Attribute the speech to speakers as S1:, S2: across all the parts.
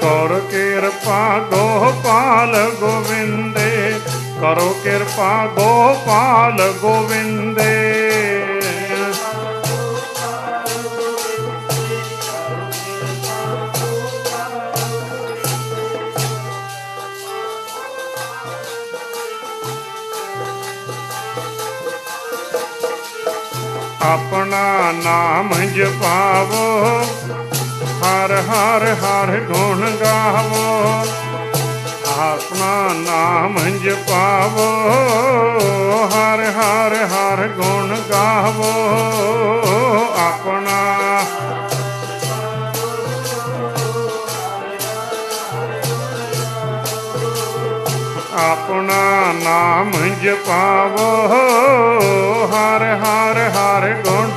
S1: ਕਰ ਕਿਰਪਾ ਗੋਪਾਲ ਗੋਵਿੰਦੇ, ਕਰੋ ਕਿਰਪਾ ਗੋਪਾਲ ਗੋਵਿੰਦੇ। ਆਪਣਾ ਨਾਮ ਜਪਾਵੋ, ਹਰ ਹਰ ਹਰ ਗੁਣ ਗਾਵੋ। ਆਪਣਾ ਨਾਮ ਜਪਾਵੋ, ਹਰ ਹਰ ਹਰ ਗੁਣ ਗਾਵੋ। ਆਪਣਾ ਆਪਣਾ ਨਾਮ ਜਪਾਵੋ, ਹਰ ਹਰ ਹਰ ਗੁਣ।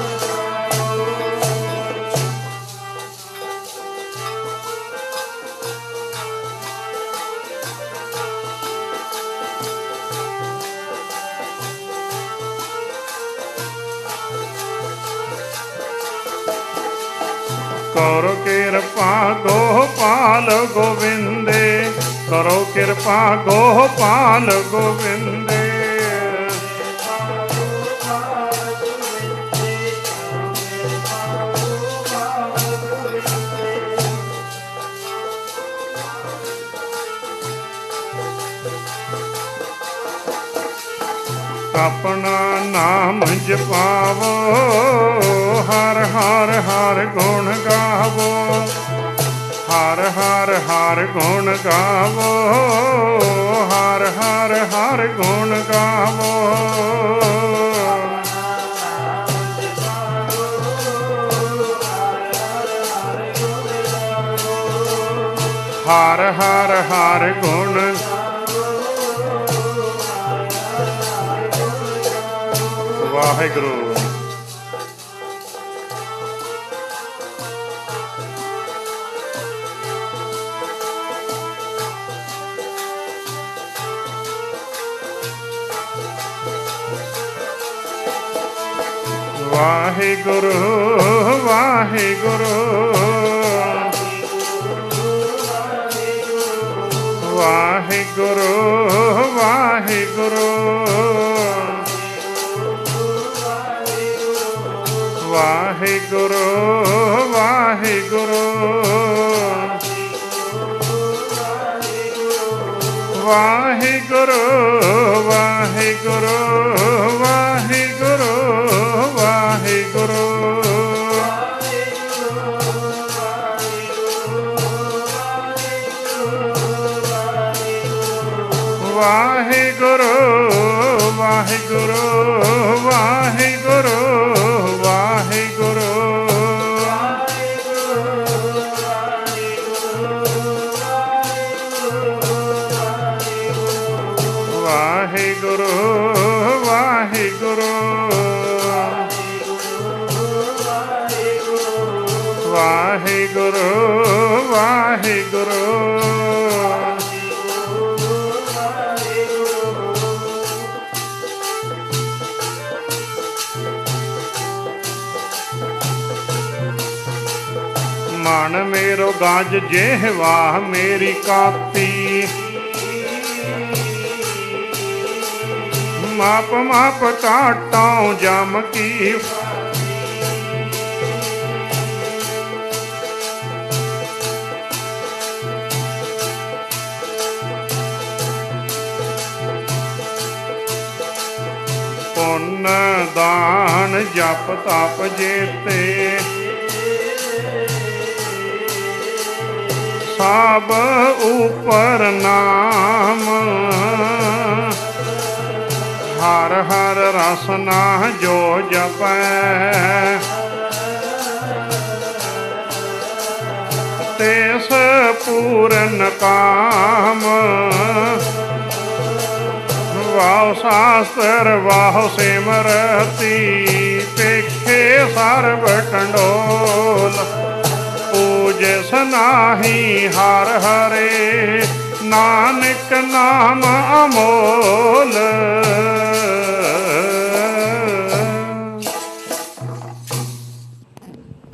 S1: ਕਰੋ ਕਿਰਪਾ ਗੋਪਾਲ ਗੋਵਿੰਦੇ, ਕਰੋ ਕਿਰਪਾ ਗੋਪਾਲ ਗੋਵਿੰਦੇ। ਆਪਣਾ ਨਾਮ ਜਪਾਵੋ, ਹਰ ਹਰ ਹਰ ਗੁਣ ਗਾਵੋ। ਹਰ ਹਰ ਹਰ ਗੁਣ ਗਾਵੋ, ਹਰ ਹਰ ਹਰ ਗੁਣ ਗਾਵੋ। ਹਰ ਹਰ ਹਰ ਗੁਣ। ਵਾਹਿਗੁਰੂ। ਵਾਹਿਗੁਰੂ ਵਾਹਿਗੁਰੂ ਵਾਹਿਗੁਰੂ ਵਾਹਿਗੁਰੂ ਵਾਹਿਗੁਰੂ ਵਾਹਿਗੁਰੂ ਵਾਹਿਗੁਰੂ ਵਾਹਿਗੁਰੂ ਵਾਹਿਗੁਰੂ ਵਾਹਿਗੁਰੂ ਵਾਹਿਗੁਰੂ ਵਾਹਿਗੁਰੂ ਵਾਹਿਗੁਰੂ ਵਾਹਿਗੁਰੂ ਵਾਹਿਗੁਰੂ ਵਾਹਿਗੁਰੂ ਵਾਹਿਗੁਰੂ ਵਾਹਿਗੁਰੂ ਮਨ ਮੇਰੋ ਗਾਜ ਜਿਹਵਾ ਮੇਰੀ ਕਾਤੀ ਮਾਪ ਮਾਪ ਕਾਟਾਂ ਜਮ ਕੀ ਪੁੰਨ ਦਾਨ ਜਪ ਤਪ ਜੇਤੇ ਸਭ ਉਪਰ ਨਾਮ ਹਰ ਹਰ ਰਸਨਾ ਜੋ ਜਪੈ ਤਿਸ ਪੂਰਨ ਕਾਮ ਵਾਹੁ ਸ਼ਾਸਤਰ ਵਾਹੁ ਸਿਮਰਤੀ ਪੇਖੇ ਸਰਬ ਟੰਡੋਲ ਪੂਜਿ ਨਾਹੀ ਹਰ ਹਰੇ ਨਾਨਕ ਨਾਮ ਅਮੋਲ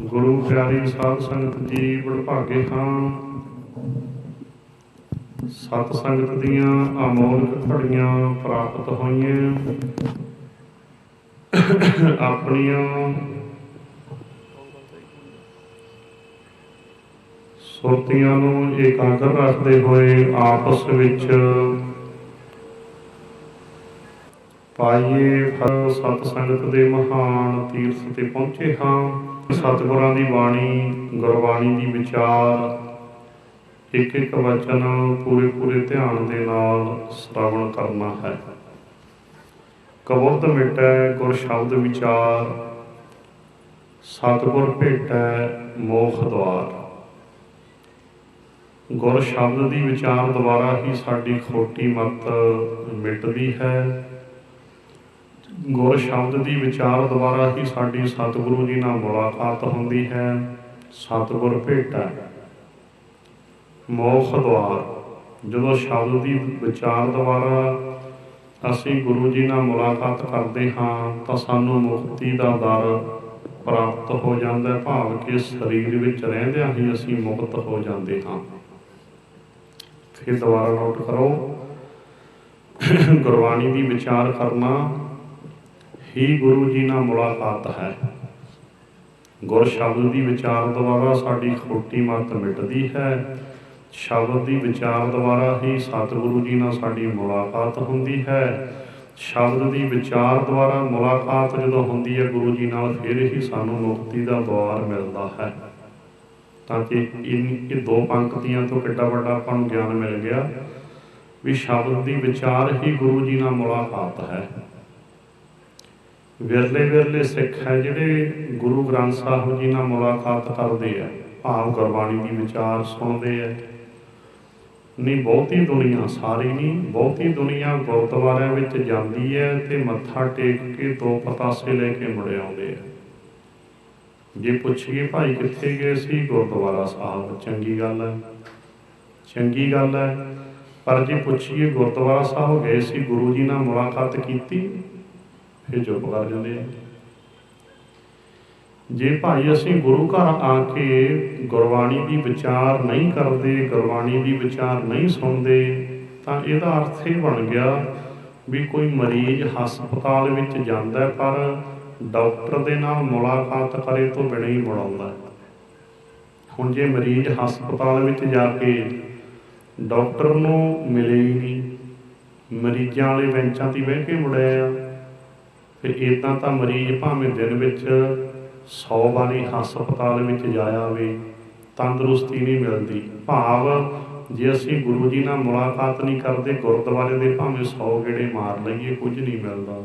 S1: ਗੁਰੂ ਪਿਆਰੀ ਸਾਧ ਸੰਗਤ ਜੀ ਵਡਭਾਗੇ ਹਾਂ ਸਤ ਸੰਗਤ ਦੀਆਂ ਅਮੋਲਕ ਘੜੀਆਂ ਪ੍ਰਾਪਤ ਹੋਈਆਂ। ਆਪਣੀਆਂ ਸੁਰਤੀਆਂ ਨੂੰ ਇਕਾਗਰ ਰੱਖਦੇ ਹੋਏ ਆਪਸ ਵਿੱਚ ਪਾਈਏ ਫਲ। ਸਤ ਸੰਗਤ ਦੇ ਮਹਾਨ ਤੀਰਥ ਤੇ ਪਹੁੰਚੇ ਹਾਂ। ਸਤਿਗੁਰਾਂ ਦੀ ਬਾਣੀ, ਗੁਰਬਾਣੀ ਦੀ ਵਿਚਾਰ, ਇੱਕ ਇੱਕ ਵਚਨ ਪੂਰੇ ਧਿਆਨ ਦੇ ਨਾਲ ਸ਼ਰਵਣ ਕਰਨਾ ਹੈ। ਕਬੁੱਧ ਮਿਟੈ ਗੁਰ ਸ਼ਬਦ ਵਿਚਾਰ, ਸਤਿਗੁਰ ਭੇਟੈ ਮੋਖ ਦੁਆਰ। ਗੁਰ ਸ਼ਬਦ ਦੀ ਵਿਚਾਰ ਦੁਆਰਾ ਹੀ ਸਾਡੀ ਖੋਟੀ ਮੱਤ ਮਿਟਦੀ ਹੈ। ਗੁਰ ਸ਼ਬਦ ਦੀ ਵਿਚਾਰ ਦੁਆਰਾ ਹੀ ਸਾਡੀ ਸਤਿਗੁਰੂ ਜੀ ਨਾਲ ਮੁਲਾਕਾਤ ਹੁੰਦੀ ਹੈ। ਸਤਿਗੁਰ ਭੇਟੈ ਮੋਖ ਦੁਆਰ। ਜਦੋਂ ਸ਼ਬਦ ਦੀ ਵਿਚਾਰ ਦੁਆਰਾ ਅਸੀਂ ਗੁਰੂ ਜੀ ਨਾਲ ਮੁਲਾਕਾਤ ਕਰਦੇ ਹਾਂ ਤਾਂ ਸਾਨੂੰ ਮੁਕਤੀ ਦਾ ਦਰ ਪ੍ਰਾਪਤ ਹੋ ਜਾਂਦਾ। ਭਾਵ ਕਿ ਸਰੀਰ ਵਿੱਚ ਰਹਿੰਦਿਆਂ ਹੀ ਅਸੀਂ ਮੁਕਤ ਹੋ ਜਾਂਦੇ ਹਾਂ। ਫਿਰ ਦੁਬਾਰਾ ਨੋਟ ਕਰੋ, ਗੁਰਬਾਣੀ ਦੀ ਵਿਚਾਰ ਕਰਨਾ ਹੀ ਗੁਰੂ ਜੀ ਨਾਲ ਮੁਲਾਕਾਤ ਹੈ। ਗੁਰ ਸ਼ਬਦ ਦੀ ਵਿਚਾਰ ਦੁਆਰਾ ਸਾਡੀ ਖੋਟੀ ਮੱਤ ਮਿਟਦੀ ਹੈ। ਸ਼ਬਦ ਦੀ ਵਿਚਾਰ ਦੁਆਰਾ ਹੀ ਸਤਿਗੁਰੂ ਜੀ ਨਾਲ ਸਾਡੀ ਮੁਲਾਕਾਤ ਹੁੰਦੀ ਹੈ। ਸ਼ਬਦ ਦੀ ਵਿਚਾਰ ਦੁਆਰਾ ਮੁਲਾਕਾਤ ਜਦੋਂ ਹੁੰਦੀ ਹੈ ਗੁਰੂ ਜੀ ਨਾਲ, ਫਿਰ ਹੀ ਸਾਨੂੰ ਮੁਕਤੀ ਦਾ ਦੁਆਰ ਮਿਲਦਾ ਹੈ। ਤਾਂ ਕਿ ਇਹ ਦੋ ਪੰਕਤੀਆਂ ਤੋਂ ਕਿੱਡਾ ਵੱਡਾ ਆਪਾਂ ਨੂੰ ਗਿਆਨ ਮਿਲ ਗਿਆ ਵੀ ਸ਼ਬਦ ਦੀ ਵਿਚਾਰ ਹੀ ਗੁਰੂ ਜੀ ਨਾਲ ਮੁਲਾਕਾਤ ਹੈ। ਵਿਰਲੇ ਸਿੱਖ ਹੈ ਜਿਹੜੇ ਗੁਰੂ ਗ੍ਰੰਥ ਸਾਹਿਬ ਜੀ ਨਾਲ ਮੁਲਾਕਾਤ ਕਰਦੇ ਆ, ਭਾਵ ਗੁਰਬਾਣੀ ਦੀ ਵਿਚਾਰ ਸੁਣਦੇ ਆ। ਨਹੀਂ ਬਹੁਤੀ ਦੁਨੀਆ, ਸਾਰੀ ਨਹੀਂ, ਬਹੁਤੀ ਦੁਨੀਆ ਗੁਰਦੁਆਰਿਆਂ ਵਿੱਚ ਜਾਂਦੀ ਹੈ ਤੇ ਮੱਥਾ ਟੇਕ ਕੇ ਦੋ ਪਤਾਸੇ ਲੈ ਕੇ ਮੁੜ ਆਉਂਦੇ ਆ। ਜੇ ਪੁੱਛੀਏ ਭਾਈ ਕਿੱਥੇ ਗਏ ਸੀ? ਗੁਰਦੁਆਰਾ ਸਾਹਿਬ। ਚੰਗੀ ਗੱਲ ਹੈ, ਚੰਗੀ ਗੱਲ ਹੈ। ਪਰ ਜੇ ਪੁੱਛੀਏ ਗੁਰਦੁਆਰਾ ਸਾਹਿਬ ਗਏ ਸੀ, ਗੁਰੂ ਜੀ ਨਾਲ ਮੁਲਾਕਾਤ ਕੀਤੀ? ਫਿਰ ਚੁੱਪ ਕਰ ਜਾਂਦੇ ਆ। ਜੇ ਭਾਈ ਅਸੀਂ ਗੁਰੂ ਘਰ ਆ ਕੇ ਗੁਰਬਾਣੀ ਦੀ ਵਿਚਾਰ ਨਹੀਂ ਕਰਦੇ, ਗੁਰਬਾਣੀ ਦੀ ਵਿਚਾਰ ਨਹੀਂ ਸੁਣਦੇ, ਤਾਂ ਇਹਦਾ ਅਰਥ ਇਹ ਬਣ ਗਿਆ ਵੀ ਕੋਈ ਮਰੀਜ਼ ਹਸਪਤਾਲ ਵਿੱਚ ਜਾਂਦਾ ਪਰ ਡਾਕਟਰ ਦੇ ਨਾਲ ਮੁਲਾਕਾਤ ਕਰੇ ਤੋਂ ਬਿਨਾਂ ਹੀ ਮੁੜ ਆਉਂਦਾ। ਹੁਣ ਜੇ ਮਰੀਜ਼ ਹਸਪਤਾਲ ਵਿੱਚ ਜਾ ਕੇ ਡਾਕਟਰ ਨੂੰ ਮਿਲੇ ਹੀ ਨਹੀਂ, ਮਰੀਜ਼ਾਂ ਵਾਲੇ ਬੈਂਚਾਂ 'ਤੇ ਬਹਿ ਕੇ ਮੁੜਿਆ, ਫਿਰ ਇੱਦਾਂ ਤਾਂ ਮਰੀਜ਼ ਭਾਵੇਂ ਦਿਨ ਵਿੱਚ 100 ਵਾਰੀ ਹਸਪਤਾਲ ਵਿੱਚ ਜਾਇਆ ਹੋਵੇ, ਤੰਦਰੁਸਤੀ ਨਹੀਂ ਮਿਲਦੀ। ਭਾਵ ਜੇ ਅਸੀਂ ਗੁਰੂ ਜੀ ਨਾਲ ਮੁਲਾਕਾਤ ਨਹੀਂ ਕਰਦੇ, ਗੁਰਦੁਆਰੇ ਦੇ ਭਾਵੇਂ 100 ਗੇੜੇ ਮਾਰ ਲਈਏ, ਕੁਝ ਨਹੀਂ ਮਿਲਦਾ।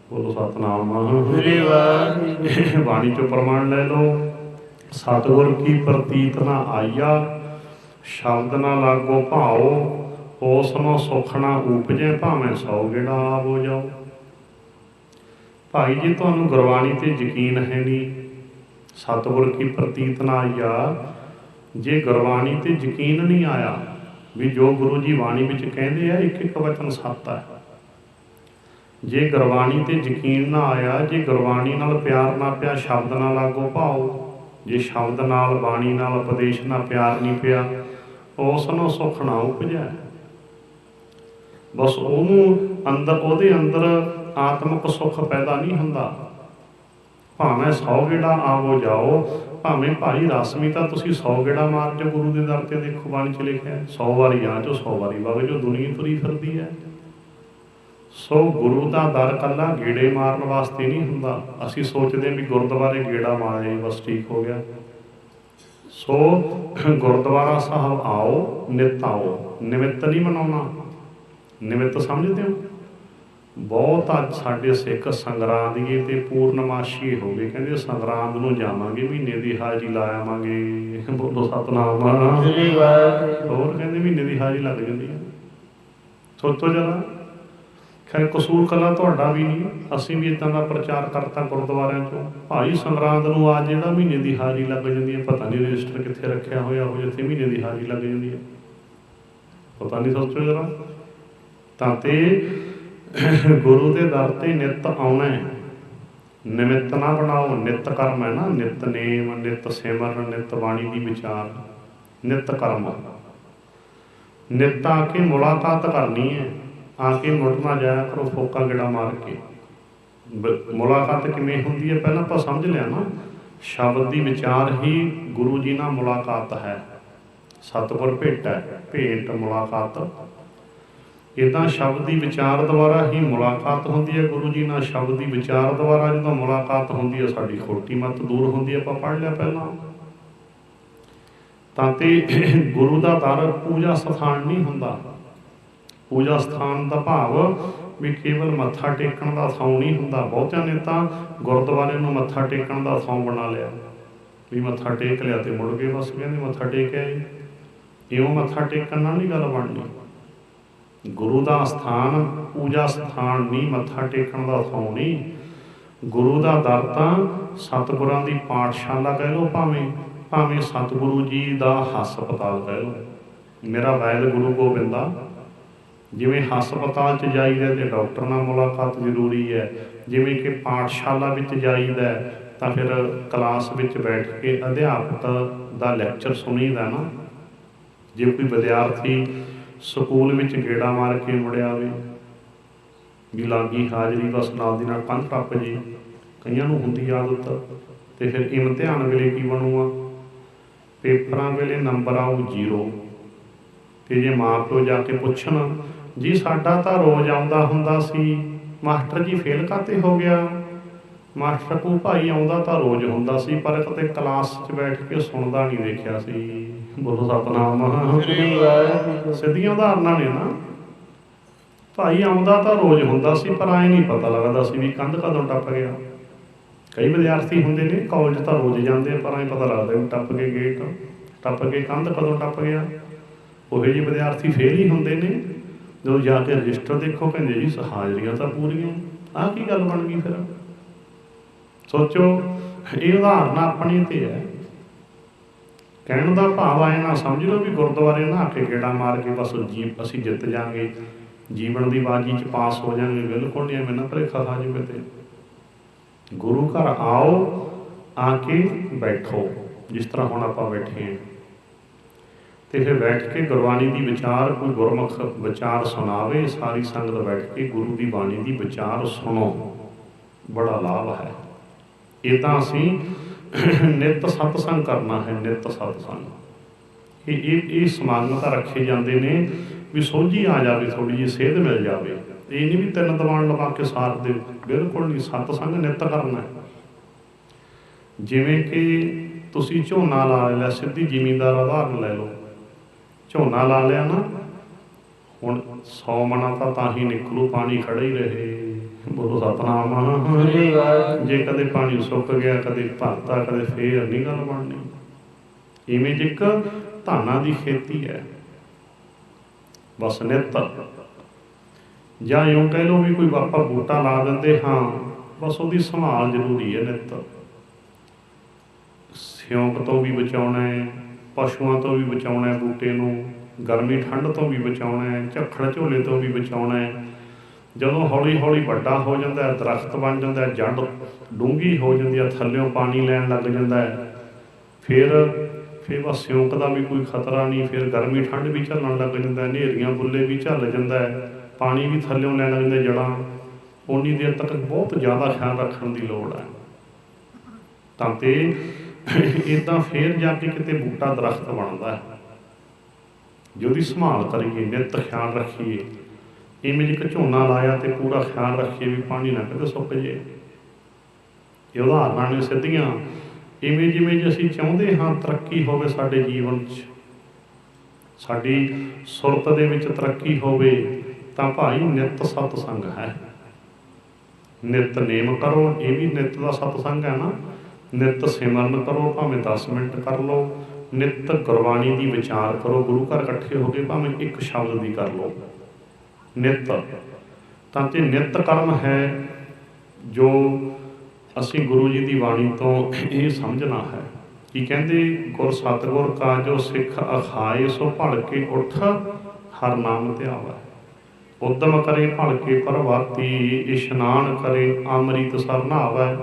S1: ਬੋਲੋ ਸਤਿਨਾਮ ਵਾਹਿਗੁਰੂ। ਬਾਣੀ ਚੋਂ ਪ੍ਰਮਾਣ ਲੈ ਲਓ, ਸਤਿਗੁਰ ਕੀ ਪ੍ਰਤੀਤ ਨਾ ਆਈਆ, ਸ਼ਬਦ ਨਾ ਲਾਗੋ ਭਾਓ, ਉਸ ਨੂੰ ਸੁੱਖ ਨਾ ਉਪਜੇ, ਭਾਵੇਂ 100 ਗੇੜਾ ਆਪ ਹੋ ਜਾਓ। ਭਾਈ ਜੀ ਤੁਹਾਨੂੰ ਗੁਰਬਾਣੀ ਤੇ ਯਕੀਨ ਹੈ ਨਹੀਂ, ਸਤਿਗੁਰ ਕੀ ਪ੍ਰਤੀਤ ਨਾ ਆਈਆ, ਜੇ ਗੁਰਬਾਣੀ ਤੇ ਯਕੀਨ ਨਹੀਂ ਆਇਆ ਵੀ ਜੋ ਗੁਰੂ ਜੀ ਬਾਣੀ ਵਿੱਚ ਕਹਿੰਦੇ ਆ ਇੱਕ ਇੱਕ ਵਚਨ ਸੱਤ ਹੈ, ਜੇ ਗੁਰਬਾਣੀ ਤੇ ਯਕੀਨ ਨਾ ਆਇਆ, ਜੇ ਗੁਰਬਾਣੀ ਨਾਲ ਪਿਆਰ ਨਾ ਪਿਆ, ਸ਼ਬਦ ਨਾ ਲਾਗੋ ਭਾਓ, ਜੇ ਸ਼ਬਦ ਨਾਲ, ਬਾਣੀ ਨਾਲ, ਉਪਦੇਸ਼ ਨਾਲ ਪਿਆਰ ਨਹੀਂ ਪਿਆ, ਉਸ ਨੂੰ ਸੁੱਖ ਨਾ ਉਪਜੈ। ਬਸ ਉਹਨੂੰ ਅੰਦਰ, ਉਹਦੇ ਅੰਦਰ ਆਤਮਿਕ ਸੁੱਖ ਪੈਦਾ ਨਹੀਂ ਹੁੰਦਾ। ਭਾਵੇਂ 100 ਗੇੜਾ ਆਵੋ ਜਾਓ, ਭਾਵੇਂ ਭਾਈ ਰਸਮੀ ਤਾਂ ਤੁਸੀਂ 100 ਗੇੜਾ ਮਾਰ ਜਾਓ ਗੁਰੂ ਦੇ ਦਰ ਤੇ। ਦੇਖੋ ਬਾਣੀ 'ਚ ਲਿਖਿਆ 100 ਵਾਰੀ ਆ ਜਾਓ, 100 ਵਾਰੀ ਵਗ ਜਾਓ, ਦੁਨੀਆ ਤੁਰੀ ਫਿਰਦੀ ਹੈ। ਸੋ ਗੁਰੂ ਦਾ ਦਰ ਕੱਲਾ ਗੇੜੇ ਮਾਰਨ ਵਾਸਤੇ ਨਹੀਂ ਹੁੰਦਾ। ਅਸੀਂ ਸੋਚਦੇ ਵੀ ਗੁਰਦੁਆਰੇ ਗੇੜਾ ਮਾਰੇ ਬਸ ਠੀਕ ਹੋ ਗਿਆ। ਸੋ ਗੁਰਦੁਆਰਾ ਸਾਹਿਬ ਆਓ, ਨਿੱਤ ਆਓ, ਨਿਮਿਤ ਨਹੀਂ ਮਨਾਉਣਾ। ਨਿਮਿਤ ਸਮਝਦੇ ਹੋ? ਬਹੁਤ ਅੱਜ ਸਾਡੇ ਸਿੱਖ ਸੰਗਰਾਂਦੀਏ ਤੇ ਪੂਰਨਮਾਸ਼ੀ ਹੋ ਗਏ, ਕਹਿੰਦੇ ਸੰਗਰਾਂਦ ਨੂੰ ਜਾਵਾਂਗੇ, ਮਹੀਨੇ ਦੀ ਹਾਜ਼ਰੀ ਲਾ ਆਵਾਂਗੇ। ਬੋਲੋ ਸਤਿਨਾਮ। ਹੋਰ ਕਹਿੰਦੇ ਮਹੀਨੇ ਦੀ ਹਾਜ਼ਰੀ ਲੱਗ ਜਾਂਦੀ ਹੈ। ਸੋਚੋ ਜਰਾ, ਖੈਰ ਕਸੂਰ ਕੱਲਾ ਤੁਹਾਡਾ ਵੀ ਨਹੀਂ, ਅਸੀਂ ਵੀ ਇੱਦਾਂ ਦਾ ਪ੍ਰਚਾਰ ਕਰਤਾ ਗੁਰਦੁਆਰਿਆਂ 'ਚੋਂ। ਭਾਈ ਸੰਗਰਾਂਦ ਨੂੰ ਆ ਜਿਹੜਾ ਮਹੀਨੇ ਦੀ ਹਾਜ਼ਰੀ ਲੱਗ ਜਾਂਦੀ ਹੈ, ਪਤਾ ਨਹੀਂ ਰਜਿਸਟਰ ਕਿੱਥੇ ਰੱਖਿਆ ਹੋਇਆ ਉਹ ਜਿੱਥੇ ਮਹੀਨੇ ਦੀ ਹਾਜ਼ਰੀ ਲੱਗ ਜਾਂਦੀ ਹੈ, ਪਤਾ ਨਹੀਂ। ਸੋਚੋ ਜਰਾ। ਤਾਂ ਤੇ ਗੁਰੂ ਦੇ ਦਰ ਤੇ ਨਿੱਤ ਆਉਣਾ, ਨਿਮਿਤ ਨਾ ਬਣਾਓ। ਨਿੱਤ ਕਰਮ ਹੈ ਨਾ, ਨਿਤਨੇਮ, ਨਿੱਤ ਸਿਮਰਨ, ਨਿੱਤ ਬਾਣੀ ਦੀ ਵਿਚਾਰ, ਨਿੱਤ ਕਰਮ। ਨਿੱਤ ਆ ਕੇ ਮੁਲਾਕਾਤ ਕਰਨੀ ਹੈ, ਆ ਕੇ ਮੁੜ ਨਾ ਜਾਇਆ ਕਰੋ ਫੋਕਾ ਗੇੜਾ ਮਾਰ ਕੇ। ਮੁਲਾਕਾਤ ਕਿਵੇਂ ਹੁੰਦੀ ਹੈ ਪਹਿਲਾਂ ਆਪਾਂ ਸਮਝ ਲਿਆ ਨਾ, ਸ਼ਬਦ ਦੀ ਵਿਚਾਰ ਹੀ ਗੁਰੂ ਜੀ ਨਾਲ ਮੁਲਾਕਾਤ ਹੈ। ਸਤਿਗੁਰ ਭੇਟ ਹੈ, ਭੇਟ ਮੁਲਾਕਾਤ। ਇੱਦਾਂ ਸ਼ਬਦ ਦੀ ਵਿਚਾਰ ਦੁਆਰਾ ਹੀ ਮੁਲਾਕਾਤ ਹੁੰਦੀ ਹੈ ਗੁਰੂ ਜੀ ਨਾਲ। ਸ਼ਬਦ ਦੀ ਵਿਚਾਰ ਦੁਆਰਾ ਜਦੋਂ ਮੁਲਾਕਾਤ ਹੁੰਦੀ ਹੈ ਸਾਡੀ ਖੋਟੀ ਮੱਤ ਦੂਰ ਹੁੰਦੀ ਹੈ। ਆਪਾਂ ਪੜ੍ਹ ਲਿਆ ਪਹਿਲਾਂ। ਤਾਂ ਤੇ ਗੁਰੂ ਦਾ ਦਰ ਪੂਜਾ ਸਥਾਨ ਨਹੀਂ ਹੁੰਦਾ। ਪੂਜਾ ਸਥਾਨ ਦਾ ਭਾਵ ਵੀ ਕੇਵਲ ਮੱਥਾ ਟੇਕਣ ਦਾ ਥਾਂ ਨਹੀਂ ਹੁੰਦਾ। ਬਹੁਤਿਆਂ ਨੇ ਤਾਂ ਗੁਰਦੁਆਰੇ ਨੂੰ ਮੱਥਾ ਟੇਕਣ ਦਾ ਥਾਂ ਬਣਾ ਲਿਆ, ਵੀ ਮੱਥਾ ਟੇਕ ਲਿਆ ਤੇ ਮੁੜ ਗਏ ਬਸ, ਕਹਿੰਦੇ ਮੱਥਾ ਟੇਕਿਆ ਜੀ। ਇਉਂ ਮੱਥਾ ਟੇਕਣ ਨਾਲ ਨਹੀਂ ਗੱਲ ਬਣਨੀ। ਗੁਰੂ ਦਾ ਸਥਾਨ ਪੂਜਾ ਸਥਾਨ ਨਹੀਂ, ਮੱਥਾ ਟੇਕਣ ਦਾ ਥਾਂ ਨਹੀਂ। ਗੁਰੂ ਦਾ ਦਰ ਤਾਂ ਸਤਿਗੁਰਾਂ ਦੀ ਪਾਠਸ਼ਾਲਾ ਕਹਿ ਲਓ, ਭਾਵੇਂ ਸਤਿਗੁਰੂ ਜੀ ਦਾ ਹਸਪਤਾਲ ਕਹਿ ਲਓ। ਮੇਰਾ ਵੈਦ ਗੁਰੂ ਗੋਬਿੰਦ ਆ। ਜਿਵੇਂ ਹਸਪਤਾਲ 'ਚ ਜਾਈਦਾ ਤੇ ਡਾਕਟਰ ਨਾਲ ਮੁਲਾਕਾਤ ਜ਼ਰੂਰੀ ਹੈ, ਜਿਵੇਂ ਕਿ ਪਾਠਸ਼ਾਲਾ ਵਿੱਚ ਜਾਈਦਾ ਤਾਂ ਫਿਰ ਕਲਾਸ ਵਿੱਚ ਬੈਠ ਕੇ ਅਧਿਆਪਕ ਦਾ ਲੈਕਚਰ ਸੁਣੀਦਾ ਨਾ। ਜੇ ਕੋਈ ਵਿਦਿਆਰਥੀ ਸਕੂਲ ਵਿੱਚ ਗੇੜਾ ਮਾਰ ਕੇ ਮੁੜਿਆ ਆਵੇ ਵੀ ਲਾਗੀ ਹਾਜ਼ਰੀ, ਬਸ ਨਾਲ ਦੀ ਨਾਲ ਕੰਧ ਟੱਪ ਜੀ, ਕਈਆਂ ਨੂੰ ਹੁੰਦੀ ਆਦਤ, ਤੇ ਫਿਰ ਇਮਤਿਹਾਨ ਵੇਲੇ ਕੀ ਬਣੂਗਾ? ਪੇਪਰਾਂ ਵੇਲੇ ਨੰਬਰ ਆਊ 0। ਤੇ ਜੇ ਮਾਂ ਪਿਓ ਜਾ ਕੇ ਪੁੱਛਣ, ਜੀ ਸਾਡਾ ਤਾਂ ਰੋਜ਼ ਆਉਂਦਾ ਹੁੰਦਾ ਸੀ, ਮਾਸਟਰ ਜੀ ਫੇਲ ਕਾਤੇ ਹੋ ਗਿਆ? ਮਾਸਟਰ ਕੋ ਭਾਈ ਆਉਂਦਾ ਤਾਂ ਰੋਜ਼ ਹੁੰਦਾ ਸੀ, ਪਰ ਕਦੇ ਕਲਾਸ 'ਚ ਬੈਠ ਕੇ ਸੁਣਦਾ ਨਹੀਂ ਦੇਖਿਆ ਸੀ। ਬੋਲੋ ਸਤਿਨਾਮ। ਸਿੱਧੀਆਂ ਉਦਾਹਰਨਾਂ ਨੇ ਨਾ। ਭਾਈ ਆਉਂਦਾ ਤਾਂ ਰੋਜ਼ ਹੁੰਦਾ ਸੀ, ਪਰ ਐਂ ਨਹੀਂ ਪਤਾ ਲੱਗਦਾ ਸੀ ਵੀ ਕੰਧ ਕਦੋਂ ਟੱਪ ਗਿਆ। ਕਈ ਵਿਦਿਆਰਥੀ ਹੁੰਦੇ ਨੇ ਕਾਲਜ ਤਾਂ ਰੋਜ਼ ਜਾਂਦੇ, ਪਰ ਐਂ ਪਤਾ ਲੱਗਦਾ ਵੀ ਟੱਪ ਕੇ ਗੇਟ, ਟੱਪ ਕੇ ਕੰਧ ਕਦੋਂ ਟੱਪ ਗਿਆ। ਉਹੋ ਜਿਹੇ ਵਿਦਿਆਰਥੀ ਫੇਲ ਹੀ ਹੁੰਦੇ ਨੇ। ਜਦੋਂ ਜਾ ਕੇ ਰਜਿਸਟਰ ਦੇਖੋ, ਕਹਿੰਦੇ ਜੀ ਹਾਜ਼ਰੀਆਂ ਤਾਂ ਪੂਰੀਆਂ। ਆਹ ਕੀ ਗੱਲ ਬਣ ਗਈ ਫਿਰ? ਸੋਚੋ, ਇਹ ਉਦਾਹਰਨ ਆਪਣੀ ਤੇ ਹੈ। ਕਹਿਣ ਦਾ ਭਾਵ ਆਏ ਨਾ ਸਮਝ ਲਓ ਵੀ ਗੁਰਦੁਆਰੇ ਨਹਾ ਕੇ ਗੇੜਾ ਮਾਰ ਕੇ ਬਸ ਅਸੀਂ ਜਿੱਤ ਜਾਵਾਂਗੇ, ਜੀਵਨ ਦੀ ਬਾਜੀ 'ਚ ਪਾਸ ਹੋ ਜਾਵਾਂਗੇ। ਬਿਲਕੁਲ ਨਹੀਂ, ਐਵੇਂ ਨਾ ਭੁਲੇਖਾ ਖਾ ਜਾਵੇ। ਤੇ ਗੁਰੂ ਘਰ ਆਓ, ਆ ਕੇ ਬੈਠੋ ਜਿਸ ਤਰ੍ਹਾਂ ਹੁਣ ਆਪਾਂ ਬੈਠੇ ਹਾਂ, ਤੇ ਫਿਰ ਬੈਠ ਕੇ ਗੁਰਬਾਣੀ ਦੀ ਵਿਚਾਰ, ਕੋਈ ਗੁਰਮੁਖ ਵਿਚਾਰ ਸੁਣਾਵੇ, ਸਾਰੀ ਸੰਗਤ ਬੈਠ ਕੇ ਗੁਰੂ ਦੀ ਬਾਣੀ ਦੀ ਵਿਚਾਰ ਸੁਣੋ, ਬੜਾ ਲਾਭ ਹੈ। ਇੱਦਾਂ ਅਸੀਂ ਨਿੱਤ ਸਤਸੰਗ ਕਰਨਾ ਹੈ। ਨਿੱਤ ਸਤਸੰਗ ਇਹ ਸਮਾਗਮ ਤਾਂ ਰੱਖੇ ਜਾਂਦੇ ਨੇ ਵੀ ਸੋਝੀ ਆ ਜਾਵੇ, ਥੋੜ੍ਹੀ ਜਿਹੀ ਸੇਧ ਮਿਲ ਜਾਵੇ। ਇਹ ਨਹੀਂ ਵੀ 3 ਦੀਵਾਨ ਲਵਾ ਕੇ ਸਾਰ ਦੇ, ਬਿਲਕੁਲ ਨਹੀਂ। ਸਤਸੰਗ ਨਿੱਤ ਕਰਨਾ। ਜਿਵੇਂ ਕਿ ਤੁਸੀਂ ਝੋਨਾ ਲਾ ਲਿਆ, ਸਿੱਧੀ ਜ਼ਿਮੀਂਦਾਰ ਉਦਾਹਰਨ ਲੈ ਲਓ। ਝੋਨਾ ਲਾ ਲਿਆ ਨਾ, ਹੁਣ 100 ਮਣਾ ਤਾਂ ਹੀ ਨਿਕਲੂ, ਪਾਣੀ ਖੜਾ ਹੀ ਰਹੇ। ਬੋਲੋ ਸਤਿਨਾਮ। ਜੇ ਕਦੇ ਪਾਣੀ ਸੁੱਕ ਗਿਆ, ਕਦੇ ਭਰਤਾ, ਕਦੇ ਫੇਰ ਨਹੀਂ ਗੱਲ ਬਣਨੀ। ਇਵੇਂ ਇੱਕ ਧਾਨਾਂ ਦੀ ਖੇਤੀ ਹੈ, ਬਸ ਨਿੱਤ। ਜਾਂ ਇਉਂ ਕਹਿ ਲਓ ਵੀ ਕੋਈ ਆਪਾਂ ਬੂਟਾ ਲਾ ਦਿੰਦੇ ਹਾਂ, ਬਸ ਉਹਦੀ ਸੰਭਾਲ ਜ਼ਰੂਰੀ ਹੈ ਨਿੱਤ। ਸਿਉਂਕ ਤੋਂ ਵੀ ਬਚਾਉਣਾ ਹੈ, ਪਸ਼ੂਆਂ ਤੋਂ ਵੀ ਬਚਾਉਣਾ ਹੈ ਬੂਟੇ ਨੂੰ, ਗਰਮੀ ਠੰਡ ਤੋਂ ਵੀ ਬਚਾਉਣਾ ਹੈ, ਝੱਖੜ ਝੋਲੇ ਤੋਂ ਵੀ ਬਚਾਉਣਾ ਹੈ। ਜਦੋਂ ਹੌਲੀ ਹੌਲੀ ਵੱਡਾ ਹੋ ਜਾਂਦਾ, ਦਰਖਤ ਬਣ ਜਾਂਦਾ, ਜੜ ਡੂੰਘੀ ਹੋ ਜਾਂਦੀ ਹੈ, ਥੱਲਿਓਂ ਪਾਣੀ ਲੈਣ ਲੱਗ ਜਾਂਦਾ ਹੈ, ਫਿਰ ਬਸ ਸਿਉਂਕ ਦਾ ਵੀ ਕੋਈ ਖਤਰਾ ਨਹੀਂ। ਫਿਰ ਗਰਮੀ ਠੰਡ ਵੀ ਝੱਲਣ ਲੱਗ ਜਾਂਦਾ, ਹਨੇਰੀਆਂ ਬੁੱਲੇ ਵੀ ਝੱਲ ਜਾਂਦਾ, ਪਾਣੀ ਵੀ ਥੱਲਿਓਂ ਲੈਣ ਲੱਗ ਜਾਂਦਾ ਜੜ੍ਹਾਂ। ਉਨੀ ਦੇਰ ਤੱਕ ਬਹੁਤ ਜ਼ਿਆਦਾ ਖਿਆਲ ਰੱਖਣ ਦੀ ਲੋੜ ਹੈ। ਤਾਂ ਤੇ ਇੱਦਾਂ ਫਿਰ ਜਾ ਕੇ ਕਿਤੇ ਬੂਟਾ ਦਰਖਤ ਬਣਦਾ ਹੈ, ਜੇ ਉਹਦੀ ਸੰਭਾਲ ਕਰੀਏ, ਨਿੱਤ ਖਿਆਲ ਰੱਖੀਏ। ਇਵੇਂ ਇੱਕ ਝੋਨਾ ਲਾਇਆ ਤੇ ਪੂਰਾ ਖਿਆਲ ਰੱਖੀਏ ਵੀ ਪਾਣੀ ਨਾ ਕਿਤੇ ਸੁੱਕ ਜੇ। ਇਹ ਉਦਾਹਰਨਾਂ ਨੇ ਸਿੱਧੀਆਂ। ਇਵੇਂ ਜਿਵੇਂ ਜੇ ਅਸੀਂ ਚਾਹੁੰਦੇ ਹਾਂ ਤਰੱਕੀ ਹੋਵੇ ਸਾਡੇ ਜੀਵਨ 'ਚ, ਸਾਡੀ ਸੁਰਤ ਦੇ ਵਿੱਚ ਤਰੱਕੀ ਹੋਵੇ, ਤਾਂ ਭਾਈ ਨਿੱਤ ਸਤਸੰਗ ਹੈ। ਨਿੱਤ ਨੇਮ ਕਰੋ, ਇਹ ਵੀ ਨਿੱਤ ਦਾ ਸਤਸੰਗ ਹੈ ਨਾ। ਨਿੱਤ ਸਿਮਰਨ ਕਰੋ, ਭਾਵੇਂ 10 ਮਿੰਟ ਕਰ ਲਓ। ਨਿੱਤ ਗੁਰਬਾਣੀ ਦੀ ਵਿਚਾਰ ਕਰੋ, ਗੁਰੂ ਘਰ ਇਕੱਠੇ ਹੋ ਕੇ ਭਾਵੇਂ ਇੱਕ ਸ਼ਬਦ ਦੀ ਕਰ ਲਓ। ਨਿੱਤ ਤਾਂ ਤੇ ਨਿੱਤ ਕਰਮ ਹੈ ਜੋ ਅਸੀਂ ਗੁਰੂ ਜੀ ਦੀ ਬਾਣੀ ਤੋਂ ਇਹ ਸਮਝਣਾ ਹੈ। ਕੀ ਕਹਿੰਦੇ? ਗੁਰ ਸਤਿਗੁਰ ਕਾ ਜੋ ਸਿੱਖ ਅਖਾਏ, ਸੋ ਭੜ ਕੇ ਉੱਠ ਹਰ ਨਾਮ ਧਿਆਵੈ। ਉਦਮ ਕਰੇ ਭੜ ਕੇ ਪ੍ਰਭਾਤੀ, ਇਸ਼ਨਾਨ ਕਰੇ ਅੰਮ੍ਰਿਤ ਸਰ ਨਹਾਵੈ।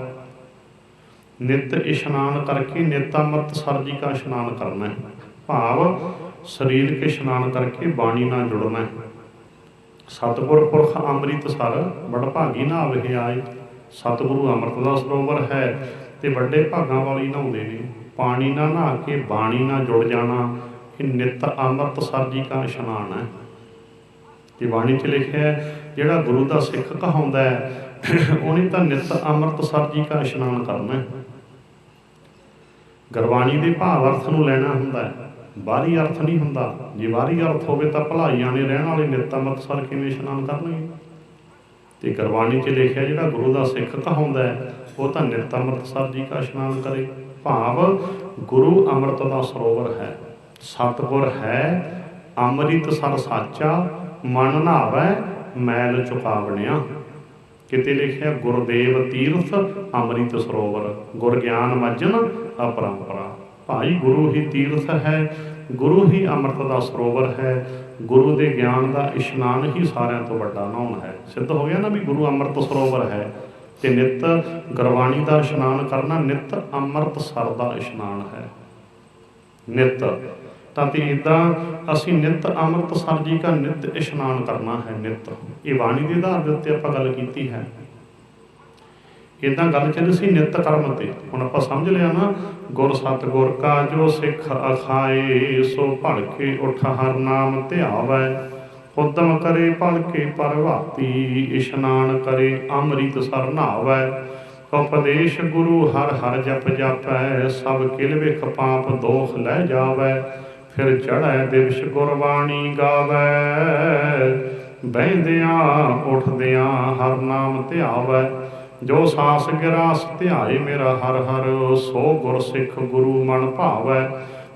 S1: ਨਿੱਤ ਇਸ਼ਨਾਨ ਕਰਕੇ, ਨਿੱਤ ਅੰਮ੍ਰਿਤ ਸਰ ਜੀ ਕਾ ਇਸ਼ਨਾਨ ਕਰਨਾ ਹੈ। ਭਾਵ ਸਰੀਰਕ ਇਸ਼ਨਾਨ ਕਰਕੇ ਬਾਣੀ ਨਾਲ ਜੁੜਨਾ ਹੈ। ਸਤਿਗੁਰ ਪੁਰਖ ਅੰਮ੍ਰਿਤ ਸਰ ਬੜ ਭਾਗੀ ਨਹਾਵੇ ਆਏ। ਸਤਿਗੁਰੂ ਅੰਮ੍ਰਿਤ ਦਾ ਸਰੋਵਰ ਹੈ ਤੇ ਵੱਡੇ ਭਾਗਾਂ ਵਾਲੀ ਨਹਾਉਂਦੇ ਨੇ। ਪਾਣੀ ਨਾਲ ਨਹਾ ਕੇ ਬਾਣੀ ਨਾਲ ਜੁੜ ਜਾਣਾ, ਇਹ ਨਿੱਤ ਅੰਮ੍ਰਿਤਸਰ ਜੀ ਦਾ ਇਸ਼ਨਾਨ ਹੈ। ਤੇ ਬਾਣੀ 'ਚ ਲਿਖਿਆ ਜਿਹੜਾ ਗੁਰੂ ਦਾ ਸਿੱਖ ਕਹਾਉਂਦਾ ਹੈ ਉਹਨੇ ਤਾਂ ਨਿੱਤ ਅੰਮ੍ਰਿਤਸਰ ਜੀ ਦਾ ਇਸ਼ਨਾਨ ਕਰਨਾ ਹੈ। ਗੁਰਬਾਣੀ ਦੇ ਭਾਵ ਅਰਥ ਨੂੰ ਲੈਣਾ ਹੁੰਦਾ ਹੈ, ਬਾਹਰੀ ਅਰਥ ਨਹੀਂ ਹੁੰਦਾ। ਜੇ ਬਾਹਰੀ ਅਰਥ ਹੋਵੇ ਤਾਂ ਭਲਾਈਆਂ ਨੇ ਰਹਿਣ ਵਾਲੇ ਨਿੱਤ ਅੰਮ੍ਰਿਤਸਰ ਕਿਵੇਂ ਇਸ਼ਨਾਨ ਕਰਨਗੇ। ਤੇ ਗੁਰਬਾਣੀ 'ਚ ਲਿਖਿਆ ਜਿਹੜਾ ਗੁਰੂ ਦਾ ਸਿੱਖ ਕਹਾਉਂਦਾ ਹੈ ਉਹ ਤਾਂ ਨਿੱਤ ਅੰਮ੍ਰਿਤਸਰ ਜੀ ਦਾ ਇਸ਼ਨਾਨ ਕਰੇ। ਭਾਵ ਗੁਰੂ ਅੰਮ੍ਰਿਤ ਦਾ ਸਰੋਵਰ ਹੈ, ਸਤਿਗੁਰ ਹੈ, ਅੰਮ੍ਰਿਤਸਰ ਸਾਚਾ, ਮਨ ਨਹਾਵੈ ਮੈਲ ਚੁਕਾਵਣਿਆ। ਕਿਤੇ ਲਿਖਿਆ ਗੁਰਦੇਵ ਤੀਰਥ ਅੰਮ੍ਰਿਤ ਸਰੋਵਰ, ਗੁਰ ਗਿਆਨ ਮੱਜਨ ਅਪਰੰਪਰਾ। ਭਾਈ ਗੁਰੂ ਹੀ ਤੀਰਥ ਹੈ, ਗੁਰੂ ਹੀ ਅੰਮ੍ਰਿਤ ਦਾ ਸਰੋਵਰ ਹੈ, ਗੁਰੂ ਦੇ ਗਿਆਨ ਦਾ ਇਸ਼ਨਾਨ ਹੀ ਸਾਰਿਆਂ ਤੋਂ ਵੱਡਾ ਨਹਾਉਣ ਹੈ। ਸਿੱਧ ਹੋ ਗਿਆ ਨਾ ਵੀ ਗੁਰੂ ਅੰਮ੍ਰਿਤ ਸਰੋਵਰ ਹੈ ਤੇ ਨਿੱਤ ਗੁਰਬਾਣੀ ਦਾ ਇਸ਼ਨਾਨ ਕਰਨਾ ਨਿੱਤ ਅੰਮ੍ਰਿਤਸਰ ਦਾ ਇਸ਼ਨਾਨ ਹੈ। ਨਿੱਤ ਤਾਂ ਤੇ ਇੱਦਾਂ ਅਸੀਂ ਨਿੱਤ ਅੰਮ੍ਰਿਤਸਰ ਜੀ ਦਾ ਨਿੱਤ ਇਸ਼ਨਾਨ ਕਰਨਾ ਹੈ। ਨਿੱਤ ਇਹ ਬਾਣੀ ਦੇ ਆਧਾਰ ਦੇ ਉੱਤੇ ਆਪਾਂ ਗੱਲ ਕੀਤੀ ਹੈ। ਇੱਦਾਂ ਗੱਲ ਚੱਲੀ ਸੀ ਨਿੱਤ ਕਰਮ ਤੇ। ਹੁਣ ਆਪਾਂ ਸਮਝ ਲਿਆ ਨਾ, ਗੁਰ ਸਤਿਗੁਰ ਕਾ ਜੋ ਸਿੱਖ ਅਖਾਏ, ਸੋ ਭਲਕੇ ਉਠ ਹਰ ਨਾਮ ਧਿਆਵੈ। ਉਦਮ ਕਰੇ ਭਲਕੇ ਪ੍ਰਭਾਤੀ, ਇਸ਼ਨਾਨ ਕਰੇ ਅੰਮ੍ਰਿਤਸਰ ਨਹਾਵੈ। ਉਪਦੇਸ਼ ਗੁਰੂ ਹਰ ਹਰ ਜਪ ਜਾਪੈ, ਸਭ ਕਿਲ ਵਿਖ ਪਾਪ ਦੋਖ ਲੈ ਜਾਵੈ। ਫਿਰ ਚੜ੍ਹੈ ਦਿਵਸ ਗੁਰਬਾਣੀ ਗਾਵੈ, ਬਹਿੰਦਿਆਂ ਉੱਠਦਿਆਂ ਹਰ ਨਾਮ ਧਿਆਵੈ। ਜੋ ਸਾਸ ਗਿਰਾਸ ਧਿਆਏ ਮੇਰਾ ਹਰ ਹਰ, ਸੋ ਗੁਰ ਸਿੱਖ ਗੁਰੂ ਮਨ ਭਾਵੈ।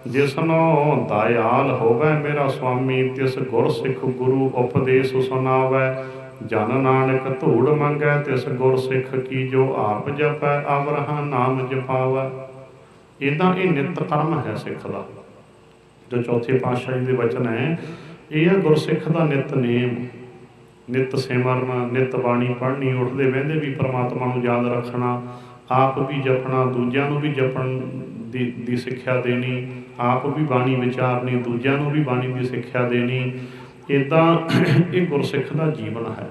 S1: ਜਿਸਨੋ ਦਇਆਲ ਹੋਵੈ ਮੇਰਾ ਸੁਆਮੀ, ਤਿਸ ਗੁਰ ਸਿੱਖ ਗੁਰੂ ਉਪਦੇਸ਼ ਸੁਣਾਵੈ। ਜਨ ਨਾਨਕ ਧੂੜ ਮੰਗੈ ਤਿਸ ਗੁਰ ਸਿੱਖ ਕੀ, ਜੋ ਆਪ ਜਪੈ ਅਵਰਹਾ ਨਾਮ ਜਪਾਵੈ। ਇੱਦਾਂ ਇਹ ਨਿੱਤ ਕਰਮ ਹੈ ਸਿੱਖ ਦਾ। ਜੋ ਚੌਥੇ ਪਾਤਸ਼ਾਹ ਜੀ ਦੇ ਵਚਨ ਹੈ, ਇਹ ਹੈ ਗੁਰਸਿੱਖ ਦਾ ਨਿੱਤ ਨੇਮ। ਨਿੱਤ ਸਿਮਰਨ, ਨਿੱਤ ਬਾਣੀ ਪੜ੍ਹਨੀ, ਉੱਠਦੇ ਬਹਿੰਦੇ ਵੀ ਪਰਮਾਤਮਾ ਨੂੰ ਯਾਦ ਰੱਖਣਾ, ਆਪ ਵੀ ਜਪਣਾ, ਦੂਜਿਆਂ ਨੂੰ ਵੀ ਜਪਣ ਦੀ ਸਿੱਖਿਆ ਦੇਣੀ, ਆਪ ਵੀ ਬਾਣੀ ਵਿਚਾਰਨੀ, ਦੂਜਿਆਂ ਨੂੰ ਵੀ ਬਾਣੀ ਦੀ ਸਿੱਖਿਆ ਦੇਣੀ। ਇੱਦਾਂ ਇਹ ਗੁਰਸਿੱਖ ਦਾ ਜੀਵਨ ਹੈ।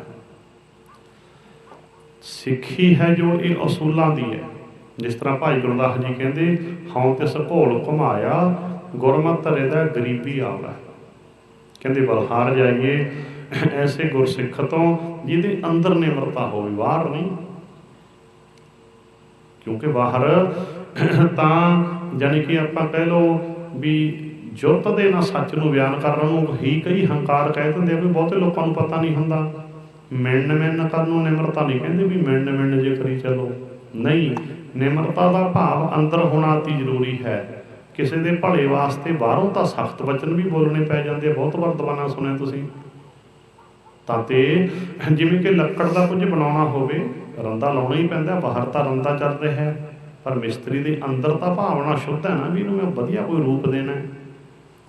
S1: ਸਿੱਖੀ ਹੈ ਜੋ ਇਹ ਅਸੂਲਾਂ ਦੀ ਹੈ। ਜਿਸ ਤਰ੍ਹਾਂ ਭਾਈ ਗੁਰਦਾਸ ਜੀ ਕਹਿੰਦੇ, ਹਉ ਤਿਸ ਘੋਲ ਘੁਮਾਇਆ, ਗੁਰਮਤਿ ਧਰੇ ਦਾ ਗਰੀਬੀ ਆਵੈ। ਕਹਿੰਦੇ ਬਲਹਾਰ ਜਾਈਏ ਐਸੇ ਗੁਰਸਿੱਖ ਤੋਂ ਜਿਹਦੇ ਅੰਦਰ ਨਿਮਰਤਾ ਹੋਵੇ, ਬਾਹਰ ਨਹੀਂ। ਕਿਉਂਕਿ ਬਾਹਰ ਤਾਂ ਜਾਣੀ ਕਿ ਆਪਾਂ ਕਹਿ ਲਓ ਵੀ ਜੁਰਤ ਦੇ ਨਾਲ ਸੱਚ ਨੂੰ ਬਿਆਨ ਕਰਨ ਨੂੰ ਹੀ ਕਈ ਹੰਕਾਰ ਕਹਿ ਦਿੰਦੇ ਆ। ਵੀ ਬਹੁਤੇ ਲੋਕਾਂ ਨੂੰ ਪਤਾ ਨਹੀਂ ਹੁੰਦਾ। ਮਿਲਣ ਕਰਨ ਨੂੰ ਨਿਮਰਤਾ ਨਹੀਂ ਕਹਿੰਦੇ ਵੀ ਮਿਲਣ ਜੇ ਕਰੀ ਚਲੋ, ਨਹੀਂ। ਨਿਮਰਤਾ ਦਾ ਭਾਵ ਅੰਦਰ ਹੋਣਾ ਅਤੀ ਜ਼ਰੂਰੀ ਹੈ। ਕਿਸੇ ਦੇ ਭਲੇ ਵਾਸਤੇ ਬਾਹਰੋਂ ਤਾਂ ਸਖਤ ਵਚਨ ਵੀ ਬੋਲਣੇ ਪੈ ਜਾਂਦੇ ਆ। ਬਹੁਤ ਵਾਰ ਦਵਾਨਾ ਸੁਣਿਆ ਤੁਸੀਂ। ਤਾਂ ਤੇ ਜਿਵੇਂ ਕਿ ਲੱਕੜ ਦਾ ਕੁਝ ਬਣਾਉਣਾ ਹੋਵੇ, ਰੰਦਾ ਲਾਉਣਾ ਹੀ ਪੈਂਦਾ। ਬਾਹਰ ਤਾਂ ਰੰਦਾ ਚੱਲ ਰਿਹਾ ਹੈ, ਪਰ ਮਿਸਤਰੀ ਦੇ ਅੰਦਰ ਤਾਂ ਭਾਵਨਾ ਸ਼ੁੱਧ ਹੈ ਨਾ ਵੀ ਇਹਨੂੰ ਮੈਂ ਵਧੀਆ ਕੋਈ ਰੂਪ ਦੇਣਾ।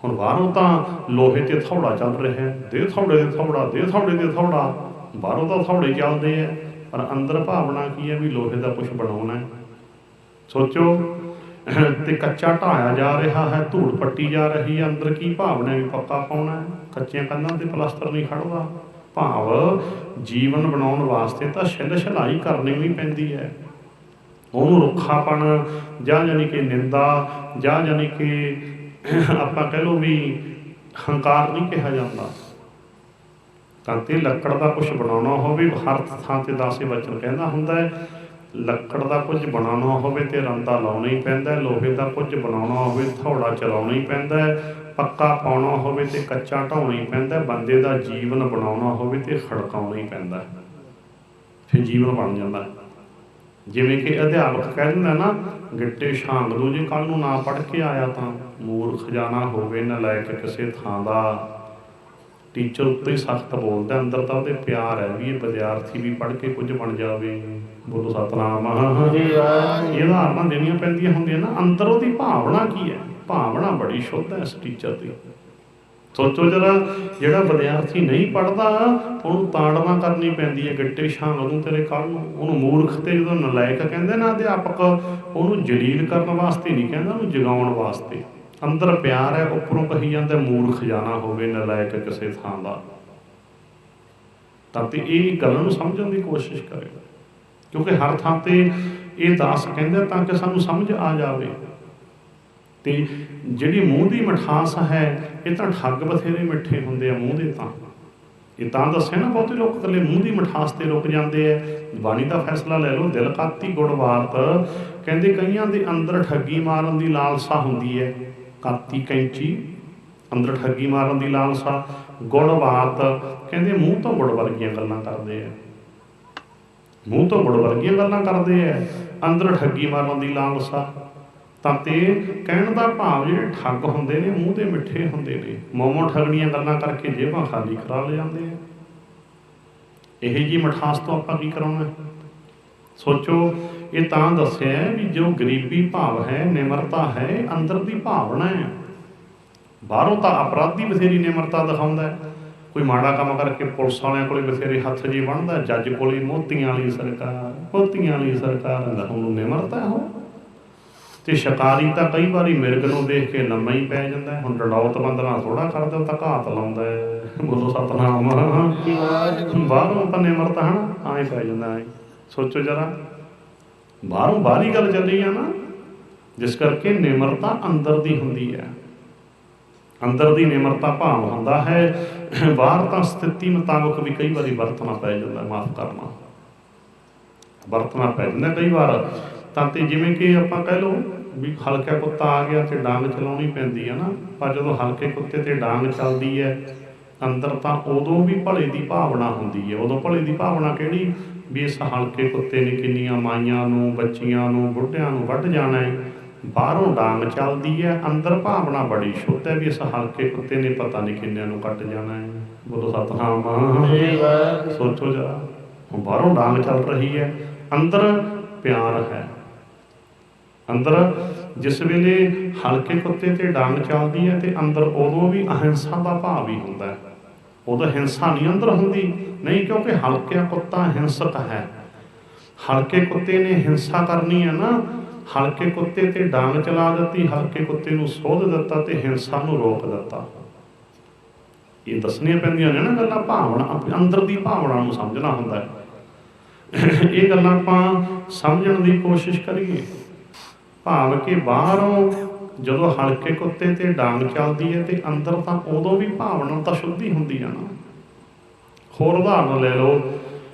S1: ਹੁਣ ਬਾਹਰੋਂ ਤਾਂ ਲੋਹੇ ਤੇ ਥੌੜਾ ਚੱਲ ਰਿਹਾ ਹੈ, ਦੇ ਥੌੜੇ ਦੇ ਥੌੜਾ, ਦੇ ਥੌੜੇ ਦੇ ਥੌੜਾ। ਬਾਹਰੋਂ ਤਾਂ ਥੌੜੇ ਚੱਲਦੇ ਹੈ, ਪਰ ਅੰਦਰ ਭਾਵਨਾ ਕੀ ਹੈ ਵੀ ਲੋਹੇ ਦਾ ਕੁਛ ਬਣਾਉਣਾ। ਸੋਚੋ, ਤੇ ਕੱਚਾ ਢਾਇਆ ਜਾ ਰਿਹਾ ਹੈ, ਧੂੜ ਪੱਟੀ ਜਾ ਰਹੀ ਹੈ, ਅੰਦਰ ਕੀ ਭਾਵਨਾ ਵੀ ਪੱਕਾ ਪਾਉਣਾ। ਕੱਚੀਆਂ ਕੰਧਾਂ ਤੇ ਪਲਸਤਰ ਨਹੀਂ ਖੜਦਾ। ਭਾਵ ਜੀਵਨ ਬਣਾਉਣ ਵਾਸਤੇ ਤਾਂ ਛਿੱਲ ਛਿਲਾਈ ਕਰਨੀ ਵੀ ਪੈਂਦੀ ਹੈ। ਉਹਨੂੰ ਰੁੱਖਾਪਣ ਜਾਂ ਯਾਨੀ ਕਿ ਨਿੰਦਾ ਜਾਂ ਯਾਨੀ ਕਿ ਆਪਾਂ ਕਹਿ ਲਓ ਵੀ ਹੰਕਾਰ ਨਹੀਂ ਕਿਹਾ ਜਾਂਦਾ। ਤਾਂ ਤੇ ਲੱਕੜ ਦਾ ਕੁਛ ਬਣਾਉਣਾ ਹੋਵੇ, ਹਰ ਥਾਂ ਤੇ ਦਾਸੇ ਵਚਨ ਕਹਿੰਦਾ ਹੁੰਦਾ ਹੈ। ਲੱਕੜ ਦਾ ਕੁਝ ਬਣਾਉਣਾ ਹੋਵੇ ਤੇ ਰੰਦਾ ਲਾਉਣਾ ਹੀ ਪੈਂਦਾ। ਲੋਹੇ ਦਾ ਕੁਝ ਬਣਾਉਣਾ ਹੋਵੇ ਥੌੜਾ ਚਲਾਉਣਾ ਹੀ ਪੈਂਦਾ। ਪੱਕਾ ਪਾਉਣਾ ਹੋਵੇ ਤੇ ਕੱਚਾ ਢਾਉਣਾ ਹੀ ਪੈਂਦਾ। ਬੰਦੇ ਦਾ ਜੀਵਨ ਬਣਾਉਣਾ ਹੋਵੇ ਤੇ ਖੜਕਾਉਣਾ ਹੀ ਪੈਂਦਾ, ਫਿਰ ਜੀਵਨ ਬਣ ਜਾਂਦਾ। ਜਿਵੇਂ ਕਿ ਅਧਿਆਪਕ ਕਹਿ ਦਿੰਦਾ ਨਾ, ਗਿੱਟੇ ਛਾਂਗ ਦੋ ਜੇ ਕੱਲ੍ਹ ਨੂੰ ਨਾ ਪੜ੍ਹ ਕੇ ਆਇਆ ਤਾਂ। ਮੂਰਖ ਜਾਣਾ ਹੋਵੇ ਨਲਾਇਕ ਕਿਸੇ ਥਾਂ ਦਾ। ਟੀਚਰ ਉੱਤੇ ਹੀ ਸਖਤ ਬੋਲਦਾ, ਅੰਦਰ ਤਾਂ ਉਹਦੇ ਪਿਆਰ ਹੈ ਵੀ ਇਹ ਵਿਦਿਆਰਥੀ ਵੀ ਪੜ੍ਹ ਕੇ ਕੁਝ ਬਣ ਜਾਵੇ। ਬੋਲੋ ਸਤਿਨਾਮ। ਇਹ ਉਦਾਹਰਨਾਂ ਦੇਣੀਆਂ ਪੈਂਦੀਆਂ ਹੁੰਦੀਆਂ ਨਾ। ਅੰਦਰ ਉਹਦੀ ਭਾਵਨਾ ਕੀ ਹੈ? ਭਾਵਨਾ ਬੜੀ ਸ਼ੁੱਧ ਹੈ ਇਸ ਟੀਚਰ ਦੀ। ਸੋਚੋ ਜਰਾ, ਜਿਹੜਾ ਵਿਦਿਆਰਥੀ ਨਹੀਂ ਪੜ੍ਹਦਾ ਉਹਨੂੰ ਤਾੜਨਾ ਕਰਨੀ ਪੈਂਦੀ ਹੈ, ਗਿੱਟੇ ਛਾਂਗ ਦੂੰ ਤੇਰੇ ਕੱਲ੍ਹ ਨੂੰ। ਉਹਨੂੰ ਮੂਰਖ ਤੇ ਜਦੋਂ ਨਲਾਇਕ ਕਹਿੰਦੇ ਨਾ ਅਧਿਆਪਕ, ਉਹਨੂੰ ਜਲੀਲ ਕਰਨ ਵਾਸਤੇ ਨਹੀਂ ਕਹਿੰਦਾ, ਉਹਨੂੰ ਜਗਾਉਣ ਵਾਸਤੇ। ਅੰਦਰ ਪਿਆਰ ਹੈ, ਉੱਪਰੋਂ ਕਹੀ ਜਾਂਦਾ ਮੂਰਖ ਜਾਣਾ ਹੋਵੇ ਨਲਾਇਕ ਕਿਸੇ ਥਾਂ ਦਾ। ਤਾਂ ਤੇ ਇਹ ਗੱਲ ਨੂੰ ਸਮਝਣ ਦੀ ਕੋਸ਼ਿਸ਼ ਕਰੇ, ਕਿਉਂਕਿ ਹਰ ਥਾਂ ਤੇ ਇਹ ਦਾਸ ਕਹਿੰਦੇ ਤਾਂ ਕਿ ਸਾਨੂੰ ਸਮਝ ਆ ਜਾਵੇ। ਤੇ ਜਿਹੜੀ ਮੂੰਹ ਦੀ ਮਿਠਾਸ ਹੈ, ਇਹ ਤਾਂ ਠੱਗ ਬਥੇਰੇ ਮਿੱਠੇ ਹੁੰਦੇ ਆ ਮੂੰਹ ਦੇ। ਤਾਂ ਇਹ ਤਾਂ ਦੱਸਿਆ ਨਾ, ਬਹੁਤੇ ਲੋਕ ਇਕੱਲੇ ਮੂੰਹ ਦੀ ਮਿਠਾਸ ਤੇ ਰੁਕ ਜਾਂਦੇ ਆ। ਬਾਣੀ ਦਾ ਫੈਸਲਾ ਲੈ ਲਓ, ਦਿਲ ਕਾਤੀ ਗੁੜ ਵਾਰਤ, ਕਹਿੰਦੇ ਕਈਆਂ ਦੇ ਅੰਦਰ ਠੱਗੀ ਮਾਰਨ ਦੀ ਲਾਲਸਾ ਹੁੰਦੀ ਹੈ। ਕਾਤੀ ਕੈਂਚੀ, ਅੰਦਰ ਠੱਗੀ ਮਾਰਨ ਦੀ ਲਾਲਸਾ। ਗੁੜ ਵਾਰਤ ਕਹਿੰਦੇ ਮੂੰਹ ਤੋਂ ਗੁੜ ਵਰਗੀਆਂ ਗੱਲਾਂ ਕਰਦੇ ਆ, ਮੂੰਹ ਤੋਂ ਗੁੜ ਵਰਗੀਆਂ ਗੱਲਾਂ ਕਰਦੇ ਆ, ਅੰਦਰ ਠੱਗੀ ਮਾਰਨ ਦੀ ਲਾਲਸਾ। ਤਾਂ ਤੇ ਕਹਿਣ ਦਾ ਭਾਵ ਜਿਹੜੇ ਠੱਗ ਹੁੰਦੇ ਨੇ ਮੂੰਹ ਦੇ ਮਿੱਠੇ ਹੁੰਦੇ ਨੇ, ਮੋਮੋ ਠੱਗਣੀਆਂ ਗੱਲਾਂ ਕਰਕੇ ਜੇਬਾਂ ਖਾਲੀ ਕਰਾ ਲੈ ਜਾਂਦੇ ਆ। ਇਹੋ ਜਿਹੀ ਮਿਠਾਸ ਤੋਂ ਆਪਾਂ ਕੀ ਕਰਾਉਣਾ? ਸੋਚੋ, ਇਹ ਤਾਂ ਦੱਸਿਆ ਵੀ ਜੋ ਗਰੀਬੀ ਭਾਵ ਹੈ, ਨਿਮਰਤਾ ਹੈ, ਅੰਦਰ ਦੀ ਭਾਵਨਾ ਹੈ। ਬਾਹਰੋਂ ਤਾਂ ਅਪਰਾਧੀ ਬਥੇਰੀ ਨਿਮਰਤਾ ਦਿਖਾਉਂਦਾ, ਕੋਈ ਮਾੜਾ ਕੰਮ ਕਰਕੇ ਪੁਲਿਸ ਵਾਲਿਆਂ ਕੋਲੇ ਬਥੇਰੇ ਹੱਥ ਜੀ ਬਣਦਾ, ਜੱਜ ਕੋਲੇ ਮੋਤੀਆਂ ਵਾਲੀ ਸਰਕਾਰ, ਮੋਤੀਆਂ ਵਾਲੀ ਸਰਕਾਰ, ਉਹਨੂੰ ਨਿਮਰਤਾ ਉਹ। ਤੇ ਸ਼ਿਕਾਰੀ ਤਾਂ ਕਈ ਵਾਰੀ ਮਿਰਗ ਨੂੰ ਦੇਖ ਕੇ ਲੰਮਾ ਹੀ ਪੈ ਜਾਂਦਾ। ਹੁਣ ਡੜੌਤ ਬੰਦਨਾ ਥੋੜਾ ਕਰਦਾ, ਉਹ ਤਾਂ ਘਾਤ ਲਾਉਂਦਾ। ਬੋਲੋ ਸਤਨਾਮ। ਬਾਹਰੋਂ ਤਾਂ ਨਿਮਰਤਾ ਹਨਾ ਆਏ ਪੈ ਜਾਂਦਾ। ਸੋਚੋ ਜਰਾ, ਬਾਹਰੋਂ ਬਾਹਰੀ ਗੱਲ ਚੱਲੀ ਆ ਨਾ, ਜਿਸ ਕਰਕੇ ਨਿਮਰਤਾ ਅੰਦਰ ਦੀ ਹੁੰਦੀ ਹੈ। ਅੰਦਰ ਦੀ ਨਿਮਰਤਾ ਭਾਵ ਹੁੰਦਾ ਹੈ। ਬਾਹਰ ਤਾਂ ਸਥਿਤੀ ਮੁਤਾਬਕ ਵੀ ਕਈ ਵਾਰੀ ਵਰਤਣਾ ਪੈ ਜਾਂਦਾ, ਮਾਫ਼ ਕਰਨਾ, ਵਰਤਣਾ ਪੈ ਜਾਂਦਾ ਕਈ ਵਾਰ। ਤਾਂ ਤੇ ਜਿਵੇਂ ਕਿ ਆਪਾਂ ਕਹਿ ਲਓ ਵੀ ਹਲਕਾ ਕੁੱਤਾ ਆ ਗਿਆ ਤੇ ਡਾਂਗ ਚਲਾਉਣੀ ਪੈਂਦੀ ਹੈ ਨਾ, ਪਰ ਜਦੋਂ ਹਲਕੇ ਕੁੱਤੇ ਤੇ ਡਾਂਗ ਚੱਲਦੀ ਹੈ ਅੰਦਰ, ਤਾਂ ਉਦੋਂ ਵੀ ਭਲੇ ਦੀ ਭਾਵਨਾ ਹੁੰਦੀ ਹੈ। ਉਦੋਂ ਭਲੇ ਦੀ ਭਾਵਨਾ ਕਿਹੜੀ? ਵੀ ਇਸ ਹਲਕੇ ਕੁੱਤੇ ਨੇ ਕਿੰਨੀਆਂ ਮਾਈਆਂ ਨੂੰ, ਬੱਚੀਆਂ ਨੂੰ, ਬੁੱਢਿਆਂ ਨੂੰ ਵੱਢ ਜਾਣਾ ਹੈ। ਬਾਹਰੋਂ ਡਾਂਗ ਚੱਲਦੀ ਹੈ, ਅੰਦਰ ਭਾਵਨਾ ਬੜੀ ਸ਼ੁੱਧ ਹੈ ਵੀ ਇਸ ਹਲਕੇ ਕੁੱਤੇ ਨੇ ਪਤਾ ਨਹੀਂ ਕਿੰਨਿਆਂ ਨੂੰ ਕੱਟ ਜਾਣਾ ਹੈ। ਬੋਲੋ ਸਤਨਾਮ। ਸੋਚੋ ਜਰਾ, ਬਾਹਰੋਂ ਡਾਂਗ ਚੱਲ ਰਹੀ ਹੈ, ਅੰਦਰ ਪਿਆਰ ਹੈ। ਅੰਦਰ ਜਿਸ ਵੇਲੇ ਹਲਕੇ ਕੁੱਤੇ ਤੇ ਡਾਂਗ ਚੱਲਦੀ ਹੈ ਤੇ ਅੰਦਰ ਉਦੋਂ ਵੀ ਅਹਿੰਸਾ ਦਾ ਭਾਵ ਹੀ ਹੁੰਦਾ ਹੈ। ਉਦੋਂ ਹਿੰਸਾ ਨਹੀਂ ਅੰਦਰ ਹੁੰਦੀ, ਨਹੀਂ, ਕਿਉਂਕਿ ਹਲਕਿਆ ਕੁੱਤਾ ਹਿੰਸਕ ਹੈ। ਹਲਕੇ ਕੁੱਤੇ ਨੇ ਹਿੰਸਾ ਕਰਨੀ ਹੈ ਨਾ, ਹਲਕੇ ਕੁੱਤੇ ਤੇ ਡਾਂਗ ਚਲਾ ਦਿੱਤੀ, ਹਲਕੇ ਕੁੱਤੇ ਨੂੰ ਸੋਧ ਦਿੱਤਾ ਤੇ ਹਿੰਸਾ ਨੂੰ ਰੋਕ ਦਿੱਤਾ। ਇਹ ਦੱਸਣੀਆਂ ਪੈਂਦੀਆਂ ਨੇ ਨਾ ਗੱਲਾਂ, ਭਾਵਨਾ ਅੰਦਰ ਦੀ ਭਾਵਨਾ ਨੂੰ ਸਮਝਣਾ ਹੁੰਦਾ ਹੈ। ਇਹ ਗੱਲਾਂ ਆਪਾਂ ਸਮਝਣ ਦੀ ਕੋਸ਼ਿਸ਼ ਕਰੀਏ। ਭਾਵ ਕਿ ਬਾਹਰੋਂ ਜਦੋਂ ਹਲਕੇ ਕੁੱਤੇ ਤੇ ਡਾਂਗ ਚੱਲਦੀ ਹੈ ਤੇ ਅੰਦਰ ਤਾਂ ਉਦੋਂ ਵੀ ਭਾਵਨਾ ਤਾਂ ਸ਼ੁੱਧੀ ਹੁੰਦੀ ਆ ਨਾ। ਹੋਰ ਉਦਾਹਰਨ ਲੈ ਲਓ,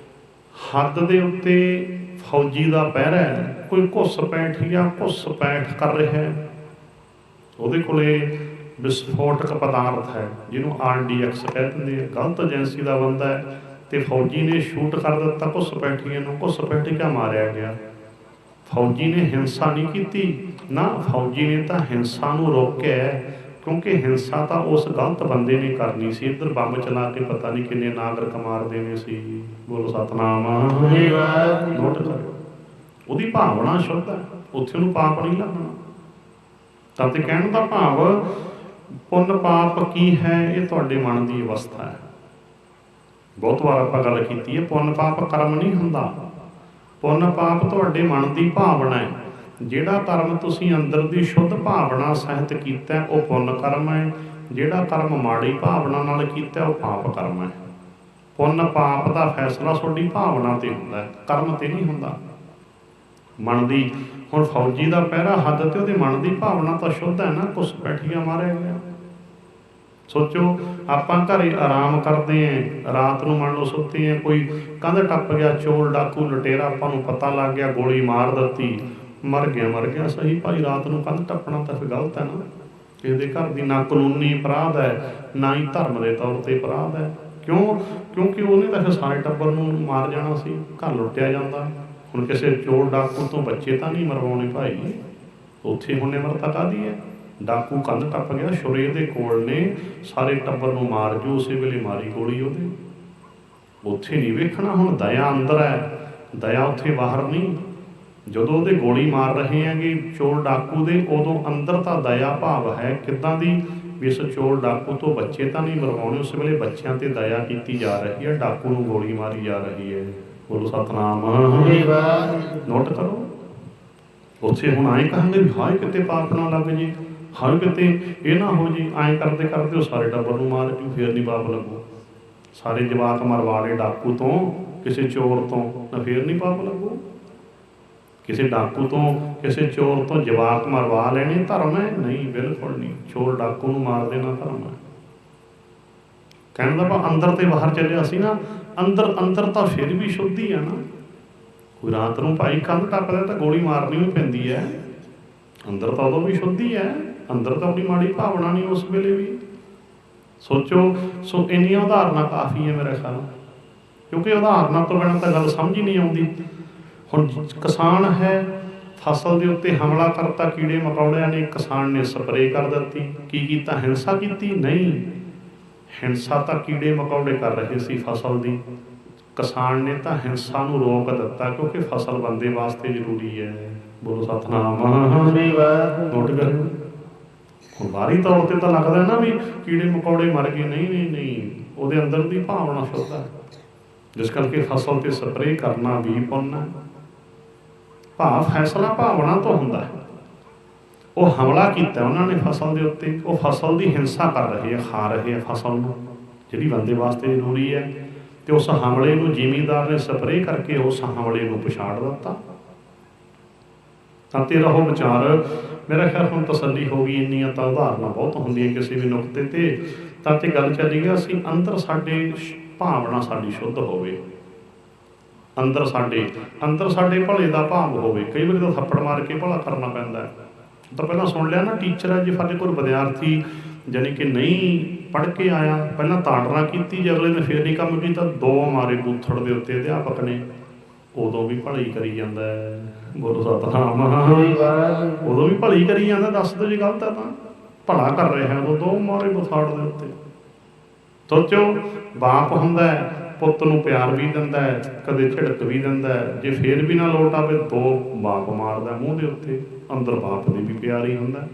S1: ਹੱਦ ਦੇ ਉੱਤੇ ਫੌਜੀ ਦਾ ਪਹਿਰਾ ਹੈ, ਕੋਈ ਘੁਸਪੈਠੀਆ ਘੁਸਪੈਠ ਕਰ ਰਿਹਾ ਹੈ, ਉਹਦੇ ਕੋਲੇ ਵਿਸਫੋਟਕ ਪਦਾਰਥ ਹੈ ਜਿਹਨੂੰ RDX ਕਹਿ ਦਿੰਦੇ ਆ, ਗਲਤ ਏਜੰਸੀ ਦਾ ਬੰਦਾ ਹੈ, ਤੇ ਫੌਜੀ ਨੇ ਸ਼ੂਟ ਕਰ ਦਿੱਤਾ ਘੁਸਪੈਠੀਏ ਨੂੰ, ਘੁਸਪੈਠੀਆ ਮਾਰਿਆ ਗਿਆ। ਫੌਜੀ ਨੇ ਹਿੰਸਾ ਨਹੀਂ ਕੀਤੀ ਨਾ, ਫੌਜੀ ਨੇ ਤਾਂ ਹਿੰਸਾ ਨੂੰ ਰੋਕਿਆ, ਕਿਉਂਕਿ ਹਿੰਸਾ ਤਾਂ ਉਸ ਗਲਤ ਬੰਦੇ ਨੇ ਕਰਨੀ ਸੀ। ਇੱਧਰ ਬੰਬ ਚਲਾ ਕੇ ਪਤਾ ਨਹੀਂ ਕਿੰਨੇ ਨਾਗਰਿਕ ਮਾਰ ਦੇਣੇ ਸੀ। ਬੋਲੋ ਸਤਨਾਮ। ਨੋਟ ਕਰਿਓ, ਉਹਦੀ ਭਾਵਨਾ ਸ਼ੁੱਧ ਹੈ, ਉੱਥੇ ਉਹਨੂੰ ਪਾਪ ਨਹੀਂ ਲੱਗਣਾ। ਤਾਂ ਤੇ ਕਹਿਣ ਦਾ ਭਾਵ ਪੁੰਨ ਪਾਪ ਕੀ ਹੈ, ਇਹ ਤੁਹਾਡੇ ਮਨ ਦੀ ਅਵਸਥਾ ਹੈ। ਬਹੁਤ ਵਾਰ ਆਪਾਂ ਗੱਲ ਕੀਤੀ ਹੈ, ਪੁੰਨ ਪਾਪ ਕਰਮ ਨਹੀਂ ਹੁੰਦਾ, ਪੁੰਨ ਪਾਪ ਤੁਹਾਡੇ ਮਨ ਦੀ ਭਾਵਨਾ ਹੈ। ਜਿਹੜਾ ਕਰਮ ਤੁਸੀਂ ਅੰਦਰ ਦੀ ਸ਼ੁੱਧ ਭਾਵਨਾ ਸਹਿਤ ਕੀਤਾ ਉਹ ਪੁੰਨ ਕਰਮ ਹੈ, ਜਿਹੜਾ ਕਰਮ ਮਾੜੀ ਭਾਵਨਾ ਨਾਲ ਕੀਤਾ ਉਹ ਪਾਪ ਕਰਮ ਹੈ। ਪੁੰਨ ਪਾਪ ਦਾ ਫੈਸਲਾ ਤੁਹਾਡੀ ਭਾਵਨਾ ਤੇ ਹੁੰਦਾ, ਕਰਮ ਤੇ ਨਹੀਂ ਹੁੰਦਾ। ਮਨ ਦੀ, ਹੁਣ ਫੌਜੀ ਦਾ ਪਹਿਰਾ ਹੱਦ ਤੇ ਉਹਦੇ ਮਨ ਦੀ ਭਾਵਨਾ ਤਾਂ ਸ਼ੁੱਧ ਹੈ ਨਾ, ਘੁਸਪੈਠੀਆ ਮਾਰਿਆ ਗਿਆ। ਸੋਚੋ, ਆਪਾਂ ਘਰੇ ਆਰਾਮ ਕਰਦੇ ਆਂ, ਰਾਤ ਨੂੰ ਮੰਨ ਲਓ ਸੁੱਤੇ ਆਂ, ਕੋਈ ਕੰਧ ਟੱਪ ਗਿਆ, ਚੋਰ ਡਾਕੂ ਲੁਟੇਰਾ, ਆਪਾਂ ਨੂੰ ਪਤਾ ਲੱਗ ਗਿਆ, ਗੋਲੀ ਮਾਰ ਦਿੱਤੀ, ਮਰ ਗਿਆ। ਸਹੀ ਭਾਈ, ਰਾਤ ਨੂੰ ਕੰਧ ਟੱਪਣਾ ਤਾਂ ਫਿਰ ਗਲਤ ਹੈ ਨਾ, ਇਹਦੇ ਘਰ ਦੀ ਨਾ ਕਾਨੂੰਨੀ ਅਪਰਾਧ ਹੈ, ਨਾ ਹੀ ਧਰਮ ਦੇ ਤੌਰ ਤੇ ਅਪਰਾਧ ਹੈ। ਕਿਉਂ? ਕਿਉਂਕਿ ਉਹਨੇ ਤਾਂ ਫਿਰ ਸਾਰੇ ਟੱਬਰ ਨੂੰ ਮਾਰ ਜਾਣਾ ਸੀ, ਘਰ ਲੁੱਟਿਆ ਜਾਂਦਾ। ਹੁਣ ਕਿਸੇ ਚੋਰ ਡਾਕੂ ਤੋਂ ਬੱਚੇ ਤਾਂ ਨਹੀਂ ਮਰਵਾਉਣੇ ਭਾਈ, ਉੱਥੇ ਹੁਣ ਨਿਮਰਤਾ ਕਾਹਦੀ ਹੈ? ਡਾਕੂ ਕੰਧ ਟੱਪ ਗਿਆ, ਛੁਰੇ ਦੇ ਕੋਲ ਨੇ, ਸਾਰੇ ਟੱਬਰ ਨੂੰ ਮਾਰ ਜੂ, ਉਸੇ ਵੇਲੇ ਮਾਰੀ ਗੋਲੀ ਉਹਦੇ, ਉੱਥੇ ਨਹੀਂ ਵੇਖਣਾ। ਹੁਣ ਦਇਆ ਅੰਦਰ ਹੈ, ਦਇਆ ਉੱਥੇ ਬਾਹਰ ਨਹੀਂ। ਜਦੋਂ ਉਹਦੇ ਗੋਲੀ ਮਾਰ ਰਹੇ ਹੈਗੇ ਚੋਰ ਡਾਕੂ ਦੇ, ਉਦੋਂ ਅੰਦਰ ਤਾਂ ਦਇਆ ਭਾਵ ਹੈ। ਕਿੱਦਾਂ ਦੀ? ਵੀ ਇਸ ਚੋਰ ਡਾਕੂ ਤੋਂ ਬੱਚੇ ਤਾਂ ਨਹੀਂ ਮਰਵਾਉਣੇ, ਉਸ ਵੇਲੇ ਬੱਚਿਆਂ ਤੇ ਦਇਆ ਕੀਤੀ ਜਾ ਰਹੀ ਹੈ, ਡਾਕੂ ਨੂੰ ਗੋਲੀ ਮਾਰੀ ਜਾ ਰਹੀ ਹੈ। ਬੋਲੋ ਸਤਨਾਮ। ਨੋਟ ਕਰੋ, ਉੱਥੇ ਹੁਣ ਆਏ ਕਹਾਂਗੇ ਵੀ ਹਾਏ ਕਿਤੇ ਪਾਪ ਨਾ ਲੱਗ ਜੇ, ਹਰ ਕਿਤੇ ਇਹ ਨਾ ਹੋ ਜੀ ਐਂ ਕਰਦੇ ਕਰਦੇ ਉਹ ਸਾਰੇ ਟੱਬਰ ਨੂੰ ਮਾਰ ਜੂ, ਫੇਰ ਨਹੀਂ ਪਾਪ ਲੱਗੂ। ਸਾਰੇ ਜਵਾਕ ਮਰਵਾੜੇ ਡਾਕੂ ਤੋਂ, ਕਿਸੇ ਚੋਰ ਤੋਂ, ਨਾ ਫੇਰ ਨਹੀਂ ਪਾਪ ਲੱਗੂ। ਕਿਸੇ ਡਾਕੂ ਤੋਂ, ਕਿਸੇ ਚੋਰ ਤੋਂ ਜਵਾਕ ਮਰਵਾ ਲੈਣੇ ਧਰਮ ਹੈ? ਨਹੀਂ, ਬਿਲਕੁਲ ਨਹੀਂ। ਚੋਰ ਡਾਕੂ ਨੂੰ ਮਾਰ ਦੇਣਾ ਧਰਮ ਹੈ। ਕਹਿਣ ਦਾ ਭਾਵ ਅੰਦਰ ਤੇ ਬਾਹਰ ਚੱਲਿਆ ਸੀ ਨਾ, ਅੰਦਰ ਤਾਂ ਫਿਰ ਵੀ ਸ਼ੁੱਧੀ ਆ ਨਾ। ਕੋਈ ਰਾਤ ਨੂੰ ਭਾਈ ਕੰਧ ਟੱਪਦਾ ਤਾਂ ਗੋਲੀ ਮਾਰਨੀ ਵੀ ਪੈਂਦੀ ਹੈ, ਅੰਦਰ ਤਾਂ ਉਦੋਂ ਵੀ ਸ਼ੁੱਧੀ ਹੈ, ਅੰਦਰ ਤਾਂ ਆਪਣੀ ਮਾੜੀ ਭਾਵਨਾ ਨਹੀਂ ਉਸ ਵੇਲੇ ਵੀ। ਸੋਚੋ, ਸੋ ਇੰਨੀਆਂ ਉਦਾਹਰਨਾਂ ਕਾਫੀ ਹੈ ਮੇਰੇ ਖਿਆਲ, ਕਿਉਂਕਿ ਉਦਾਹਰਨਾਂ ਤੋਂ ਬਿਨਾਂ ਤਾਂ ਗੱਲ ਸਮਝ ਹੀ ਨਹੀਂ ਆਉਂਦੀ। ਹੁਣ ਕਿਸਾਨ ਹੈ, ਫਸਲ ਦੇ ਉੱਤੇ ਹਮਲਾ ਕਰਤਾ ਕੀੜੇ ਮਕੌੜਿਆਂ ਨੇ, ਕਿਸਾਨ ਨੇ ਸਪਰੇਅ ਕਰ ਦਿੱਤੀ। ਕੀ ਕੀਤਾ? ਹਿੰਸਾ ਕੀਤੀ? ਨਹੀਂ, ਹਿੰਸਾ ਤਾਂ ਕੀੜੇ ਮਕੌੜੇ ਕਰ ਰਹੇ ਸੀ ਫਸਲ ਦੀ। ਕਿਸਾਨ ਨੇ ਤਾਂ ਹਿੰਸਾ ਨੂੰ ਰੋਕ ਦਿੱਤਾ, ਕਿਉਂਕਿ ਫਸਲ ਬੰਦੇ ਵਾਸਤੇ ਜ਼ਰੂਰੀ ਹੈ। ਬੋਲੋ ਸਤਿਨਾਮ। ਨੋਟ ਕਰਿਓ। ਹੁਣ ਬਾਹਰੀ ਤੌਰ ਤੇ ਤਾਂ ਲੱਗਦਾ ਨਾ ਵੀ ਕੀੜੇ ਮਕੌੜੇ ਮਰ ਗਏ, ਨਹੀਂ ਨਹੀਂ ਨਹੀਂ, ਉਹਦੇ ਅੰਦਰ ਦੀ ਭਾਵਨਾ ਸ਼ੁੱਧ ਹੈ। ਜਿਸ ਕਰਕੇ ਫਸਲ ਤੇ ਸਪਰੇਅ ਕਰਨਾ ਵੀ ਪੁੰਨ ਹੈ। ਭਾਵ ਫੈਸਲਾ ਭਾਵਨਾ ਤੋਂ ਹੁੰਦਾ ਹੈ। ਉਹ ਹਮਲਾ ਕੀਤਾ ਉਹਨਾਂ ਨੇ ਫਸਲ ਦੇ ਉੱਤੇ, ਉਹ ਫਸਲ ਦੀ ਹਿੰਸਾ ਕਰ ਰਹੇ ਆ, ਖਾ ਰਹੇ ਆ ਫਸਲ ਨੂੰ ਜਿਹੜੀ ਬੰਦੇ ਵਾਸਤੇ ਜ਼ਰੂਰੀ ਹੈ। ਤੇ ਉਸ ਹਮਲੇ ਨੂੰ ਜ਼ਿਮੀਂਦਾਰ ਨੇ ਸਪਰੇਅ ਕਰਕੇ ਉਸ ਹਮਲੇ ਨੂੰ ਪਛਾੜ ਦਿੱਤਾ। ਤਾਂ ਤੇਰਾ ਉਹ ਵਿਚਾਰ, ਮੇਰਾ ਖਿਆਲ ਹੁਣ ਤਸੱਲੀ ਹੋ ਗਈ। ਇੰਨੀਆਂ ਤਾਂ ਉਦਾਹਰਨਾਂ ਬਹੁਤ ਹੁੰਦੀਆਂ ਕਿਸੇ ਵੀ ਨੁਕਤੇ ਤੇ। ਤਾਂ ਤੇ ਗੱਲ ਚੱਲੀ ਗਿਆ ਅਸੀਂ ਅੰਦਰ ਸਾਡੇ ਭਾਵਨਾ ਸਾਡੀ ਸ਼ੁੱਧ ਹੋਵੇ, ਅੰਦਰ ਸਾਡੇ ਭਲੇ ਦਾ ਭਾਵ ਹੋਵੇ। ਕਈ ਵਾਰੀ ਤਾਂ ਥੱਪੜ ਮਾਰ ਕੇ ਭਲਾ ਕਰਨਾ ਪੈਂਦਾ। ਤਾਂ ਪਹਿਲਾਂ ਸੁਣ ਲਿਆ ਨਾ, ਟੀਚਰ ਹੈ ਜੇ ਸਾਡੇ ਕੋਲ ਵਿਦਿਆਰਥੀ ਜਾਣੀ ਕਿ ਨਹੀਂ ਪੜ੍ਹ ਕੇ ਆਇਆ, ਪਹਿਲਾਂ ਤਾੜਨਾ ਕੀਤੀ, ਜੇ ਅਗਲੇ ਨੇ ਫੇਰ ਨਹੀਂ ਕੰਮ ਕੀਤਾ, 2 ਮਾਰੇ ਬੂਥੜ ਦੇ ਉੱਤੇ ਅਧਿਆਪਕ ਨੇ, ਉਦੋਂ ਵੀ ਭਲੀ ਕਰੀ ਜਾਂਦਾ ਹੈ। ਬੋਲੋ ਸਤਿਨਾਮ। ਉਦੋਂ ਵੀ ਭਲੀ ਕਰੀ ਜਾਂਦਾ। ਦੱਸ ਦਿਓ ਜੇ ਗਲਤ ਹੈ ਤਾਂ, ਭਲਾ ਕਰ ਰਿਹਾ ਉਦੋਂ 2 ਮਾਰੇ ਬੁਥਾੜ ਦੇ ਉੱਤੇ। ਸੋਚੋ, ਬਾਪ ਹੁੰਦਾ ਹੈ, ਪੁੱਤ ਨੂੰ ਪਿਆਰ ਵੀ ਦਿੰਦਾ ਹੈ, ਕਦੇ ਝਿੜਕ ਵੀ ਦਿੰਦਾ ਹੈ, ਜੇ ਫੇਰ ਵੀ ਨਾ ਲੋਟ ਆਵੇ 2 ਬਾਪ ਮਾਰਦਾ ਮੂੰਹ ਦੇ ਉੱਤੇ। ਅੰਦਰ ਬਾਪ ਦੀ ਵੀ ਪਿਆਰ ਹੀ ਹੁੰਦਾ।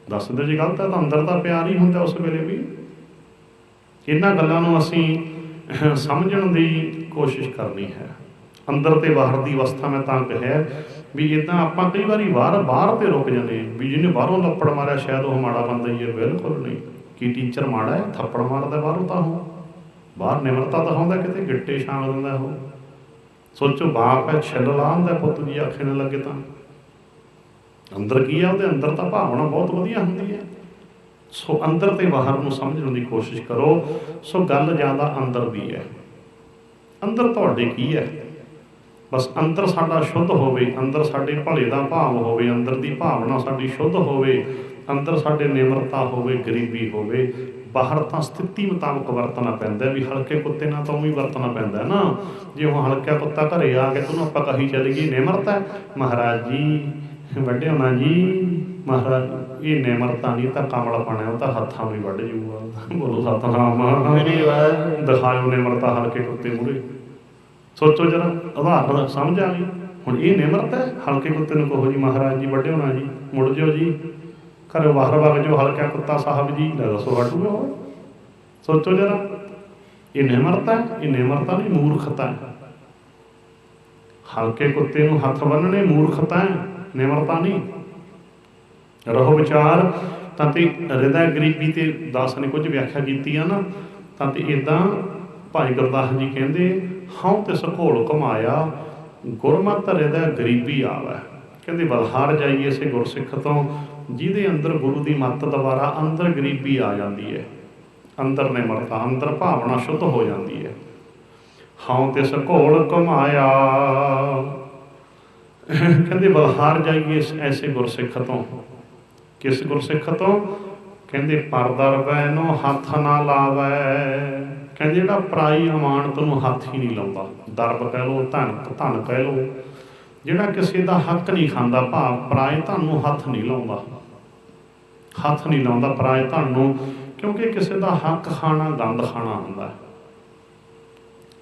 S1: ਦੱਸ ਦਿਓ ਜੇ ਗਲਤ ਹੈ ਤਾਂ, ਅੰਦਰ ਤਾਂ ਪਿਆਰ ਹੀ ਹੁੰਦਾ ਉਸ ਵੇਲੇ ਵੀ। ਇਹਨਾਂ ਗੱਲਾਂ ਨੂੰ ਅਸੀਂ ਸਮਝਣ ਦੀ ਕੋਸ਼ਿਸ਼ ਕਰਨੀ ਹੈ। ਅੰਦਰ ਤੇ ਬਾਹਰ ਦੀ ਅਵਸਥਾ ਮੈਂ ਤਾਂ ਕਿਹਾ ਵੀ ਇੱਦਾਂ ਆਪਾਂ ਕਈ ਵਾਰੀ ਬਾਹਰ ਤੇ ਰੁਕ ਜਾਂਦੇ ਵੀ ਜਿਹਨੇ ਬਾਹਰੋਂ ਲੱਪੜ ਮਾਰਿਆ ਸ਼ਾਇਦ ਉਹ ਮਾੜਾ ਬੰਦਾ ਹੀ ਹੈ। ਬਿਲਕੁਲ ਨਹੀਂ। ਕੀ ਟੀਚਰ ਮਾੜਾ ਹੈ? ਥੱਪੜ ਮਾਰਦਾ ਬਾਹਰੋਂ ਤਾਂ ਉਹ ਬਾਹਰ ਨਿਮਰਤਾ ਦਿਖਾਉਂਦਾ, ਕਿਤੇ ਗਿੱਟੇ ਛਾਂਗ ਦਿੰਦਾ ਉਹ। ਸੋਚੋ, ਬਾਪ ਹੈ, ਛਿੱਲ ਲਾ ਹੁੰਦਾ ਪੁੱਤ ਜੀ ਆਖੇ ਨਾ ਲੱਗੇ ਤਾਂ। ਅੰਦਰ ਕੀ ਹੈ? ਉਹਦੇ ਅੰਦਰ ਤਾਂ ਭਾਵਨਾ ਬਹੁਤ ਵਧੀਆ ਹੁੰਦੀ ਹੈ। ਸੋ ਅੰਦਰ ਤੇ ਬਾਹਰ ਨੂੰ ਸਮਝਣ ਦੀ ਕੋਸ਼ਿਸ਼ ਕਰੋ। ਸੋ ਗੱਲ ਜ਼ਿਆਦਾ ਅੰਦਰ ਦੀ ਹੈ। ਅੰਦਰ ਤੁਹਾਡੇ ਕੀ ਹੈ? ਬਸ ਅੰਦਰ ਸਾਡਾ ਸ਼ੁੱਧ ਹੋਵੇ, ਅੰਦਰ ਸਾਡੇ ਭਲੇ ਦਾ ਭਾਵ ਹੋਵੇ, ਅੰਦਰ ਦੀ ਭਾਵਨਾ ਸਾਡੀ ਸ਼ੁੱਧ ਹੋਵੇ, ਅੰਦਰ ਸਾਡੇ ਨਿਮਰਤਾ ਹੋਵੇ, ਗਰੀਬੀ ਹੋਵੇ। ਬਾਹਰ ਤਾਂ ਸਥਿਤੀ ਮੁਤਾਬਕ ਵਰਤਣਾ ਪੈਂਦਾ, ਵੀ ਹਲਕੇ ਕੁੱਤੇ ਨਾਲ ਤਾਂ ਉਵੇਂ ਵਰਤਣਾ ਪੈਂਦਾ ਨਾ। ਜੇ ਉਹ ਹਲਕਾ ਕੁੱਤਾ ਘਰੇ ਆ ਕੇ ਉਹਨੂੰ ਆਪਾਂ ਕਹੀ ਚੱਲ ਗਈ ਨਿਮਰਤਾ, ਮਹਾਰਾਜ ਜੀ ਵੱਡੇ ਹੋਣਾ ਜੀ ਮਹਾਰਾਜ, ਇਹ ਨਿਮਰਤਾ ਨਹੀਂ ਤਾਂ ਕਮਲਪਣ, ਉਹ ਤਾਂ ਹੱਥਾਂ ਨੂੰ ਹੀ ਵੱਢ ਜੂਗਾ। ਬੋਲੋ ਸਤਿਨਾਮ। ਦਿਖਾਇਓ ਨਿਮਰਤਾ ਹਲਕੇ ਕੁੱਤੇ ਮੂਹਰੇ। ਸੋਚੋ ਜਰਾ, ਉਦਾਹਰਨ ਸਮਝ ਆ ਗਈ। ਹੁਣ ਇਹ ਨਿਮਰਤ ਹੈ? ਹਲਕੇ ਕੁੱਤੇ ਨੂੰ ਕਹੋ ਜੀ ਮਹਾਰਾਜ ਜੀ ਵੱਡੇ ਹੋਣਾ ਜੀ, ਮੁੜ ਜਾਓ ਜੀ, ਘਰੋਂ ਬਾਹਰ ਵਗ ਜਾਓ, ਹਲਕਾ ਕੁੱਤਾ ਸਾਹਿਬ ਜੀ, ਲੈ ਦੱਸੋ ਵੱਢੂਗਾ ਉਹ? ਸੋਚੋ ਜਰਾ, ਇਹ ਨਿਮਰਤਾ ਹੈ? ਇਹ ਨਿਮਰਤਾ ਨਹੀਂ, ਮੂਰਖਤਾ ਹੈ। ਹਲਕੇ ਕੁੱਤੇ ਨੂੰ ਹੱਥ ਬੰਨ੍ਹਣੇ ਮੂਰਖਤਾ ਹੈ, ਨਿਮਰਤਾ ਨਹੀਂ। ਰਹੋ ਵਿਚਾਰ। ਤਾਂ ਤੇ ਹਿਰਦਾ ਗਰੀਬੀ ਤੇ ਦਾਸ ਨੇ ਕੁਝ ਵਿਆਖਿਆ ਕੀਤੀ ਆ ਨਾ। ਤਾਂ ਤੇ ਇੱਦਾਂ ਭਾਈ ਗੁਰਦਾਸ ਜੀ ਕਹਿੰਦੇ, ਹਉ ਤਿਸ ਘੋਲ ਘੁਮਾਇਆ, ਗੁਰਮਤਿ ਹਿਰਦਾ ਗਰੀਬੀ ਆਵੈ। ਕਹਿੰਦੇ ਬਲਹਾਰ ਜਾਈਏ ਇਸੇ ਗੁਰਸਿੱਖ ਤੋਂ ਜਿਹਦੇ ਅੰਦਰ ਗੁਰੂ ਦੀ ਮੱਤ ਦੁਆਰਾ ਅੰਦਰ ਗਰੀਬੀ ਆ ਜਾਂਦੀ ਹੈ, ਅੰਦਰ ਨਿਮਰਤਾ, ਅੰਦਰ ਭਾਵਨਾ ਸ਼ੁੱਧ ਹੋ ਜਾਂਦੀ ਹੈ। ਹਉ ਤਿਸ ਘੋਲ ਘੁਮਾਇਆ, ਕਹਿੰਦੇ ਬਲਹਾਰ ਜਾਈਏ ਐਸੇ ਗੁਰਸਿੱਖ ਤੋਂ। ਕਿਸ ਗੁਰਸਿੱਖ ਤੋਂ? ਕਹਿੰਦੇ ਪਰਦਾ ਰਵੈ ਨੂੰ ਹੱਥ ਨਾ ਲਾਵੈ। ਕਹਿੰਦੇ ਜਿਹੜਾ ਪਰਾਈ ਅਮਾਨਤ ਨੂੰ ਹੱਥ ਹੀ ਨਹੀਂ ਲਾਉਂਦਾ, ਦਰਬ ਕਹਿ ਲਓ, ਧਨ ਕਹਿ ਲਓ, ਜਿਹੜਾ ਕਿਸੇ ਦਾ ਹੱਕ ਨਹੀਂ ਖਾਂਦਾ, ਭਾਵ ਪਰਾਏ ਧਨ ਨੂੰ ਹੱਥ ਨਹੀਂ ਲਾਉਂਦਾ, ਹੱਥ ਨਹੀਂ ਲਾਉਂਦਾ ਪਰਾਏ ਧਨ ਨੂੰ। ਕਿਉਂਕਿ ਕਿਸੇ ਦਾ ਹੱਕ ਖਾਣਾ ਗੰਦ ਖਾਣਾ ਹੁੰਦਾ।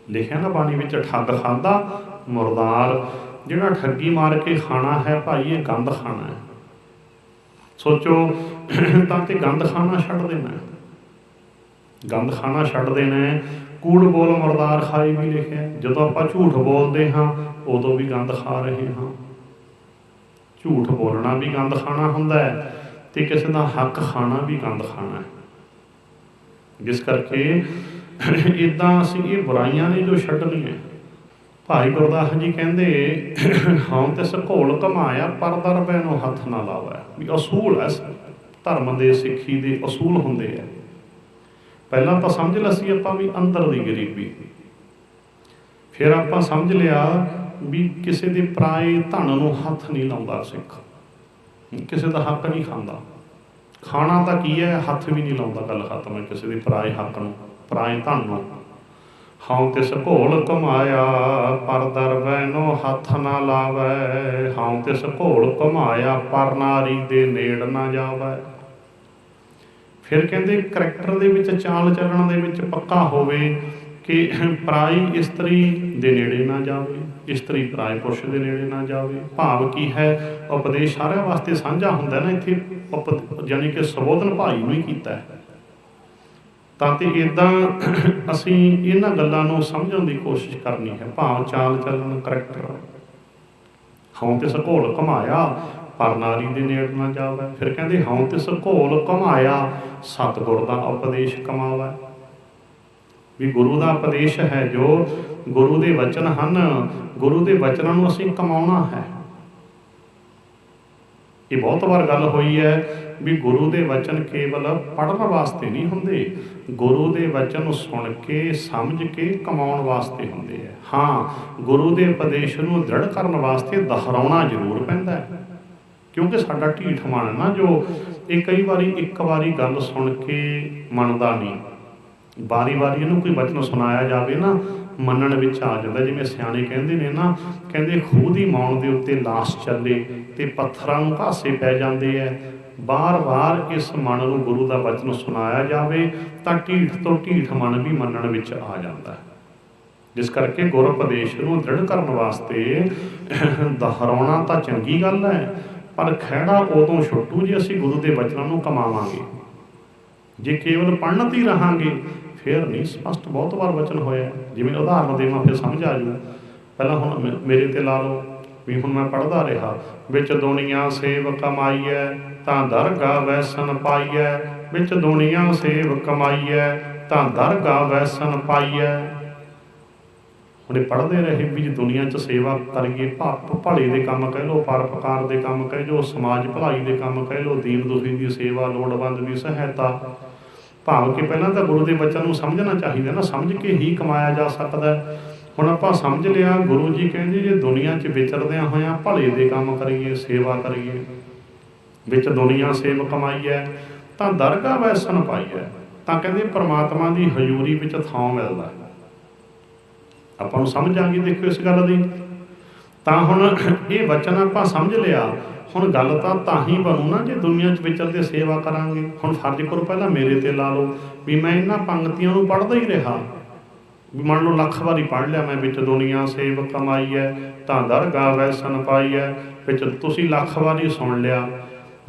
S1: ਲਿਖਿਆ ਨਾ ਬਾਣੀ ਵਿੱਚ, ਠੱਗ ਖਾਂਦਾ ਮੁਰਦਾਰ। ਜਿਹੜਾ ਠੱਗੀ ਮਾਰ ਕੇ ਖਾਣਾ ਹੈ ਭਾਈ, ਇਹ ਗੰਦ ਖਾਣਾ ਹੈ। ਸੋਚੋ, ਤਾਂ ਕਿ ਗੰਦ ਖਾਣਾ ਛੱਡ ਦੇਣਾ, ਗੰਦ ਖਾਣਾ ਛੱਡ ਦੇਣਾ। ਕੂੜ ਬੋਲ ਮੁਰਦਾਰ ਖਾਈ ਵੀ ਲਿਖਿਆ। ਜਦੋਂ ਆਪਾਂ ਝੂਠ ਬੋਲਦੇ ਹਾਂ ਉਦੋਂ ਵੀ ਗੰਦ ਖਾ ਰਹੇ ਹਾਂ। ਝੂਠ ਬੋਲਣਾ ਵੀ ਗੰਦ ਖਾਣਾ ਹੁੰਦਾ ਹੈ ਤੇ ਕਿਸੇ ਦਾ ਹੱਕ ਖਾਣਾ ਵੀ ਗੰਦ ਖਾਣਾ ਹੈ। ਜਿਸ ਕਰਕੇ ਇੱਦਾਂ ਅਸੀਂ ਇਹ ਬੁਰਾਈਆਂ ਨੇ ਜੋ ਛੱਡਣੀਆਂ। ਭਾਈ ਗੁਰਦਾਸ ਜੀ ਕਹਿੰਦੇ ਹਉ ਤਿਸ ਘੋਲ ਘਮਾਇਆ ਪਰ ਦਰ ਬੈਨੋ ਹੱਥ ਨਾ ਲਾਵੈ। ਵੀ ਅਸੂਲ ਹੈ ਧਰਮ ਦੇ, ਸਿੱਖੀ ਦੇ ਅਸੂਲ ਹੁੰਦੇ ਆ। ਪਹਿਲਾਂ ਤਾਂ ਸਮਝ ਲਿਆ ਸੀ ਆਪਾਂ ਵੀ ਅੰਦਰ ਦੀ ਗਰੀਬੀ, ਫਿਰ ਆਪਾਂ ਸਮਝ ਲਿਆ ਵੀ ਕਿਸੇ ਦੇ ਪਰਾਏ ਧਨ ਨੂੰ ਹੱਥ ਨਹੀਂ ਲਾਉਂਦਾ ਸਿੱਖ, ਕਿਸੇ ਦਾ ਹੱਕ ਨਹੀਂ ਖਾਂਦਾ। ਖਾਣਾ ਤਾਂ ਕੀ ਹੈ, ਹੱਥ ਵੀ ਨਹੀਂ ਲਾਉਂਦਾ, ਗੱਲ ਖਤਮ ਹੈ ਕਿਸੇ ਦੇ ਪਰਾਏ ਹੱਕ ਨੂੰ, ਪਰਾਏ ਧਨ ਨੂੰ। ਹਉ ਤਿਸ ਘੋਲ ਘਮਾਇਆ ਪਰ ਦਰ ਬੈਨੋ ਹੱਥ ਨਾ ਲਾਵੈ। ਹਉ ਤਿਸ ਘੋਲ ਘਮਾਇਆ ਪਰ ਨਾਰੀ ਦੇ ਨੇੜ ਨਾ ਜਾਵੈ। ਫਿਰ ਕਹਿੰਦੇ ਕਰੈਕਟਰ ਦੇ ਵਿੱਚ, ਚਾਲ ਚੱਲਣ ਦੇ ਵਿੱਚ ਪੱਕਾ ਹੋਵੇ ਕਿ ਪਰਾਈ ਇਸਤਰੀ ਦੇ ਨੇੜੇ ਨਾ ਜਾਵੇ, ਇਸਤਰੀ ਪਰਾਏ ਪੁਰਸ਼ ਦੇ ਨੇੜੇ ਨਾ ਜਾਵੇ। ਭਾਵ ਕੀ ਹੈ, ਉਪਦੇਸ਼ ਸਾਰਿਆਂ ਵਾਸਤੇ ਸਾਂਝਾ ਹੁੰਦਾ ਨਾ, ਇੱਥੇ ਜਾਣੀ ਕਿ ਸੰਬੋਧਨ ਭਾਈ ਨੂੰ ਹੀ ਕੀਤਾ ਹੈ। ਤਾਂ ਤੇ ਇੱਦਾਂ ਅਸੀਂ ਇਹਨਾਂ ਗੱਲਾਂ ਨੂੰ ਸਮਝਣ ਦੀ ਕੋਸ਼ਿਸ਼ ਕਰਨੀ ਹੈ। ਭਾਵ ਚਾਲ ਚੱਲਣ, ਕਰੈਕਟਰ। ਹਉ ਤਿਸ ਘੋਲ ਘਮਾਇਆ ਪਰ ਨਾਰੀ ਦੇ ਨੇੜ ਨਾ ਜਾਵੇ। ਫਿਰ ਕਹਿੰਦੇ ਹਉ ਤਿਸ ਘੋਲ ਘਮਾਇਆ ਸਤਿਗੁਰ ਦਾ ਉਪਦੇਸ਼ ਕਮਾਵੈ। ਵੀ ਗੁਰੂ ਦਾ ਉਪਦੇਸ਼ ਹੈ, ਜੋ ਗੁਰੂ ਦੇ ਵਚਨ ਹਨ, ਗੁਰੂ ਦੇ ਵਚਨਾਂ ਨੂੰ ਅਸੀਂ ਕਮਾਉਣਾ ਹੈ। ਇਹ ਬਹੁਤ ਵਾਰ ਗੱਲ ਹੋਈ ਹੈ ਵੀ ਗੁਰੂ ਦੇ ਵਚਨ ਕੇਵਲ ਪੜ੍ਹਨ ਵਾਸਤੇ ਨਹੀਂ ਹੁੰਦੇ, ਗੁਰੂ ਦੇ ਵਚਨ ਸੁਣ ਕੇ ਸਮਝ ਕੇ ਕਮਾਉਣ ਵਾਸਤੇ ਹੁੰਦੇ ਹੈ। ਹਾਂ, ਗੁਰੂ ਦੇ ਉਪਦੇਸ਼ ਨੂੰ ਦ੍ਰਿੜ ਕਰਨ ਵਾਸਤੇ ਦੁਹਰਾਉਣਾ ਜ਼ਰੂਰ ਪੈਂਦਾ ਹੈ, ਕਿਉਂਕਿ ਸਾਡਾ ਢੀਠ ਮਨ ਨਾ, ਜੋ ਇਹ ਕਈ ਵਾਰੀ ਇੱਕ ਵਾਰੀ ਗੱਲ ਸੁਣ ਕੇ ਮੰਨਦਾ ਨਹੀਂ, ਵਾਰੀ ਵਾਰੀ ਇਹਨੂੰ ਕੋਈ ਵਚਨ ਸੁਣਾਇਆ ਜਾਵੇ ਨਾ, ਮੰਨਣ ਵਿੱਚ ਆ ਜਾਂਦਾ। ਜਿਵੇਂ ਸਿਆਣੇ ਕਹਿੰਦੇ ਨੇ ਨਾ, ਕਹਿੰਦੇ ਖੂਹ ਦੀ ਮੌਣ ਦੇ ਉੱਤੇ ਲਾਸ਼ ਚੱਲੇ ਤੇ ਪੱਥਰਾਂ ਨੂੰ ਘਾਸੇ ਪੈ ਜਾਂਦੇ ਹੈ। ਬਾਰ ਬਾਰ ਇਸ ਮਨ ਨੂੰ ਗੁਰੂ ਦਾ ਵਚਨ ਸੁਣਾਇਆ ਜਾਵੇ ਤਾਂ ਢੀਠ ਤੋਂ ਢੀਠ ਮਨ ਵੀ ਮੰਨਣ ਵਿੱਚ ਆ ਜਾਂਦਾ ਹੈ। ਜਿਸ ਕਰਕੇ ਗੁਰ ਉਪਦੇਸ਼ ਨੂੰ ਦ੍ਰਿੜ ਕਰਨ ਵਾਸਤੇ ਦੁਹਰਾਉਣਾ ਤਾਂ ਚੰਗੀ ਗੱਲ ਹੈ, ਪਰ ਖਹਿੜਾ ਉਦੋਂ ਛੁੱਟੂ ਜੇ ਅਸੀਂ ਗੁਰੂ ਦੇ ਵਚਨਾਂ ਨੂੰ ਕਮਾਵਾਂਗੇ। ਜੇ ਕੇਵਲ ਪੜ੍ਹਨ ਤੇ ਹੀ ਰਹਾਂਗੇ ਫਿਰ ਨਹੀਂ। ਸਪਸ਼ਟ ਬਹੁਤ ਵਾਰ ਵਚਨ ਹੋਇਆ, ਜਿਵੇਂ ਉਦਾਹਰਨ ਦੇਵਾਂ ਫਿਰ ਸਮਝ ਆ ਜੂ। ਪਹਿਲਾਂ ਹੁਣ ਮੇਰੇ ਤੇ ਲਾ ਲਓ ਵੀ ਹੁਣ ਮੈਂ ਪੜ੍ਹਦਾ ਰਿਹਾ, ਵਿੱਚ ਦੁਨੀਆ ਸੇਵ ਕਮਾਈਐ ਤਾਂ ਦਰਗਾਹ ਵੈਸਨ ਪਾਈਐ। ਵਿੱਚ ਦੁਨੀਆ ਸੇਵ ਕਮਾਈਐ ਤਾਂ ਦਰਗਾਹ ਵੈਸਨ ਪਾਈਐ। ਹੁਣ ਇਹ ਪੜ੍ਹਦੇ ਰਹੇ ਵੀ ਜੇ ਦੁਨੀਆ 'ਚ ਸੇਵਾ ਕਰੀਏ, ਭਲੇ ਦੇ ਕੰਮ ਕਹਿ ਲਓ, ਪਰਉਪਕਾਰ ਦੇ ਕੰਮ ਕਹਿ ਲਓ, ਸਮਾਜ ਭਲਾਈ ਦੇ ਕੰਮ ਕਹਿ ਲਓ, ਦੀਨ ਦੁਖੀ ਦੀ ਸੇਵਾ, ਲੋੜਵੰਦ ਦੀ ਸਹਾਇਤਾ। ਭਾਵ ਕਿ ਪਹਿਲਾਂ ਤਾਂ ਗੁਰੂ ਦੇ ਵਚਨ ਨੂੰ ਸਮਝਣਾ ਚਾਹੀਦਾ ਨਾ, ਸਮਝ ਕੇ ਹੀ ਕਮਾਇਆ ਜਾ ਸਕਦਾ। ਹੁਣ ਆਪਾਂ ਸਮਝ ਲਿਆ, ਗੁਰੂ ਜੀ ਕਹਿੰਦੇ ਜੇ ਦੁਨੀਆ 'ਚ ਵਿਚਰਦਿਆਂ ਹੋਇਆਂ ਭਲੇ ਦੇ ਕੰਮ ਕਰੀਏ, ਸੇਵਾ ਕਰੀਏ, ਵਿੱਚ ਦੁਨੀਆ ਸੇਵ ਕਮਾਈਐ ਤਾਂ ਦਰਗਾਹ ਵੈਸਨ ਪਾਈਐ, ਤਾਂ ਕਹਿੰਦੇ ਪਰਮਾਤਮਾ ਦੀ ਹਜ਼ੂਰੀ ਵਿੱਚ ਥਾਂ ਮਿਲਦਾ। ਆਪਾਂ ਨੂੰ ਸਮਝ ਆ ਗਈ ਦੇਖੋ ਇਸ ਗੱਲ ਦੀ। ਤਾਂ ਹੁਣ ਇਹ ਵਚਨ ਆਪਾਂ ਸਮਝ ਲਿਆ। ਹੁਣ ਗੱਲ ਤਾਂ ਹੀ ਬਣੂ ਨਾ ਜੇ ਦੁਨੀਆ 'ਚ ਵਿਚਰਦੇ ਸੇਵਾ ਕਰਾਂਗੇ। ਹੁਣ ਫਰਜ਼ ਕਰੋ ਪਹਿਲਾਂ ਮੇਰੇ ਤੇ ਲਾ ਲਓ ਵੀ ਮੈਂ ਇਹਨਾਂ ਪੰਕਤੀਆਂ ਨੂੰ ਪੜ੍ਹਦਾ ਹੀ ਰਿਹਾ, ਵੀ ਮੰਨ ਲਓ ਲੱਖ ਵਾਰੀ ਪੜ੍ਹ ਲਿਆ ਮੈਂ, ਵਿੱਚ ਦੁਨੀਆ ਸੇਵ ਕਮਾਈਐ ਤਾਂ ਦਰਗਾਹ ਵੈਸਨ ਪਾਈਐ। ਵਿੱਚ ਤੁਸੀਂ ਲੱਖ ਵਾਰੀ ਸੁਣ ਲਿਆ,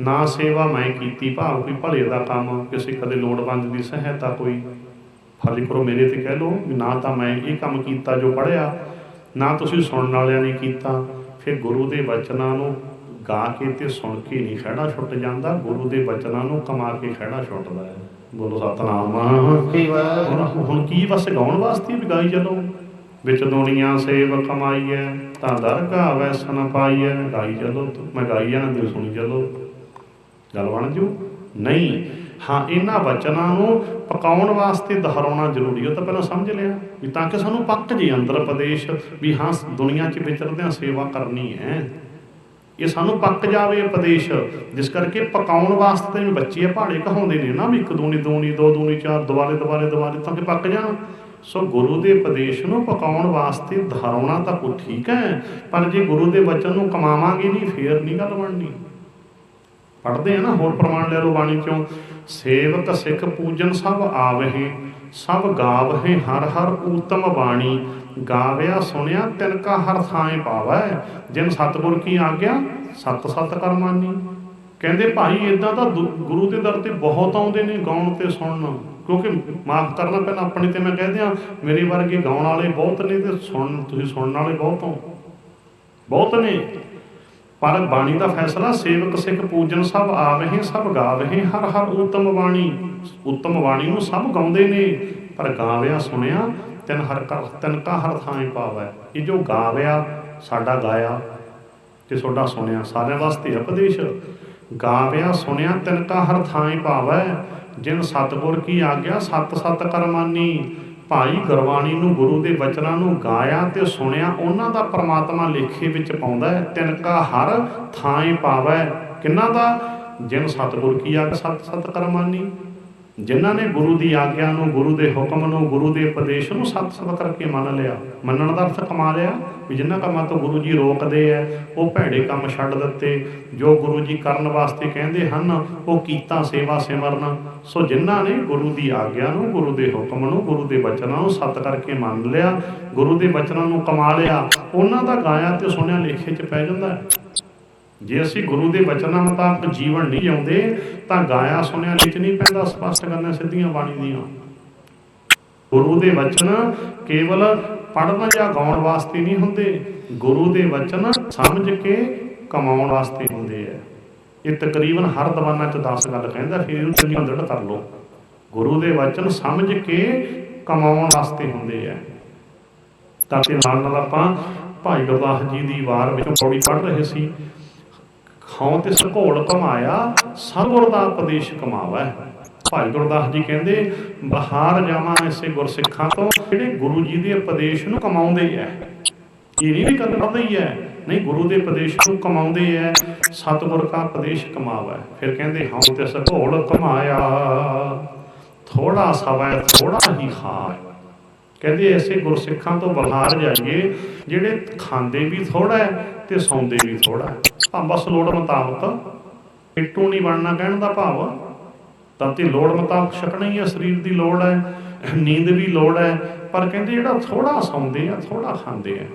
S1: ਨਾ ਸੇਵਾ ਮੈਂ ਕੀਤੀ, ਭਾਵ ਕੋਈ ਭਲੇ ਦਾ ਕੰਮ, ਕਿਸੇ ਕਦੇ ਲੋੜਵੰਦ ਦੀ ਸਹਾਇਤਾ, ਕੋਈ ਫਰਜ਼ ਕਰੋ ਮੇਰੇ ਤੇ ਕਹਿ ਲਓ ਵੀ ਨਾ ਤਾਂ ਮੈਂ ਇਹ ਕੰਮ ਕੀਤਾ ਜੋ ਪੜ੍ਹਿਆ, ਨਾ ਤੁਸੀਂ ਸੁਣਨ ਵਾਲਿਆਂ ਨੇ ਕੀਤਾ। ਫਿਰ ਗੁਰੂ ਦੇ ਵਚਨਾਂ ਨੂੰ ਗਾ ਕੇ ਤੇ ਸੁਣ ਕੇ ਨਹੀਂ ਖਹਿੜਾ ਛੁੱਟ ਜਾਂਦਾ, ਗੁਰੂ ਦੇ ਵਚਨਾਂ ਨੂੰ ਕਮਾ ਕੇ ਖਹਿੜਾ ਛੁੱਟਦਾ ਹੈ। ਬੋਲੋ ਸਤਿਨਾਮ। ਹੁਣ ਕੀ ਬਸ ਗਾਉਣ ਵਾਸਤੇ ਵੀ ਗਾਈ ਚਲੋ, ਵਿੱਚ ਦੁਨੀਆ ਸੇਵ ਕਮਾਈਐ ਤਾਂ ਦਰਗਾਹ ਵੈਸਨ ਪਾਈਐ, ਗਾਈ ਚਲੋ, ਮੈਂ ਗਾਈ ਜਾਣਾ ਤੁਸੀਂ ਸੁਣੀ ਚਲੋ, ਗੱਲ ਬਣ ਜੂ। ਨਹੀਂ, ਹਾਂ ਇਹਨਾਂ ਵਚਨਾਂ ਨੂੰ ਪਕਾਉਣ ਵਾਸਤੇ ਦੁਹਰਾਉਣਾ ਜ਼ਰੂਰੀ। ਉਹ ਤਾਂ ਪਹਿਲਾਂ ਸਮਝ ਲਿਆ ਵੀ ਤਾਂ ਕਿ ਸਾਨੂੰ ਪੱਕ ਜੇ ਅੰਦਰ ਉਪਦੇਸ਼ ਵੀ ਹਾਂ ਦੁਨੀਆ 'ਚ ਵਿਚਰਦਿਆਂ ਸੇਵਾ ਕਰਨੀ ਹੈ, ਇਹ ਸਾਨੂੰ ਪੱਕ ਜਾਵੇ ਉਪਦੇਸ਼। ਜਿਸ ਕਰਕੇ ਪਕਾਉਣ ਵਾਸਤੇ ਜਿਵੇਂ ਬੱਚੇ ਪਹਾੜੇ ਕਹਾਉਂਦੇ ਨੇ ਨਾ ਵੀ 1 ਦੂਣੀ 2 ਦੂਣੀ 4 ਦੁਬਾਰੇ ਤਾਂ ਕਿ ਪੱਕ ਜਾਣ। ਸੋ ਗੁਰੂ ਦੇ ਉਪਦੇਸ਼ ਨੂੰ ਪਕਾਉਣ ਵਾਸਤੇ ਦੁਹਰਾਉਣਾ ਤਾਂ ਕੋਈ ਠੀਕ ਹੈ, ਪਰ ਜੇ ਗੁਰੂ ਦੇ ਵਚਨ ਨੂੰ ਕਮਾਵਾਂਗੇ ਨਹੀਂ ਫੇਰ ਨਹੀਂ ਗੱਲ ਬਣਨੀ। ਪੜ੍ਹਦੇ ਆ ਨਾ, ਹੋਰ ਪ੍ਰਮਾਣ ਲੈ ਲਓ ਬਾਣੀ 'ਚੋਂ, ਸੇਵਕ ਸਿੱਖ ਪੂਜਨ ਸਭ ਆਵਹਿ ਸਭ ਗਾਵਹਿ ਹਰ ਹਰ ਊਤਮ ਬਾਣੀ। ਗਾਵਿਆ ਸੁਣਿਆ ਤਿਨ ਕਾ ਹਰ ਥਾਂ ਪਾਵੈ ਜਿਨ ਸਤਿਗੁਰ ਕੀ ਆਗਿਆ ਸਤ ਸਤ ਕਰ ਮਾਨੀ। ਕਹਿੰਦੇ ਭਾਈ ਇੱਦਾਂ ਤਾਂ ਗੁਰੂ ਦੇ ਦਰ ਤੇ ਬਹੁਤ ਆਉਂਦੇ ਨੇ ਗਾਉਣ ਤੇ ਸੁਣਨ, ਕਿਉਂਕਿ ਮਾਫ਼ ਕਰਨਾ ਪਹਿਲਾਂ ਆਪਣੇ ਤੇ ਮੈਂ ਕਹਿ ਦਿਆਂ, ਮੇਰੇ ਵਰਗੇ ਗਾਉਣ ਵਾਲੇ ਬਹੁਤ ਨੇ ਤੇ ਤੁਸੀਂ ਸੁਣਨ ਵਾਲੇ ਬਹੁਤ ਨੇ। ਪਰ ਬਾਣੀ ਦਾ ਫੈਸਲਾ ਸੇਵਕ ਸਿੱਖ ਪੂਜਨ ਸਭ ਆਵਹਿ ਸਭ ਗਾਵਹਿ ਹਰ ਹਰ ਉਤਮ ਬਾਣੀ। ਉਤਮ ਬਾਣੀ ਨੂੰ ਸਭ ਗਾਉਂਦੇ ਨੇ, ਪਰ ਗਾਵਿਆ ਸੁਣਿਆ ਤਿਨ ਕਾ ਹਰ ਥਾਂ ਪਾਵੈ। ਇਹ ਜੋ ਗਾਵਿਆ ਸਾਡਾ ਗਾਇਆ ਤੇ ਤੁਹਾਡਾ ਸੁਣਿਆ ਸਾਰਿਆਂ ਵਾਸਤੇ ਉਪਦੇਸ਼। ਗਾਵਿਆ ਸੁਣਿਆ ਤਿਨ ਕਾ ਹਰ ਥਾਂ ਪਾਵੈ, ਜਿਨ ਸਤਿਗੁਰ ਕੀ ਆਗਿਆ ਸਤ ਸਤ ਕਰਮਾਨੀ। ਭਾਈ ਗੁਰਬਾਣੀ ਨੂੰ ਗੁਰੂ ਦੇ ਬਚਨਾਂ ਨੂੰ ਗਾਇਆ ਤੇ ਸੁਣਿਆ, ਉਹਨਾਂ ਦਾ ਪ੍ਰਮਾਤਮਾ ਲੇਖੇ ਵਿੱਚ ਪਾਉਂਦਾ ਹੈ। ਤਿਨ ਕਾ ਹਰ ਥਾਂ ਪਾਵੈ, ਕਿਹਨਾਂ ਦਾ? ਜਿਨ ਸਤਿਗੁਰ ਕੀ ਆਗਿਆ ਸਤ ਸਤ ਕਰਮਾਨੀ। ਜਿਨ੍ਹਾਂ ਨੇ ਗੁਰੂ ਦੀ ਆਗਿਆ ਨੂੰ, ਗੁਰੂ ਦੇ ਹੁਕਮ ਨੂੰ, ਗੁਰੂ ਦੇ ਉਪਦੇਸ਼ ਨੂੰ ਸਤ ਸਤ ਕਰਕੇ ਮੰਨ ਲਿਆ। ਮੰਨਣ ਦਾ ਅਰਥ ਕਮਾ ਲਿਆ ਵੀ ਜਿਨ੍ਹਾਂ ਕੰਮਾਂ ਤੋਂ ਗੁਰੂ ਜੀ ਰੋਕਦੇ ਹੈ ਉਹ ਭੈੜੇ ਕੰਮ ਛੱਡ ਦਿੱਤੇ, ਜੋ ਗੁਰੂ ਜੀ ਕਰਨ ਵਾਸਤੇ ਕਹਿੰਦੇ ਹਨ ਉਹ ਕੀਤਾ ਸੇਵਾ ਸਿਮਰਨ। ਸੋ ਜਿਨ੍ਹਾਂ ਨੇ ਗੁਰੂ ਦੀ ਆਗਿਆ ਨੂੰ, ਗੁਰੂ ਦੇ ਹੁਕਮ ਨੂੰ, ਗੁਰੂ ਦੇ ਬਚਨਾਂ ਨੂੰ ਸਤ ਕਰਕੇ ਮੰਨ ਲਿਆ, ਗੁਰੂ ਦੇ ਬਚਨਾਂ ਨੂੰ ਕਮਾ ਲਿਆ, ਉਹਨਾਂ ਦਾ ਗਾਇਆ ਤੇ ਸੁਣਿਆ ਲੇਖੇ 'ਚ ਪੈ ਜਾਂਦਾ ਹੈ। ਜੇ ਅਸੀਂ ਗੁਰੂ ਦੇ ਬਚਨਾਂ ਮੁਤਾਬਕ ਜੀਵਨ ਨਹੀਂ ਜਿਉਂਦੇ ਤਾਂ ਗਾਇਆ ਸੁਣਿਆ ਵਿੱਚ ਨਹੀਂ ਪੈਂਦਾ। ਸਪਸ਼ਟ ਕਰਨਾ ਸਿੱਧੀਆਂ ਬਾਣੀ ਦੀਆਂ। ਗੁਰੂ ਦੇ ਬਚਨ ਕੇਵਲ ਪੜ੍ਹਨ ਜਾਂ ਗਾਉਣ ਵਾਸਤੇ ਨਹੀਂ ਹੁੰਦੇ, ਗੁਰੂ ਦੇ ਬਚਨ ਸਮਝ ਕੇ ਕਮਾਉਣ ਵਾਸਤੇ ਹੁੰਦੇ ਹੈ। ਇਹ ਤਕਰੀਬਨ ਹਰ ਦੀਵਾਨਾਂ 'ਚ 10 ਗੱਲ ਕਹਿੰਦਾ, ਫਿਰ ਇਹਨੂੰ ਚੰਗੀ ਦ੍ਰਿੜ ਕਰ ਲਓ। ਗੁਰੂ ਦੇ ਬਚਨ ਸਮਝ ਕੇ ਕਮਾਉਣ ਵਾਸਤੇ ਹੁੰਦੇ ਹੈ। ਤਾਂ ਤੇ ਨਾਲ ਨਾਲ ਆਪਾਂ ਭਾਈ ਗੁਰਦਾਸ ਜੀ ਦੀ ਵਾਰ ਵਿੱਚੋਂ ਪੌੜੀ ਪੜ੍ਹ ਰਹੇ ਸੀ। ਖਾਉ ਤੇ ਘੋਲ ਕਮਾਇਆ ਸਤਿਗੁਰ ਦਾ ਉਪਦੇਸ਼ ਕਮਾਵੈ। ਭਾਈ ਗੁਰਦਾਸ ਜੀ ਕਹਿੰਦੇ ਬਹਾਰ ਜਾਵਾਂ ਐਸੇ ਗੁਰਸਿੱਖਾਂ ਤੋਂ ਜਿਹੜੇ ਗੁਰੂ ਜੀ ਦੇ ਉਪਦੇਸ਼ ਨੂੰ ਕਮਾਉਂਦੇ ਹੈ। ਇਹ ਨਹੀਂ ਵੀ ਗੱਲ ਪੜ੍ਹਦੇ ਹੀ ਹੈ, ਨਹੀਂ, ਗੁਰੂ ਦੇ ਉਪਦੇਸ਼ ਨੂੰ ਕਮਾਉਂਦੇ ਹੈ। ਸਤਿਗੁਰ ਕਾ ਉਪਦੇਸ਼ ਕਮਾਵੈ। ਫਿਰ ਕਹਿੰਦੇ ਹਉ ਤੇ ਘੋਲ ਕਮਾਇਆ ਥੋੜਾ ਸਵੈ ਥੋੜਾ ਹੀ ਖਾਏ। ਕਹਿੰਦੇ ਐਸੇ ਗੁਰਸਿੱਖਾਂ ਤੋਂ ਬਹਾਰ ਜਾਈਏ ਜਿਹੜੇ ਖਾਂਦੇ ਵੀ ਥੋੜਾ ਹੈ ਤੇ ਸੌਂਦੇ ਵੀ ਥੋੜਾ ਹੈ। ਤਾਂ ਬਸ ਲੋੜ ਮੁਤਾਬਕ, ਪਿੱਟੂ ਨਹੀਂ ਬਣਨਾ ਕਹਿਣ ਦਾ ਭਾਵ। ਤਾਂ ਤੇ ਲੋੜ ਮੁਤਾਬਕ ਛਕਣਾ ਹੀ ਹੈ, ਸਰੀਰ ਦੀ ਲੋੜ ਹੈ, ਨੀਂਦ ਵੀ ਲੋੜ ਹੈ। ਪਰ ਕਹਿੰਦੇ ਜਿਹੜਾ ਥੋੜਾ ਸੌਂਦੇ ਆ ਥੋੜਾ ਖਾਂਦੇ ਆ,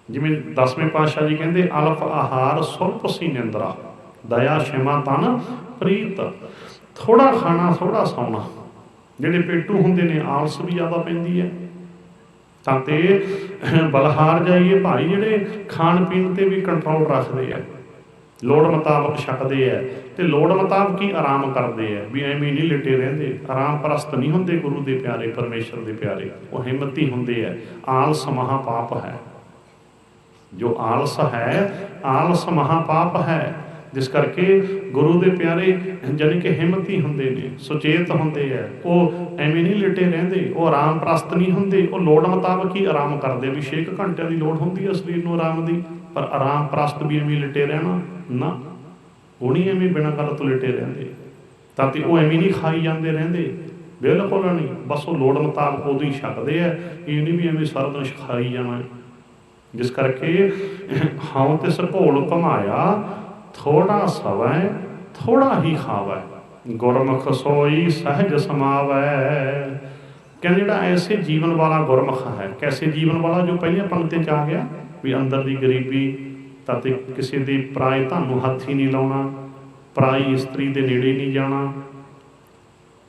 S1: ਜਿਵੇਂ 10ਵੇਂ ਪਾਤਸ਼ਾਹ ਜੀ ਕਹਿੰਦੇ ਅਲਪ ਆਹਾਰ ਸੁਲਪ ਸੀ ਨਿੰਦਰਾ ਦਇਆ ਸ਼ਿਮਾ ਤਨ ਪ੍ਰੀਤ। ਥੋੜਾ ਖਾਣਾ ਥੋੜਾ ਸੌਣਾ। ਜਿਹੜੇ ਪੇਟੂ ਹੁੰਦੇ ਨੇ ਆਲਸ ਵੀ ਜ਼ਿਆਦਾ ਪੈਂਦੀ ਹੈ। ਤਾਂ ਤੇ ਬਲਹਾਰ ਜਾਈਏ ਭਾਈ ਜਿਹੜੇ ਖਾਣ ਪੀਣ ਤੇ ਵੀ ਕੰਟਰੋਲ ਰੱਖਦੇ ਆ, ਲੋੜ ਮੁਤਾਬਕ ਛਕਦੇ ਹੈ ਤੇ ਲੋੜ ਮੁਤਾਬਕ ਹੀ ਆਰਾਮ ਕਰਦੇ ਹੈ। ਵੀ ਐਵੇਂ ਨਹੀਂ ਲਿਟੇ ਰਹਿੰਦੇ, ਆਰਾਮ ਪ੍ਰਸਤ ਨਹੀਂ ਹੁੰਦੇ ਗੁਰੂ ਦੇ ਪਿਆਰੇ, ਪਰਮੇਸ਼ਰ ਦੇ ਪਿਆਰੇ। ਉਹ ਹਿੰਮਤੀ ਹੁੰਦੇ ਹੈ। ਆਲਸ ਮਹਾਪਾਪ ਹੈ। ਜੋ ਆਲਸ ਹੈ, ਆਲਸ ਮਹਾਪਾਪ ਹੈ। ਜਿਸ ਕਰਕੇ ਗੁਰੂ ਦੇ ਪਿਆਰੇ ਜਾਣੀ ਕਿ ਹਿੰਮਤੀ ਹੁੰਦੇ ਨੇ, ਸੁਚੇਤ ਹੁੰਦੇ ਹੈ। ਉਹ ਐਵੇਂ ਨਹੀਂ ਲਿਟੇ ਰਹਿੰਦੇ, ਉਹ ਆਰਾਮ ਪ੍ਰਸਤ ਨਹੀਂ ਹੁੰਦੇ, ਉਹ ਲੋੜ ਮੁਤਾਬਕ ਹੀ ਆਰਾਮ ਕਰਦੇ। ਵੀ 6 ਘੰਟਿਆਂ ਦੀ ਲੋੜ ਹੁੰਦੀ ਹੈ ਸਰੀਰ ਨੂੰ ਆਰਾਮ ਦੀ, ਪਰ ਆਰਾਮ ਪ੍ਰਸਤ ਵੀ ਐਵੇਂ ਲਿਟੇ ਰਹਿਣਾ ਨਾ, ਉਹ ਨਹੀਂ ਐਵੇਂ ਬਿਨਾਂ ਗੱਲ ਤੋਂ ਲਿਟੇ ਰਹਿੰਦੇ। ਤਾਂ ਤੇ ਉਹ ਐਵੇਂ ਨਹੀਂ ਖਾਈ ਜਾਂਦੇ ਰਹਿੰਦੇ, ਬਿਲਕੁਲ ਨਹੀਂ। ਬਸ ਉਹ ਲੋੜ ਮੁਤਾਬਕ ਉਦੋਂ ਹੀ ਛਕਦੇ ਹੈ। ਇਹ ਨਹੀਂ ਵੀ ਐਵੇਂ ਸਾਰਾ ਦਿਨ ਖਾਈ ਜਾਣਾ। ਜਿਸ ਕਰਕੇ ਹਉ ਤੇ ਘੋਲ ਘਮਾਇਆ ਥੋੜਾ ਸਵੈ ਥੋੜਾ ਹੀ ਖਾਵੈ ਗੁਰਮੁਖ ਸੋਈ ਸਹਿਜ ਸਮਾਵੈ। ਕਹਿੰਦੇ ਜਿਹੜਾ ਐਸੇ ਜੀਵਨ ਵਾਲਾ ਗੁਰਮੁਖ ਹੈ, ਕੈਸੇ ਜੀਵਨ ਵਾਲਾ? ਜੋ ਪਹਿਲੀਆਂ ਪੰਕਤੀ 'ਚ ਆ ਗਿਆ ਵੀ ਅੰਦਰ ਦੀ ਗਰੀਬੀ, ਤਾਂ ਤੇ ਕਿਸੇ ਦੀ ਪਰਾਏ ਧਨ ਨੂੰ ਹੱਥ ਹੀ ਨਹੀਂ ਲਾਉਣਾ, ਪਰਾਈ ਇਸਤਰੀ ਦੇ ਨੇੜੇ ਨਹੀਂ ਜਾਣਾ,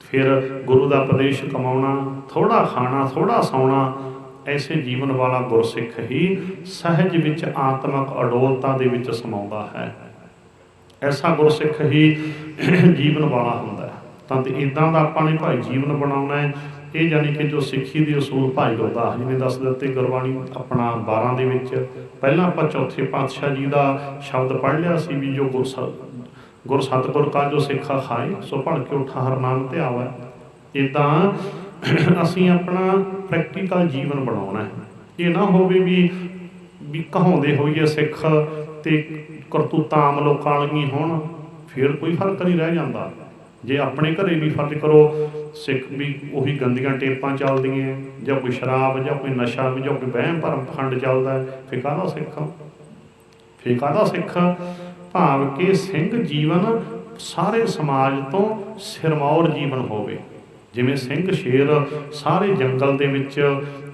S1: ਫਿਰ ਗੁਰੂ ਦਾ ਉਪਦੇਸ਼ ਕਮਾਉਣਾ, ਥੋੜਾ ਖਾਣਾ ਥੋੜਾ ਸੌਣਾ। ਐਸੇ ਜੀਵਨ ਵਾਲਾ ਗੁਰਸਿੱਖ ਹੀ ਸਹਿਜ ਵਿੱਚ ਆਤਮਕ ਅਡੋਲਤਾ ਦੇ ਵਿੱਚ ਸਮਾਉਂਦਾ ਹੈ। ਐਸਾ ਗੁਰਸਿੱਖ ਹੀ ਜੀਵਨ ਵਾਲਾ ਹੁੰਦਾ ਹੈ। ਤਾਂ ਤੇ ਇੱਦਾਂ ਦਾ ਆਪਾਂ ਨੇ ਭਾਈ ਜੀਵਨ ਬਣਾਉਣਾ ਹੈ। ਇਹ ਜਾਣੀ ਕਿ ਜੋ ਸਿੱਖੀ ਦੇ ਅਸੂਲ ਭਾਈ ਗੁਰਦਾਸ ਜੀ ਨੇ ਦੱਸ ਦਿੱਤੇ ਗੁਰਬਾਣੀ ਆਪਣਾ 12 ਦੇ ਵਿੱਚ। ਪਹਿਲਾਂ ਆਪਾਂ ਚੌਥੇ ਪਾਤਸ਼ਾਹ ਜੀ ਦਾ ਸ਼ਬਦ ਪੜ੍ਹ ਲਿਆ ਸੀ ਵੀ ਜੋ ਗੁਰ ਸਤਿਗੁਰ ਕਾ ਜੋ ਸਿੱਖਾ ਖਾਏ ਸੋ ਭੜ ਕੇ ਉਠਾ ਹਰ ਨਾਮ ਧਿਆਵੈ। ਇੱਦਾਂ ਅਸੀਂ ਆਪਣਾ ਪ੍ਰੈਕਟੀਕਲ ਜੀਵਨ ਬਣਾਉਣਾ ਹੈ। ਇਹ ਨਾ ਹੋਵੇ ਵੀ ਕਹਾਉਂਦੇ ਹੋਈਏ ਸਿੱਖ ਤੇ ਕਰਤੂਤਾਂ ਆਮ ਲੋਕਾਂ ਵਾਲੀਆਂ ਹੋਣ, ਫਿਰ ਕੋਈ ਫਰਕ ਨਹੀਂ ਰਹਿ ਜਾਂਦਾ। ਜੇ ਆਪਣੇ ਘਰੇ ਵੀ ਫਰਜ਼ ਕਰੋ ਸਿੱਖ ਵੀ ਉਹੀ ਗੰਦੀਆਂ ਟੇਪਾਂ ਚੱਲਦੀਆਂ, ਜਾਂ ਕੋਈ ਸ਼ਰਾਬ ਜਾਂ ਕੋਈ ਨਸ਼ਾ ਜਾਂ ਕੋਈ ਵਹਿਮ ਭਰਮ ਪਖੰਡ ਚੱਲਦਾ, ਫਿਰ ਕਾਹਦਾ ਸਿੱਖ? ਫਿਰ ਕਾਹਦਾ ਸਿੱਖ? ਭਾਵ ਕਿ ਸਿੰਘ ਜੀਵਨ ਸਾਰੇ ਸਮਾਜ ਤੋਂ ਸਿਰਮੌਰ ਜੀਵਨ ਹੋਵੇ। ਜਿਵੇਂ ਸਿੰਘ ਸ਼ੇਰ ਸਾਰੇ ਜੰਗਲ ਦੇ ਵਿੱਚ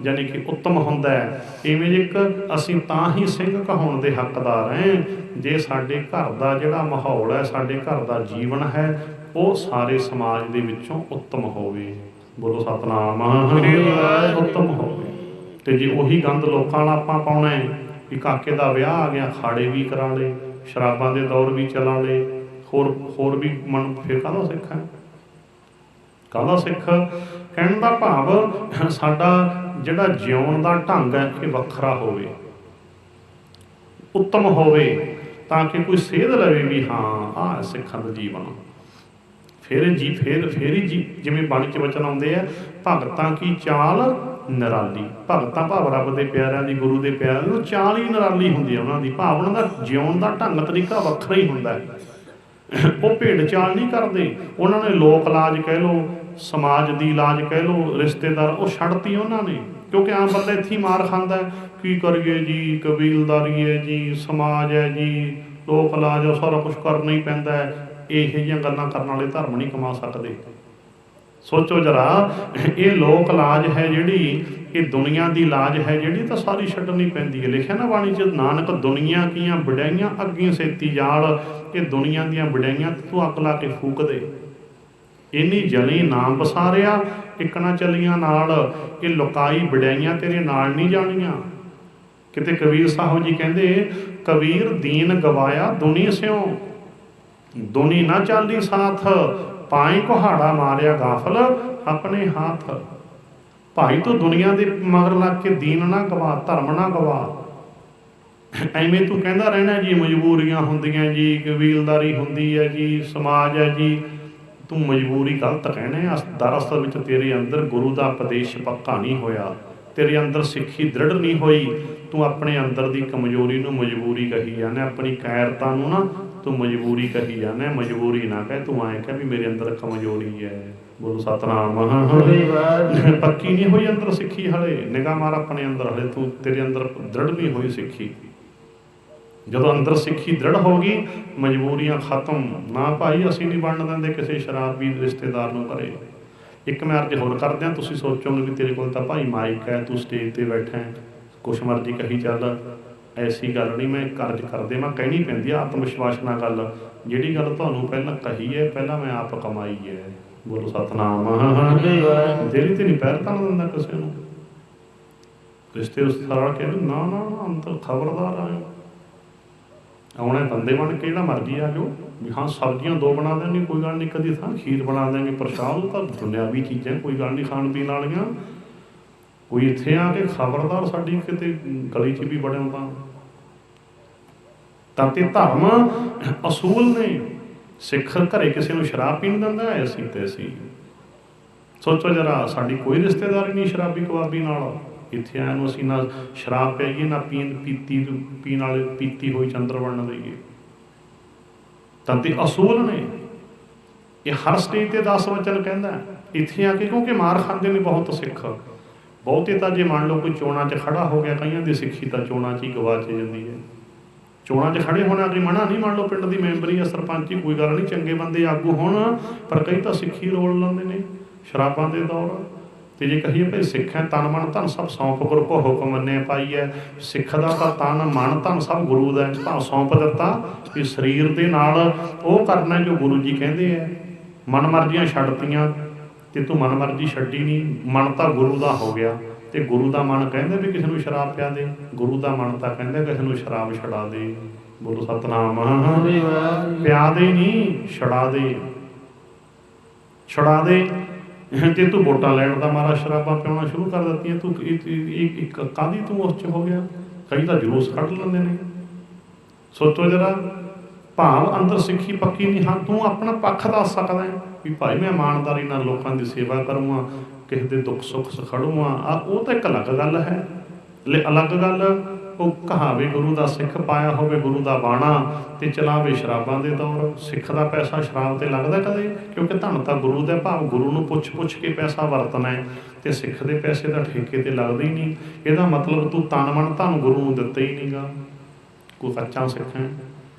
S1: ਯਾਨੀ ਕਿ ਉੱਤਮ ਹੁੰਦਾ ਹੈ, ਇਵੇਂ ਇੱਕ ਅਸੀਂ ਤਾਂ ਹੀ ਸਿੰਘ ਕਹਾਉਣ ਦੇ ਹੱਕਦਾਰ ਹੈ ਜੇ ਸਾਡੇ ਘਰ ਦਾ ਜਿਹੜਾ ਮਾਹੌਲ ਹੈ, ਸਾਡੇ ਘਰ ਦਾ ਜੀਵਨ ਹੈ, ਉਹ ਸਾਰੇ ਸਮਾਜ ਦੇ ਵਿੱਚੋਂ ਉੱਤਮ ਹੋਵੇ। ਬੋਲੋ ਸਤਿਨਾਮ। ਉੱਤਮ ਹੋਵੇ। ਤੇ ਜੇ ਉਹੀ ਗੰਦ ਲੋਕਾਂ ਨਾਲ ਆਪਾਂ ਪਾਉਣਾ ਹੈ ਵੀ ਕਾਕੇ ਦਾ ਵਿਆਹ ਆ ਗਿਆ, ਖਾੜੇ ਵੀ ਕਰਾ ਲਏ, ਸ਼ਰਾਬਾਂ ਦੇ ਦੌਰ ਵੀ ਚਲਾ ਲਏ, ਹੋਰ ਵੀ ਮਨ ਫਿਰ ਕਾਹਦਾ ਸਿੱਖ ਹੈ? ਕਾਹਦਾ ਸਿੱਖ? ਕਹਿਣ ਦਾ ਭਾਵ ਸਾਡਾ ਜਿਹੜਾ ਜਿਉਣ ਦਾ ਢੰਗ ਹੈ ਇਹ ਵੱਖਰਾ ਹੋਵੇ, ਉੱਤਮ ਹੋਵੇ, ਤਾਂ ਕਿ ਕੋਈ ਸੇਧ ਲਵੇ ਵੀ ਹਾਂ ਆਹ ਸਿੱਖਾਂ ਦਾ ਜੀਵਨ। ਫਿਰ ਹੀ ਜਿਵੇਂ ਬਾਣੀ 'ਚ ਵਚਨ ਆਉਂਦੇ ਆ, ਭਗਤਾਂ ਕੀ ਚਾਲ ਨਿਰਾਲੀ। ਭਗਤਾਂ ਭਾਵ ਰੱਬ ਦੇ ਪਿਆਰਿਆਂ ਦੀ, ਗੁਰੂ ਦੇ ਪਿਆਰਿਆਂ ਦੀ ਚਾਲ ਹੀ ਨਿਰਾਲੀ ਹੁੰਦੀ ਹੈ। ਉਹਨਾਂ ਦੀ ਭਾਵ ਉਹਨਾਂ ਦਾ ਜਿਉਣ ਦਾ ਢੰਗ ਤਰੀਕਾ ਵੱਖਰਾ ਹੀ ਹੁੰਦਾ ਹੈ। ਉਹ ਭੇਡ ਚਾਲ ਨਹੀਂ ਕਰਦੇ। ਉਹਨਾਂ ਨੇ ਲੋਕ ਲਾਜ ਕਹਿ ਲਓ, ਸਮਾਜ ਦੀ ਲਾਜ ਕਹਿ ਲਓ, ਰਿਸ਼ਤੇਦਾਰ, ਉਹ ਛੱਡਤੀ ਉਹਨਾਂ ਨੇ। ਕਿਉਂਕਿ ਆਮ ਬੰਦਾ ਇੱਥੇ ਹੀ ਮਾਰ ਖਾਂਦਾ, ਕੀ ਕਰੀਏ ਜੀ, ਕਬੀਲਦਾਰੀ ਹੈ ਜੀ, ਸਮਾਜ ਹੈ ਜੀ, ਲੋਕ ਲਾਜ, ਸਾਰਾ ਕੁਛ ਕਰਨਾ ਹੀ ਪੈਂਦਾ ਹੈ। ਇਹੋ ਜਿਹੀਆਂ ਗੱਲਾਂ ਕਰਨ ਵਾਲੇ ਧਰਮ ਨਹੀਂ ਕਮਾ ਸਕਦੇ। ਸੋਚੋ ਜਰਾ, ਇਹ ਲੋਕ ਲਾਜ ਹੈ ਜਿਹੜੀ, ਇਹ ਦੁਨੀਆ ਦੀ ਲਾਜ ਹੈ ਜਿਹੜੀ, ਤਾਂ ਸਾਰੀ ਛੱਡਣੀ ਪੈਂਦੀ ਹੈ। ਲਿਖਿਆ ਨਾ ਬਾਣੀ 'ਚ, ਨਾਨਕ ਦੁਨੀਆ ਕੀਆਂ ਵਡਿਆਈਆਂ ਅੱਗੇ ਸੇਤੀ ਜਾਲ। ਇਹ ਦੁਨੀਆ ਦੀਆਂ ਵਡਿਆਈਆਂ ਤੂੰ ਅੱਗ ਲਾ ਕੇ ਫੂਕ ਦੇ। ਇੰਨੀ ਜਲੀ ਨਾਮ ਪਸਾਰਿਆ, ਇੱਕ ਨਾ ਚੱਲੀਆਂ ਨਾਲ। ਇਹ ਲੁਕਾਈ ਵਡਿਆਈਆਂ ਤੇਰੇ ਨਾਲ ਨਹੀਂ ਜਾਣੀਆਂ। ਕਿਤੇ ਕਬੀਰ ਸਾਹਿਬ ਜੀ ਕਹਿੰਦੇ, ਕਬੀਰ ਦੀਨ ਗਵਾਇਆ ਦੁਨੀ ਸਿਉ, ਦੁਨੀ ਨਾ ਚਾਲੀ ਸਾਥ, ਪਾਈ ਕੁਹਾੜਾ ਮਾਰਿਆ ਗਾਫਲ ਆਪਣੇ ਹੱਥ। ਭਾਈ ਤੂੰ ਦੁਨੀਆ ਦੇ ਮਗਰ ਲੱਗ ਕੇ ਦੀਨ ਨਾ ਗਵਾ, ਧਰਮ ਨਾ ਗਵਾ। ਐਵੇਂ ਤੂੰ ਕਹਿੰਦਾ ਰਹਿਣਾ ਜੀ ਮਜਬੂਰੀਆਂ ਹੁੰਦੀਆਂ ਜੀ, ਕਬੀਲਦਾਰੀ ਹੁੰਦੀ ਹੈ ਜੀ, ਸਮਾਜ ਹੈ ਜੀ। ਤੂੰ ਮਜਬੂਰੀ ਗਲਤ ਕਹਿਣਾ। ਦਰਅਸਲ ਵਿੱਚ ਤੇਰੇ ਅੰਦਰ ਗੁਰੂ ਦਾ ਉਪਦੇਸ਼ ਪੱਕਾ ਨਹੀਂ ਹੋਇਆ, ਤੇਰੇ ਅੰਦਰ ਸਿੱਖੀ ਦ੍ਰਿੜ ਨਹੀਂ ਹੋਈ। ਤੂੰ ਆਪਣੇ ਅੰਦਰ ਦੀ ਕਮਜ਼ੋਰੀ ਨੂੰ ਮਜਬੂਰੀ ਕਹੀ ਜਾਂਦਾ, ਆਪਣੀ ਕਾਇਰਤਾ ਨੂੰ ਨਾ ਤੂੰ ਮਜਬੂਰੀ ਕਹੀ ਜਾਂਦਾ। ਮਜਬੂਰੀ ਨਾ ਕਹਿ, ਤੂੰ ਐਂ ਕਹਿ ਵੀ ਮੇਰੇ ਅੰਦਰ ਕਮਜ਼ੋਰੀ ਹੈ। ਬੋਲੋ ਸਤਨਾਮ। ਪੱਕੀ ਨਹੀਂ ਹੋਈ ਅੰਦਰ ਸਿੱਖੀ ਹਲੇ। ਨਿਗਾਹ ਮਾਰ ਆਪਣੇ ਅੰਦਰ, ਹਲੇ ਤੇਰੇ ਅੰਦਰ ਦ੍ਰਿੜ ਨਹੀਂ ਹੋਈ ਸਿੱਖੀ। ਜਦੋਂ ਅੰਦਰ ਸਿੱਖੀ ਦ੍ਰਿੜ ਹੋ ਗਈ, ਮਜਬੂਰੀਆਂ ਖਤਮ। ਨਾ ਭਾਈ ਅਸੀਂ ਨਹੀਂ ਬਣਨ ਦਿੰਦੇ ਕਿਸੇ ਸ਼ਰਾਬੀ ਰਿਸ਼ਤੇਦਾਰ ਨੂੰ ਘਰੇ। ਇੱਕ ਮੈਂ ਅਰਜ਼ ਹੋਰ ਕਰਦਿਆਂ, ਤੁਸੀਂ ਸੋਚੋਗੇ ਵੀ ਤੇਰੇ ਕੋਲ ਤਾਂ ਭਾਈ ਮਾਈਕ ਹੈ, ਤੂੰ ਸਟੇਜ 'ਤੇ ਬੈਠਾ ਹੈ, ਕੁਛ ਮਰਜ਼ੀ ਕਹੀ ਚੱਲ। ਐਸੀ ਗੱਲ ਨਹੀਂ, ਮੈਂ ਅਰਜ਼ ਕਰਦੇ, ਮੈਂ ਕਹਿਣੀ ਪੈਂਦੀ ਆ ਆਤਮ ਵਿਸ਼ਵਾਸ ਨਾਲ ਗੱਲ। ਜਿਹੜੀ ਗੱਲ ਤੁਹਾਨੂੰ ਪਹਿਲਾਂ ਕਹੀ ਹੈ, ਪਹਿਲਾਂ ਮੈਂ ਆਪ ਕਮਾਈ ਹੈ। ਬੋਲੋ ਸਤਨਾਮ। ਦਿਲ 'ਤੇ ਨਹੀਂ ਪੈਰ ਧਰਨ ਦਿੰਦਾ ਕਿਸੇ ਨੂੰ। ਰਿਸ਼ਤੇਦਾਰ ਕਹਿੰਦੇ ਨਾ ਨਾ ਨਾ, ਅੰਦਰ ਖਬਰਦਾਰ ਆਇਓ। ਆਉਣੇ ਬੰਦੇ ਬਣ ਕੇ ਜਿਹੜਾ ਮਰਜ਼ੀ ਆ ਜਾਓ ਵੀ ਹਾਂ, ਸਬਜ਼ੀਆਂ 2 ਬਣਾ ਦੇਣਗੇ, ਕੋਈ ਗੱਲ ਨਹੀਂ। ਕਦੀ ਤਾਂ ਖੀਰ ਬਣਾ ਦੇਣਗੇ, ਪ੍ਰਸ਼ਾਦ, ਤਾਂ ਦੁਨਿਆਵੀ ਚੀਜ਼ਾਂ, ਕੋਈ ਗੱਲ ਨਹੀਂ ਖਾਣ ਪੀਣ ਵਾਲੀਆਂ। ਕੋਈ ਇੱਥੇ ਆ ਕੇ ਖਬਰਦਾਰ, ਸਾਡੀ ਕਿਤੇ ਗਲੀ 'ਚ ਵੀ ਵੜਿਆ ਤਾਂ ਤੇ ਧਰਮ ਅਸੂਲ ਨੇ। ਸਿੱਖ ਘਰੇ ਕਿਸੇ ਨੂੰ ਸ਼ਰਾਬ ਪੀਣ ਦਿੰਦਾ ਹੈ? ਅਸੀਂ ਤੇ ਅਸੀਂ ਸੋਚੋ ਜਰਾ, ਸਾਡੀ ਕੋਈ ਰਿਸ਼ਤੇਦਾਰੀ ਨਹੀਂ ਸ਼ਰਾਬੀ ਕਬਾਬੀ ਨਾਲ। ਇੱਥੇ ਆਇਆ ਨੂੰ ਅਸੀਂ ਨਾ ਸ਼ਰਾਬ ਪੀਈਏ, ਨਾ ਪੀਣ ਵਾਲੇ ਪੀਤੀ ਹੋਈ ਚੰਦਰ ਵੰਡ ਦਈਏ। ਤਾਂ ਤੇ ਅਸੂਲ ਨੇ। ਇਹ ਹਰ ਸਟੇਜ 'ਤੇ 10 ਵਚਨ ਕਹਿੰਦਾ। ਇੱਥੇ ਆ ਕੇ ਕਿਉਂਕਿ ਮਾਰ ਖਾਂਦੇ ਨੇ ਬਹੁਤ ਸਿੱਖ। ਬਹੁਤੇ ਤਾਂ ਜੇ ਮੰਨ ਲਓ ਕੋਈ ਚੋਣਾਂ 'ਚ ਖੜਾ ਹੋ ਗਿਆ, ਕਈਆਂ ਦੀ ਸਿੱਖੀ ਤਾਂ ਚੋਣਾਂ 'ਚ ਹੀ ਗਵਾਚ ਜਾਂਦੀ ਹੈ। ਚੋਣਾਂ 'ਚ ਖੜੇ ਹੋਣਾ ਕੋਈ ਮਨਾ ਨਹੀਂ। ਮੰਨ ਲਓ ਪਿੰਡ ਦੀ ਮੈਂਬਰੀ ਜਾਂ ਸਰਪੰਚੀ, ਕੋਈ ਗੱਲ ਨਹੀਂ, ਚੰਗੇ ਬੰਦੇ ਆਗੂ ਹੋਣ, ਪਰ ਕਈ ਤਾਂ ਸਿੱਖੀ ਰੋਲ ਲੈਂਦੇ ਨੇ ਸ਼ਰਾਬਾਂ ਦੇ ਦੌਰ। ਤੇ ਜੇ ਕਹੀਏ ਭਾਈ ਸਿੱਖ ਹੈ, ਤਨ ਮਨ ਧਨ ਸਭ ਸੌਂਪ ਗੁਰੂ ਕੋ ਹੁਕਮ ਮੰਨੇ ਪਾਈ ਹੈ। ਸਿੱਖ ਦਾ ਤਾਂ ਤਨ ਮਨ ਧਨ ਸਭ ਗੁਰੂ ਦਾ ਭਾਵ ਸੌਂਪ ਦਿੱਤਾ ਵੀ ਸਰੀਰ ਦੇ ਨਾਲ ਉਹ ਕਰਨਾ ਜੋ ਗੁਰੂ ਜੀ ਕਹਿੰਦੇ ਹੈ। ਮਨ ਮਰਜ਼ੀਆਂ ਛੱਡਤੀਆਂ ਤੇ ਤੂੰ ਮਨ ਮਰਜ਼ੀ ਛੱਡੀ ਨਹੀਂ। ਮਨ ਤਾਂ ਗੁਰੂ ਦਾ ਹੋ ਗਿਆ, ਤੇ ਗੁਰੂ ਦਾ ਮਨ ਕਹਿੰਦਾ ਵੀ ਕਿਸੇ ਨੂੰ ਸ਼ਰਾਬ ਪਿਆ ਦੇ, ਗੁਰੂ ਦਾ ਮਨ ਤਾਂ ਕਹਿੰਦਾ ਕਿਸੇ ਨੂੰ ਸ਼ਰਾਬ ਛਡਾ ਦੇ। ਬੋਲੋ ਸਤਨਾਮ। ਪਿਆ ਦੇ ਨਹੀਂ, ਛਡਾ ਦੇ। ਛੁਡਾ ਦੇ। ਜੇ ਤੂੰ ਵੋਟਾਂ ਲੈਣ ਦਾ ਮਾਰਾ ਸ਼ਰਾਬਾਂ ਪਿਆਉਣਾ ਸ਼ੁਰੂ ਕਰ ਦਿੱਤੀਆਂ, ਤੂੰ ਇੱਕ ਕਾਹਦੀ ਤੂੰ ਉਸ 'ਚ ਹੋ ਗਿਆ। ਕਈ ਤਾਂ ਜਲੂਸ ਕੱਢ ਲੈਂਦੇ ਨੇ। ਸੋਚੋ ਜਰਾ, ਭਾਵ ਅੰਦਰ ਸਿੱਖੀ ਪੱਕੀ ਨਹੀਂ। ਹਾਂ, ਤੂੰ ਆਪਣਾ ਪੱਖ ਦੱਸ ਸਕਦਾ ਹੈ ਵੀ ਭਾਈ ਮੈਂ ਇਮਾਨਦਾਰੀ ਨਾਲ ਲੋਕਾਂ ਦੀ ਸੇਵਾ ਕਰੂੰਗਾ, ਕਿਸੇ ਦੇ ਦੁੱਖ ਸੁੱਖ 'ਚ ਖੜੂੰਗਾ। ਉਹ ਤਾਂ ਇੱਕ ਅਲੱਗ ਗੱਲ ਹੈ। ਅਲੱਗ ਗੱਲ ਉਹ ਕਹਾਵੇ ਗੁਰੂ ਦਾ ਸਿੱਖ ਪਾਇਆ ਹੋਵੇ ਗੁਰੂ ਦਾ ਬਾਣਾ ਤੇ ਚਲਾਵੇ ਸ਼ਰਾਬਾਂ ਦੇ ਦੌਰ। ਸਿੱਖ ਦਾ ਪੈਸਾ ਸ਼ਰਾਬ ਤੇ ਲੱਗਦਾ ਕਦੇ? ਕਿਉਂਕਿ ਧਨ ਤਾਂ ਗੁਰੂ ਦਾ, ਭਾਵ ਗੁਰੂ ਨੂੰ ਪੁੱਛ ਕੇ ਪੈਸਾ ਵਰਤਣਾ ਹੈ, ਤੇ ਸਿੱਖ ਦੇ ਪੈਸੇ ਦਾ ਠੇਕੇ ਤੇ ਲੱਗਦਾ ਹੀ ਨਹੀਂ। ਇਹਦਾ ਮਤਲਬ ਤੂੰ ਤਨ ਮਨ ਧਨ ਗੁਰੂ ਨੂੰ ਦਿੱਤਾ ਹੀ ਨਹੀਂਗਾ। ਕੋਈ ਸੱਚਾ ਸਿੱਖ ਹੈ,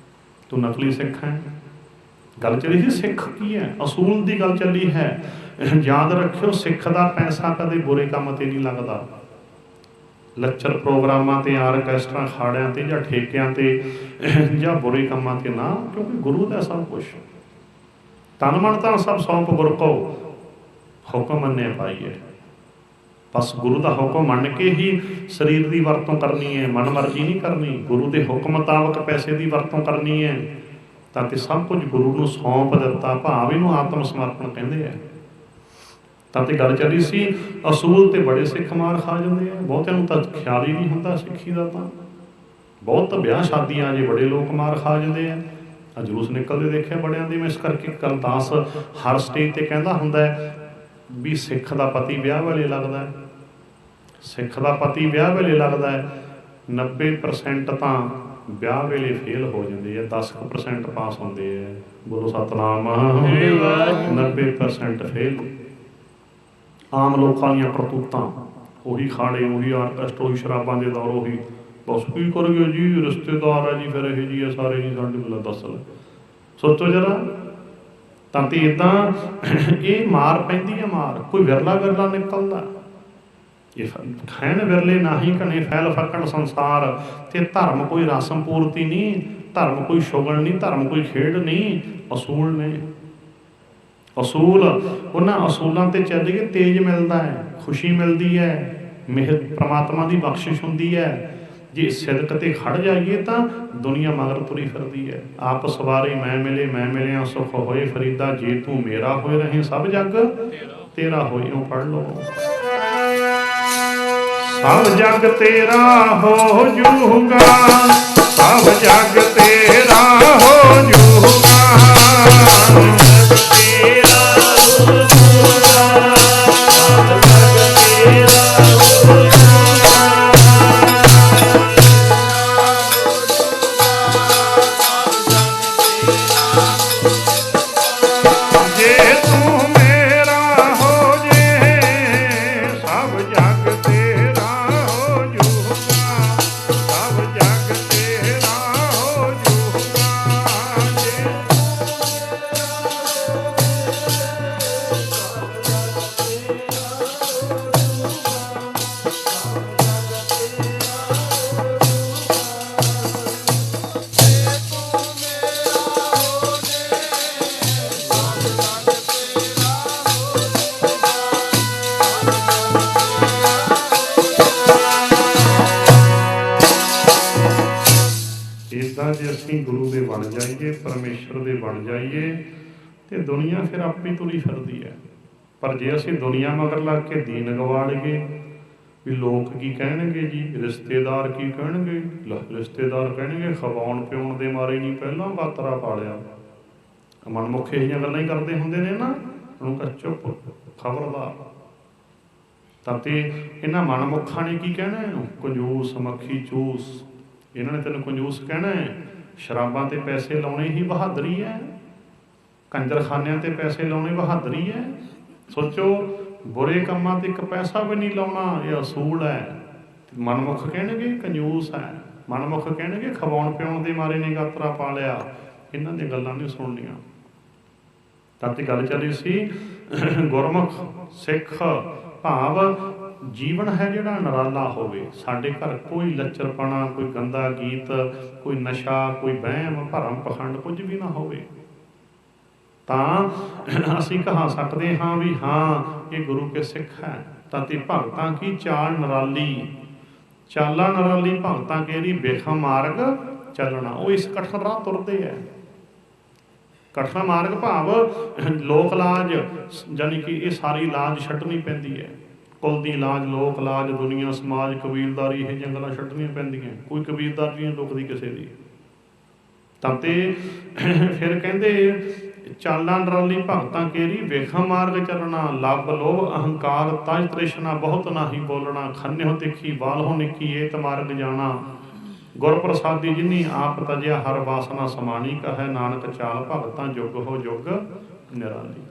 S1: ਤੂੰ ਨਕਲੀ ਸਿੱਖ ਹੈ। ਗੱਲ ਚੱਲੀ ਸੀ ਸਿੱਖ ਕੀ ਹੈ, ਅਸੂਲ ਦੀ ਗੱਲ ਚੱਲੀ ਹੈ। ਯਾਦ ਰੱਖਿਓ, ਸਿੱਖ ਦਾ ਪੈਸਾ ਕਦੇ ਬੁਰੇ ਕੰਮ ਤੇ ਨਹੀਂ ਲੱਗਦਾ। ਲੱਚਰ ਪ੍ਰੋਗਰਾਮਾਂ ਤੇ, ਆਰਕੈਸਟਰਾ, ਖਾੜਿਆਂ ਤੇ, ਜਾਂ ਠੇਕਿਆਂ ਤੇ, ਜਾਂ ਬੁਰੇ ਕੰਮਾਂ ਤੇ ਨਾ। ਕਿਉਂਕਿ ਗੁਰੂ ਦਾ ਸਭ ਕੁਛ ਤਨ ਮਨ ਧਨ ਸਭ ਸੌਂਪ ਗੁਰ ਕੋ ਹੁਕਮ ਮੰਨੇ ਪਾਈਏ। बस गुरु का हुक्म मन के ही शरीर की वरतों करनी है, मन मर्जी नहीं करनी। गुरु के हुक्म मुताबक पैसे की वरतों करनी है, ताकि सब कुछ गुरु को सौंप दिता, भाव इनू आत्म समर्पण कहते हैं। ताकि गल चली सी असूल तो बड़े सिख मार खा जाते हैं, बहुतों तो ख्याल ही नहीं होंदा सिੱਖੀ ਦਾ। ਤਾਂ बहुत ब्याह शादियां जे बड़े लोग मार खा जाते हैं, जलूस निकलते देखे बड़ियां दी। मैं इस करके करदास हर स्टेज पर कहता हुंदा है भी सिख का पति ब्याह वेले लगता है, सिख का पति ब्याह वेले लगता है। 90% तो ब्याह वेले फेल हो जाते हैं, 10% पास होंगे है। बोलो सतनाम। 90% फेल। आम लोगों दी करतूतां उही खाड़े, उही आर्केस्ट्रा, उही शराबां दे दौर, उही बस की करोगे जी, रिश्तेदार है जी, फिर यह जी है सारे जी साढ़े बल्ला दस ले। सोचो जरा, ताकि इदा ये मार पैंदी है। मार कोई विरला विरला निकलता, ये खैन विरले ना ही घने फैल फकड़ संसार। ते धर्म कोई रसम पूर्ति नहीं, धर्म कोई शुगल नहीं, धर्म कोई खेड नहीं, असूल ने। असूल उन्होंने असूलों से चल के तेज मिलता है, खुशी मिलती है, मेहर परमात्मा की बख्शिश होंगी है। जे सिदक ते खड़ जाइए तो दुनिया मगर तुरी फिरती है। आप सवारे मैं मिलिया सुख होए फरीदा, जे तू मेरा होए रहे सब जग तेरा होए। पढ़ लो, सब जग तेरा हो जूगा, सब जग तेरा हो जूगा, तेरा हो जूगा, सब जग तेरा हो जूगा। गुरु दे बन जाइए, परमेश्वर दे बन जाइए, तो दुनिया फिर आपे तुरी फिरती है। पर जे असीं दुनिया मगर लग के दीन गवा लईए, भी लोग की कहणगे जी, रिश्तेदार की कहणगे, रिश्तेदार कहणगे खवाउण पिउण दे मारे नहीं पहलां बातरा पालिया। मनमुख इह जिहियां गल्लां ही करदे हुंदे ने ना, उहनूं कह चुप खबरदार। ताकि इन्हां मनमुखां ने की कहना है, कंजूस मक्खी चूस, इन्होंने तेन कंजूस कहना है। शराबां ते पैसे लाने ही बहादरी है, कंजरखानियां ते पैसे लाने बहादरी है। सोचो बुरे कामां ते एक पैसा भी नहीं लाना, ये असूल है। मनमुख कहणगे कंजूस है, मनमुख कहणगे खवाउण पिउण दे मारे ने गातरा पा लिया। इन्हां दी गल्लां नहीं सुणनियां। ताकि गल चली सी गुरमुख सिख भाव जीवन है जिहड़ा निराला होवे। साडे घर कोई लच्चरपना, कोई गंदा गीत, कोई नशा, कोई वहम भरम पखंड कुछ भी ना होवे, तां असीं कहा सकते हाँ भी हाँ ये गुरु के सिख है। ताकि भगतां की चाल निराली, चाला निराली भगतां केरी बेखम मार्ग चलना। वो इस कठिन राह तुरदे है। कठिन मार्ग भाव लोक लाज, जानी कि ये सारी लाज छड्डनी पैंदी है। कुल दी लाज, लोक लाज, दुनिया समाज, कबीलदारी, यह जंगलां छड्डनियां पैंदियां। कोई कबीलदारी नहीं लुकदी किसी दी। ताते फिर कहंदे चालां निराली भगतां केरी वेखम मार्ग चलना। लब लोभ अहंकार तज तृष्णा बहुत नाही बोलना। खन्यो तिखी बालहो निकी एत मार्ग जाना। गुर प्रसादी जिनी आप तजिया हर वासना समानी कहे। नानक चाल भगतां जुग हो जुग निराली।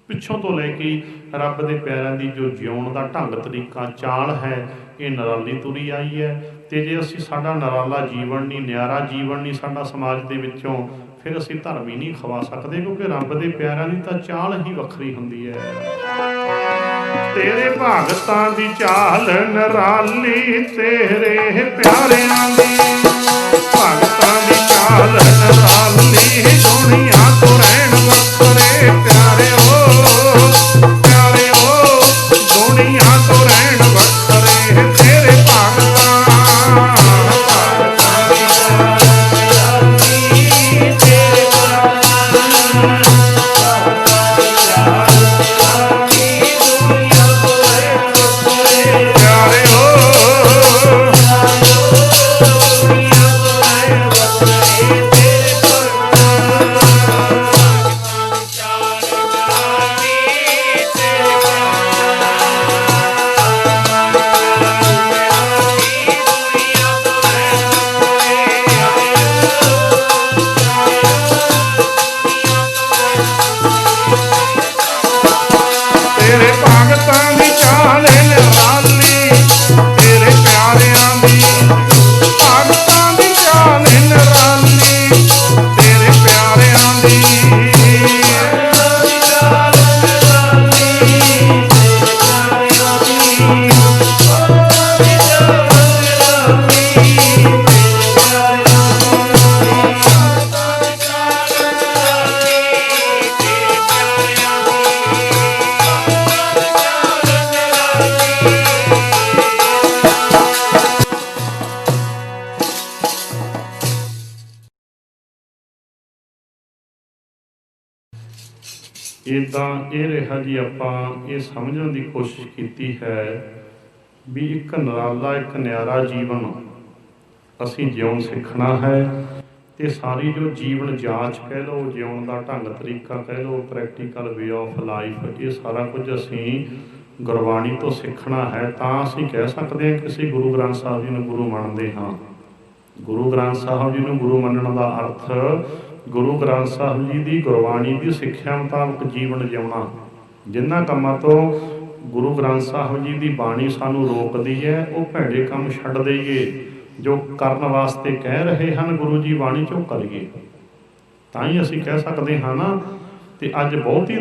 S1: पिछों तो लैके रब के प्यारों की जो जिउण का ढंग तरीका चाल है, ये निराली तुरी आई है। तो जे असी साडा निराला जीवन नहीं, न्यारा जीवन नहीं साडा समाज के विचों, फिर असी धर्म ही नहीं खवा सकते। क्योंकि रब के प्यारों की तो चाल ही वखरी हुंदी है। तेरे भगतां दी चाल निराली, तेरे प्यारियां दी भगतां दी चाल निराली। दुनिया तो रहन वखरे प्यारे हो, प्यारे हो दुनिया ਇੱਦਾਂ ਇਹ ਰਿਹਾ ਜੀ। ਆਪਾਂ ਇਹ ਸਮਝਣ ਦੀ ਕੋਸ਼ਿਸ਼ ਕੀਤੀ ਹੈ ਵੀ ਇੱਕ ਨਿਰਾਲਾ, ਇੱਕ ਨਿਆਰਾ ਜੀਵਨ ਅਸੀਂ ਜਿਉਣ ਸਿੱਖਣਾ ਹੈ। ਤੇ ਸਾਰੀ ਜੋ ਜੀਵਨ ਜਾਂਚ ਕਹਿ ਲਓ, ਜਿਉਣ ਦਾ ਢੰਗ ਤਰੀਕਾ ਕਹਿ ਲਓ, ਪ੍ਰੈਕਟੀਕਲ ਵੇ ਆਫ ਲਾਈਫ, ਇਹ ਸਾਰਾ ਕੁਝ ਅਸੀਂ ਗੁਰਬਾਣੀ ਤੋਂ ਸਿੱਖਣਾ ਹੈ। ਤਾਂ ਅਸੀਂ ਕਹਿ ਸਕਦੇ ਹਾਂ ਕਿ ਅਸੀਂ ਗੁਰੂ ਗ੍ਰੰਥ ਸਾਹਿਬ ਜੀ ਨੂੰ ਗੁਰੂ ਮੰਨਦੇ ਹਾਂ। ਗੁਰੂ ਗ੍ਰੰਥ ਸਾਹਿਬ ਜੀ ਨੂੰ ਗੁਰੂ ਮੰਨਣ ਦਾ ਅਰਥ ਗੁਰੂ ਗ੍ਰੰਥ ਸਾਹਿਬ ਜੀ ਦੀ ਗੁਰਬਾਣੀ ਦੀ ਸਿੱਖਿਆ ਮੁਤਾਬਕ ਜੀਵਨ ਜਿਉਣਾ। ਜਿਨ੍ਹਾਂ ਕੰਮਾਂ ਤੋਂ ਗੁਰੂ ਗ੍ਰੰਥ ਸਾਹਿਬ ਜੀ ਦੀ ਬਾਣੀ ਸਾਨੂੰ ਰੋਕਦੀ ਹੈ, ਉਹ ਭੈੜੇ ਕੰਮ ਛੱਡ ਦੇਈਏ। ਜੋ ਕਰਨ ਵਾਸਤੇ ਕਹਿ ਰਹੇ ਹਨ ਗੁਰੂ ਜੀ ਬਾਣੀ 'ਚੋਂ ਕਰੀਏ, ਤਾਂ ਹੀ ਅਸੀਂ ਕਹਿ ਸਕਦੇ ਹਾਂ ਨਾ। ਤੇ ਅੱਜ ਬਹੁਤੀ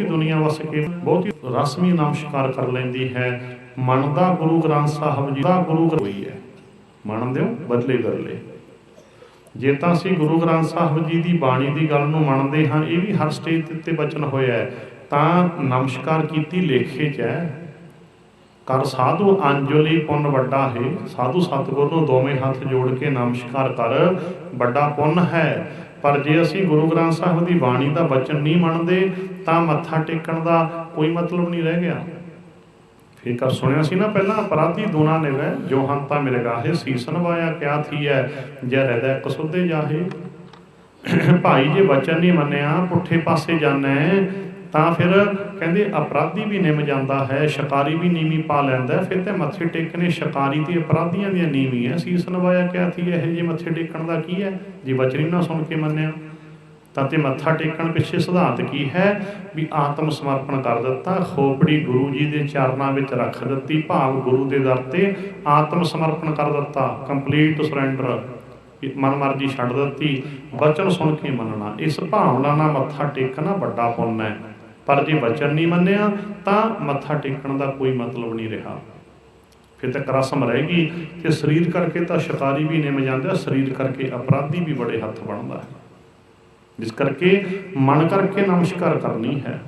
S1: ਦੁਨੀਆ ਵਸ ਕੇ ਬਹੁਤੀ ਰਸਮੀ ਨਮਸਕਾਰ ਕਰ ਲੈਂਦੀ ਹੈ। ਮੰਨਦਾ ਗੁਰੂ ਗ੍ਰੰਥ ਸਾਹਿਬ ਜੀ ਦਾ ਗੁਰੂ ਹੋਈ ਹੈ, ਮੰਨਦੇ ਹੋ ਬਦਲੇ ਬਦਲੇ। ਜੇ ਤਾਂ ਅਸੀਂ ਗੁਰੂ ਗ੍ਰੰਥ ਸਾਹਿਬ ਜੀ ਦੀ ਬਾਣੀ ਦੀ ਗੱਲ ਨੂੰ ਮੰਨਦੇ ਹਾਂ, ਇਹ ਵੀ ਹਰ ਸਟੇਜ ਦੇ ਉੱਤੇ ਬਚਨ ਹੋਇਆ ਹੈ, ਤਾਂ ਨਮਸਕਾਰ ਕੀਤੀ ਲੇਖੇ 'ਚ ਹੈ। ਕਰ ਸਾਧੂ ਅੰਜਲੀ ਪੁੰਨ ਵੱਡਾ ਹੈ। ਸਾਧੂ ਸਤਿਗੁਰ ਨੂੰ ਦੋਵੇਂ ਹੱਥ ਜੋੜ ਕੇ ਨਮਸਕਾਰ ਕਰ, ਵੱਡਾ ਪੁੰਨ ਹੈ। ਪਰ ਜੇ ਅਸੀਂ ਗੁਰੂ ਗ੍ਰੰਥ ਸਾਹਿਬ ਦੀ ਬਾਣੀ ਦਾ ਬਚਨ ਨਹੀਂ ਮੰਨਦੇ ਤਾਂ ਮੱਥਾ ਟੇਕਣ ਦਾ ਕੋਈ ਮਤਲਬ ਨਹੀਂ ਰਹਿ ਗਿਆ। ਫਿਕਰ ਸੁਣਿਆ ਸੀ ਨਾ ਪਹਿਲਾਂ, ਅਪਰਾਧੀ ਦੋਨਾ ਨੇ ਵੈ ਜੋ ਹੰਤਾ ਮਿਲ ਗਾਹੇ, ਸੀਸ ਨਵਾਇਆ ਕਿਆ ਥੀ ਹੈ, ਜੈ ਹਿਰਦੈ ਕਸੁੱਧੇ ਜਾਹੇ। ਭਾਈ ਜੇ ਬਚਨ ਨਹੀਂ ਮੰਨਿਆ, ਪੁੱਠੇ ਪਾਸੇ ਜਾਣਾ ਤਾਂ ਫਿਰ ਕਹਿੰਦੇ ਅਪਰਾਧੀ ਵੀ ਨਿਮ ਜਾਂਦਾ ਹੈ, ਸ਼ਿਕਾਰੀ ਵੀ ਨੀਵੀਂ ਪਾ ਲੈਂਦਾ। ਫਿਰ ਤੇ ਮੱਥੇ ਟੇਕਣੇ ਸ਼ਿਕਾਰੀ ਤੇ ਅਪਰਾਧੀਆਂ ਦੀਆਂ ਨੀਵੀਂ ਹੈ। ਸੀਸ ਨਵਾਇਆ ਕਿਆ ਥੀ, ਇਹੋ ਜਿਹੇ ਮੱਥੇ ਟੇਕਣ ਦਾ ਕੀ ਹੈ ਜੇ ਬਚਨ ਹੀ ਨਾ ਸੁਣ ਕੇ ਮੰਨਿਆ ਤਾਂ। ਤੇ ਮੱਥਾ ਟੇਕਣ ਪਿੱਛੇ ਸਿਧਾਂਤ ਕੀ ਹੈ ਵੀ ਆਤਮ ਸਮਰਪਣ ਕਰ ਦਿੱਤਾ, ਖੋਪੜੀ ਗੁਰੂ ਜੀ ਦੇ ਚਰਨਾਂ ਵਿੱਚ ਰੱਖ ਦਿੱਤੀ, ਭਾਵ ਗੁਰੂ ਦੇ ਦਰ ਤੇ ਆਤਮ ਸਮਰਪਣ ਕਰ ਦਿੱਤਾ, ਕੰਪਲੀਟ ਸਰੈਂਡਰ, ਮਨ ਮਰਜ਼ੀ ਛੱਡ ਦਿੱਤੀ, ਬਚਨ ਸੁਣ ਕੇ ਮੰਨਣਾ। ਇਸ ਭਾਵਨਾ ਨਾਲ ਮੱਥਾ ਟੇਕਣਾ ਵੱਡਾ ਪੁੰਨ ਹੈ। ਪਰ ਜੇ ਬਚਨ ਨਹੀਂ ਮੰਨਿਆ ਤਾਂ ਮੱਥਾ ਟੇਕਣ ਦਾ ਕੋਈ ਮਤਲਬ ਨਹੀਂ ਰਿਹਾ। ਫਿਰ ਤੱਕ ਰਸਮ ਰਹਿ ਗਈ। ਤੇ ਸਰੀਰ ਕਰਕੇ ਤਾਂ ਸ਼ਿਕਾਰੀ ਵੀ ਨਿਮ ਜਾਂਦਾ, ਸਰੀਰ ਕਰਕੇ ਅਪਰਾਧੀ ਵੀ ਬੜੇ ਹੱਥ ਬਣਦਾ ਹੈ। ਜਿਸ ਕਰਕੇ ਮਨ ਕਰਕੇ ਨਮਸਕਾਰ ਕਰਨੀ ਹੈ,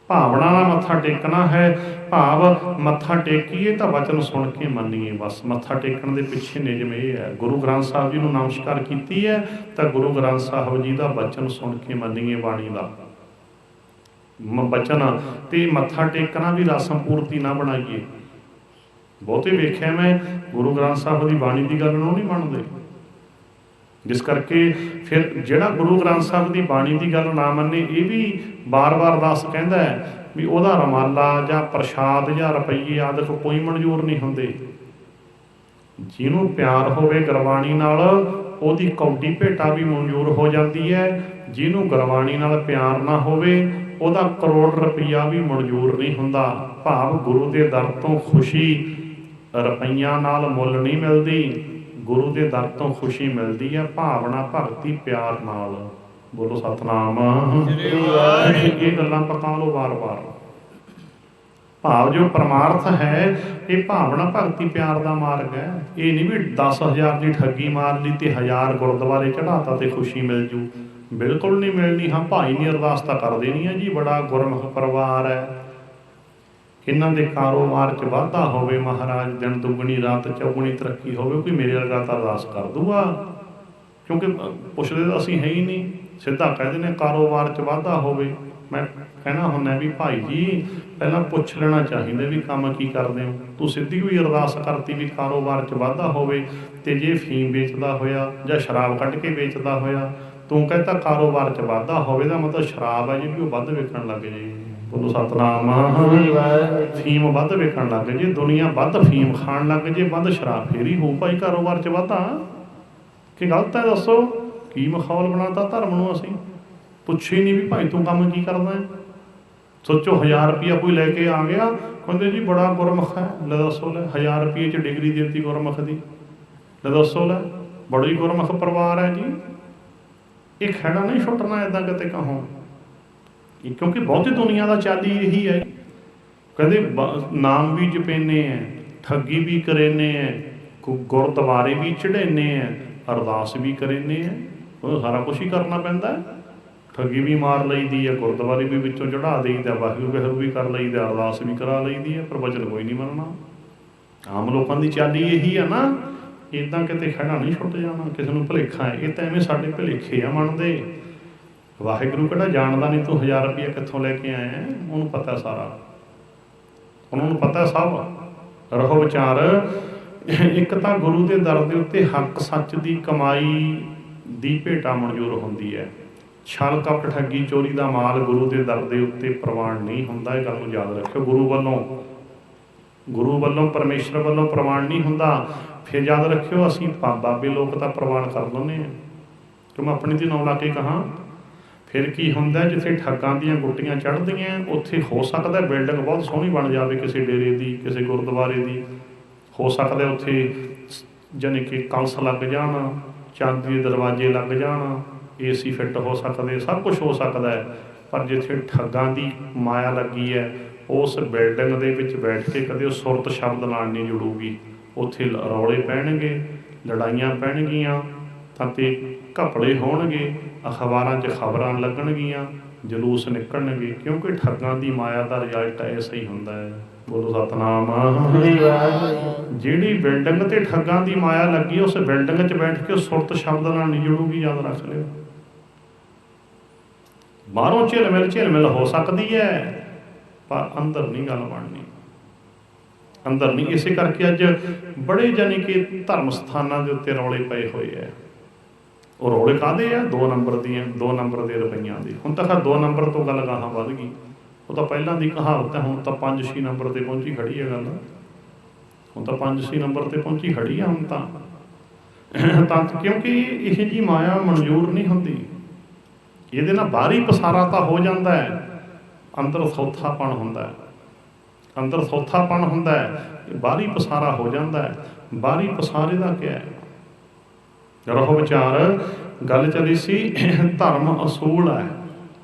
S1: ਭਾਵਨਾ ਨਾਲ ਮੱਥਾ ਟੇਕਣਾ ਹੈ। ਭਾਵ ਮੱਥਾ ਟੇਕੀਏ ਤਾਂ ਵਚਨ ਸੁਣ ਕੇ ਮੰਨੀਏ, ਬਸ। ਮੱਥਾ ਟੇਕਣ ਦੇ ਪਿੱਛੇ ਨਿਯਮ ਇਹ ਹੈ। ਗੁਰੂ ਗ੍ਰੰਥ ਸਾਹਿਬ ਜੀ ਨੂੰ ਨਮਸਕਾਰ ਕੀਤੀ ਹੈ ਤਾਂ ਗੁਰੂ ਗ੍ਰੰਥ ਸਾਹਿਬ ਜੀ ਦਾ ਵਚਨ ਸੁਣ ਕੇ ਮੰਨੀਏ, ਬਾਣੀ ਦਾ ਬਚਨ। ਤੇ ਮੱਥਾ ਟੇਕਣਾ ਵੀ ਰਸਮ ਪੂਰਤੀ ਨਾ ਬਣਾਈਏ। ਬਹੁਤੇ ਵੇਖਿਆ ਮੈਂ ਗੁਰੂ ਗ੍ਰੰਥ ਸਾਹਿਬ ਦੀ ਬਾਣੀ ਦੀ ਗੱਲ ਨੂੰ ਨਹੀਂ ਮੰਨਦੇ। ਜਿਸ ਕਰਕੇ ਫਿਰ ਜਿਹੜਾ ਗੁਰੂ ਗ੍ਰੰਥ ਸਾਹਿਬ ਦੀ ਬਾਣੀ ਦੀ ਗੱਲ ਨਾ ਮੰਨੇ, ਇਹ ਵੀ ਬਾਰ-ਬਾਰ ਦਾਸ ਕਹਿੰਦਾ ਹੈ ਵੀ ਉਹਦਾ ਰਮਾਲਾ ਜਾਂ ਪ੍ਰਸ਼ਾਦ ਜਾਂ ਰੁਪਈਏ ਆਦਿਕ ਕੋਈ ਮਨਜ਼ੂਰ ਨਹੀਂ ਹੁੰਦੇ। ਜਿਹਨੂੰ ਪਿਆਰ ਹੋਵੇ ਗੁਰਬਾਣੀ ਨਾਲ, ਉਹਦੀ ਕੌਡੀ ਭੇਟਾ ਵੀ ਮਨਜ਼ੂਰ ਹੋ ਜਾਂਦੀ ਹੈ। ਜਿਹਨੂੰ ਗੁਰਬਾਣੀ ਨਾਲ ਪਿਆਰ ਨਾ ਹੋਵੇ, ਉਹਦਾ ਕਰੋੜ ਰੁਪਈਆ ਵੀ ਮਨਜ਼ੂਰ ਨਹੀਂ ਹੁੰਦਾ। ਭਾਵ ਗੁਰੂ ਦੇ ਦਰ ਤੋਂ ਖੁਸ਼ੀ ਰੁਪਈਆਂ ਨਾਲ ਮੁੱਲ ਨਹੀਂ ਮਿਲਦੀ, ਗੁਰੂ ਦੇ ਦਰ ਤੋਂ ਖੁਸ਼ੀ ਮਿਲਦੀ ਹੈ ਭਾਵਨਾ, ਭਗਤੀ, ਪਿਆਰ ਨਾਲ। ਬੋਲੋ ਸਤਿਨਾਮ। ਇਹ ਗੱਲਾਂ ਪਕਾ ਲਓ ਵਾਰ-ਵਾਰ। ਭਾਵ ਜੋ ਪਰਮਾਰਥ ਹੈ ਇਹ ਭਾਵਨਾ, ਭਗਤੀ, ਪਿਆਰ ਦਾ ਮਾਰਗ ਹੈ। ਇਹ ਨਹੀਂ ਵੀ 10,000 ਦੀ ਠੱਗੀ ਮਾਰ ਲਈ ਤੇ 1000 ਗੁਰਦੁਆਰੇ ਚੜਾਤਾ ਤੇ ਖੁਸ਼ੀ ਮਿਲ ਜੂ, ਬਿਲਕੁਲ ਨਹੀਂ ਮਿਲਣੀ। ਹਾਂ, ਭਾਈ ਨੇ ਅਰਦਾਸ ਤਾਂ ਕਰ ਦੇਣੀ ਹੈ ਜੀ, ਬੜਾ ਗੁਰਮੁਖ ਪਰਿਵਾਰ ਹੈ, ਇਹਨਾਂ ਦੇ ਕਾਰੋਬਾਰ 'ਚ ਵਾਧਾ ਹੋਵੇ, ਮਹਾਰਾਜ ਦਿਨ ਦੁੱਗਣੀ ਰਾਤ ਚੌਗੁਣੀ ਤਰੱਕੀ ਹੋਵੇ। ਕੋਈ ਮੇਰੇ ਵਰਗਾ ਤਾਂ ਅਰਦਾਸ ਕਰ ਦੂਗਾ, ਕਿਉਂਕਿ ਪੁੱਛਦੇ ਤਾਂ ਅਸੀਂ ਹੈ ਹੀ ਨਹੀਂ, ਸਿੱਧਾ ਕਹਿ ਦਿੰਦੇ ਕਾਰੋਬਾਰ 'ਚ ਵਾਧਾ ਹੋਵੇ। ਮੈਂ ਕਹਿਣਾ ਹੁੰਦਾ ਵੀ ਭਾਈ ਜੀ ਪਹਿਲਾਂ ਪੁੱਛ ਲੈਣਾ ਚਾਹੀਦਾ ਵੀ ਕੰਮ ਕੀ ਕਰਦੇ ਹੋ। ਤੂੰ ਸਿੱਧੀ ਕੋਈ ਅਰਦਾਸ ਕਰਤੀ ਵੀ ਕਾਰੋਬਾਰ 'ਚ ਵਾਧਾ ਹੋਵੇ, ਤੇ ਜੇ ਫੀਮ ਵੇਚਦਾ ਹੋਇਆ ਜਾਂ ਸ਼ਰਾਬ ਕੱਢ ਕੇ ਵੇਚਦਾ ਹੋਇਆ, ਤੂੰ ਕਹਿੰਦਾ ਕਾਰੋਬਾਰ 'ਚ ਵਾਧਾ ਹੋਵੇ ਦਾ ਮਤਲਬ ਸ਼ਰਾਬ ਹੈ ਜੀ ਵੀ ਉਹ ਵੱਧ ਵੇਚਣ ਲੱਗ ਜੇ। ਬੋਲੋ ਸਤਿਨਾਮ। ਫੀਮ ਵੱਧ ਵੇਚਣ ਲੱਗ ਜੇ, ਦੁਨੀਆ ਵੱਧ ਫੀਮ ਖਾਣ ਲੱਗ ਜੇ, ਵੱਧ ਸ਼ਰਾਬ, ਫੇਰ ਹੀ ਹੋਊ ਭਾਈ ਕਾਰੋਬਾਰ 'ਚ ਵਾਧਾ। ਕਿ ਗਲਤ ਹੈ ਦੱਸੋ? ਕੀ ਮਖੌਲ ਬਣਾਤਾ ਧਰਮ ਨੂੰ ਅਸੀਂ। ਪੁੱਛੇ ਨਹੀਂ ਵੀ ਭਾਈ ਤੂੰ ਕੰਮ ਕੀ ਕਰਦਾ ਹੈ। ਸੋਚੋ 1000 ਰੁਪਈਆ ਕੋਈ ਲੈ ਕੇ ਆ ਗਿਆ, ਕਹਿੰਦੇ ਜੀ ਬੜਾ ਗੁਰਮੁਖ ਹੈ। ਲੈ ਦੱਸੋ, ਲੈ 1000 ਰੁਪਈਏ 'ਚ ਡਿਗਰੀ ਦੇ ਦਿੱਤੀ ਗੁਰਮੁਖ ਦੀ। ਲੈ ਦੱਸੋ, ਲੈ ਬੜਾ ਹੀ ਗੁਰਮੁਖ ਪਰਿਵਾਰ ਹੈ ਜੀ। ਇਹ ਖਹਿੜਾ ਨਹੀਂ ਛੁੱਟਣਾ ਇੱਦਾਂ ਕਿਤੇ ਕਹੋ, ਕਿਉਂਕਿ ਬਹੁਤੀ ਦੁਨੀਆ ਦਾ ਚਾਲੀ ਇਹੀ ਹੈ। ਕਹਿੰਦੇ ਨਾਮ ਵੀ ਜਪੇਨੇ ਹੈ, ਠੱਗੀ ਵੀ ਕਰੇਨੇ ਹੈ, ਗੁਰਦੁਆਰੇ ਵੀ ਚੜ੍ਹੇਨੇ ਹੈ, ਅਰਦਾਸ ਵੀ ਕਰੇਨੇ ਹੈ। ਉਹ ਸਾਰਾ ਕੁਛ ਹੀ ਕਰਨਾ ਪੈਂਦਾ। ਠੱਗੀ ਵੀ ਮਾਰ ਲਈਦੀ ਹੈ, ਗੁਰਦੁਆਰੇ ਵੀ ਵਿੱਚੋਂ ਚੜ੍ਹਾ ਦੇਈਦਾ, ਵਾਹਿਗੁਰੂ ਵਾਹਿਗੁਰੂ ਵੀ ਕਰ ਲਈਦਾ, ਅਰਦਾਸ ਵੀ ਕਰਾ ਲਈਦੀ ਹੈ, ਪਰ ਵਚਨ ਕੋਈ ਨਹੀਂ ਮੰਨਣਾ। ਆਮ ਲੋਕਾਂ ਦੀ ਚਾਲੀ ਇਹੀ ਆ ਨਾ। ਇੱਦਾਂ ਕਿਤੇ ਖੜਾ ਨਹੀਂ ਛੁੱਟ ਜਾਣਾ, ਕਿਸੇ ਨੂੰ ਭੁਲੇਖਾ ਹੈ। ਇਹ ਤਾਂ ਐਵੇਂ ਸਾਡੇ ਭੁਲੇਖੇ ਆ ਮੰਨਦੇ। ਵਾਹਿਗੁਰੂ ਕਿਹੜਾ ਜਾਣਦਾ ਨਹੀਂ ਤੂੰ 1000 ਰੁਪਇਆ ਕਿੱਥੋਂ ਲੈ ਕੇ ਆਇਆ, ਉਹਨੂੰ ਪਤਾ ਸਾਰਾ, ਉਹਨਾਂ ਨੂੰ ਪਤਾ ਸਭ। ਰਹੋ ਵਿਚਾਰ। ਇੱਕ ਤਾਂ ਗੁਰੂ ਦੇ ਦਰ ਦੇ ਉੱਤੇ ਹੱਕ ਸੱਚ ਦੀ ਕਮਾਈ ਦੀ ਭੇਟਾ ਮਨਜ਼ੂਰ ਹੁੰਦੀ ਹੈ। ਛਲ ਕਪਟ ਠੱਗੀ ਚੋਰੀ ਦਾ ਮਾਲ ਗੁਰੂ ਦੇ ਦਰ ਦੇ ਉੱਤੇ ਪ੍ਰਵਾਨ ਨਹੀਂ ਹੁੰਦਾ। ਇਹ ਗੱਲ ਨੂੰ ਯਾਦ ਰੱਖਿਓ। ਗੁਰੂ ਵੱਲੋਂ ਪਰਮੇਸ਼ਰ ਵੱਲੋਂ ਪ੍ਰਵਾਨ ਨਹੀਂ ਹੁੰਦਾ। ਫਿਰ ਯਾਦ ਰੱਖਿਓ, ਅਸੀਂ ਬਾਬੇ ਲੋਕ ਤਾਂ ਪ੍ਰਵਾਨ ਕਰ ਲੈਂਦੇ ਹਾਂ। ਕਿ ਮੈਂ ਆਪਣੀ ਦੀ ਨਾਂ ਲਾ ਕੇ ਕਹਾਂ, ਫਿਰ ਕੀ ਹੁੰਦਾ, ਜਿੱਥੇ ਠੱਗਾਂ ਦੀਆਂ ਗੁੱਟੀਆਂ ਚੜ੍ਹਦੀਆਂ ਉੱਥੇ ਹੋ ਸਕਦਾ ਬਿਲਡਿੰਗ ਬਹੁਤ ਸੋਹਣੀ ਬਣ ਜਾਵੇ, ਕਿਸੇ ਡੇਰੇ ਦੀ, ਕਿਸੇ ਗੁਰਦੁਆਰੇ ਦੀ। ਹੋ ਸਕਦਾ ਉੱਥੇ ਜਾਣੀ ਕਿ ਕਲਸ ਲੱਗ ਜਾਣ, ਚਾਂਦੀ ਦੇ ਦਰਵਾਜ਼ੇ ਲੱਗ ਜਾਣ, AC ਫਿੱਟ ਹੋ ਸਕਦੇ, ਸਭ ਕੁਛ ਹੋ ਸਕਦਾ ਹੈ। ਪਰ ਜਿੱਥੇ ਠੱਗਾਂ ਦੀ ਮਾਇਆ ਲੱਗੀ ਹੈ, ਉਸ ਬਿਲਡਿੰਗ ਦੇ ਵਿੱਚ ਬੈਠ ਕੇ ਕਦੇ ਉਹ ਸੁਰਤ ਸ਼ਬਦ ਨਾਲ ਨਹੀਂ ਜੁੜੂਗੀ। ਉੱਥੇ ਰੌਲੇ ਪੈਣਗੇ, ਲੜਾਈਆਂ ਪੈਣਗੀਆਂ, ਤਾਂ ਤੇ ਘਪਲੇ ਹੋਣਗੇ, ਅਖਬਾਰਾਂ 'ਚ ਖਬਰਾਂ ਲੱਗਣਗੀਆਂ, ਜਲੂਸ ਨਿਕਲਣਗੇ। ਕਿਉਂਕਿ ਠੱਗਾਂ ਦੀ ਮਾਇਆ ਦਾ ਰਿਜ਼ਲਟ ਐਸਾ ਹੀ ਹੁੰਦਾ ਹੈ। ਬੋਲੋ ਸਤਨਾਮ। ਜਿਹੜੀ ਬਿਲਡਿੰਗ ਤੇ ਠੱਗਾਂ ਦੀ ਮਾਇਆ ਲੱਗੀ, ਉਸ ਬਿਲਡਿੰਗ 'ਚ ਬੈਠ ਕੇ ਉਹ ਸੁਰਤ ਸ਼ਬਦ ਨਾਲ ਨਹੀਂ ਜੁੜੂਗੀ। ਯਾਦ ਰੱਖ ਲਿਓ। ਬਾਹਰੋਂ ਝਿਲਮਿਲ ਹੋ ਸਕਦੀ ਹੈ, ਪਰ ਅੰਦਰ ਨਹੀਂ ਗੱਲ ਬਣਨੀ, ਅੰਦਰ ਨਹੀਂ। ਇਸੇ ਕਰਕੇ ਅੱਜ ਬੜੇ ਜਾਣੀ ਕਿ ਧਰਮ ਸਥਾਨਾਂ ਦੇ ਉੱਤੇ ਰੌਲੇ ਪਏ ਹੋਏ ਹੈ। ਉਹ ਰੌਲੇ ਕਾਹਦੇ ਆ? 2 ਨੰਬਰ ਦੇ ਰੁਪਈਆਂ ਦੀ। ਹੁਣ ਤਾਂ 2 ਨੰਬਰ ਤੋਂ ਗੱਲ ਗਾਹਾਂ ਵੱਧ ਗਈ। ਉਹ ਤਾਂ ਪਹਿਲਾਂ ਦੀ ਕਹਾਵਤ ਹੈ, ਹੁਣ ਤਾਂ 5-6 ਨੰਬਰ 'ਤੇ ਪਹੁੰਚੀ ਖੜੀ ਹੈ ਗੱਲ। ਹੁਣ ਤਾਂ 5-6 ਨੰਬਰ 'ਤੇ ਪਹੁੰਚੀ ਖੜੀ ਆ ਹੁਣ ਤਾਂ ਕਿਉਂਕਿ ਇਹ ਜਿਹੀ ਮਾਇਆ ਮਨਜ਼ੂਰ ਨਹੀਂ ਹੁੰਦੀ। ਇਹਦੇ ਨਾਲ ਬਾਹਰੀ ਪਸਾਰਾ ਤਾਂ ਹੋ ਜਾਂਦਾ ਹੈ, ਅੰਦਰ ਸੌਥਾਪਣ ਹੁੰਦਾ ਹੈ। ਅੰਦਰ ਸੌਥਾਪਣ ਹੁੰਦਾ ਹੈ, ਬਾਹਰੀ ਪਸਾਰਾ ਹੋ ਜਾਂਦਾ ਹੈ। ਬਾਹਰੀ ਪਸਾਰੇ ਦਾ ਕਿਆ ਹੈ? ਰਹੋ ਵਿਚਾਰ। ਗੱਲ ਚੱਲੀ ਸੀ ਧਰਮ ਅਸੂਲ ਹੈ,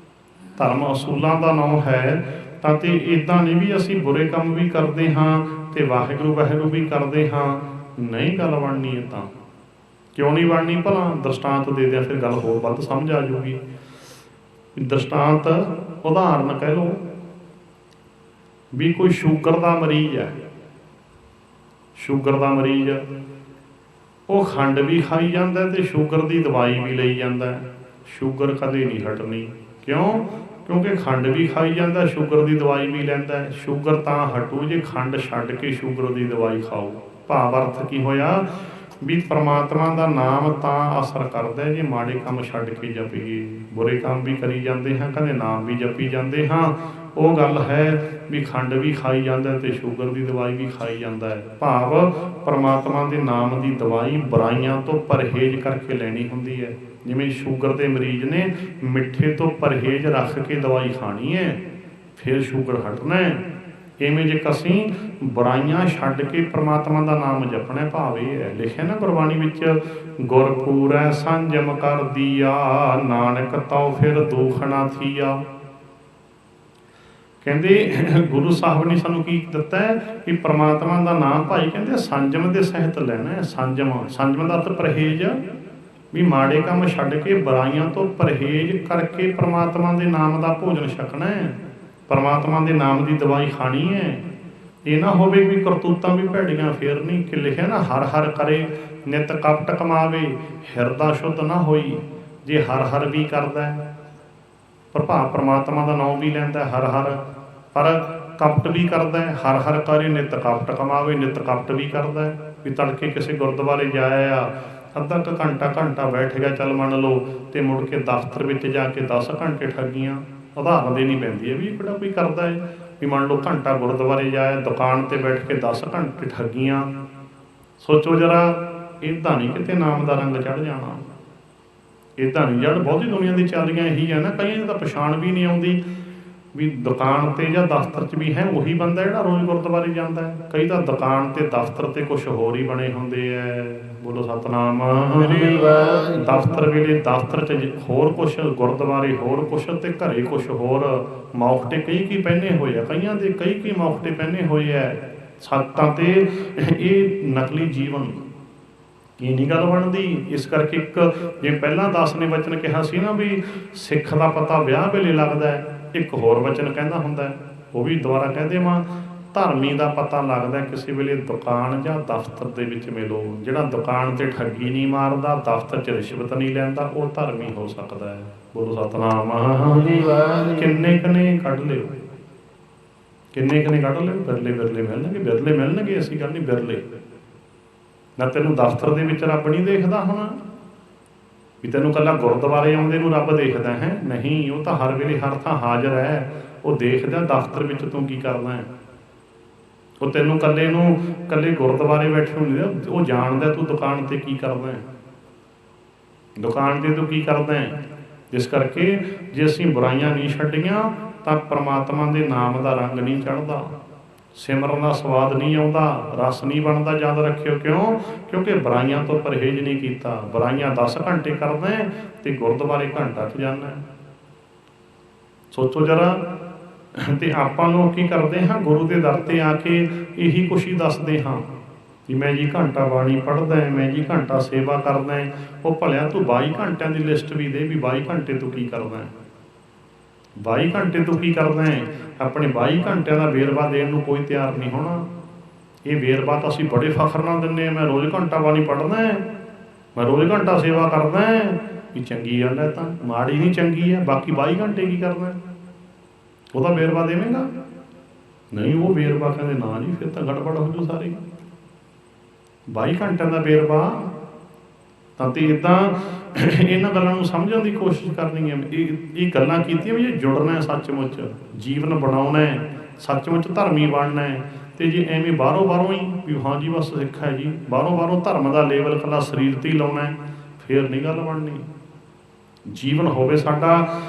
S1: ਧਰਮ ਅਸੂਲਾਂ ਦਾ ਨਾਮ ਹੈ। ਤਾਂ ਤੇ ਇੱਦਾਂ ਨਹੀਂ ਵੀ ਅਸੀਂ ਬੁਰੇ ਕੰਮ ਵੀ ਕਰਦੇ ਹਾਂ ਤੇ ਵਾਹਿਗੁਰੂ ਵਾਹਿਗੁਰੂ ਵੀ ਕਰਦੇ ਹਾਂ। ਨਹੀਂ ਗੱਲ ਬਣਨੀ। ਹੈ ਤਾਂ ਕਿਉਂ ਨਹੀਂ ਬਣਨੀ? ਭਲਾ ਦ੍ਰਿਸ਼ਟਾਂਤ ਦੇ ਦਿਆਂ, ਫਿਰ ਗੱਲ ਹੋਰ ਵੱਧ ਸਮਝ ਆ ਜਾਊਗੀ। ਦ੍ਰਿਸ਼ਟਾਂਤ ਉਦਾਹਰਨ ਕਹਿ ਲਓ ਵੀ ਕੋਈ ਸ਼ੂਗਰ ਦਾ ਮਰੀਜ਼ ਹੈ, ਸ਼ੂਗਰ ਦਾ ਮਰੀਜ਼, ਉਹ ਖੰਡ ਵੀ ਖਾਈ ਜਾਂਦਾ ਤੇ ਸ਼ੂਗਰ ਦੀ ਦਵਾਈ ਵੀ ਲਈ ਜਾਂਦਾ। ਸ਼ੂਗਰ ਕਦੇ ਨਹੀਂ ਹਟਣੀ। ਕਿਉਂ? ਕਿਉਂਕਿ ਖੰਡ ਵੀ ਖਾਈ ਜਾਂਦਾ, ਸ਼ੂਗਰ ਦੀ ਦਵਾਈ ਵੀ ਲੈਂਦਾ। ਸ਼ੂਗਰ ਤਾਂ ਹਟੂ ਜੇ ਖੰਡ ਛੱਡ ਕੇ ਸ਼ੂਗਰ ਦੀ ਦਵਾਈ ਖਾਓ। ਭਾਵ ਅਰਥ ਕੀ ਹੋਇਆ ਵੀ ਪ੍ਰਮਾਤਮਾ ਦਾ ਨਾਮ ਤਾਂ ਅਸਰ ਕਰਦਾ ਜੇ ਮਾੜੇ ਕੰਮ ਛੱਡ ਕੇ ਜਪੀਏ। ਬੁਰੇ ਕੰਮ ਵੀ ਕਰੀ ਜਾਂਦੇ ਹਾਂ, ਕਦੇ ਨਾਮ ਵੀ ਜਪੀ ਜਾਂਦੇ ਹਾਂ। ਉਹ ਗੱਲ ਹੈ ਵੀ ਖੰਡ ਵੀ ਖਾਈ ਜਾਂਦਾ ਤੇ ਸ਼ੂਗਰ ਦੀ ਦਵਾਈ ਵੀ ਖਾਈ ਜਾਂਦਾ ਹੈ। ਭਾਵ ਪ੍ਰਮਾਤਮਾ ਦੇ ਨਾਮ ਦੀ ਦਵਾਈ ਬੁਰਾਈਆਂ ਤੋਂ ਪਰਹੇਜ਼ ਕਰਕੇ ਲੈਣੀ ਹੁੰਦੀ ਹੈ। ਜਿਵੇਂ ਸ਼ੂਗਰ ਦੇ ਮਰੀਜ਼ ਨੇ ਮਿੱਠੇ ਤੋਂ ਪਰਹੇਜ਼ ਰੱਖ ਕੇ ਦਵਾਈ ਖਾਣੀ ਹੈ, ਫਿਰ ਸ਼ੂਗਰ ਹਟਣਾ ਹੈ। ਇਵੇਂ ਜੇ ਅਸੀਂ ਬੁਰਾਈਆਂ ਛੱਡ ਕੇ ਪ੍ਰਮਾਤਮਾ ਦਾ ਨਾਮ ਜਪਣਾ। ਭਾਵ ਇਹ ਹੈ, ਲਿਖਿਆ ਨਾ ਗੁਰਬਾਣੀ ਵਿੱਚ, ਗੁਰਪੂਰੈ ਸੰਜਮ ਕਰ ਦੀਆ, ਨਾਨਕ ਤਉ ਫਿਰ ਦੁਖ ਨਾ ਥੀਆ। ਕਹਿੰਦੇ ਗੁਰੂ ਸਾਹਿਬ ਨੇ ਸਾਨੂੰ ਕੀ ਦਿੱਤਾ ਹੈ ਕਿ ਪ੍ਰਮਾਤਮਾ ਦਾ ਨਾਮ ਭਾਈ ਕਹਿੰਦੇ ਸੰਜਮ ਦੇ ਸਹਿਤ ਲੈਣਾ ਹੈ। ਸੰਜਮ ਦਾ ਅਰਥ ਪਰਹੇਜ਼, ਵੀ ਮਾੜੇ ਕੰਮ ਛੱਡ ਕੇ ਬੁਰਾਈਆਂ ਤੋਂ ਪਰਹੇਜ਼ ਕਰਕੇ ਪ੍ਰਮਾਤਮਾ ਦੇ ਨਾਮ ਦਾ ਭੋਜਨ ਛਕਣਾ ਹੈ, ਪ੍ਰਮਾਤਮਾ ਦੇ ਨਾਮ ਦੀ ਦਵਾਈ ਖਾਣੀ ਹੈ। ਇਹ ਨਾ ਹੋਵੇ ਵੀ ਕਰਤੂਤਾਂ ਵੀ ਭੈੜੀਆਂ ਫੇਰ ਨਹੀਂ। ਕਿ ਲਿਖਿਆ ਨਾ, ਹਰ ਹਰ ਕਰੇ ਨਿਤ ਕਪਟ ਕਮਾਵੇ, ਹਿਰਦਾ ਸ਼ੁੱਧ ਨਾ ਹੋਈ। ਜੇ ਹਰ ਹਰ ਵੀ ਕਰਦਾ ਪ੍ਰਭਾਵ ਪ੍ਰਮਾਤਮਾ ਦਾ ਨਾਮ ਵੀ ਲੈਂਦਾ ਹਰ ਹਰ, ਪਰ ਕਪਟ ਵੀ ਕਰਦਾ। ਹਰ ਹਰ ਕਰੇ ਨਿਤ ਕਪਟ ਕਮਾਵੇ, ਨਿਤ ਕਪਟ ਵੀ ਕਰਦਾ। ਵੀ ਤੜਕੇ ਕਿਸੇ ਗੁਰਦੁਆਰੇ ਜਾਇਆ, ਅੱਧਾ ਕੁ ਘੰਟਾ ਬੈਠ ਗਿਆ ਚੱਲ ਮੰਨ ਲਓ, ਤੇ ਮੁੜ ਕੇ ਦਫ਼ਤਰ ਵਿੱਚ ਜਾ ਕੇ 10 ਘੰਟੇ ਠੱਗੀਆਂ। ਉਦਾਹਰਨ ਦੇਣੀ ਪੈਂਦੀ ਹੈ ਵੀ ਕਿਹੜਾ ਕੋਈ ਕਰਦਾ ਹੈ। ਵੀ ਮੰਨ ਲਓ ਘੰਟਾ ਗੁਰਦੁਆਰੇ ਜਾਇਆ, ਦੁਕਾਨ ਤੇ ਬੈਠ ਕੇ 10 ਘੰਟੇ ਠੱਗੀਆਂ। ਸੋਚੋ ਜਰਾ, ਇੱਦਾਂ ਨਹੀਂ ਕਿਤੇ ਨਾਮ ਦਾ ਰੰਗ ਚੜ੍ਹ ਜਾਣਾ। ਇੱਦਾਂ ਨਹੀਂ ਜੜ। ਬਹੁਤੀ ਦੁਨੀਆ ਦੀ ਚਾਲੀਆਂ ਇਹੀ ਹੈ ਨਾ, ਕਈਆਂ ਨੂੰ ਤਾਂ ਪਛਾਣ ਵੀ ਨਹੀਂ ਆਉਂਦੀ ਵੀ ਦੁਕਾਨ ਤੇ ਜਾਂ ਦਫ਼ਤਰ 'ਚ ਵੀ ਹੈ ਉਹੀ ਬੰਦਾ ਜਿਹੜਾ ਰੋਜ਼ ਗੁਰਦੁਆਰੇ ਜਾਂਦਾ ਹੈ। ਕਈ ਤਾਂ ਦੁਕਾਨ ਤੇ ਦਫ਼ਤਰ ਤੇ ਕੁਛ ਹੋਰ ਹੀ ਬਣੇ ਹੁੰਦੇ ਹੈ। ਬੋਲੋ ਸਤਨਾਮ।
S2: ਸ੍ਰੀ ਵਾਹਿਗੁਰੂ।
S1: ਦਫ਼ਤਰ ਵੇਲੇ ਦਫ਼ਤਰ 'ਚ ਹੋਰ ਕੁਛ, ਗੁਰਦੁਆਰੇ ਹੋਰ ਕੁਛ, ਤੇ ਘਰੇ ਕੁਛ ਹੋਰ। ਮੌਖਟੇ ਕਈ ਪਹਿਨੇ ਹੋਏ ਆ, ਕਈਆਂ ਦੇ ਕਈ ਮੌਖਟੇ ਪਹਿਨੇ ਹੋਏ ਆ ਸੱਤਾਂ ਤੇ। ਇਹ ਨਕਲੀ ਜੀਵਨ, ਇਹ ਨਹੀਂ ਗੱਲ ਬਣਦੀ। ਇਸ ਕਰਕੇ ਇੱਕ ਜੇ ਪਹਿਲਾਂ 10 ਨੇ ਵਚਨ ਕਿਹਾ ਸੀ ਨਾ ਵੀ ਸਿੱਖ ਦਾ ਪਤਾ ਵਿਆਹ ਵੇਲੇ ਲੱਗਦਾ ਹੈ, ਇੱਕ ਹੋਰ ਵਚਨ ਕਹਿੰਦਾ ਹੁੰਦਾ, ਉਹ ਵੀ ਦੁਬਾਰਾ ਕਹਿ ਦੇਵਾਂ, ਧਰਮੀ ਦਾ ਪਤਾ ਲੱਗਦਾ ਕਿਸੇ ਵੇਲੇ ਦੁਕਾਨ ਜਾਂ ਦਫ਼ਤਰ ਦੇ ਵਿੱਚ ਮਿਲੋ। ਜਿਹੜਾ ਦੁਕਾਨ ਤੇ ਠੱਗੀ ਨਹੀਂ ਮਾਰਦਾ, ਦਫ਼ਤਰ 'ਚ ਰਿਸ਼ਵਤ ਨਹੀਂ ਲੈਂਦਾ, ਉਹ ਧਰਮੀ ਹੋ ਸਕਦਾ ਹੈ। ਬੋਲੋ ਸਤਨਾਮ। ਕਿੰਨੇ ਕਨੇ ਕੱਢ ਲਿਓ, ਕਿੰਨੇ ਕਨੇ ਕੱਢ ਲਿਓ, ਬਿਰਲੇ ਬਿਰਲੇ ਮਿਲਣਗੇ, ਬਿਰਲੇ ਮਿਲਣਗੇ, ਐਸੀ ਗੱਲ ਨਹੀਂ, ਬਿਰਲੇ ਨਾ। ਤੈਨੂੰ ਦਫ਼ਤਰ ਦੇ ਵਿੱਚ ਰੱਬ ਨਹੀਂ ਦੇਖਦਾ ਹੋਣਾ ਵੀ ਤੈਨੂੰ ਇਕੱਲਾ ਗੁਰਦੁਆਰੇ ਆਉਂਦੇ ਨੂੰ ਰੱਬ ਦੇਖਦਾ ਹੈ? ਨਹੀਂ, ਉਹ ਤਾਂ ਹਰ ਵੇਲੇ ਹਰ ਥਾਂ ਹਾਜ਼ਰ ਹੈ। ਉਹ ਦੇਖਦਾ ਦਫ਼ਤਰ ਵਿੱਚ ਤੂੰ ਕੀ ਕਰਦਾ ਹੈ। ਉਹ ਤੈਨੂੰ ਇਕੱਲੇ ਨੂੰ, ਇਕੱਲੇ ਗੁਰਦੁਆਰੇ ਬੈਠੇ ਨੂੰ ਨਹੀਂ, ਉਹ ਜਾਣਦਾ ਤੂੰ ਦੁਕਾਨ ਤੇ ਕੀ ਕਰਦਾ ਹੈ, ਦੁਕਾਨ ਤੇ ਤੂੰ ਕੀ ਕਰਦਾ ਹੈ। ਜਿਸ ਕਰਕੇ ਜੇ ਅਸੀਂ ਬੁਰਾਈਆਂ ਨਹੀਂ ਛੱਡੀਆਂ ਤਾਂ ਪਰਮਾਤਮਾ ਦੇ ਨਾਮ ਦਾ ਰੰਗ ਨਹੀਂ ਚੜ੍ਹਦਾ, ਸਿਮਰਨ ਦਾ ਸਵਾਦ ਨਹੀਂ ਆਉਂਦਾ, ਰਸ ਨਹੀਂ ਬਣਦਾ। ਯਾਦ ਰੱਖਿਓ, ਕਿਉਂ? ਕਿਉਂਕਿ ਬੁਰਾਈਆਂ ਤੋਂ ਪਰਹੇਜ਼ ਨਹੀਂ ਕੀਤਾ। ਬੁਰਾਈਆਂ 10 ਘੰਟੇ ਕਰਦਾ ਤੇ ਗੁਰਦੁਆਰੇ ਘੰਟਾ 'ਚ ਜਾਂਦਾ। ਸੋਚੋ ਜਰਾ। ਤੇ ਆਪਾਂ ਲੋਕ ਕੀ ਕਰਦੇ ਹਾਂ, ਗੁਰੂ ਦੇ ਦਰ ਤੇ ਆ ਕੇ ਇਹੀ ਕੁਛ ਹੀ ਦੱਸਦੇ ਹਾਂ ਕਿ ਮੈਂ ਜੀ ਘੰਟਾ ਬਾਣੀ ਪੜ੍ਹਦਾ, ਮੈਂ ਜੀ ਘੰਟਾ ਸੇਵਾ ਕਰਦਾ। ਉਹ ਭਲਿਆ ਤੂੰ 22 ਘੰਟਿਆਂ ਦੀ ਲਿਸਟ ਵੀ ਦੇ ਵੀ 22 ਘੰਟੇ ਤੂੰ ਕੀ ਕਰਦਾ, 22 ਘੰਟੇ ਤੂੰ ਕੀ ਕਰਦਾ ਹੈ। ਆਪਣੇ 22 ਘੰਟਿਆਂ ਦਾ ਵੇਰਵਾ ਦੇਣ ਨੂੰ ਕੋਈ ਤਿਆਰ ਨਹੀਂ ਹੋਣਾ। ਇਹ ਵੇਰਵਾ ਤਾਂ ਅਸੀਂ ਬੜੇ ਫਖਰ ਨਾਲ ਦਿੰਦੇ ਹਾਂ, ਮੈਂ ਰੋਜ਼ ਘੰਟਾ ਬਾਣੀ ਪੜ੍ਹਦਾ, ਮੈਂ ਰੋਜ਼ ਘੰਟਾ ਸੇਵਾ ਕਰਦਾ। ਵੀ ਚੰਗੀ ਗੱਲ ਹੈ, ਤਾਂ ਮਾੜੀ ਨਹੀਂ, ਚੰਗੀ ਹੈ। ਬਾਕੀ 22 ਘੰਟੇ ਕੀ ਕਰਦਾ, ਉਹਦਾ ਵੇਰਵਾ ਦੇਵੇਂਗਾ? ਨਹੀਂ, ਉਹ ਵੇਰਵਾ ਕਹਿੰਦੇ ਨਾ ਜੀ, ਫਿਰ ਤਾਂ ਗੜਬੜ ਹੋ ਜੂ ਸਾਰੀ। 22 ਘੰਟਿਆਂ ਦਾ ਵੇਰਵਾ ਤਾਂ। ਤੇ ਇੱਦਾਂ ਇਹਨਾਂ ਗੱਲਾਂ ਨੂੰ ਸਮਝਣ ਦੀ ਕੋਸ਼ਿਸ਼ ਕਰਨੀ ਹੈ। ਇਹ ਗੱਲਾਂ ਕੀਤੀਆਂ ਵੀ ਜੇ ਜੁੜਨਾ ਸੱਚਮੁੱਚ, ਜੀਵਨ ਬਣਾਉਣਾ, ਸੱਚਮੁੱਚ ਧਰਮੀ ਬਣਨਾ। ਤੇ ਜੇ ਐਵੇਂ ਬਾਹਰੋਂ ਹੀ ਵੀ ਹਾਂ ਜੀ ਬਸ ਸਿੱਖ ਹੈ ਜੀ, ਬਾਹਰੋਂ ਧਰਮ ਦਾ ਲੇਬਲ ਇਕੱਲਾ ਸਰੀਰ 'ਤੇ ਹੀ ਲਾਉਣਾ, ਫੇਰ ਨਹੀਂ ਗੱਲ ਬਣਨੀ। ਜੀਵਨ ਹੋਵੇ ਸਾਡਾ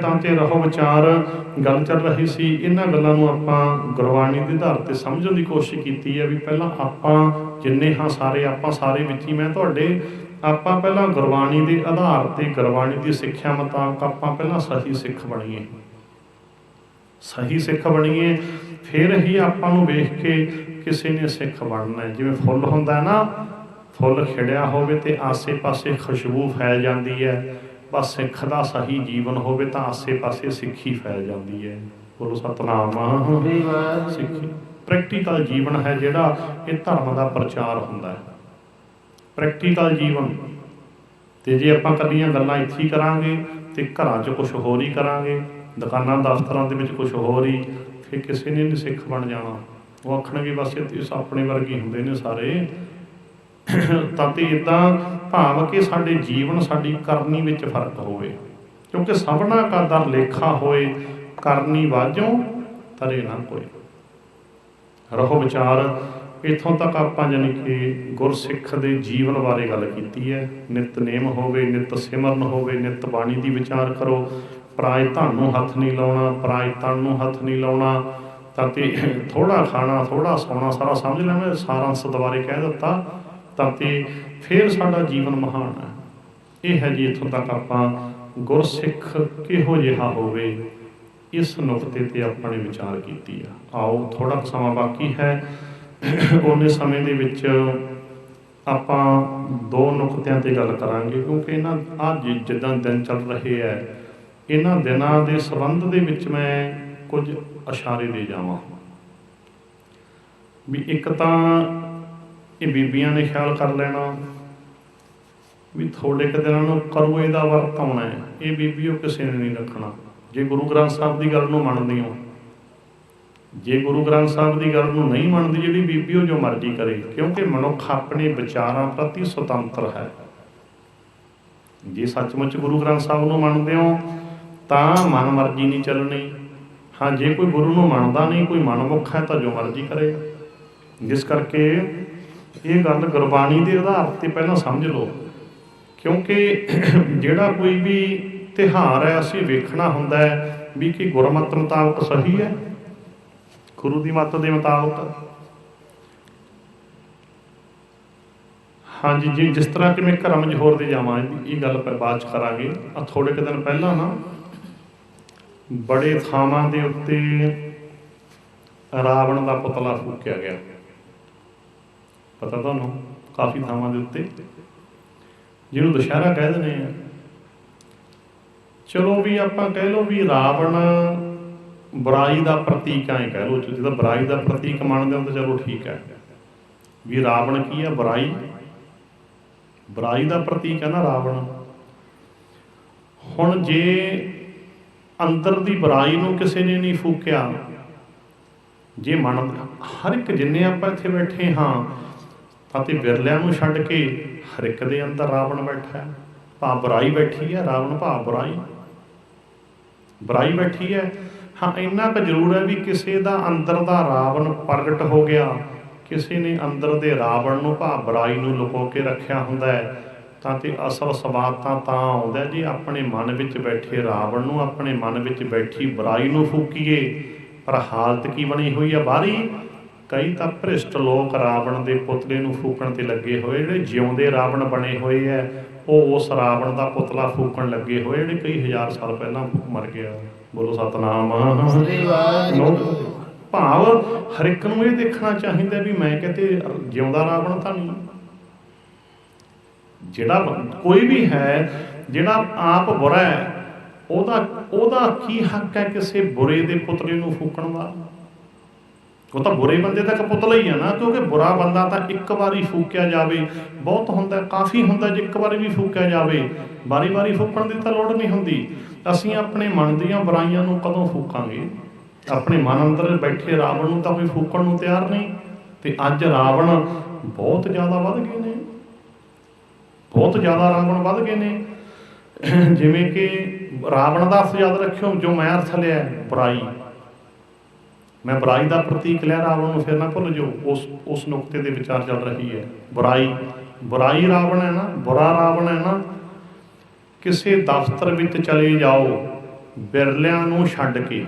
S1: ਤਾਂ ਤੇ ਰਹੋ ਵਿਚਾਰ। ਗੱਲ ਚੱਲ ਰਹੀ ਸੀ, ਇਹਨਾਂ ਗੱਲਾਂ ਨੂੰ ਆਪਾਂ ਗੁਰਬਾਣੀ ਦੇ ਆਧਾਰ 'ਤੇ ਸਮਝਣ ਦੀ ਕੋਸ਼ਿਸ਼ ਕੀਤੀ ਹੈ। ਵੀ ਪਹਿਲਾਂ ਆਪਾਂ ਜਿੰਨੇ ਹਾਂ ਸਾਰੇ, ਆਪਾਂ ਸਾਰੇ ਵਿੱਚ ਹੀ ਮੈਂ ਤੁਹਾਡੇ, ਆਪਾਂ ਪਹਿਲਾਂ ਗੁਰਬਾਣੀ ਦੇ ਆਧਾਰ 'ਤੇ, ਗੁਰਬਾਣੀ ਦੀ ਸਿੱਖਿਆ ਮੁਤਾਬਕ ਆਪਾਂ ਪਹਿਲਾਂ ਸਹੀ ਸਿੱਖ ਬਣੀਏ, ਸਹੀ ਸਿੱਖ ਬਣੀਏ। ਫਿਰ ਹੀ ਆਪਾਂ ਨੂੰ ਵੇਖ ਕੇ ਕਿਸੇ ਨੇ ਸਿੱਖ ਬਣਨਾ। ਜਿਵੇਂ ਫੁੱਲ ਹੁੰਦਾ ਨਾ, ਫੁੱਲ ਖਿੜਿਆ ਹੋਵੇ ਤੇ ਆਸੇ ਪਾਸੇ ਖੁਸ਼ਬੂ ਫੈਲ ਜਾਂਦੀ ਹੈ, ਬਸ ਸਿੱਖ ਦਾ ਸਹੀ ਜੀਵਨ ਹੋਵੇ ਤਾਂ ਆਸੇ ਪਾਸੇ ਸਿੱਖੀ ਫੈਲ ਜਾਂਦੀ ਹੈ। ਬੋਲੋ ਸਤਨਾਮ। ਸਿੱਖੀ ਪ੍ਰੈਕਟੀਕਲ ਜੀਵਨ ਹੈ ਜਿਹੜਾ, ਇਹ ਧਰਮ ਦਾ ਪ੍ਰਚਾਰ ਹੁੰਦਾ ਹੈ, ਪ੍ਰੈਕਟੀਕਲ ਜੀਵਨ। ਤੇ ਜੇ ਆਪਾਂ ਇਕੱਲੀਆਂ ਗੱਲਾਂ ਇੱਥੇ ਹੀ ਕਰਾਂਗੇ ਤੇ ਘਰਾਂ 'ਚ ਕੁਛ ਹੋਰ ਹੀ ਕਰਾਂਗੇ, ਦੁਕਾਨਾਂ ਦਫ਼ਤਰਾਂ ਦੇ ਵਿੱਚ ਕੁਛ ਹੋਰ ਹੀ, ਫਿਰ ਕਿਸੇ ਨੇ ਨਹੀਂ ਸਿੱਖ ਬਣ ਜਾਣਾ। ਉਹ ਆਖਣਗੇ ਬਸ ਇਹ ਆਪਣੇ ਵਰਗੇ ਹੁੰਦੇ ਨੇ ਸਾਰੇ। ਤਾਂ ਤੇ ਇੱਦਾਂ ਭਾਵ ਕਿ ਸਾਡੇ ਜੀਵਨ, ਸਾਡੀ ਕਰਨੀ ਵਿੱਚ ਫਰਕ ਹੋਵੇ। ਕਿਉਂਕਿ ਸਭਨਾ ਕਾ ਦਰ ਲੇਖਾ ਹੋਏ, ਕਰਨੀ ਵਾਜੋਂ ਤਰੇ ਨਾ ਕੋਈ। ਰਹੋ ਵਿਚਾਰ। ਇੱਥੋਂ ਤੱਕ ਆਪਾਂ ਜਾਣੀ ਕਿ ਗੁਰਸਿੱਖ ਦੇ ਜੀਵਨ ਬਾਰੇ ਗੱਲ ਕੀਤੀ ਹੈ। ਨਿਤਨੇਮ ਹੋਵੇ, ਨਿਤ ਸਿਮਰਨ ਹੋਵੇ, ਨਿਤ ਬਾਣੀ ਦੀ ਵਿਚਾਰ ਕਰੋ, ਪਰਾਏ ਧਨ ਨੂੰ ਹੱਥ ਨਹੀਂ ਲਾਉਣਾ, ਪਰਾਏ ਤਨ ਨੂੰ ਹੱਥ ਨਹੀਂ ਲਾਉਣਾ। ਤਾਂ ਤੇ ਥੋੜ੍ਹਾ ਖਾਣਾ, ਥੋੜ੍ਹਾ ਸੌਣਾ, ਸਾਰਾ ਸਮਝ ਲੈਣਾ, ਸਾਰਾਂਸ਼ ਦੁਬਾਰੇ ਕਹਿ ਦਿੱਤਾ। ਤਾਂ ਤੇ ਫਿਰ ਸਾਡਾ ਜੀਵਨ ਮਹਾਨ ਹੈ। ਇਹ ਹੈ ਜੀ ਇੱਥੋਂ ਤੱਕ ਆਪਾਂ ਗੁਰਸਿੱਖ ਕਿਹੋ ਜਿਹਾ ਹੋਵੇ, ਇਸ ਨੁਕਤੇ 'ਤੇ ਆਪਾਂ ਨੇ ਵਿਚਾਰ ਕੀਤੀ ਆ। ਆਓ ਥੋੜ੍ਹਾ ਸਮਾਂ ਬਾਕੀ ਹੈ, ਉਹਨੇ ਸਮੇਂ ਦੇ ਵਿੱਚ ਆਪਾਂ 2 ਨੁਕਤਿਆਂ 'ਤੇ ਗੱਲ ਕਰਾਂਗੇ। ਕਿਉਂਕਿ ਇਹਨਾਂ ਜਿੱਦਾਂ ਦਿਨ ਚੱਲ ਰਹੇ ਹੈ, ਇਹਨਾਂ ਦਿਨਾਂ ਦੇ ਸੰਬੰਧ ਦੇ ਵਿੱਚ ਮੈਂ ਕੁਝ ਇਸ਼ਾਰੇ ਦੇ ਜਾਵਾਂ। ਵੀ ਇੱਕ ਤਾਂ ਇਹ ਬੀਬੀਆਂ ਨੇ ਖਿਆਲ ਕਰ ਲੈਣਾ ਵੀ ਥੋੜੇ ਕੁ ਦਿਨਾਂ ਨੂੰ ਕਰੋ ਇਹਦਾ ਵਰਤ ਆਉਣਾ ਹੈ, ਇਹ ਬੀਬੀਓ ਕਿਸੇ ਨੇ ਨਹੀਂ ਰੱਖਣਾ। ਜੇ ਗੁਰੂ ਗ੍ਰੰਥ ਸਾਹਿਬ ਦੀ ਗੱਲ ਨੂੰ ਮੰਨਦੀ ਹੋ, ਜੇ ਗੁਰੂ ਗ੍ਰੰਥ ਸਾਹਿਬ ਦੀ ਗੱਲ ਨੂੰ ਨਹੀਂ ਮੰਨਦੀ ਜਿਹੜੀ ਬੀਬੀਓ ਜੋ ਮਰਜ਼ੀ ਕਰੇ, ਕਿਉਂਕਿ ਮਨੁੱਖ ਆਪਣੇ ਵਿਚਾਰਾਂ ਪ੍ਰਤੀ ਸੁਤੰਤਰ ਹੈ। ਜੇ ਸੱਚਮੁੱਚ ਗੁਰੂ ਗ੍ਰੰਥ ਸਾਹਿਬ ਨੂੰ ਮੰਨਦੇ ਹੋ ਤਾਂ ਮਨ ਮਰਜ਼ੀ ਨਹੀਂ ਚੱਲਣੀ। ਹਾਂ, ਜੇ ਕੋਈ ਗੁਰੂ ਨੂੰ ਮੰਨਦਾ ਨਹੀਂ, ਕੋਈ ਮਨਮੁੱਖ ਹੈ, ਤਾਂ ਜੋ ਮਰਜ਼ੀ ਕਰੇ। ਜਿਸ ਕਰਕੇ ਇਹ ਗੱਲ ਗੁਰਬਾਣੀ ਦੇ ਆਧਾਰ 'ਤੇ ਪਹਿਲਾਂ ਸਮਝ ਲਓ। ਕਿਉਂਕਿ ਜਿਹੜਾ ਕੋਈ ਵੀ ਤਿਉਹਾਰ ਹੈ, ਅਸੀਂ ਵੇਖਣਾ ਹੁੰਦਾ ਹੈ ਵੀ ਕਿ ਗੁਰਮਤਿ ਮੁਤਾਬਕ ਸਹੀ ਹੈ, ਗੁਰੂ ਦੀ ਮੱਤ ਦੇ ਮੁਤਾਬਕ। हाँ जी जी, जिस तरह कि मैं एक रमज होर दे जावां, ये गल बात च करांगे। थोड़े कुछ दिन पहला ना बड़े थावां दे उत्ते रावण का पुतला फूकिया गया, पता तुहानूं? काफ़ी थावां दे उत्ते जिहनूं दशहरा कह दिंदे आ। चलो भी आपां कह लो भी रावण बुराई का प्रतीक, ऐ कह लो, जो बुराई का प्रतीक मानते हो तो चलो ठीक है। भी रावण की है? बुराई, बुराई का प्रतीक है ना रावण। हुण जे अंदर की बुराई नूं किसी ने नहीं फूकिया, जे मन हर एक जिन्ने आपां इत्थे बैठे हाँ तां विरलिਆਂ ਨੂੰ छड्ड के हर एक दे अंदर रावण बैठा है, भाव बुराई बैठी है। रावण भाव बुराई, बुराई बैठी है। हाँ इन्ना क जरूर है भी किसी का अंदर का रावण प्रगट हो गया, किसी ने अंदर दे रावण नूं भाव बुराई नूं लुको के रखिया हुंदा है, तां ते असल सवाद तां आउंदा जी अपने मन विच बैठे रावण नूं, अपने मन विच बैठी बुराई नूं फूकीए। पर हालत की बनी हुई है बाहरी, कई तो भ्रिष्ट लोग रावण के पुतले नूं फूकण ते लगे होए, जिहड़े जिउंदे रावण बने हुए है वो उस रावण का पुतला फूकण लगे होए, जिहड़े कई हज़ार साल पहला मर गया। बोलो सतनाम। भाव हर एक नूं ये देखना चाहिए भी मैं किते जिउंदा रावण तां नहीं। जिहड़ा कोई भी है जिहड़ा आप बुरा है, ओदा की हक है किसी बुरे दे पुतले नूं फूकण दा? वो तो बुरे बंदे तक पुतला ही है ना, क्योंकि बुरा बंदा तो एक बारी फूकिया जाए बहुत होंदा, काफ़ी होंदा जे एक बारी भी फूकिया जाए, बारी बारी फूकण की तो लोड़ नहीं होंदी। असीं अपने मन दीयां बुराइयां नूं कदों फूकांगे? अपने मन अंदर बैठे रावण नूं तां कोई फूकण नूं तैयार नहीं। तो अज रावण बहुत ज़्यादा वध गए ने, बहुत ज़्यादा रावण वध गए ने। जिवें कि रावण का अर्थ याद रखियो, जो मैं अर्थ लिया बुराई, मैं बुराई का प्रतीक लिया रावण में, फिर ना भुल जाओ उस नुकते के विचार चल रही है। बुराई, बुराई रावण है ना, बुरा रावण है ना। किसी दफ्तर में चले जाओ बिरलिਆਂ ਨੂੰ छड्ड के,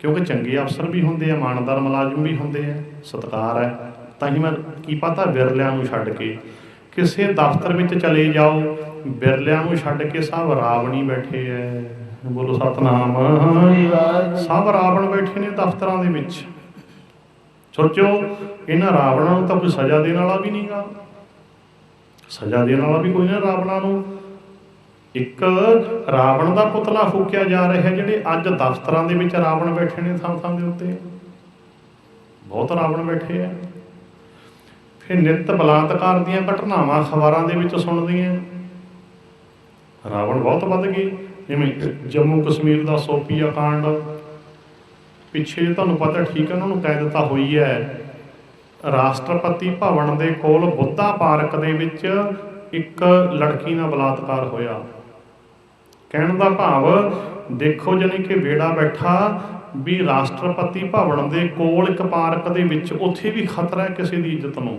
S1: क्योंकि चंगे अफसर भी होंगे, इमानदार मुलाजिम भी होंगे, सत्कार है, तां मैं की पता बिरलिਆਂ ਨੂੰ छड्ड के किसी दफ्तर में चले जाओ बिरलिਆਂ ਨੂੰ छड्ड के सब रावण ही बैठे है। बोलो सतनाम। सब रावण बैठे ने दफ्तरां दे विच। सोचो इन्हां रावणां नूं तां कोई सज़ा देने वाला भी नहीं गा, सज़ा देने वाला भी कोई नहीं रावणां नूं। एक रावण का पुतला फूकिया जा रहा है, जिहड़े अज दफ्तरां दे विच रावण बैठे ने थां थां दे उत्ते, बहुत रावण बैठे है। फिर नित बलात्कार दीयां घटनावां अखबारां दे विच सुणदीआं, रावण बहुत वध गए। जिवें जम्मू कश्मीर का सोपीआ कांड पिछे तुहानूं पता ठीक है, उन्होंने कैद हुई है। राष्ट्रपति भवन के कोल बुद्धा पार्क दे विच एक लड़की नाल बलात्कार होया। कहण दा भाव देखो, जानी कि बेड़ा बैठा भी राष्ट्रपति भवन के कोल एक पार्क दे विच, उत्थे भी खतरा है किसी की इज्जत नूं।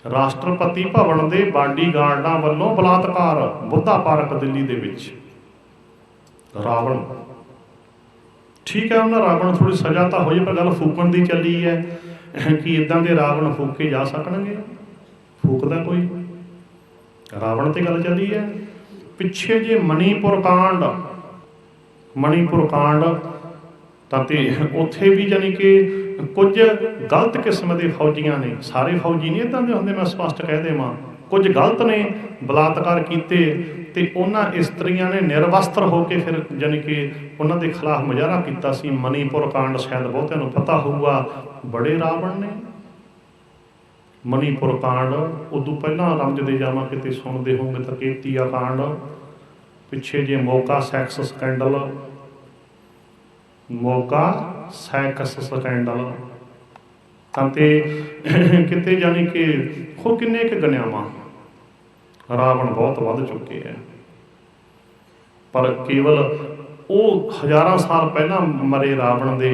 S1: राष्ट्रपति भवन के बाडीगार्डां वालों बलात्कार बुद्धा पार्क दिल्ली दे विच। रावण ठीक है, उन्हें रावण थोड़ी सज़ा तो होई, पर गल फूकण की चली है कि इदां दे रावण फूके जा सकणगे? फूकदा कोई? रावण ते गल चली है। पिछे जे मणिपुर कांड, मणिपुर कांड ताते उत्थे भी जानी कि कुछ गलत किस्म के फौजियां ने, सारे फौजी नहीं इदां दे हुंदे, मैं स्पष्ट कह देवां, कुछ गलत ने बलात्कार किए ते उन्हां इस्त्रियां ने निर्वस्त्र होकर फिर जानी कि उन्हां दे खिलाफ मुजाहरा किया सी। मणिपुर कांड शायद बहुतिआं नूं पता होऊगा, बड़े रावण ने मणिपुर कांड। उदों पहलां रमजदे जावां किते सुणदे होंगे तां केतिया कांड, पिछे जे मोगा सैक्स स्कैंडल, मोगा सैक्स स्कैंडल ताते किते जानी कि हो किन्ने क गनियावां रावण बहुत वध चुके हैं। पर केवल वो हज़ारां साल पहला मरे रावण के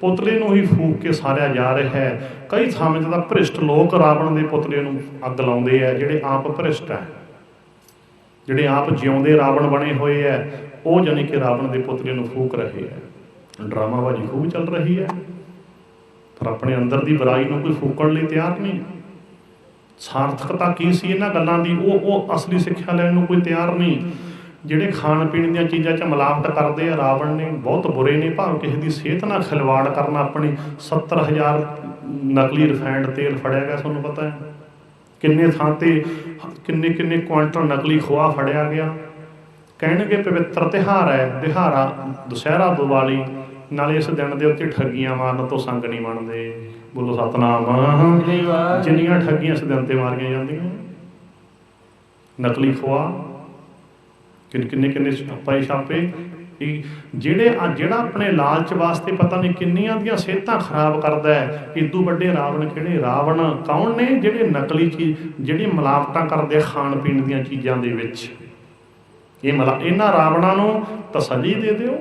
S1: पुतले नूं ही फूक के सारिया जा रहा है। कई थावां ते तां भ्रिष्ट लोग रावण के पुतले नूं अग लाउंदे है, जिहड़े आप भ्रिष्ट है, जिहड़े आप जिउंदे रावण बने हुए है, वो जानी कि रावण के पुतले नूं फूक रहे हैं। ड्रामाबाजी खूब चल रही है, पर अपने अंदर की बुराई नूं कोई फूकण लई तैयार नहीं। ਸਾਰਥਕਤਾ ਕੀ ਸੀ ਇਹਨਾਂ ਗੱਲਾਂ ਦੀ, ਉਹ ਅਸਲੀ ਸਿੱਖਿਆ ਲੈਣ ਨੂੰ ਕੋਈ ਤਿਆਰ ਨਹੀਂ। ਜਿਹੜੇ ਖਾਣ ਪੀਣ ਦੀਆਂ ਚੀਜ਼ਾਂ 'ਚ ਮਿਲਾਵਟ ਕਰਦੇ ਆ ਰਾਵਣ ਨੇ, ਬਹੁਤ ਬੁਰੇ ਨੇ। ਭਾਵੇਂ ਕਿਸੇ ਦੀ ਸਿਹਤ ਨਾਲ ਖਿਲਵਾੜ ਕਰਨਾ। ਆਪਣੀ 70,000 ਨਕਲੀ ਰਿਫਾਇੰਡ ਤੇਲ ਫੜਿਆ ਗਿਆ, ਤੁਹਾਨੂੰ ਪਤਾ ਹੈ। ਕਿੰਨੇ ਥਾਂ ਤੇ ਕਿੰਨੇ ਕੁਆਂਟਲ ਨਕਲੀ ਖੋਆ ਫੜਿਆ ਗਿਆ। ਕਹਿਣਗੇ ਪਵਿੱਤਰ ਤਿਉਹਾਰ ਹੈ, ਦਿਹਾੜਾ ਦੁਸਹਿਰਾ ਦੀਵਾਲੀ, ਨਾਲੇ ਇਸ ਦਿਨ ਦੇ ਉੱਤੇ ਠੱਗੀਆਂ ਮਾਰਨ ਤੋਂ ਸੰਗ ਨਹੀਂ ਮੰਨਦੇ। ਬੋਲੋ ਸਤਨਾਮ। ਜਿੰਨੀਆਂ ਠੱਗੀਆਂ ਇਸ ਦਿਨ ਤੇ ਮਾਰੀਆਂ ਜਾਂਦੀਆਂ, ਨਕਲੀ ਖੋਆ, ਕਿੰਨੇ ਪਏ ਛਾਪੇ। ਜਿਹੜਾ ਆਪਣੇ ਲਾਲਚ ਵਾਸਤੇ ਪਤਾ ਨਹੀਂ ਕਿੰਨੀਆਂ ਦੀਆਂ ਸਿਹਤਾਂ ਖਰਾਬ ਕਰਦਾ ਹੈ। ਇਦੋਂ ਵੱਡੇ ਰਾਵਣ ਕਿਹੜੇ? ਰਾਵਣ ਕੌਣ ਨੇ? ਜਿਹੜੇ ਨਕਲੀ ਚੀਜ਼, ਜਿਹੜੀ ਮਿਲਾਵਟਾਂ ਕਰਦੇ ਆ ਖਾਣ ਪੀਣ ਦੀਆਂ ਚੀਜ਼ਾਂ ਦੇ ਵਿੱਚ। ਇਹਨਾਂ ਰਾਵਣਾਂ ਨੂੰ ਤਸੱਲੀ ਦੇ ਦਿਓ,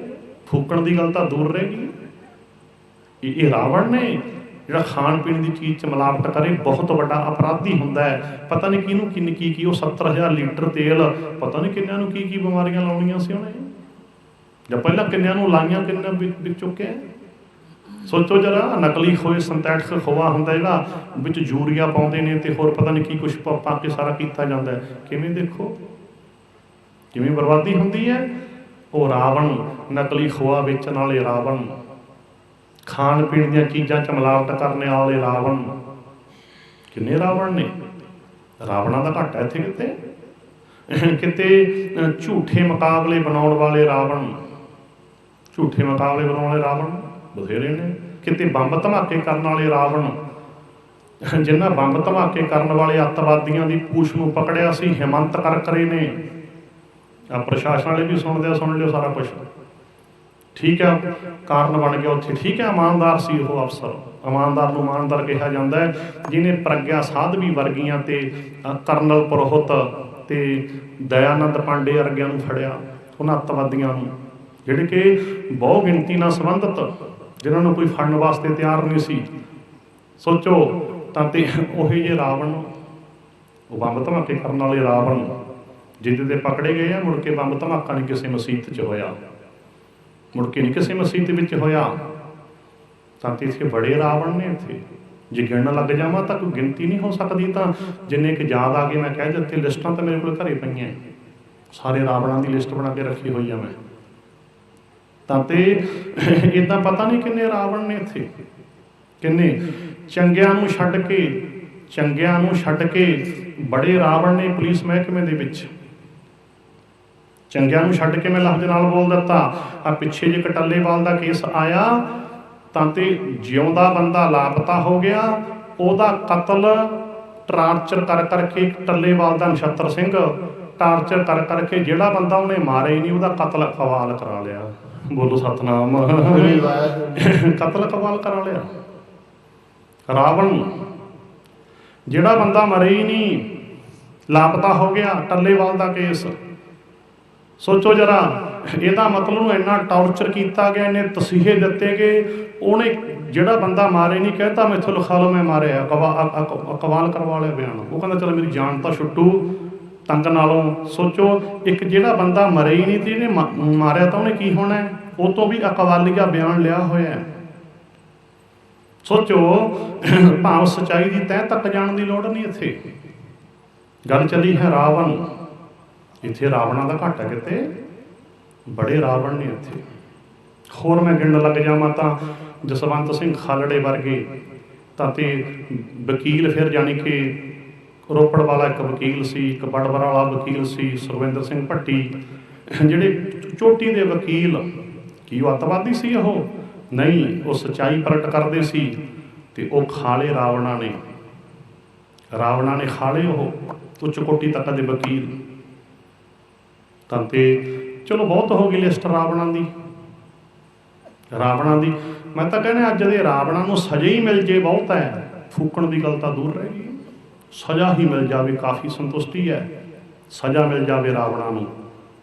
S1: ਫੂਕਣ ਦੀ ਗੱਲ ਤਾਂ ਦੂਰ ਰਹੇਗੀ। ਇਹ ਰਾਵਣ ਨੇ ਜਿਹੜਾ ਖਾਣ ਪੀਣ ਦੀ ਚੀਜ਼ 'ਚ ਮਿਲਾਵਟ ਕਰੇ, ਬਹੁਤ ਵੱਡਾ ਅਪਰਾਧੀ ਹੁੰਦਾ ਹੈ। ਪਤਾ ਨਹੀਂ ਕਿਹਨੂੰ ਕੀ ਉਹ 70,000 ਲੀਟਰ ਤੇਲ, ਪਤਾ ਨਹੀਂ ਕਿੰਨਿਆਂ ਨੂੰ ਕੀ ਬਿਮਾਰੀਆਂ ਲਾਉਣੀਆਂ ਸੀ ਉਹਨੇ, ਜਾਂ ਪਹਿਲਾਂ ਕਿੰਨਿਆਂ ਨੂੰ ਲਾਈਆਂ, ਕਿੰਨੇ ਵਿਕ ਚੁੱਕੇ। ਸੋਚੋ ਜਰਾ, ਨਕਲੀ ਖੋਏ, ਸਿੰਥੈਟਿਕ ਖੋਆ ਹੁੰਦਾ ਜਿਹੜਾ ਵਿੱਚ ਯੂਰੀਆ ਪਾਉਂਦੇ ਨੇ ਤੇ ਹੋਰ ਪਤਾ ਨਹੀਂ ਕੀ ਕੁਛ ਪਾ ਕੇ ਸਾਰਾ ਕੀਤਾ ਜਾਂਦਾ ਹੈ। ਕਿਵੇਂ ਦੇਖੋ ਕਿਵੇਂ ਬਰਬਾਦੀ ਹੁੰਦੀ ਹੈ। ਉਹ ਰਾਵਣ, ਨਕਲੀ ਖੋਆ ਵੇਚਣ ਵਾਲੇ ਰਾਵਣ, ਖਾਣ ਪੀਣ ਦੀਆਂ ਚੀਜ਼ਾਂ 'ਚ ਮਿਲਾਵਟ ਕਰਨ ਵਾਲੇ ਰਾਵਣ। ਕਿੰਨੇ ਰਾਵਣ ਨੇ? ਰਾਵਣਾਂ ਦਾ ਘੱਟ ਹੈ ਇੱਥੇ ਕਿਤੇ ਝੂਠੇ ਮੁਕਾਬਲੇ ਬਣਾਉਣ ਵਾਲੇ ਰਾਵਣ, ਝੂਠੇ ਮੁਕਾਬਲੇ ਬਣਾਉਣ ਵਾਲੇ ਰਾਵਣ ਬਥੇਰੇ ਨੇ। ਕਿਤੇ ਬੰਬ ਧਮਾਕੇ ਕਰਨ ਵਾਲੇ ਰਾਵਣ, ਜਿਨ੍ਹਾਂ ਬੰਬ ਧਮਾਕੇ ਕਰਨ ਵਾਲੇ ਅੱਤਵਾਦੀਆਂ ਦੀ ਪੂਛ ਨੂੰ ਪਕੜਿਆ ਸੀ ਹਿੰਮਤ ਕਰਕਰੇ ਨੇ। ਪ੍ਰਸ਼ਾਸਨ ਵਾਲੇ ਵੀ ਸੁਣ ਲਿਓ ਸਾਰਾ ਕੁਛ। ਠੀਕ ਹੈ, ਕਾਰਨ ਬਣ ਗਿਆ ਉੱਥੇ। ਠੀਕ ਹੈ, ਇਮਾਨਦਾਰ ਸੀ ਉਹ ਅਫਸਰ। ਇਮਾਨਦਾਰ ਨੂੰ ਇਮਾਨਦਾਰ ਕਿਹਾ ਜਾਂਦਾ ਹੈ। ਜਿਹਨੇ ਪ੍ਰਗਿਆ ਸਾਧਵੀ ਵਰਗੀਆਂ ਤੇ ਕਰਨਲ ਪੁਰੋਹਿਤ ਤੇ ਦਇਆਨੰਦ ਪਾਂਡੇ ਵਰਗਿਆਂ ਨੂੰ ਫੜਿਆ, ਉਹਨਾਂ ਅੱਤਵਾਦੀਆਂ ਨੂੰ, ਜਿਹੜੇ ਕਿ ਬਹੁ ਗਿਣਤੀ ਨਾਲ ਸੰਬੰਧਿਤ, ਜਿਨ੍ਹਾਂ ਨੂੰ ਕੋਈ ਫੜਨ ਵਾਸਤੇ ਤਿਆਰ ਨਹੀਂ ਸੀ। ਸੋਚੋ ਤਾਂ। ਤੇ ਉਹੀ ਜਿਹੇ ਰਾਵਣ, ਉਹ ਬੰਬ ਧਮਾਕੇ ਕਰਨ ਵਾਲੇ ਰਾਵਣ, ਜਿਹਦੇ ਤੇ ਪਕੜੇ ਗਏ ਆ, ਮੁੜ ਕੇ ਬੰਬ ਧਮਾਕਾ ਨਹੀਂ ਕਿਸੇ ਮਸੀਤ 'ਚ ਹੋਇਆ, ਮੁੜ ਕੇ ਨਹੀਂ ਕਿਸੇ ਮਸੀਤ ਵਿੱਚ ਹੋਇਆ। ਤਾਂ ਤੇ ਇੱਥੇ ਬੜੇ ਰਾਵਣ ਨੇ। ਇੱਥੇ ਜੇ ਗਿਣਨ ਲੱਗ ਜਾਵਾਂ ਤਾਂ ਕੋਈ ਗਿਣਤੀ ਨਹੀਂ ਹੋ ਸਕਦੀ। ਤਾਂ ਜਿੰਨੇ ਕਿ ਯਾਦ ਆ ਗਏ ਮੈਂ ਕਹਿ ਦਿੱਤੇ। ਲਿਸਟਾਂ ਤਾਂ ਮੇਰੇ ਕੋਲ ਘਰੇ ਪਈਆਂ, ਸਾਰੇ ਰਾਵਣਾਂ ਦੀ ਲਿਸਟ ਬਣਾ ਕੇ ਰੱਖੀ ਹੋਈ ਆ ਮੈਂ। ਤਾਂ ਤੇ ਇੱਦਾਂ ਪਤਾ ਨਹੀਂ ਕਿੰਨੇ ਰਾਵਣ ਨੇ ਇੱਥੇ, ਕਿੰਨੇ। ਚੰਗਿਆਂ ਨੂੰ ਛੱਡ ਕੇ ਬੜੇ ਰਾਵਣ ਨੇ ਪੁਲਿਸ ਮਹਿਕਮੇ ਦੇ ਵਿੱਚ। ਚੰਗਿਆਂ ਨੂੰ ਛੱਡ ਕੇ ਮੈਂ ਲਫ਼ਜ਼ ਨਾਲ ਬੋਲ ਦਿੱਤਾ। ਆ ਪਿੱਛੇ ਜੇ ਟੱਲੇਵਾਲ ਦਾ ਕੇਸ ਆਇਆ ਤਾਂ ਤੇ ਜਿਉਂਦਾ ਬੰਦਾ ਲਾਪਤਾ ਹੋ ਗਿਆ, ਉਹਦਾ ਕਤਲ ਟਾਰਚਰ ਕਰਕੇ ਟੱਲੇਵਾਲ ਦਾ ਨਛੱਤਰ ਸਿੰਘ ਟਾਰਚਰ ਕਰਕੇ ਜਿਹੜਾ ਬੰਦਾ ਉਹਨੇ ਮਾਰਿਆ ਹੀ ਨਹੀਂ, ਉਹਦਾ ਕਤਲ ਕਵਾਲ ਕਰਾ ਲਿਆ। ਬੋਲੋ ਸਤਨਾਮ। ਕਤਲ ਕਵਾਲ ਕਰਾ ਲਿਆ ਰਾਵਣ। ਜਿਹੜਾ ਬੰਦਾ ਮਰੇ ਹੀ ਨਹੀਂ, ਲਾਪਤਾ ਹੋ ਗਿਆ, ਟੱਲੇਵਾਲ ਦਾ ਕੇਸ। ਸੋਚੋ ਜਰਾ, ਇਹਦਾ ਮਤਲਬ ਨੂੰ ਇੰਨਾ ਟੌਰਚਰ ਕੀਤਾ ਗਿਆ, ਇੰਨੇ ਤਸੀਹੇ ਦਿੱਤੇ ਗਏ। ਉਹਨੇ ਜਿਹੜਾ ਬੰਦਾ ਮਾਰੇ ਨਹੀਂ ਕਹਿਤਾ ਮੈਥੋਂ ਲਿਖਾ ਲਓ ਮੈਂ ਮਾਰਿਆ, ਕਵਾਲ ਕਰਵਾ ਲਿਆ ਬਿਆਨ। ਉਹ ਕਹਿੰਦਾ ਚਲੋ ਮੇਰੀ ਜਾਨ ਤਾਂ ਛੁੱਟੂ ਤੰਗ ਨਾਲੋਂ। ਸੋਚੋ, ਇੱਕ ਜਿਹੜਾ ਬੰਦਾ ਮਰੇ ਹੀ ਨਹੀਂ ਤੇ ਇਹਨੇ ਮਾਰਿਆ ਤਾਂ ਉਹਨੇ ਕੀ ਹੋਣਾ? ਉਹ ਤੋਂ ਵੀ ਅਕਵਾਲੀਆ ਬਿਆਨ ਲਿਆ ਹੋਇਆ। ਸੋਚੋ, ਭਾਵ ਸੱਚਾਈ ਦੀ ਤਹਿ ਤੱਕ ਜਾਣ ਦੀ ਲੋੜ ਨਹੀਂ। ਇੱਥੇ ਗੱਲ ਚੱਲੀ ਹੈ ਰਾਵਣ। ਇੱਥੇ ਰਾਵਣਾਂ ਦਾ ਘੱਟ ਹੈ, ਕਿਤੇ ਬੜੇ ਰਾਵਣ ਨੇ ਇੱਥੇ। ਹੋਰ ਮੈਂ ਗਿਣਨ ਲੱਗ ਜਾਵਾਂ ਤਾਂ ਜਸਵੰਤ ਸਿੰਘ ਖਾਲੜੇ ਵਰਗੇ, ਤਾਂ ਤੇ ਵਕੀਲ, ਫਿਰ ਜਾਣੀ ਕਿ ਰੋਪੜ ਵਾਲਾ ਇੱਕ ਵਕੀਲ ਸੀ, ਇੱਕ ਬੜਬਰ ਵਾਲਾ ਵਕੀਲ ਸੀ, ਸੁਖਵਿੰਦਰ ਸਿੰਘ ਭੱਟੀ, ਜਿਹੜੇ ਚੋਟੀ ਦੇ ਵਕੀਲ। ਕੀ ਉਹ ਅੱਤਵਾਦੀ ਸੀ? ਉਹ ਨਹੀਂ, ਉਹ ਸੱਚਾਈ ਪ੍ਰਗਟ ਕਰਦੇ ਸੀ। ਤੇ ਉਹ ਖਾਲੇ ਰਾਵਣਾਂ ਨੇ ਖਾਲੇ ਉਹ ਉੱਚ ਕੋਟੀ ਤੱਕ ਦੇ ਵਕੀਲ। ਤਾਂ ਤੇ ਚਲੋ ਬਹੁਤ ਹੋ ਗਈ ਲਿਸਟ ਰਾਵਣਾਂ ਦੀ। ਮੈਂ ਤਾਂ ਕਹਿੰਦਾ ਅੱਜ ਦੇ ਰਾਵਣਾਂ ਨੂੰ ਸਜ਼ਾ ਹੀ ਮਿਲ ਜੇ ਬਹੁਤ ਹੈ। ਫੂਕਣ ਦੀ ਗੱਲ ਤਾਂ ਦੂਰ ਰਹਿ ਗਈ, ਸਜ਼ਾ ਹੀ ਮਿਲ ਜਾਵੇ ਕਾਫੀ ਸੰਤੁਸ਼ਟੀ ਹੈ। ਸਜ਼ਾ ਮਿਲ ਜਾਵੇ ਰਾਵਣਾਂ ਨੂੰ।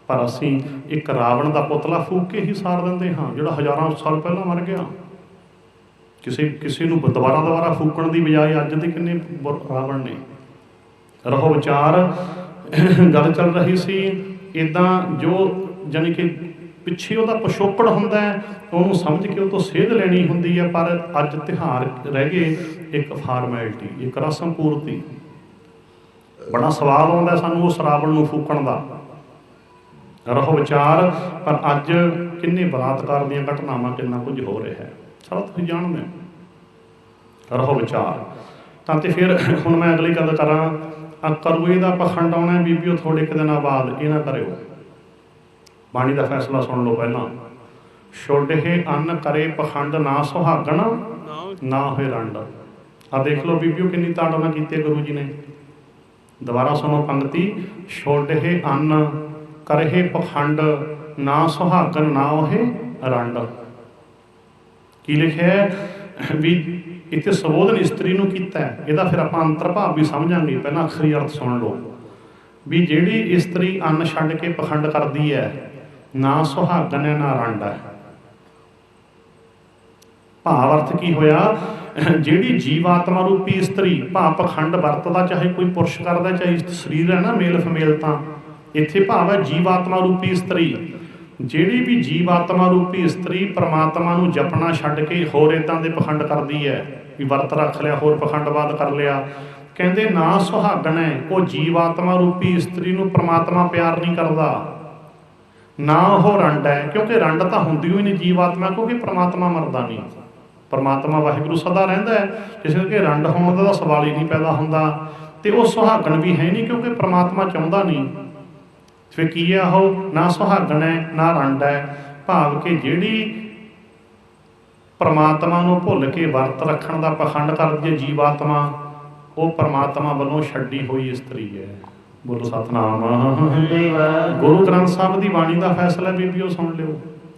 S1: ਪਰ ਅਸੀਂ ਇੱਕ ਰਾਵਣ ਦਾ ਪੁਤਲਾ ਫੂਕ ਕੇ ਹੀ ਸਾਰ ਦਿੰਦੇ ਹਾਂ, ਜਿਹੜਾ ਹਜ਼ਾਰਾਂ ਸਾਲ ਪਹਿਲਾਂ ਮਰ ਗਿਆ। ਕਿਸੇ ਨੂੰ ਦੁਬਾਰਾ ਫੂਕਣ ਦੀ ਬਜਾਏ ਅੱਜ ਦੇ ਕਿੰਨੇ ਰਾਵਣ ਨੇ। ਰਹੋ ਵਿਚਾਰ, ਗੱਲ ਚੱਲ ਰਹੀ ਸੀ ਇੱਦਾਂ। ਜੋ ਜਾਣੀ ਕਿ ਪਿੱਛੇ ਉਹਦਾ ਪਿਛੋਕੜ ਹੁੰਦਾ ਹੈ, ਉਹਨੂੰ ਸਮਝ ਕੇ ਉਹ ਤੋਂ ਸੇਧ ਲੈਣੀ ਹੁੰਦੀ ਹੈ। ਪਰ ਅੱਜ ਤਿਉਹਾਰ ਰਹਿ ਗਏ ਇੱਕ ਫਾਰਮੈਲਿਟੀ, ਇੱਕ ਰਸਮ ਪੂਰਤੀ। बड़ा स्वाद आउंदा सानूं उस रावण नूं फूकण दा। रहो विचार, पर अज किन्ने बलात्कार दीयां घटनावां, किन्ना कुछ हो रहा है, सारा तुसीं जाणदे हो। रहो विचार। तां ते फिर हुण मैं अगली गल करां, करूए दा पखंड आउणा बीबिओ थोड़े एक दिनां बाद, इह ना करिओ। बाणी दा फैसला सुण लो पहलां। छुड हे अन्न करे पखंड, ना सुहागण ना होए रंड। आ देख लो बीबिओ किन्नी ताड़ना कीती गुरु जी ने। दोबारा सुनो पंक्ति, छुड हे अन्न करे पखंड, ना सुहागन ना होए रंड। की लिखिਆ भी इत्थे संबोधन इस्त्री नूं कीता है। ਇਹਦਾ फिर आपां अंतर भाव भी समझांगे, पहलां अखरी अर्थ सुन लो भी ਜਿਹੜੀ इस्त्री अन्न छड्ड के पखंड करदी है, ना सुहागन है ना रंड है। भाव अर्थ की होया, ਜਿਹੜੀ जीवात्मा रूपी इस्त्री भाव पखंड वरतदा, चाहे कोई पुरुष करदा चाहे शरीर है ना मेल फमेल, तां इत्थे भाव है जीवात्मा रूपी इस्त्री। ਜਿਹੜੀ भी जीवात्मा रूपी इस्त्री परमात्मा नूं जपना छड्ड के होर इदां दे पखंड करदी है, भी वरत रख लिया होर पखंडवाद कर लिया, कहंदे ना सुहागन है। वो जीवात्मा रूपी इस्त्री नूं परमात्मा प्यार नहीं करदा, ना वो रंड है, क्योंकि रंड तां हुंदी ही नहीं जीवात्मा, क्योंकि परमात्मा मरदा नहीं। परमात्मा वाहिगुरू सदा रहिंदा है, किसी के रंड होण दा सवाल ही नहीं पैदा हुंदा। ते वो सुहागन भी है नहीं, क्योंकि परमात्मा चाहुंदा नहीं। फिर की है वो, ना सुहागन है ना रंड है, भाव कि जिहड़ी परमात्मा नूं भुल के वरत रखण दा पखंड करदी है जीवात्मा, वो परमात्मा वालों छड्डी हुई इस्त्री है। बोलो सतनाम। गुरु ग्रंथ साहिब दी बाणी दा फैसला बीबिओ सुन लिओ।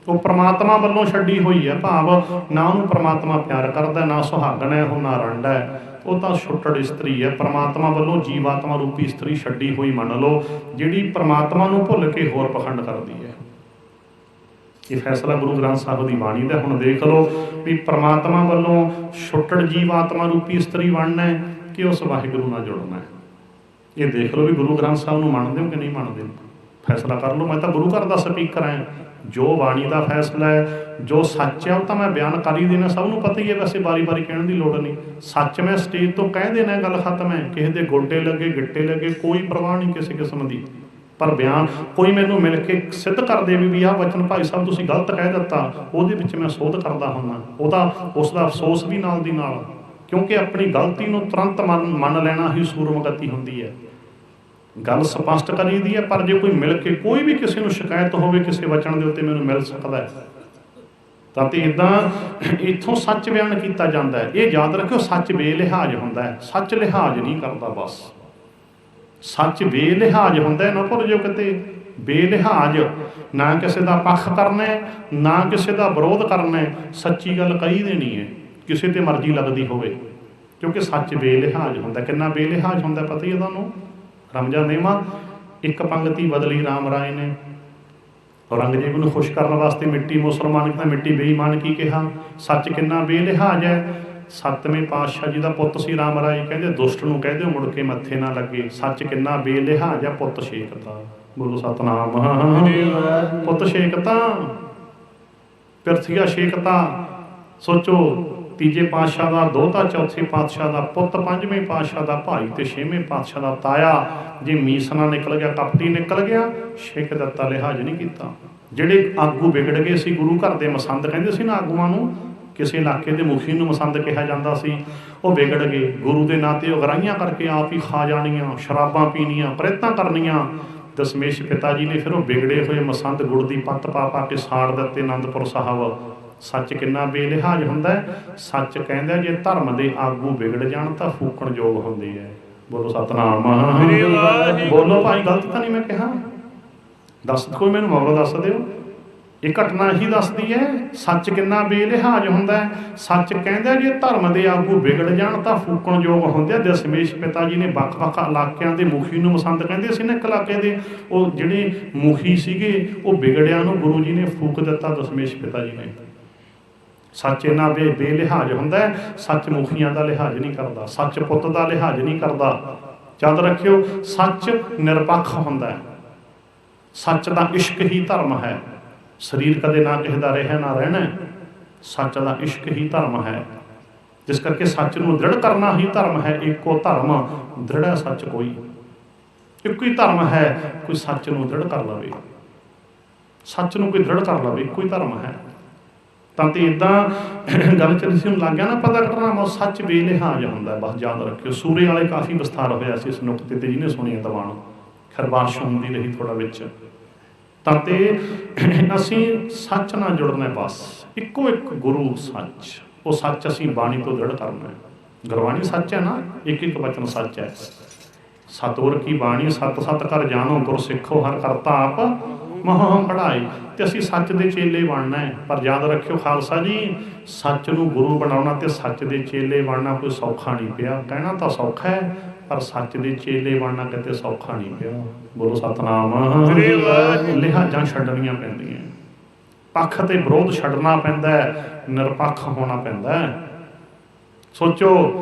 S1: वो परमात्मा वालों छड्डी हुई है, भाव ना उन्होंने परमात्मा प्यार करता, ना सुहागन है वो ना रंड है, वो तो छुट्टड़ इस्त्री है। परमात्मा वालों जीवात्मा रूपी इस्त्री छड्डी हुई मन लो, जिहड़ी परमात्मा नूं भुल के होर पखंड करती है। ये फैसला गुरु ग्रंथ साहिब की बाणी का। हुण देख लो भी परमात्मा वालों छुट्टड़ जीवात्मा रूपी इस्त्री बनना है कि उस वाहिगुरू नाल जुड़ना है। ये देख लो भी गुरु ग्रंथ साहिब नूं मनदे हो कि नहीं मनदे, फैसला कर लो। मैं तो गुरु घर का स्पीकर है, जो बाणी का फैसला है, जो सच है वो तो मैं बयान कर ही देना, सब नूं पता ही है, वैसे बारी बारी कहने की लोड़ नहीं। सच मैं स्टेज तो कह देना, गल खत्म है। किसी के गोडे लगे गिट्टे लगे कोई परवाह नहीं किसी किस्म की, पर बयान कोई मैनूं मिल के सिद्ध कर दे भी आह वचन भाई साहब तुसीं गलत कह दिता, ਉਹਦੇ ਵਿੱਚ मैं सोध करता हुन्ना, ਉਹਦਾ उसका अफसोस भी नाल दी नाल, क्योंकि अपनी गलती नूं तुरंत मन लेना ही सूरमगति हुंदी है। गल स्पष्ट करी दी है, पर जो कोई मिल के कोई भी किसी को शिकायत होवे किसी वचन के उत्ते मैनूं मिल सकता है, तो इदां इत्थों सच बयान किया जाता है। ये याद रखियो, सच बेलिहाज हुंदा है, सच लिहाज नहीं करता। बस सच बेलिहाज हुंदा है, ना भुल जाओ किते। बेलिहाज ना किसी का पक्ष करना है, ना किसी का विरोध करना है, सच्ची गल कही देनी है, किसी ते मर्जी लगती होवे, क्योंकि सच बेलिहाज हुंदा। कितना बेलिहाज हुंदा पता ही है तुहानूं। रमजा नेमा एक पंक्ति बदली राम राय ने, औरंगजेब नूं खुश करने वास्ते मिट्टी मुसलमान की मिट्टी बेईमान की कहा। सच कितना बेलिहाज है। सतवें पातशाह जी का पुत सी राम राय, कहते दुष्ट नूं कह दिओ मुड़ के मत्थे ना लगे। सच कितना बेलिहाज है। पुत शेखता, बोलो सतनाम। पुत शेखता, पिरथिया शेखता। सोचो, तीजे पातशाह का दोहता, चौथे पातशाह का पुत, पंजवें पातशाह का भाई ते छेवें पातशाह का ताया, जे मीसना निकल गया कपटी निकल गया, शेख दत्ता लिहाज नहीं किया। ਜਿਹੜੇ आगू बिगड़ गए सी गुरु घर के मसंद कहते सी ना आगूआं नूं, किसी इलाके के मुखी नूं मसंद कहा जाता सी, वो बिगड़ गए। गुरु के नाँ ते गराइयां करके आप ही खा जानियां, शराबां पीनियां, प्रेतां करनियां। दशमेश पिता जी ने फिर वो बिगड़े हुए मसंद गुड़ की पत्त पा पा के साड़ दिते आनंदपुर साहब। सच कितना बेलिहाज हुंदा है। सच कहंदा जे धर्म के आगू बिगड़ जाण तां फूकण योग हुंदे है। बोलो सतनाम। बोलो भाई, गलत तो नहीं मैं कहा। दस कोई मैनूं मौका दस दिओ। ये घटना ही दसदी है सच कितना बेलिहाज हुंदा है। सच कहंदा जे धर्म के आगू बिगड़ जाण तां फूकण योग हुंदे आ। दशमेश पिता जी ने ਵੱਖ-ਵੱਖ इलाकिਆਂ ਦੇ मुखी नूं मसंद कहंदे सी ना। एक इलाके दे ਉਹ ਜਿਹੜੇ मुखी ਸੀਗੇ ਉਹ ਬਿਗੜਿਆਂ ਨੂੰ गुरु जी ने फूक दिता, दशमेश पिता जी ने। सच इन्ना बेलिहाज हुंदा है। सच मुखियां का लिहाज नहीं करता, सच पुत का लिहाज नहीं करता। याद रखियो, सच निरपक्ष हुंदा है। सच का इश्क ही धर्म है। शरीर कदे ना किसी का रहा ना रहना, सच का इश्क ही धर्म है। जिस करके सच नूं दृढ़ करना ही धर्म है। एको धर्म दृढ़ सच कोई। ਇੱਕੋ ਹੀ ਧਰਮ ਹੈ, ਕੋਈ ਸੱਚ ਨੂੰ ਦ੍ਰਿੜ ਕਰ ਲਵੇ, ਸੱਚ ਨੂੰ ਕੋਈ ਦ੍ਰਿੜ ਕਰ ਲਵੇ, ਇੱਕੋ ਹੀ ਧਰਮ ਹੈ। ਤਾਂ ਤੇ ਇੱਦਾਂ ਗੱਲ ਚੱਲੀ ਸੀ, ਹੁਣ ਲੱਗ ਗਿਆ ਨਾ ਪਤਾ ਘਟਨਾ ਸੱਚ ਬੇਲਿਹਾਜ਼ ਹੁੰਦਾ, ਬਸ ਯਾਦ ਰੱਖਿਓ। ਸੂਰੇ ਵਾਲੇ ਕਾਫੀ ਵਿਸਥਾਰ ਹੋਇਆ ਸੀ ਇਸ ਨੁਕਤੇ ਤੇ, ਜਿਹਨੇ ਸੁਣੀਆ ਦਬਾਣ ਖੈਰ ਬਾਰਿਸ਼ ਹੁੰਦੀ ਰਹੀ ਥੋੜਾ ਵਿੱਚ। ਤਾਂ ਤੇ ਅਸੀਂ ਸੱਚ ਨਾਲ ਜੁੜਨਾ, ਬਸ ਇੱਕੋ ਇੱਕ ਗੁਰੂ ਸੱਚ, ਉਹ ਸੱਚ ਅਸੀਂ ਬਾਣੀ ਤੋਂ ਦ੍ਰਿੜ ਕਰਨਾ। ਗੁਰਬਾਣੀ ਸੱਚ ਹੈ ਨਾ, ਇੱਕ ਇੱਕ ਵਚਨ ਸੱਚ ਹੈ। ਸਤਿਗੁਰ ਕੀ ਬਾਣੀ ਸਤ ਸਤ ਕਰ ਜਾਣੋ, ਗੁਰ ਸਿੱਖੋ ਹਰ ਕਰਤਾ ਆਪ ਮਹਾਂ ਪੜ੍ਹਾਈ। ਤੇ ਅਸੀਂ ਸੱਚ ਦੇ ਚੇਲੇ ਬਣਨਾ ਹੈ। ਪਰ ਯਾਦ ਰੱਖਿਓ ਖਾਲਸਾ ਜੀ, ਸੱਚ ਨੂੰ ਗੁਰੂ ਬਣਾਉਣਾ ਤੇ ਸੱਚ ਦੇ ਚੇਲੇ ਬਣਨਾ ਕੋਈ ਸੌਖਾ ਨਹੀਂ ਪਿਆ। ਕਹਿਣਾ ਤਾਂ ਸੌਖਾ ਹੈ, ਪਰ ਸੱਚ ਦੇ ਚੇਲੇ ਬਣਨਾ ਕਿਤੇ ਸੌਖਾ ਨਹੀਂ ਪਿਆ। ਬੋਲੋ ਸਤਨਾਮ। ਲਿਹਾਜ਼ਾਂ ਛੱਡਣੀਆਂ ਪੈਂਦੀਆਂ, ਪੱਖ ਤੇ ਵਿਰੋਧ ਛੱਡਣਾ ਪੈਂਦਾ, ਨਿਰਪੱਖ ਹੋਣਾ ਪੈਂਦਾ। ਸੋਚੋ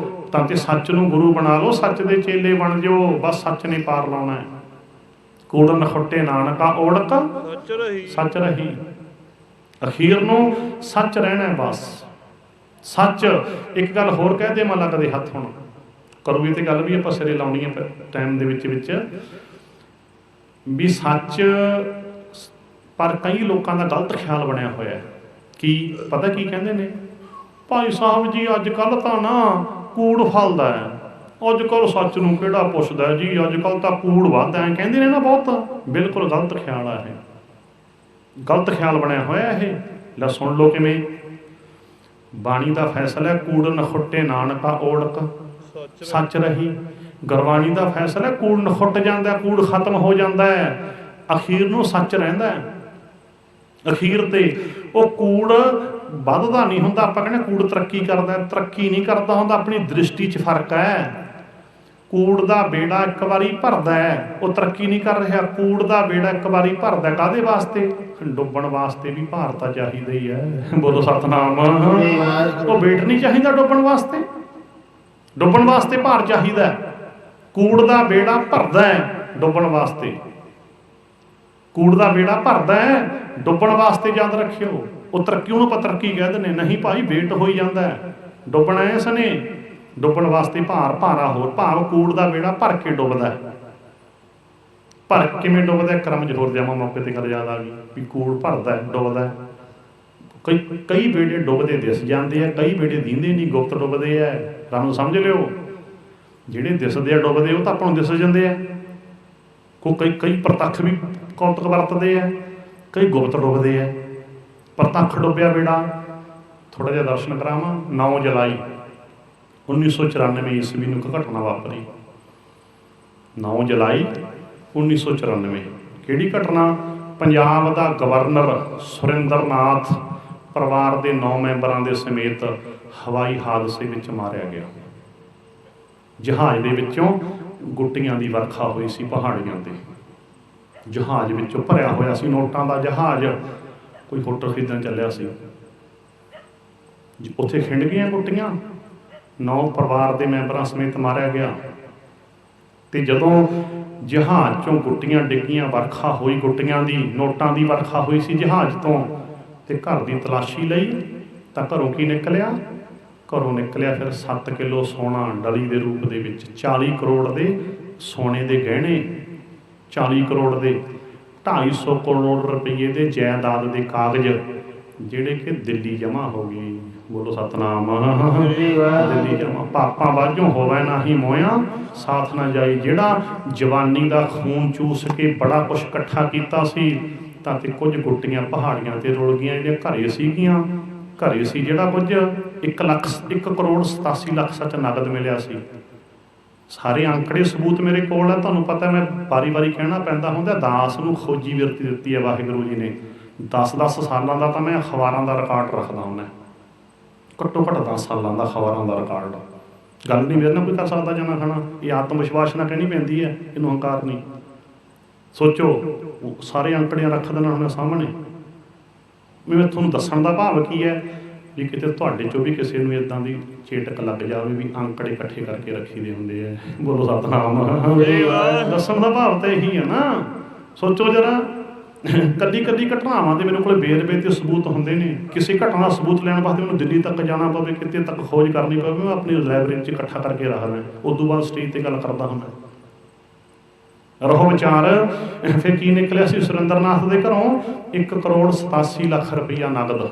S1: ਤਾਂ ਤੇ ਸੱਚ ਨੂੰ ਗੁਰੂ ਬਣਾ ਲਓ, ਸੱਚ ਦੇ ਚੇਲੇ ਬਣ ਜਾਓ, ਬਸ ਸੱਚ ਨੇ ਪਾਰ ਲਾਉਣਾ ਹੈ। ਕੂੜ ਨਖੁੱਟੇ ਨਾਨਕਾ ਓੜਕ ਸੱਚ ਰਹੀ। ਅਖੀਰ ਨੂੰ ਸੱਚ ਰਹਿਣਾ ਬਸ। ਸੱਚ ਇੱਕ ਗੱਲ ਹੋਰ ਕਹਿ ਦੇ ਮੈਂ ਲੱਗਦੇ ਹੱਥ ਹੁਣ ਕਰੂਗੀ ਤੇ ਗੱਲ ਵੀ ਆਪਾਂ ਸਿਰੇ ਲਾਉਣੀ ਹੈ ਟਾਈਮ ਦੇ ਵਿੱਚ ਵੀ ਸੱਚ। ਪਰ ਕਈ ਲੋਕਾਂ ਦਾ ਗਲਤ ਖਿਆਲ ਬਣਿਆ ਹੋਇਆ ਕੀ ਪਤਾ ਕੀ ਕਹਿੰਦੇ ਨੇ, ਭਾਈ ਸਾਹਿਬ ਜੀ ਅੱਜ ਕੱਲ੍ਹ ਤਾਂ ਨਾ ਕੂੜ ਫਲਦਾ ਹੈ, ਅੱਜ ਕੱਲ੍ਹ ਸੱਚ ਨੂੰ ਕਿਹੜਾ ਪੁੱਛਦਾ ਜੀ, ਅੱਜ ਕੱਲ੍ਹ ਤਾਂ ਕੂੜ ਵੱਧਦਾ ਹੈ ਕਹਿੰਦੇ ਨੇ ਨਾ ਬਹੁਤ। ਬਿਲਕੁਲ ਗਲਤ ਖਿਆਲ ਆ ਇਹ, ਗਲਤ ਖਿਆਲ ਬਣਿਆ ਹੋਇਆ ਇਹ। ਲੈ ਸੁਣ ਲਓ ਕਿਵੇਂ। ਬਾਣੀ ਦਾ ਫੈਸਲਾ ਕੂੜ ਨਖੁੱਟੇ ਨਾਨਕਾ ਓੜਕ ਸੱਚ ਰਹੀ। ਗੁਰਬਾਣੀ ਦਾ ਫੈਸਲਾ ਕੂੜ ਨਖੁੱਟ ਜਾਂਦਾ, ਕੂੜ ਖਤਮ ਹੋ ਜਾਂਦਾ ਹੈ, ਅਖੀਰ ਨੂੰ ਸੱਚ ਰਹਿੰਦਾ ਹੈ। ਅਖੀਰ ਤੇ ਉਹ ਕੂੜ ਵੱਧਦਾ ਨਹੀਂ ਹੁੰਦਾ। ਆਪਾਂ ਕਹਿੰਦੇ ਕੂੜ ਤਰੱਕੀ ਕਰਦਾ, ਤਰੱਕੀ ਨਹੀਂ ਕਰਦਾ ਹੁੰਦਾ, ਆਪਣੀ ਦ੍ਰਿਸ਼ਟੀ 'ਚ ਫਰਕ ਹੈ। ਕੂੜ ਦਾ ਬੇੜਾ ਇੱਕ ਵਾਰੀ ਭਰਦਾ ਹੈ, ਉਹ ਤਰੱਕੀ ਨਹੀਂ ਕਰ ਰਿਹਾ। ਕੂੜ ਦਾ ਬੇੜਾ ਇੱਕ ਵਾਰੀ ਭਰਦਾ ਕਾਹਦੇ ਵਾਸਤੇ? ਡੁੱਬਣ ਵਾਸਤੇ ਵੀ ਭਾਰ ਤਾਂ ਚਾਹੀਦਾ ਹੀ ਹੈ। ਬੋਲੋ ਸਤਨਾਮ। ਉਹ ਵੇਟ ਨਹੀਂ ਚਾਹੀਦਾ ਡੁੱਬਣ ਵਾਸਤੇ, ਡੁੱਬਣ ਵਾਸਤੇ ਭਾਰ ਚਾਹੀਦਾ। ਕੂੜ ਦਾ ਬੇੜਾ ਭਰਦਾ ਹੈ ਡੁੱਬਣ ਵਾਸਤੇ, ਕੂੜ ਦਾ ਬੇੜਾ ਭਰਦਾ ਹੈ ਡੁੱਬਣ ਵਾਸਤੇ, ਯਾਦ ਰੱਖਿਓ। ਉਹ ਤਰੱਕੀ ਉਹਨੂੰ ਆਪਾਂ ਤਰੱਕੀ ਕਹਿ ਦਿੰਦੇ, ਨਹੀਂ ਭਾਈ ਵੇਟ ਹੋਈ ਜਾਂਦਾ ਹੈ। ਡੁੱਬਣਾ ਇਸ ਨੇ, ਡੁੱਬਣ ਵਾਸਤੇ ਭਾਰ, ਭਾਰਾ ਹੋਰ ਭਾਵ ਕੂੜ ਦਾ ਬੇੜਾ ਭਰ ਕੇ ਡੁੱਬਦਾ। ਭਰ ਕਿਵੇਂ ਡੁੱਬਦਾ? ਕਰਮ ਜ਼ੋਰ ਜਾਵਾਂ ਮੌਕੇ ਤੇ ਗੱਲ ਯਾਦ ਆ ਗਈ ਵੀ ਕੂੜ ਭਰਦਾ ਡੁੱਬਦਾ। ਕਈ ਬੇੜੇ ਡੁੱਬਦੇ ਦਿਸ ਜਾਂਦੇ ਆ, ਕਈ ਬੇੜੇ ਦੀਂਦੇ ਨਹੀਂ, ਗੁਪਤ ਡੁੱਬਦੇ ਆ। ਤੁਹਾਨੂੰ ਸਮਝ ਲਿਓ, ਜਿਹੜੇ ਦਿਸਦੇ ਆ ਡੁੱਬਦੇ ਉਹ ਤਾਂ ਆਪਾਂ ਨੂੰ ਦਿਸ ਜਾਂਦੇ ਆ। ਕਈ ਪ੍ਰਤੱਖ ਵੀ ਕੌਤਕ ਵਰਤਦੇ ਆ, ਕਈ ਗੁਪਤ ਡੁੱਬਦੇ ਆ। ਪ੍ਰਤੱਖ ਡੁੱਬਿਆ ਬੇੜਾ ਥੋੜ੍ਹਾ ਜਿਹਾ ਦਰਸ਼ਨ ਕਰਾਵਾਂ। 9 ਜੁਲਾਈ 1994 ਈਸਵੀ ਨੂੰ ਇੱਕ ਘਟਨਾ ਵਾਪਰੀ। 9 ਜੁਲਾਈ 1994 ਕਿਹੜੀ ਘਟਨਾ? ਪੰਜਾਬ ਦਾ ਗਵਰਨਰ ਸੁਰਿੰਦਰ ਨਾਥ ਪਰਿਵਾਰ ਦੇ 9 ਮੈਂਬਰਾਂ ਦੇ ਸਮੇਤ ਹਵਾਈ ਹਾਦਸੇ ਵਿੱਚ ਮਾਰਿਆ ਗਿਆ। ਜਹਾਜ਼ ਦੇ ਵਿੱਚੋਂ ਗੁੱਟੀਆਂ ਦੀ ਵਰਖਾ ਹੋਈ ਸੀ ਪਹਾੜੀਆਂ ਤੇ। ਜਹਾਜ਼ ਵਿੱਚੋਂ ਭਰਿਆ ਹੋਇਆ ਸੀ ਨੋਟਾਂ ਦਾ ਜਹਾਜ਼, ਕੋਈ ਹੋਟਲ ਖਰੀਦਣ ਚੱਲਿਆ ਸੀ, ਉੱਥੇ ਖਿੰਡ ਗਈਆਂ ਗੁੱਟੀਆਂ। 9 ਪਰਿਵਾਰ ਦੇ ਮੈਂਬਰਾਂ ਸਮੇਤ ਮਾਰਿਆ ਗਿਆ। ਤੇ ਜਦੋਂ ਜਹਾਜ਼ ਚੋਂ ਗੁੱਟੀਆਂ ਡਿੱਗੀਆਂ, ਵਰਖਾ ਹੋਈ ਗੁੱਟੀਆਂ ਦੀ, ਨੋਟਾਂ ਦੀ ਵਰਖਾ ਹੋਈ ਸੀ ਜਹਾਜ਼ ਤੋਂ, ਤੇ ਘਰ ਦੀ ਤਲਾਸ਼ੀ ਲਈ ਤਾਂ ਘਰੋਂ ਕੀ ਨਿਕਲਿਆ? ਘਰੋਂ ਨਿਕਲਿਆ ਫਿਰ 7 ਕਿਲੋ ਸੋਨਾ ਡਲੀ ਦੇ ਰੂਪ ਦੇ ਵਿੱਚ, 40 ਕਰੋੜ ਦੇ ਸੋਨੇ ਦੇ ਗਹਿਣੇ, 40 ਕਰੋੜ ਦੇ 250 ਕਰੋੜ ਰੁਪਈਏ ਦੇ ਜਾਇਦਾਦ ਦੇ ਕਾਗਜ਼, ਜਿਹੜੇ ਕਿ ਦਿੱਲੀ ਜਮ੍ਹਾਂ ਹੋ ਗਏ। ਬੋਲੋ ਸਤਨਾਮ। ਦਿੱਲੀ ਜਮ੍ਹਾਂ। ਪਾਪਾਂ ਬਾਝੋਂ ਹੋਵੇ ਨਾ ਹੀ ਮੋਇਆ ਸਾਥ ਨਾ ਜਾਈ। ਜਿਹੜਾ ਜਵਾਨੀ ਦਾ ਖੂਨ ਚੂਸ ਕੇ ਬੜਾ ਕੁਛ ਇਕੱਠਾ ਕੀਤਾ ਸੀ, ਤਾਂ ਤੇ ਕੁਝ ਗੁੱਟੀਆਂ ਪਹਾੜੀਆਂ ਤੇ ਰੁਲ ਗਈਆਂ। ਜਿਹੜੀਆਂ ਘਰੇ ਸੀਗੀਆਂ, ਘਰੇ ਸੀ ਜਿਹੜਾ ਕੁਝ 1 ਕਰੋੜ 87 ਲੱਖ ਸੱਚ ਨਗਦ ਮਿਲਿਆ ਸੀ। ਸਾਰੇ ਅੰਕੜੇ ਸਬੂਤ ਮੇਰੇ ਕੋਲ ਹੈ। ਤੁਹਾਨੂੰ ਪਤਾ ਮੈਂ ਵਾਰੀ ਕਹਿਣਾ ਪੈਂਦਾ ਹੁੰਦਾ, ਦਾਸ ਨੂੰ ਖੋਜੀ ਬਿਰਤੀ ਦਿੱਤੀ ਹੈ ਵਾਹਿਗੁਰੂ ਜੀ ਨੇ। 10-10 ਸਾਲਾਂ ਦਾ ਤਾਂ ਮੈਂ ਅਖਬਾਰਾਂ ਦਾ ਰਿਕਾਰਡ ਰੱਖਦਾ ਹੁੰਦਾ, ਘੱਟੋ ਘੱਟ 10 ਸਾਲਾਂ ਦਾ ਅਖਬਾਰਾਂ ਦਾ ਰਿਕਾਰਡ। ਗੱਲ ਨਹੀਂ ਮੇਰੇ ਨਾਲ ਕੋਈ ਕਰ ਸਕਦਾ ਜਮਾ ਖਾਣਾ। ਇਹ ਆਤਮ ਵਿਸ਼ਵਾਸ ਨਾਲ ਕਹਿਣੀ ਪੈਂਦੀ ਹੈ, ਇਹਨੂੰ ਹੰਕਾਰ ਨਹੀਂ। ਸੋਚੋ ਸਾਰੇ ਅੰਕੜਿਆਂ ਰੱਖ ਦੇਣਾ ਹੁਣ ਸਾਹਮਣੇ। ਮੈਂ ਤੁਹਾਨੂੰ ਦੱਸਣ ਦਾ ਭਾਵ ਕੀ ਹੈ ਵੀ ਕਿਤੇ ਤੁਹਾਡੇ ਚੋਂ ਵੀ ਕਿਸੇ ਨੂੰ ਇੱਦਾਂ ਦੀ ਚੇਟਕ ਲੱਗ ਜਾਵੇ ਵੀ ਅੰਕੜੇ ਇਕੱਠੇ ਕਰਕੇ ਰੱਖੀ ਦੇ ਹੁੰਦੇ ਆ। ਬੋਲੋ ਸਤਨਾਮ। ਦੱਸਣ ਦਾ ਭਾਵ ਤਾਂ ਇਹੀ ਹੈ ਨਾ। ਸੋਚੋ ਜਰਾ, ਕੱਲੀ ਘਟਨਾਵਾਂ ਦੇ ਮੇਰੇ ਕੋਲ ਵੇਰਵੇ ਤੇ ਸਬੂਤ ਹੁੰਦੇ ਨੇ। ਕਿਸੇ ਘਟਨਾ ਦਾ ਸਬੂਤ ਲੈਣ ਵਾਸਤੇ ਮੈਨੂੰ ਦਿੱਲੀ ਤੱਕ ਜਾਣਾ ਪਵੇ, ਕਿਤੇ ਤੱਕ ਖੋਜ ਕਰਨੀ ਪਵੇ, ਮੈਂ ਆਪਣੀ ਲਾਇਬ੍ਰੇਰੀ 'ਚ ਇਕੱਠਾ ਕਰਕੇ ਰੱਖਦਾ। ਉਸ ਤੋਂ ਬਾਅਦ ਸਟੇਜ 'ਤੇ ਗੱਲ ਕਰਦਾ ਹੁੰਦਾ। ਰਹੋ ਵਿਚਾਰ। ਫਿਰ ਕੀ ਨਿਕਲਿਆ ਸੀ ਸੁਰਿੰਦਰਨਾਥ ਦੇ ਘਰੋਂ? 1,87,00,000 ਰੁਪਈਆ ਨਗਦ,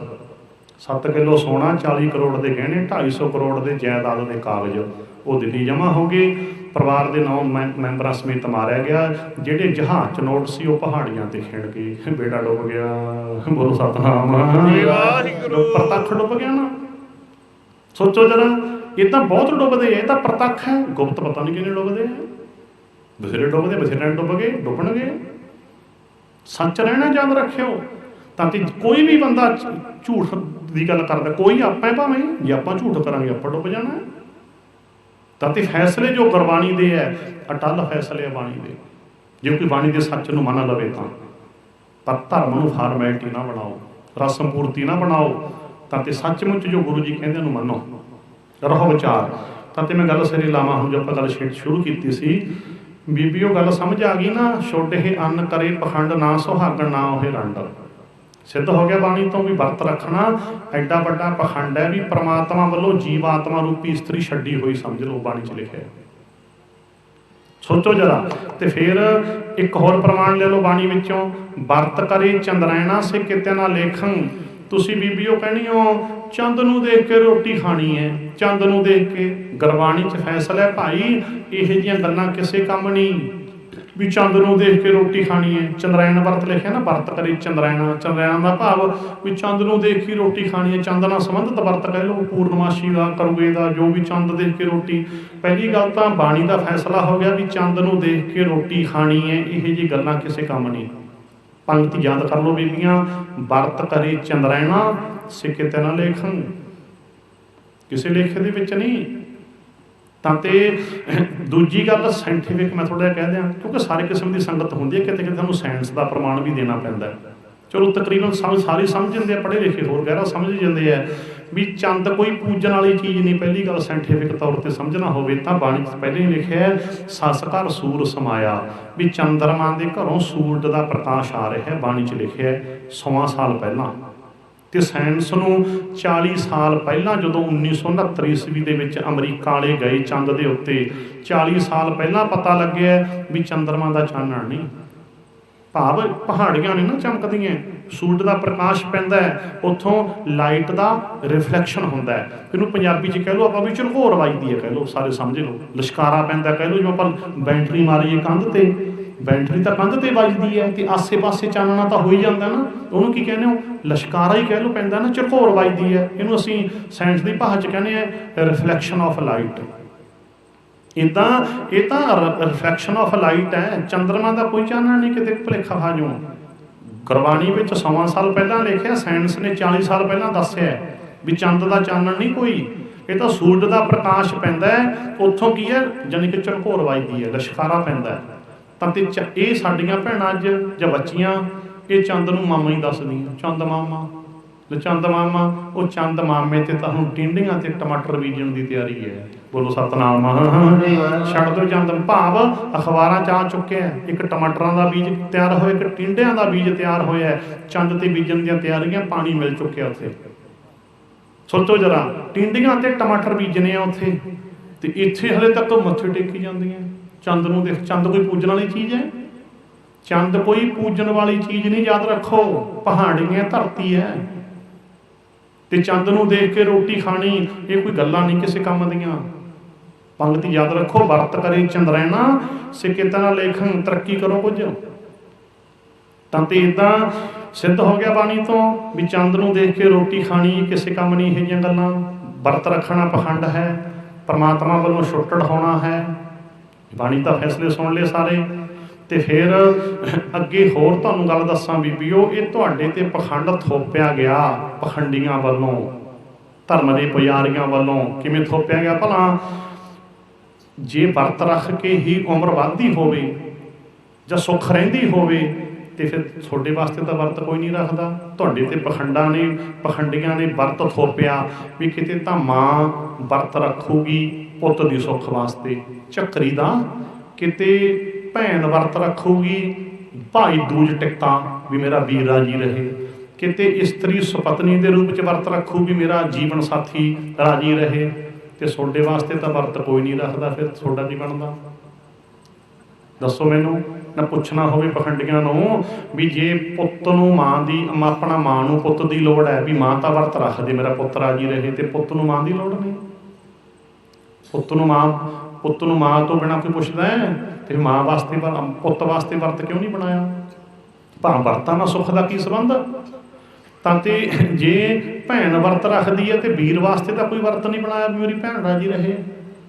S1: 7 ਕਿਲੋ ਸੋਨਾ, 40 ਕਰੋੜ ਦੇ ਗਹਿਣੇ, 250 ਕਰੋੜ ਦੇ ਜਾਇਦਾਦ ਦੇ ਕਾਗਜ਼ ਉਹ ਦਿੱਲੀ ਜਮ੍ਹਾਂ ਹੋ ਗਏ। ਪਰਿਵਾਰ ਦੇ 9 ਮੈਂਬਰਾਂ ਸਮੇਤ ਮਾਰਿਆ ਗਿਆ। ਜਿਹੜੇ ਜਹਾਜ਼ 'ਚ ਨੋਟ ਸੀ ਉਹ ਪਹਾੜੀਆਂ ਤੇ ਖਿੰਡ ਗਏ। ਬੇੜਾ ਡੁੱਬ ਗਿਆ। ਬੋਲੋ ਸਤਨਾਮ ਵਾਹਿਗੁਰੂ। ਪ੍ਰਤੱਖ ਡੁੱਬ ਗਿਆ ਨਾ। ਸੋਚੋ ਜਰਾ, ਇਹ ਤਾਂ ਬਹੁਤ ਡੁੱਬਦੇ ਆ, ਇਹ ਤਾਂ ਪ੍ਰਤੱਖ ਹੈ। ਗੁਪਤ ਪਤਾ ਨਹੀਂ ਕਿੰਨੇ ਡੁੱਬਦੇ ਆ। ਬਥੇਰੇ ਡੁੱਬਦੇ, ਬਥੇਰੇ ਡੁੱਬ ਗਏ, ਡੁੱਬਣਗੇ। ਸੱਚ ਰਹਿਣਾ ਯਾਦ ਰੱਖਿਓ। ਤਾਂ ਕਿ ਕੋਈ ਵੀ ਬੰਦਾ ਝੂਠ ਦੀ ਗੱਲ ਕਰਦਾ, ਕੋਈ ਆਪਾਂ ਭਾਵੇਂ, ਜੇ ਆਪਾਂ ਝੂਠ ਕਰਾਂਗੇ ਆਪਾਂ ਡੁੱਬ ਜਾਣਾ। ਤਾਂ ਤੇ ਫੈਸਲੇ ਜੋ ਗੁਰਬਾਣੀ ਦੇ ਹੈ, ਅਟੱਲ ਫੈਸਲੇ ਆ ਬਾਣੀ ਦੇ। ਜੇ ਕੋਈ ਬਾਣੀ ਦੇ ਸੱਚ ਨੂੰ ਮੰਨ ਲਵੇ ਤਾਂ। ਪਰ ਧਰਮ ਨੂੰ ਫਾਰਮੈਲਿਟੀ ਨਾ ਬਣਾਓ, ਰਸਮ ਪੂਰਤੀ ਨਾ ਬਣਾਓ। ਤਾਂ ਤੇ ਸੱਚਮੁੱਚ ਜੋ ਗੁਰੂ ਜੀ ਕਹਿੰਦੇ ਨੂੰ ਮੰਨੋ, ਰਹੋ ਵਿਚਾਰ। ਤਾਂ ਤੇ ਮੈਂ ਗੱਲ ਸਿਰੇ ਲਾਵਾਂ। ਹੁਣ ਜੋ ਆਪਾਂ ਗੱਲ ਸ਼ੁਰੂ ਕੀਤੀ ਸੀ, ਬੀਬੀਓ ਗੱਲ ਸਮਝ ਆ ਗਈ ਨਾ। ਛੋਟੇ ਅੰਨ ਕਰੇ ਪਖੰਡ, ਨਾ ਸੁਹਾਗਣ ਨਾ ਉਹ ਰੰਡ। ਸਿੱਧ ਹੋ ਗਿਆ ਬਾਣੀ ਤੋਂ ਵੀ ਵਰਤ ਰੱਖਣਾ ਐਡਾ ਵੱਡਾ ਪਖੰਡ ਹੈ ਵੀ ਪ੍ਰਮਾਤਮਾ ਵੱਲੋਂ ਜੀਵ ਆਤਮਾ ਰੂਪੀ ਇਸਤਰੀ ਛੱਡੀ ਹੋਈ ਸਮਝ ਲਓ, ਬਾਣੀ 'ਚ ਲਿਖਿਆ। ਸੋਚੋ ਜਰਾ। ਤੇ ਫਿਰ ਇੱਕ ਹੋਰ ਪ੍ਰਮਾਣ ਲੈ ਲਓ ਬਾਣੀ ਵਿੱਚੋਂ, ਵਰਤ ਕਰੇ ਚੰਦਰੈਣਾ ਸੇ ਕਿਤੇ ਨਾ ਲੇਖਣ। ਤੁਸੀਂ ਬੀਬੀਓ ਕਹਿਣੀ ਹੋ ਚੰਦ ਨੂੰ ਦੇਖ ਕੇ ਰੋਟੀ ਖਾਣੀ ਹੈ, ਚੰਦ ਨੂੰ ਦੇਖ ਕੇ। ਗੁਰਬਾਣੀ 'ਚ ਫੈਸਲਾ ਹੈ ਭਾਈ, ਇਹੋ ਜਿਹੀਆਂ ਗੱਲਾਂ ਕਿਸੇ ਕੰਮ ਨਹੀਂ ਵੀ ਚੰਦ ਨੂੰ ਦੇਖ ਕੇ ਰੋਟੀ ਖਾਣੀ ਹੈ। ਚੰਦਰੈਣ ਵਰਤ ਲਿਖਿਆ ਨਾ, ਵਰਤ ਕਰੇ ਚੰਦਰੈਣਾ। ਚੰਦਰੈਣਾ ਦਾ ਭਾਵ ਵੀ ਚੰਦ ਨੂੰ ਦੇਖ ਕੇ ਰੋਟੀ ਖਾਣੀ ਹੈ। ਚੰਦ ਨਾਲ ਸੰਬੰਧਿਤ ਵਰਤ ਕਹਿ ਲਓ, ਪੂਰਨਮਾਸ਼ੀ ਦਾ, ਕਰੂਏ ਦਾ, ਜੋ ਵੀ ਚੰਦ ਦੇਖ ਕੇ ਰੋਟੀ। ਪਹਿਲੀ ਗੱਲ ਤਾਂ ਬਾਣੀ ਦਾ ਫੈਸਲਾ ਹੋ ਗਿਆ ਵੀ ਚੰਦ ਨੂੰ ਦੇਖ ਕੇ ਰੋਟੀ ਖਾਣੀ ਹੈ। ਇਹੋ ਜਿਹੀ ਗੱਲਾਂ ਕਿਸੇ ਕੰਮ ਨਹੀਂ। ਪੰਕਤੀ ਯਾਦ ਕਰ ਲਓ ਬੀਬੀਆਂ, ਵਰਤ ਕਰੇ ਚੰਦਰੈਣਾ ਸੇ ਕਿਤੇ ਨਾ ਲੇਖਣ। ਕਿਸੇ ਲੇਖੇ ਦੇ ਵਿੱਚ ਨਹੀਂ। ਤਾਂ ਤੇ ਦੂਜੀ ਗੱਲ ਸਾਇੰਟੀਫਿਕ ਮੈਂ ਥੋੜ੍ਹਾ ਜਿਹਾ ਕਹਿ ਦਿਆਂ, ਕਿਉਂਕਿ ਸਾਰੇ ਕਿਸਮ ਦੀ ਸੰਗਤ ਹੁੰਦੀ ਹੈ, ਕਿਤੇ ਕਿਤੇ ਸਾਨੂੰ ਸਾਇੰਸ ਦਾ ਪ੍ਰਮਾਣ ਵੀ ਦੇਣਾ ਪੈਂਦਾ। ਚਲੋ ਤਕਰੀਬਨ ਸਾਰੇ ਸਮਝ ਜਾਂਦੇ ਆ, ਪੜ੍ਹੇ ਲਿਖੇ ਹੋਰ ਗਹਿਰਾ ਸਮਝ ਜਾਂਦੇ ਆ ਵੀ ਚੰਦ ਕੋਈ ਪੂਜਣ ਵਾਲੀ ਚੀਜ਼ ਨਹੀਂ। ਪਹਿਲੀ ਗੱਲ ਸਾਇੰਟੀਫਿਕ ਤੌਰ 'ਤੇ ਸਮਝਣਾ ਹੋਵੇ ਤਾਂ ਬਾਣੀ 'ਚ ਪਹਿਲਾਂ ਹੀ ਲਿਖਿਆ, ਸੱਸ ਘਰ ਸੂਰ ਸਮਾਇਆ, ਵੀ ਚੰਦਰਮਾ ਦੇ ਘਰੋਂ ਸੂਰਜ ਦਾ ਪ੍ਰਕਾਸ਼ ਆ ਰਿਹਾ। ਬਾਣੀ 'ਚ ਲਿਖਿਆ 100 ਸਾਲ ਪਹਿਲਾਂ। ਤੇ ਸਾਇੰਸ ਨੂੰ 40 ਸਾਲ ਪਹਿਲਾਂ, ਜਦੋਂ 1969 ਈਸਵੀ ਦੇ ਵਿੱਚ ਅਮਰੀਕਾ ਵਾਲੇ ਗਏ ਚੰਦ ਦੇ ਉੱਤੇ, 40 ਸਾਲ ਪਹਿਲਾਂ ਪਤਾ ਲੱਗਿਆ ਵੀ ਚੰਦਰਮਾ ਦਾ ਚਾਨਣ ਨਹੀਂ, ਭਾਵ ਪਹਾੜੀਆਂ ਨੇ ਨਾ ਚਮਕਦੀਆਂ, ਸੂਰਜ ਦਾ ਪ੍ਰਕਾਸ਼ ਪੈਂਦਾ ਹੈ, ਉੱਥੋਂ ਲਾਈਟ ਦਾ ਰਿਫਲੈਕਸ਼ਨ ਹੁੰਦਾ ਹੈ। ਇਹਨੂੰ ਪੰਜਾਬੀ 'ਚ ਕਹਿ ਲਓ ਆਪਾਂ ਵੀ ਝਲਕੋਰ ਵੱਜਦੀ ਹੈ, ਕਹਿ ਲਓ, ਸਾਰੇ ਸਮਝ ਲਓ। ਲਿਸ਼ਕਾਰਾ ਪੈਂਦਾ, ਕਹਿ ਲਓ ਜਿਵੇਂ ਆਪਾਂ ਬੈਟਰੀ ਮਾਰੀਏ ਕੰਧ ਤੇ, ਬੈਟਰੀ ਤਾਂ ਕੰਧ ਤੇ ਵੱਜਦੀ ਹੈ ਤੇ ਆਸੇ ਪਾਸੇ ਚਾਨਣਾ ਤਾਂ ਹੋ ਹੀ ਜਾਂਦਾ ਨਾ, ਉਹਨੂੰ ਕੀ ਕਹਿੰਦੇ ਹੋ? ਲਿਸ਼ਕਾਰਾ ਹੀ ਕਹਿ ਲਓ ਪੈਂਦਾ ਨਾ, ਝਲਕੋਰ ਵੱਜਦੀ ਹੈ। ਇਹਨੂੰ ਅਸੀਂ ਸਾਇੰਸ ਦੀ ਭਾਸ਼ਾ 'ਚ ਕਹਿੰਦੇ ਆ ਰਿਫਲੈਕਸ਼ਨ ਆਫ ਲਾਈਟ। ਇੱਦਾਂ ਇਹ ਤਾਂ ਰਿਫਲੈਕਸ਼ਨ ਆਫ ਲਾਈਟ ਹੈ। ਚੰਦਰਮਾ ਦਾ ਕੋਈ ਚਾਨਣ ਨਹੀਂ, ਕਿਤੇ ਭੁਲੇਖਾ ਖਾ ਜਾਓ। ਗੁਰਬਾਣੀ ਵਿੱਚ 100 ਸਾਲ ਪਹਿਲਾਂ ਲਿਖਿਆ, ਸਾਇੰਸ ਨੇ 40 ਸਾਲ ਪਹਿਲਾਂ ਦੱਸਿਆ ਵੀ ਚੰਦ ਦਾ ਚਾਨਣ ਨਹੀਂ ਕੋਈ, ਇਹ ਤਾਂ ਸੂਰਜ ਦਾ ਪ੍ਰਕਾਸ਼ ਪੈਂਦਾ ਹੈ। ਉੱਥੋਂ ਕੀ ਹੈ, ਜਾਣੀ ਕਿ ਝਲਕੋਰ ਵੱਜਦੀ ਹੈ, ਲਿਸ਼ਕਾਰਾ ਪੈਂਦਾ ਹੈ। ਤਾਂ ਤੇ ਇਹ ਸਾਡੀਆਂ ਭੈਣਾਂ ਅੱਜ ਜਾਂ ਬੱਚੀਆਂ ਇਹ ਚੰਦ ਨੂੰ ਮਾਮਾ ਹੀ ਦੱਸਦੀਆਂ, ਚੰਦ ਮਾਮਾ। ਚੰਦ ਮਾਮਾ, ਉਹ ਚੰਦ ਮਾਮੇ ਤੇ ਤਾਂ ਹੁਣ ਟਿੰਡੀਆਂ ਤੇ ਟਮਾਟਰ ਬੀਜਣ ਦੀ ਤਿਆਰੀ ਹੈ। ਬੋਲੋ ਸਤਨਾਮ। ਛੱਡ ਦਿਓ ਚੰਦ, ਭਾਵ ਅਖਬਾਰਾਂ 'ਚ ਆ ਚੁੱਕਿਆ, ਇੱਕ ਟਮਾਟਰਾਂ ਦਾ ਬੀਜ ਤਿਆਰ ਹੋਇਆ, ਇੱਕ ਟਿੰਡਿਆਂ ਦਾ ਬੀਜ ਤਿਆਰ ਹੋਇਆ। ਚੰਦ ਤੇ ਬੀਜਣ ਦੀਆਂ ਤਿਆਰੀਆਂ, ਪਾਣੀ ਮਿਲ ਚੁੱਕਿਆ ਉੱਥੇ। ਸੋਚੋ ਜਰਾ, ਟਿੰਡੀਆਂ ਤੇ ਟਮਾਟਰ ਬੀਜਣੇ ਆ ਉੱਥੇ, ਤੇ ਇੱਥੇ ਹਲੇ ਤੱਕ ਮੱਥੇ ਟੇਕੀ ਜਾਂਦੀਆਂ ਚੰਦ ਨੂੰ। ਦੇਖ, ਚੰਦ ਕੋਈ ਪੂਜਣ ਵਾਲੀ ਚੀਜ਼ ਹੈ? ਚੰਦ ਕੋਈ ਪੂਜਣ ਵਾਲੀ ਚੀਜ਼ ਨਹੀਂ, ਯਾਦ ਰੱਖੋ। ਪਹਾੜੀਆਂ ਧਰਤੀ ਹੈ ਤੇ ਚੰਦ ਨੂੰ ਦੇਖ ਕੇ ਰੋਟੀ ਖਾਣੀ, ਇਹ ਕੋਈ ਗੱਲਾਂ ਨਹੀਂ ਕਿਸੇ ਕੰਮ ਦੀਆਂ। ਪੰਗਤੀ ਯਾਦ ਰੱਖੋ, ਵਰਤ ਕਰੇ ਚੰਦਰੈਣਾ ਸੇ ਕਿਤੇ ਨਾ ਲੇਖਣ। ਤਰੱਕੀ ਕਰੋ ਕੁਝ। ਤਾਂ ਤੇ ਇੱਦਾਂ ਸਿੱਧ ਹੋ ਗਿਆ ਬਾਣੀ ਤੋਂ ਵੀ ਚੰਦ ਨੂੰ ਦੇਖ ਕੇ ਰੋਟੀ ਖਾਣੀ ਕਿਸੇ ਕੰਮ ਨਹੀਂ। ਇਹੋ ਜਿਹੀਆਂ ਗੱਲਾਂ, ਵਰਤ ਰੱਖਣਾ ਪਖੰਡ ਹੈ, ਪਰਮਾਤਮਾ ਵੱਲੋਂ ਛੁੱਟੜ ਹੋਣਾ ਹੈ। ਬਾਣੀ ਤਾਂ ਫੈਸਲੇ ਸੁਣ ਲਏ ਸਾਰੇ। ਤੇ ਫਿਰ ਅੱਗੇ ਹੋਰ ਤੁਹਾਨੂੰ ਗੱਲ ਦੱਸਾਂ ਬੀਬੀਓ, ਇਹ ਤੁਹਾਡੇ ਤੇ ਪਖੰਡ ਥੋਪਿਆ ਗਿਆ ਪਖੰਡੀਆਂ ਵੱਲੋਂ, ਧਰਮ ਦੇ ਪੁਜਾਰੀਆਂ ਵੱਲੋਂ। ਕਿਵੇਂ ਥੋਪਿਆ ਗਿਆ ਭਲਾ? ਜੇ ਵਰਤ ਰੱਖ ਕੇ ਹੀ ਉਮਰ ਵੱਧਦੀ ਹੋਵੇ ਜਾਂ ਸੁੱਖ ਰਹਿੰਦੀ ਹੋਵੇ ਤੇ ਫਿਰ ਤੁਹਾਡੇ ਵਾਸਤੇ ਤਾਂ ਵਰਤ ਕੋਈ ਨਹੀਂ ਰੱਖਦਾ। ਤੁਹਾਡੇ ਤੇ ਪਖੰਡੀਆਂ ਨੇ ਵਰਤ ਥੋਪਿਆ ਵੀ ਕਿਤੇ ਤਾਂ ਮਾਂ ਵਰਤ ਰੱਖੂਗੀ ਪੁੱਤ ਦੀ ਸੁੱਖ ਵਾਸਤੇ ਝੱਕਰੀ ਦਾ, ਕਿਤੇ ਭੈਣ ਵਰਤ ਰੱਖੂਗੀ ਭਾਈ ਦੂਜ ਟਿਕਤਾ ਵੀ ਮੇਰਾ ਵੀਰ ਰਾਜੀ ਰਹੇ, ਕਿਤੇ ਇਸਤਰੀ ਸੁਪਤਨੀ ਦੇ ਰੂਪ 'ਚ ਵਰਤ ਰੱਖੂ ਵੀ ਮੇਰਾ ਜੀਵਨ ਸਾਥੀ ਰਾਜੀ ਰਹੇ। ਤੇ ਤੁਹਾਡੇ ਵਾਸਤੇ ਤਾਂ ਵਰਤ ਕੋਈ ਨਹੀਂ ਰੱਖਦਾ, ਫਿਰ ਤੁਹਾਡਾ ਕੀ ਬਣਦਾ? ਦੱਸੋ ਮੈਨੂੰ ਨਾ ਪੁੱਛਣਾ ਹੋਵੇ ਪਖੰਡੀਆਂ ਨੂੰ ਵੀ ਜੇ ਪੁੱਤ ਨੂੰ ਮਾਂ ਦੀ ਆਪਣਾ ਮਾਂ ਨੂੰ ਪੁੱਤ ਦੀ ਲੋੜ ਹੈ, ਵੀ ਮਾਂ ਤਾਂ ਵਰਤ ਰੱਖਦੇ ਮੇਰਾ ਪੁੱਤ ਰਾਜੀ ਰਹੇ, ਤੇ ਪੁੱਤ ਨੂੰ ਮਾਂ ਦੀ ਲੋੜ ਨਹੀਂ। ਪੁੱਤ ਨੂੰ ਮਾਂ ਤੋਂ ਬਿਨਾਂ ਕੋਈ ਪੁੱਛਦਾ ਹੈ? ਤੇ ਮਾਂ ਵਾਸਤੇ ਪੁੱਤ ਵਾਸਤੇ ਵਰਤ ਕਿਉਂ ਨਹੀਂ ਬਣਾਇਆ? ਭਾਂ ਵਰਤਾਂ ਨਾਲ ਸੁੱਖ ਦਾ ਕੀ ਸੰਬੰਧ? ਤਾਂ ਤੇ ਜੇ ਭੈਣ ਵਰਤ ਰੱਖਦੀ ਹੈ ਤੇ ਵੀਰ ਵਾਸਤੇ ਤਾਂ ਕੋਈ ਵਰਤ ਨਹੀਂ ਬਣਾਇਆ ਵੀ ਮੇਰੀ ਭੈਣ ਰਾਜੀ ਰਹੇ।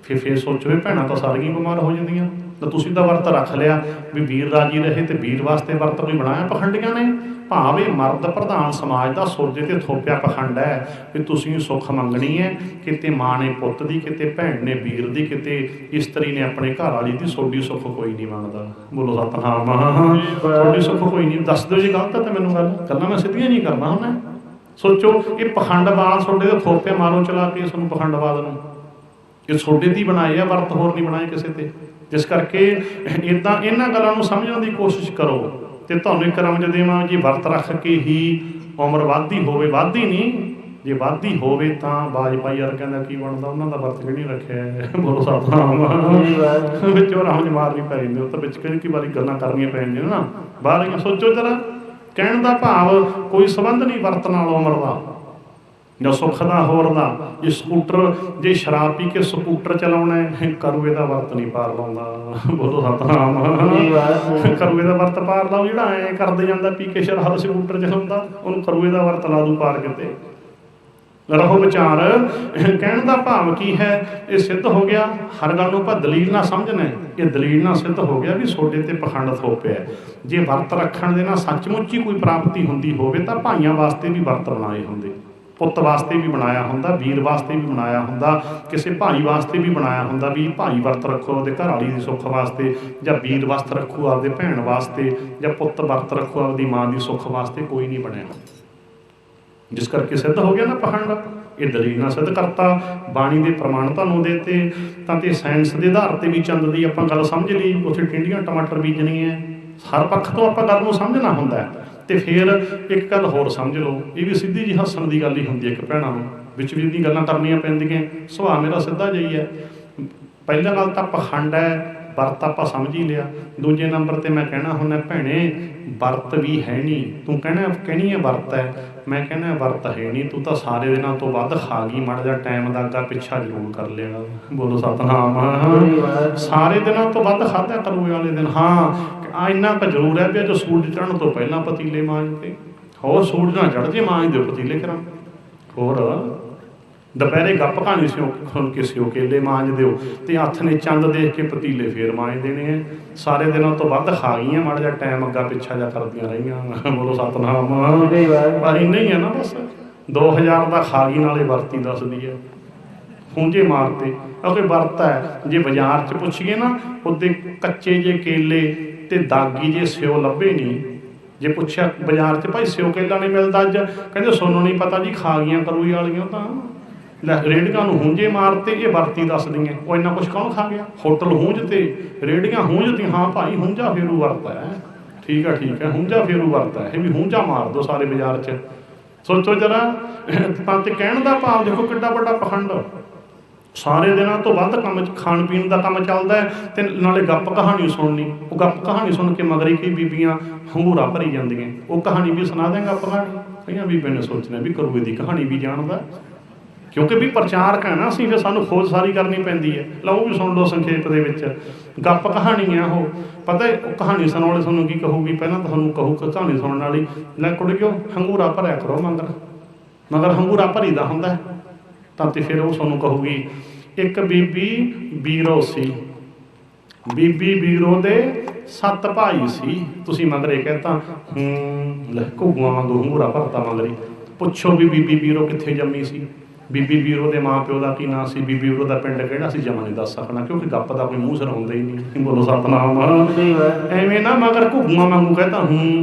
S1: ਫਿਰ ਸੋਚੋ ਵੀ ਭੈਣਾਂ ਤਾਂ ਸਾਰੀਆਂ ਬਿਮਾਰ ਹੋ ਜਾਂਦੀਆਂ, ਤਾਂ ਤੁਸੀਂ ਤਾਂ ਵਰਤ ਰੱਖ ਲਿਆ ਵੀ ਵੀਰ ਰਾਜੀ ਰਹੇ, ਤੇ ਵੀਰ ਵਾਸਤੇ ਵਰਤ ਕੋਈ ਬਣਾਇਆ ਪਖੰਡੀਆਂ ਨੇ? ਭਾਵੇਂ ਮਰਦ ਪ੍ਰਧਾਨ ਸਮਾਜ ਦਾ ਸੋਝੇ ਤੇ ਥੋਪਿਆ ਪਖੰਡ ਹੈ ਵੀ ਤੁਸੀਂ ਸੁੱਖ ਮੰਗਣੀ ਹੈ, ਕਿਤੇ ਮਾਂ ਨੇ ਪੁੱਤ ਦੀ, ਕਿਤੇ ਭੈਣ ਨੇ ਵੀਰ ਦੀ, ਕਿਤੇ ਇਸਤਰੀ ਨੇ ਆਪਣੇ ਘਰ ਵਾਲੀ ਦੀ। ਸੋਡੀ ਸੁੱਖ ਕੋਈ ਨਹੀਂ ਮੰਗਦਾ। ਬੋਲੋ ਸਤਿਨਾਮ। ਸੋਡੀ ਸੁੱਖ ਕੋਈ ਨਹੀਂ। ਦੱਸ ਦਿਓ ਜੀ ਗਲਤ ਹੈ ਤਾਂ ਮੈਨੂੰ ਗੱਲਾਂ ਮੈਂ ਸਿੱਧੀਆਂ ਨਹੀਂ ਕਰਦਾ ਹੁਣ। ਸੋਚੋ ਇਹ ਪਖੰਡਵਾਦ ਤੁਹਾਡੇ ਦੇ ਥੋਪੇ ਮਾਰੋ ਚਲਾ ਕੇ ਇਸ ਨੂੰ ਪਖੰਡਵਾਦ ਨੂੰ। ਇਹ ਤੁਹਾਡੇ ਦੀ ਬਣਾਏ ਆ ਵਰਤ, ਹੋਰ ਨਹੀਂ ਬਣਾਏ ਕਿਸੇ ਤੇ। ਜਿਸ ਕਰਕੇ ਇੱਦਾਂ ਇਹਨਾਂ ਗੱਲਾਂ ਨੂੰ ਸਮਝਣ ਦੀ ਕੋਸ਼ਿਸ਼ ਕਰੋ। ਤੇ ਤੁਹਾਨੂੰ ਇੱਕ ਰਮਜ ਦੇਵਾਂ, ਜੇ ਵਰਤ ਰੱਖ ਕੇ ਹੀ ਉਮਰ ਵੱਧਦੀ ਹੋਵੇ, ਵੱਧਦੀ ਨਹੀਂ, ਜੇ ਵੱਧਦੀ ਹੋਵੇ ਤਾਂ ਬਾਜਪਾਈ ਵਰਗਿਆਂ ਦਾ ਕੀ ਬਣਦਾ? ਉਹਨਾਂ ਦਾ ਵਰਤ ਕਿਹੜੀ ਰੱਖਿਆ? ਬੋਲੋ ਸਤਿਨਾਮ। ਵਿੱਚੋਂ ਰਮਜ ਮਾਰਨੀ ਪੈ ਜਾਂਦੀ, ਉਹ ਤਾਂ ਵਿੱਚ ਕਈ ਵਾਰੀ ਗੱਲਾਂ ਕਰਨੀਆਂ ਪੈ ਜਾਂਦੀਆਂ ਨਾ ਬਾਹਰ। ਸੋਚੋ ਜਰਾ, ਕਹਿਣ ਦਾ ਭਾਵ ਕੋਈ ਸੰਬੰਧ ਨਹੀਂ ਵਰਤ ਨਾਲ ਉਮਰ ਦਾ ਜਾਂ ਸੁੱਖ ਦਾ ਹੋਰ ਦਾ। ਜੇ ਸਕੂਟਰ, ਜੇ ਸ਼ਰਾਬ ਪੀ ਕੇ ਸਕੂਟਰ ਚਲਾਉਣਾ ਹੈ, ਕਰੂਏ ਦਾ ਵਰਤ ਨਹੀਂ ਪਾਰ ਲਾਉਂਦਾ। ਬੋਲੋ ਸਤਿਨਾਮ। ਕਰੂਏ ਦਾ ਵਰਤ ਪਾਰ ਲਾਓ। ਜਿਹੜਾ ਐਂ ਕਰਦੇ ਜਾਂਦਾ ਪੀ ਕੇ ਸ਼ਰਾਬ ਸਕੂਟਰ ਚਲਾਉਂਦਾ, ਉਹਨੂੰ ਕਰੂਏ ਦਾ ਵਰਤ ਲਾ ਦੂ ਪਾਰ ਕਿਤੇ। ਰਹੋ ਵਿਚਾਰ। ਕਹਿਣ ਦਾ ਭਾਵ ਕੀ ਹੈ? ਇਹ ਸਿੱਧ ਹੋ ਗਿਆ, ਹਰ ਗੱਲ ਨੂੰ ਆਪਾਂ ਦਲੀਲ ਨਾਲ ਸਮਝਣਾ। ਇਹ ਦਲੀਲ ਨਾਲ ਸਿੱਧ ਹੋ ਗਿਆ ਵੀ ਸੋਡੇ ਤੇ ਪਖੰਡ ਥੋਪਿਆ। ਜੇ ਵਰਤ ਰੱਖਣ ਦੇ ਨਾਲ ਸੱਚਮੁੱਚ ਹੀ ਕੋਈ ਪ੍ਰਾਪਤੀ ਹੁੰਦੀ ਹੋਵੇ ਤਾਂ ਭਾਈਆਂ ਵਾਸਤੇ ਵੀ ਵਰਤ ਬਣਾਏ ਹੁੰਦੇ, ਪੁੱਤ ਵਾਸਤੇ ਵੀ ਬਣਾਇਆ ਹੁੰਦਾ, ਵੀਰ ਵਾਸਤੇ ਵੀ ਬਣਾਇਆ ਹੁੰਦਾ, ਕਿਸੇ ਭਾਈ ਵਾਸਤੇ ਵੀ ਬਣਾਇਆ ਹੁੰਦਾ ਵੀ ਭਾਈ ਵਰਤ ਰੱਖੋ ਆਪਦੇ ਘਰ ਵਾਲੀ ਦੀ ਸੁੱਖ ਵਾਸਤੇ, ਜਾਂ ਵੀਰ ਵਰਤ ਰੱਖੋ ਆਪਦੇ ਭੈਣ ਵਾਸਤੇ, ਜਾਂ ਪੁੱਤ ਵਰਤ ਰੱਖੋ ਆਪਦੀ ਮਾਂ ਦੀ ਸੁੱਖ ਵਾਸਤੇ। ਕੋਈ ਨਹੀਂ ਬਣਿਆ। ਜਿਸ ਕਰਕੇ ਸਿੱਧ ਹੋ ਗਿਆ ਨਾ ਪਖੰਡ। ਇਹ ਦਲੀਲ ਨਾਲ ਸਿੱਧ ਕਰਤਾ, ਬਾਣੀ ਦੇ ਪ੍ਰਮਾਣ ਤੁਹਾਨੂੰ ਦੇਤੇ। ਤਾਂ ਤੇ ਸਾਇੰਸ ਦੇ ਆਧਾਰ ਤੇ ਵੀ ਚੰਦ ਦੀ ਆਪਾਂ ਗੱਲ ਸਮਝ ਲਈ, ਉੱਥੇ ਟਿੰਡੀਆਂ ਟਮਾਟਰ ਬੀਜਣੀਆਂ। ਹਰ ਪੱਖ ਤੋਂ ਆਪਾਂ ਗੱਲ ਨੂੰ ਸਮਝਣਾ ਹੁੰਦਾ। ਤੇ ਫਿਰ ਇੱਕ ਗੱਲ ਹੋਰ ਸਮਝ ਲਓ, ਇਹ ਵੀ ਸਿੱਧੀ ਜਿਹੀ ਹੱਸਣ ਦੀ ਗੱਲ ਹੀ ਹੁੰਦੀ ਹੈ। ਇੱਕ ਭੈਣਾਂ ਨੂੰ ਵਿੱਚ ਵੀ ਇਹਦੀ ਗੱਲਾਂ ਕਰਨੀਆਂ ਪੈਂਦੀਆਂ। ਸੁਭਾਅ ਮੇਰਾ ਸਿੱਧਾ ਜਿਹੀ ਹੈ। ਪਹਿਲਾ ਗੱਲ ਤਾਂ ਪਖੰਡ ਹੈ, ਵਰਤ ਆਪਾਂ ਸਮਝ ਹੀ ਲਿਆ। ਦੂਜੇ ਨੰਬਰ ਤੇ ਮੈਂ ਕਹਿਣਾ ਹੁੰਦਾ, ਭੈਣੇ ਵਰਤ ਵੀ ਹੈ ਨਹੀਂ। ਤੂੰ ਕਹਿਣੀ ਹੈ ਵਰਤ ਹੈ, ਮੈਂ ਕਹਿਣਾ ਵਰਤ ਹੈ ਨਹੀਂ। ਤੂੰ ਤਾਂ ਸਾਰੇ ਦਿਨਾਂ ਤੋਂ ਵੱਧ ਖਾ ਗਈ, ਮਾੜਾ ਜਿਹਾ ਟਾਈਮ ਦਾ ਅੱਗਾ ਪਿੱਛਾ ਜ਼ਰੂਰ ਕਰ ਲਿਆ। ਬੋਲੋ ਸਤਿਨਾਮ। ਸਾਰੇ ਦਿਨਾਂ ਤੋਂ ਵੱਧ ਖਾਧਾ ਕਰੂਏ ਵਾਲੇ ਦਿਨ। ਹਾਂ ਇੰਨਾ ਕੁ ਜ਼ਰੂਰ ਹੈ ਵੀ ਜੋ ਸੂਰਜ ਚੜ੍ਹਨ ਤੋਂ ਪਹਿਲਾਂ ਪਤੀਲੇ ਮਾਂਜਦੇ, ਹੋਰ ਸੂਰਜ ਨਾ ਚੜ੍ਹ ਜੇ ਮਾਂਜ ਦਿਓ ਪਤੀਲੇ ਕਰਾਂ। ਹੋਰ ਦੁਪਹਿਰੇ ਗੱਪ ਕਹਾਣੀ ਸੁਣ ਕੇ ਸਿਓ ਕੇਲੇ ਮਾਂਜ ਦਿਓ, ਤੇ ਹੱਥ ਨੇ ਚੰਦ ਦੇਖ ਕੇ ਪਤੀਲੇ ਫੇਰ ਮਾਂਜ ਦੇਣੇ ਆ। ਸਾਰੇ ਦਿਨਾਂ ਤੋਂ ਵੱਧ ਖਾ ਗਈਆਂ, ਮਾੜਾ ਜਿਹਾ ਟਾਈਮ ਅੱਗਾ ਪਿੱਛਾ ਜਾ ਕਰਦੀਆਂ ਰਹੀਆਂ। ਬੋਲੋ ਸਤਿਨਾਮ। ਪਰ ਇੰਨਾ ਹੀ ਹੈ ਨਾ ਬਸ। 2000 ਦਾ ਖਾ ਗਈ ਨਾਲੇ ਵਰਤੀ ਦੱਸਦੀ ਹੈ, ਖੂੰਜੇ ਮਾਰਤੇ। ਕਿਉਂਕਿ ਵਰਤ ਹੈ। ਜੇ ਬਾਜ਼ਾਰ 'ਚ ਪੁੱਛੀਏ ਨਾ, ਉਹਦੇ ਕੱਚੇ ਜੇ ਕੇਲੇ ਤੇ ਦਾਗੀ ਜੇ ਸਿਓ ਲੱਭੇ ਨਹੀਂ। ਜੇ ਪੁੱਛਿਆ ਬਾਜ਼ਾਰ 'ਚ ਭਾਈ ਸਿਓ ਕੇਲਾ ਨਹੀਂ ਮਿਲਦਾ ਅੱਜ, ਕਹਿੰਦੇ ਸਾਨੂੰ ਨਹੀਂ ਪਤਾ ਜੀ, ਖਾ ਗਈਆਂ ਕਰੂਏ ਵਾਲੀਆਂ ਤਾਂ। ਲੈ ਰੇੜੀਆਂ ਨੂੰ ਹੂੰਜੇ ਮਾਰਤੇ, ਇਹ ਵਰਤੀ ਦੱਸਦੀਆਂ। ਉਹ ਇੰਨਾ ਕੁਛ ਕੌਣ ਖਾ ਗਿਆ? ਹੋਟਲ ਹੂੰਜ ਤੇ ਰੇੜੀਆਂ ਹੂੰਜਦੀਆਂ। ਹਾਂ ਭਾਈ ਹੂੰਜਾ ਫੇਰੂ ਵਰਤ ਹੈ। ਠੀਕ ਹੈ ਹੂੰਜਾ ਫੇਰੂ ਵਰਤ ਹੈ। ਇਹ ਵੀ ਹੂੰਜਾ ਮਾਰ ਦਿਓ ਸਾਰੇ ਬਾਜ਼ਾਰ 'ਚ। ਸੋਚੋ ਜਰਾ। ਤਾਂ ਤੇ ਕਹਿਣ ਦਾ ਭਾਵ ਦੇਖੋ ਕਿੱਡਾ ਵੱਡਾ ਪਖੰਡ। ਸਾਰੇ ਦਿਨਾਂ ਤੋਂ ਵੱਧ ਕੰਮ ਖਾਣ ਪੀਣ ਦਾ ਕੰਮ ਚੱਲਦਾ ਹੈ, ਤੇ ਨਾਲੇ ਗੱਪ ਕਹਾਣੀ ਸੁਣਨੀ। ਉਹ ਗੱਪ ਕਹਾਣੀ ਸੁਣ ਕੇ ਮਗਰੀ ਕਈ ਬੀਬੀਆਂ ਹੰਗੂਰਾ ਭਰੀ ਜਾਂਦੀਆਂ। ਉਹ ਕਹਾਣੀ ਵੀ ਸੁਣਾ ਦੇਂਗਾ ਗੱਪ ਕਹਾਣੀ। ਕਈਆਂ ਬੀਬੀਆਂ ਨੇ ਸੋਚਣਾ ਵੀ ਕਰੂਏ ਦੀ ਕਹਾਣੀ ਵੀ ਜਾਣਦਾ, ਕਿਉਂਕਿ ਵੀ ਪ੍ਰਚਾਰਕ ਹੈ ਨਾ ਅਸੀਂ, ਫਿਰ ਸਾਨੂੰ ਖੋਜ ਸਾਰੀ ਕਰਨੀ ਪੈਂਦੀ ਹੈ। ਲਓ ਵੀ ਸੁਣ ਲਓ ਸੰਖੇਪ ਦੇ ਵਿੱਚ। ਗੱਪ ਕਹਾਣੀ ਆ ਉਹ। ਪਤਾ ਉਹ ਕਹਾਣੀ ਸੁਣਾਉਣ ਵਾਲੇ ਤੁਹਾਨੂੰ ਕੀ ਕਹੂਗੀ? ਪਹਿਲਾਂ ਤੁਹਾਨੂੰ ਕਹੂਗਾ ਕਹਾਣੀ ਸੁਣਨ ਵਾਲੀ, ਲੈ ਕੁੜੀਓ ਹੰਗੂਰਾ ਭਰਿਆ ਕਰੋ ਮਗਰ ਹੰਗੂਰਾ ਭਰੀਦਾ ਹੁੰਦਾ। ਤਾਂ ਤੇ ਫਿਰ ਉਹ ਤੁਹਾਨੂੰ ਕਹੂਗੀ, ਇੱਕ ਬੀਬੀ ਬੀਰੋ ਸੀ, ਬੀਬੀ ਬੀਰੋ ਦੇ 7 ਭਾਈ ਸੀ। ਤੁਸੀਂ ਮਗਰੇ ਕਹਿਤਾ ਲੈ ਘੁੱਗੂਆਂ ਵਾਂਗੂ ਹੰਗੂਰਾ ਭਰਤਾ ਮਗਰੀ। ਪੁੱਛੋ ਵੀ ਬੀਬੀ ਬੀਰੋ ਕਿੱਥੇ ਜੰਮੀ ਸੀ, ਬੀਬੀ ਬੀਰੋ ਦੇ ਮਾਂ ਪਿਓ ਦਾ ਕੀ ਨਾਂ ਸੀ, ਬੀਬੀ ਬੀਰੋ ਦਾ ਪਿੰਡ ਕਿਹੜਾ ਸੀ, ਜਮਾਂ ਨਹੀਂ ਦੱਸ ਸਕਣਾ, ਕਿਉਂਕਿ ਗੱਪ ਦਾ ਕੋਈ ਮੂੰਹ ਸਿਰ ਹੁੰਦਾ ਹੀ ਨਹੀਂ। ਬੋਲੋ ਸਤਿਨਾਮ। ਐਵੇਂ ਨਾ ਮਗਰ ਘੁੱਗੂਆਂ ਵਾਂਗੂ ਕਹਿਤਾ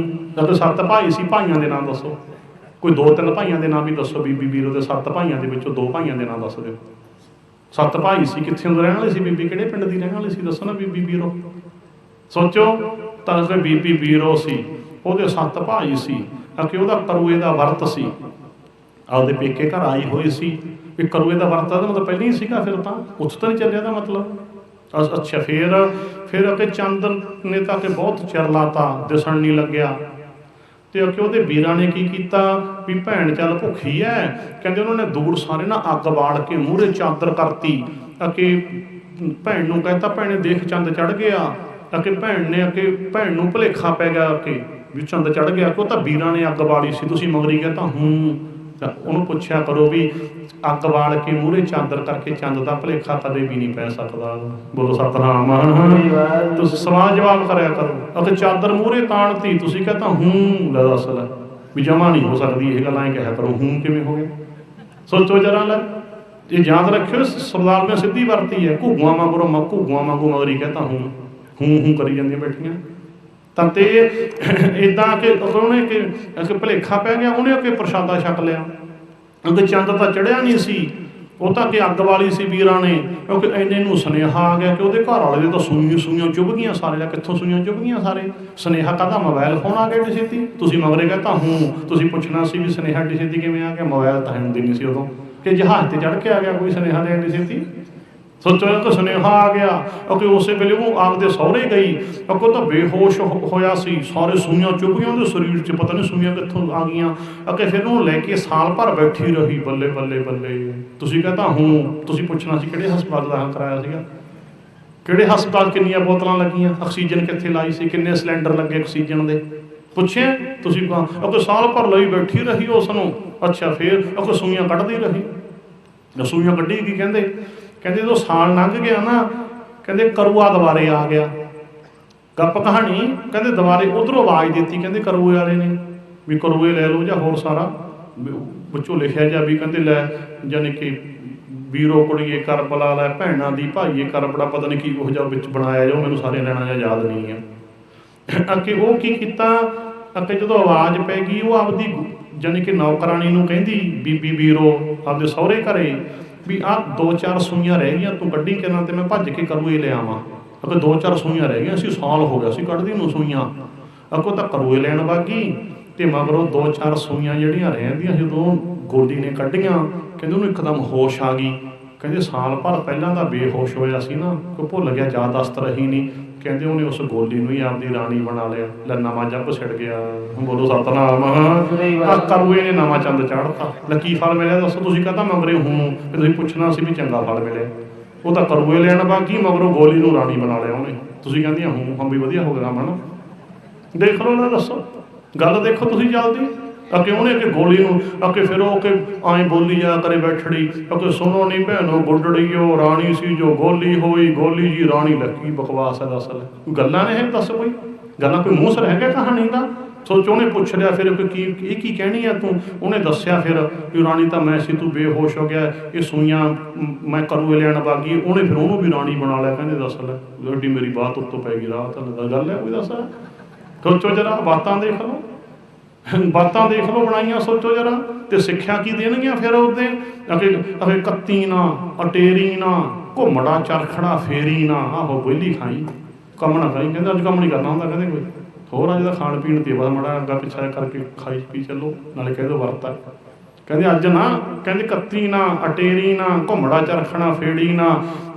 S1: ਜਦੋਂ 7 ਭਾਈ ਸੀ, ਭਾਈਆਂ ਦੇ ਨਾਂ ਦੱਸੋ। ਕੋਈ 2-3 ਭਾਈਆਂ ਦੇ ਨਾਂ ਵੀ ਦੱਸੋ। ਬੀਬੀ ਬੀਰੋ ਦੇ 7 ਭਾਈਆਂ ਦੇ ਵਿੱਚੋਂ 2 ਭਾਈਆਂ ਦੇ ਨਾਂ ਦੱਸ ਦਿਓ। 7 ਭਾਈ ਸੀ, ਕਿੱਥੇ ਰਹਿਣ ਵਾਲੇ ਸੀ, ਬੀਬੀ ਕਿਹੜੇ ਪਿੰਡ ਦੀ ਰਹਿਣ ਵਾਲੀ ਸੀ, ਦੱਸੋ ਨਾ ਬੀਬੀ ਬੀਰੋ। ਸੋਚੋ। ਤਾਂ ਬੀਬੀ ਬੀਰੋ ਸੀ, ਉਹਦੇ 7 ਭਾਈ ਸੀ, ਕਿ ਉਹਦਾ ਕਰੂਏ ਦਾ ਵਰਤ ਸੀ। ਆਪਦੇ ਪੇਕੇ ਘਰ ਆਈ ਹੋਈ ਸੀ। ਵੀ ਕਰੂਏ ਦਾ ਵਰਤ ਦਾ ਮਤਲਬ ਪਹਿਲਾਂ ਹੀ ਸੀਗਾ, ਫਿਰ ਤਾਂ ਉੱਥੋਂ ਤਾਂ ਨਹੀਂ ਚੱਲਿਆ ਦਾ ਮਤਲਬ। ਅੱਛਾ ਫਿਰ ਅੱਗੇ ਚੰਦ ਨੇ ਤਾਂ ਕਿ ਬਹੁਤ ਚਿਰ ਲਾਤਾ, ਦਿਸਣ ਨਹੀਂ ਲੱਗਿਆ। ਤੇ ਅੱਗੇ ਉਹਦੇ ਵੀਰਾਂ ਨੇ ਕੀ ਕੀਤਾ ਵੀ ਭੈਣ ਚੱਲ ਭੁੱਖੀ ਐ, ਕਹਿੰਦੇ ਉਹਨਾਂ ਨੇ ਦੂਰ ਸਾਰੇ ਨਾ ਅੱਗ ਬਾਲ ਕੇ ਮੂਹਰੇ ਚਾਦਰ ਕਰਤੀ। ਅੱਗੇ ਭੈਣ ਨੂੰ ਕਹਿੰਦਾ ਭੈਣੇ ਦੇਖ ਚੰਦ ਚੜ੍ਹ ਗਿਆ। ਅੱਗੇ ਭੈਣ ਨੇ ਅੱਗੇ ਭੈਣ ਨੂੰ ਭੁਲੇਖਾ ਪੈ ਗਿਆ ਕਿ ਵੀ ਚੰਦ ਚੜ੍ਹ ਗਿਆ, ਕਿ ਉਹ ਤਾਂ ਵੀਰਾਂ ਨੇ ਅੱਗ ਬਾਲੀ ਸੀ, ਤੁਸੀਂ ਮਗਰੀ ਕਹਿੰਦਾ ਹੂੰ। ਤਾਂ ਉਹਨੂੰ ਪੁੱਛਿਆ ਕਰੋ ਵੀ ਅੱਗ ਬਾਲ ਕੇ ਮੂਹਰੇ ਚਾਦਰ ਕਰਕੇ ਚੰਦ ਦਾ ਭੁਲੇਖਾ ਕਦੇ ਵੀ ਨਹੀਂ ਪੈ ਸਕਦਾ। ਬੋਲੋ ਸਤਿਨਾਮ। ਤੁਸੀਂ ਸਵਾਲ ਜਵਾਬ ਕਰਿਆ ਕਰੋ। ਅਤੇ ਚਾਦਰ ਮੂਹਰੇ ਤਾਣਤੀ, ਤੁਸੀਂ ਕਹਿੰਦਾ ਹੂੰ। ਲੈ ਦੱਸ ਲੈ ਵੀ ਜਮਾ ਨਹੀਂ ਹੋ ਸਕਦੀ ਇਹ ਗੱਲ, ਐਂ ਕਿਹਾ ਕਰੋ ਹੂੰ ਕਿਵੇਂ ਹੋ ਗਿਆ। ਸੋਚੋ ਜਰਾ ਲੈ, ਇਹ ਯਾਦ ਰੱਖਿਓ ਸਰਦਾਰ ਨੇ ਸਿੱਧੀ ਵਰਤੀ ਹੈ। ਘੁੱਗੂਆਂ ਵਾਂਗੂ ਮਗਰੀ ਕਹਿੰਦਾ ਹੂੰ ਕਰੀ ਜਾਂਦੀਆਂ ਬੈਠੀਆਂ। ਤਾਂ ਤੇ ਇੱਦਾਂ ਕਿ ਉਹਨੇ ਕਿ ਭੁਲੇਖਾ ਪੈ ਗਿਆ, ਉਹਨੇ ਅੱਗੇ ਪ੍ਰਸ਼ਾਦਾ ਛਕ ਲਿਆ। ਕਿਉਂਕਿ ਚੰਦ ਤਾਂ ਚੜ੍ਹਿਆ ਨਹੀਂ ਸੀ, ਉਹ ਤਾਂ ਕਿ ਅੱਗ ਵਾਲੀ ਸੀ ਵੀਰਾਂ ਨੇ। ਕਿਉਂਕਿ ਇੰਨੇ ਨੂੰ ਸੁਨੇਹਾ ਆ ਗਿਆ ਕਿ ਉਹਦੇ ਘਰ ਵਾਲੇ ਦੇ ਤਾਂ ਸੂਈਆਂ ਚੁੱਭ ਗਈਆਂ ਸਾਰੇ। ਦਾ ਕਿੱਥੋਂ ਸੂਈਆਂ ਚੁੱਭ ਗਈਆਂ ਸਾਰੇ? ਸੁਨੇਹਾ ਕਾਹਦਾ? ਮੋਬਾਈਲ ਫੋਨ ਆ ਗਿਆ ਏਡੀ ਛੇਤੀ। ਤੁਸੀਂ ਮਗਰੇ ਕਹਿੰਦਾ ਹੂੰ, ਤੁਸੀਂ ਪੁੱਛਣਾ ਸੀ ਵੀ ਸੁਨੇਹਾ ਏਡੀ ਛੇਤੀ ਕਿਵੇਂ ਆ ਗਿਆ? ਮੋਬਾਈਲ ਤਾਂ ਹੁੰਦੀ ਨਹੀਂ ਸੀ ਉਦੋਂ, ਕਿ ਜਹਾਜ਼ ਤੇ ਚੜ੍ਹ ਕੇ ਆ ਗਿਆ ਕੋਈ ਸੁਨੇਹਾ ਦੇ ਏਡੀ ਛੇਤੀ। ਸੋਚੋ ਤਾਂ ਸੁਨੇਹਾ ਆ ਗਿਆ। ਕਿਉਂਕਿ ਉਸੇ ਵੇਲੇ ਉਹ ਆਪਦੇ ਸਹੁਰੇ ਗਈ, ਕਿਉਂਕਿ ਉਹ ਤਾਂ ਬੇਹੋਸ਼ ਹੋਇਆ ਸੀ, ਸਾਰੇ ਸੂਈਆਂ ਚੁੱਭ ਗਈਆਂ ਉਹਦੇ ਸਰੀਰ 'ਚ, ਪਤਾ ਨਹੀਂ ਸੂਈਆਂ ਕਿੱਥੋਂ ਆ ਗਈਆਂ। ਅੱਗੇ ਫਿਰ ਉਹਨੂੰ ਲੈ ਕੇ ਸਾਲ ਭਰ ਬੈਠੀ ਰਹੀ। ਬੱਲੇ ਬੱਲੇ ਬੱਲੇ। ਤੁਸੀਂ ਕਹਿੰਦਾ ਹੂੰ, ਤੁਸੀਂ ਪੁੱਛਣਾ ਸੀ ਕਿਹੜੇ ਹਸਪਤਾਲ ਦਾਖਲ ਕਰਾਇਆ ਸੀਗਾ, ਕਿਹੜੇ ਹਸਪਤਾਲ, ਕਿੰਨੀਆਂ ਬੋਤਲਾਂ ਲੱਗੀਆਂ, ਆਕਸੀਜਨ ਕਿੱਥੇ ਲਾਈ ਸੀ, ਕਿੰਨੇ ਸਿਲੰਡਰ ਲੱਗੇ ਆਕਸੀਜਨ ਦੇ, ਪੁੱਛਿਆ ਤੁਸੀਂ? ਅੱਗੇ ਸਾਲ ਭਰ ਲਈ ਬੈਠੀ ਰਹੀ ਉਸ ਨੂੰ। ਅੱਛਾ ਫਿਰ ਅੱਗੇ ਸੂਈਆਂ ਕੱਢਦੀ ਰਹੀ। ਸੂਈਆਂ ਕੱਢੀ ਕੀ ਕਹਿੰਦੇ ਜਦੋਂ ਸਾਲ ਲੰਘ ਗਿਆ ਨਾ, ਕਹਿੰਦੇ ਕਰੂਆ ਦੁਬਾਰੇ ਆ ਗਿਆ। ਗੱਪ ਕਹਾਣੀ ਕਹਿੰਦੇ ਦੁਬਾਰੇ ਉਧਰੋਂ ਆਵਾਜ਼ ਦਿੱਤੀ, ਕਹਿੰਦੇ ਕਰੂਏ ਵਾਲੇ ਨੇ ਵੀ ਕਰੂਏ ਲੈ ਲਓ ਜਾਂ ਹੋਰ ਸਾਰਾ ਵਿੱਚੋਂ ਲਿਖਿਆ ਜਾ ਵੀ ਕਹਿੰਦੇ ਲੈ, ਯਾਨੀ ਕਿ ਵੀਰੋ ਕੁੜੀਏ ਕਰਬਲਾ ਲੈ, ਭੈਣਾਂ ਦੀ ਭਾਈਏ ਕਰਬੜਾ, ਪਤਾ ਨਹੀਂ ਕੀ ਉਹ ਜਿਹਾ ਵਿੱਚ ਬਣਾਇਆ ਜੋ ਮੈਨੂੰ ਸਾਰੇ ਲੈਣਾ ਜਾਂ ਯਾਦ ਨਹੀਂ ਆ। ਅੱਗੇ ਉਹ ਕੀ ਕੀਤਾ, ਅੱਗੇ ਜਦੋਂ ਆਵਾਜ਼ ਪੈ ਗਈ ਉਹ ਆਪਦੀ ਯਾਨੀ ਕਿ ਨੌਕਰਾਣੀ ਨੂੰ ਕਹਿੰਦੀ ਬੀਬੀ ਵੀਰੋ ਆਪਦੇ ਸਹੁਰੇ ਘਰੇ ਵੀ ਆਹ 2-4 ਸੂਈਆਂ ਰਹਿ ਗਈਆਂ, ਤੂੰ ਕੱਢੀ ਕਿਨਾਂ ਤੇ ਮੈਂ ਭੱਜ ਕੇ ਕਰੂਏ ਲੈ ਆਵਾਂ। ਅੱਗੇ 2-4 ਸੂਈਆਂ ਰਹਿ ਗਈਆਂ ਸੀ, ਸਾਲ ਹੋ ਗਿਆ ਸੀ ਕੱਢਦੀ ਨੂੰ ਸੂਈਆਂ। ਅੱਗੋਂ ਤਾਂ ਕਰੂਏ ਲੈਣ ਵਾਗੀ ਤੇ ਮਗਰੋਂ 2-4 ਸੂਈਆਂ ਜਿਹੜੀਆਂ ਰਹਿੰਦੀਆਂ ਜਦੋਂ ਗੋਲੀ ਨੇ ਕੱਢੀਆਂ, ਕਹਿੰਦੇ ਉਹਨੂੰ ਇੱਕਦਮ ਹੋਸ਼ ਆ ਗਈ। ਕਹਿੰਦੇ ਸਾਲ ਭਰ ਪਹਿਲਾਂ ਦਾ ਬੇਹੋਸ਼ ਹੋਇਆ ਸੀ ਨਾ, ਕੋਈ ਭੁੱਲ ਗਿਆ, ਯਾਦਾਸ਼ਤ ਰਹੀ ਨਹੀਂ। ਕਹਿੰਦੇ ਉਹਨੇ ਉਸ ਗੋਲੀ ਨੂੰ ਹੀ ਆਪਦੀ ਰਾਣੀ ਬਣਾ ਲਿਆ। ਲੈ ਨਵਾਂ ਜੱਬ ਛਿੜ ਗਿਆ। ਬੋਲੋ ਸਤਨਾਮ। ਕਰੂਏ ਨੇ ਨਵਾਂ ਚੰਦ ਚਾੜਤਾ। ਲੈ ਕੀ ਫਲ ਮਿਲਿਆ ਦੱਸੋ? ਤੁਸੀਂ ਕਹਿੰਦਾ ਮਗਰੇ ਹੂੰ, ਕਿ ਤੁਸੀਂ ਪੁੱਛਣਾ ਸੀ ਵੀ ਚੰਗਾ ਫਲ ਮਿਲਿਆ। ਉਹ ਤਾਂ ਕਰੂਏ ਲੈਣ ਬਾਕੀ, ਮਗਰੋਂ ਗੋਲੀ ਨੂੰ ਰਾਣੀ ਬਣਾ ਲਿਆ ਉਹਨੇ। ਤੁਸੀਂ ਕਹਿੰਦੀਆਂ ਹੂੰ ਵੀ ਵਧੀਆ ਹੋ ਗਿਆ ਕੰਮ ਨਾ। ਦੇਖ ਲਓ ਨਾ, ਦੱਸੋ ਗੱਲ ਦੇਖੋ ਤੁਸੀਂ ਜਲਦੀ। ਅੱਗੇ ਉਹਨੇ ਕਿ ਗੋਲੀ ਨੂੰ ਅੱਗੇ ਫਿਰ ਉਹ ਕਿ ਐਂ ਬੋਲੀ ਜਾ ਕਰੇ ਬੈਠੜੀ। ਅੱਗੇ ਸੁਣੋ ਨੀ ਭੈਣੋ ਗੁੱਡੜੀ ਉਹ ਰਾਣੀ ਸੀ ਜੋ ਗੋਲੀ ਹੋਈ, ਗੋਲੀ ਜੀ ਰਾਣੀ। ਲੱਗੀ ਬਕਵਾਸ ਹੈ ਦੱਸ। ਕੋਈ ਗੱਲਾਂ ਨੇ ਇਹ ਦੱਸ, ਕੋਈ ਗੱਲਾਂ, ਕੋਈ ਮੂੰਹ ਸਿਰ ਹੈਗਾ ਕਹਾਣੀ ਦਾ? ਸੋਚੋ। ਉਹਨੇ ਪੁੱਛ ਲਿਆ ਫਿਰ ਕਿ ਇਹ ਕੀ ਕਹਿਣੀ ਆ ਤੂੰ? ਉਹਨੇ ਦੱਸਿਆ ਫਿਰ ਵੀ ਰਾਣੀ ਤਾਂ ਮੈਂ ਸੀ, ਤੂੰ ਬੇਹੋਸ਼ ਹੋ ਗਿਆ, ਇਹ ਸੂਈਆਂ ਮੈਂ ਕਰੂਏ ਲੈਣ ਬਾਗੀ। ਉਹਨੇ ਫਿਰ ਉਹਨੂੰ ਵੀ ਰਾਣੀ ਬਣਾ ਲਿਆ। ਕਹਿੰਦੇ ਦੱਸ ਲੈ, ਐਡੀ ਮੇਰੀ ਬਾਤ ਉੱਤੋਂ ਪੈ ਗਈ, ਰਾਹ ਤਾਂ ਗੱਲ ਹੈ ਕੋਈ? ਦੱਸ ਸੋਚੋ ਜਰਾ, ਬਾਤਾਂ ਦੇਖ ਲਓ, ਬਾਤਾਂ ਦੇਖ ਲਓ ਬਣਾਈਆਂ। ਸੋਚੋ ਜਰਾ। ਤੇ ਸਿੱਖਿਆ ਕੀ ਦੇਣਗੀਆਂ ਫਿਰ ਉਹਦੇ ਅੱਗੇ ਕੱਤੀ ਨਾ, ਅਟੇਰੀ ਨਾ, ਘੁੰਮੜਾ ਚਰਖੜਾ ਫੇਰੀ ਨਾ। ਆਹੋ ਵਿਹਲੀ ਖਾਈ, ਕੰਮ ਨਾ ਖਾਈ। ਕਹਿੰਦੇ ਅੱਜ ਕੰਮ ਨਹੀਂ ਕਰਨਾ ਹੁੰਦਾ, ਕਹਿੰਦੇ ਕੋਈ ਹੋਰ ਅੱਜ ਦਾ ਖਾਣ ਪੀਣ ਤੇ ਬਸ ਮਾੜਾ ਅੱਗਾ ਪਿੱਛਾ ਕਰਕੇ ਖਾਈ ਪੀ ਚੱਲੋ, ਨਾਲੇ ਕਹਿ ਦਿਓ ਵਰਤ ਹੈ। ਕਹਿੰਦੇ ਅੱਜ ਨਾ, ਕਹਿੰਦੇ ਕੱਤੀ ਨਾ, ਅਟੇਰੀ ਨਾ, ਘੁੰਮੜਾ ਚਰਖਣਾ ਫੇੜੀ ਨਾ,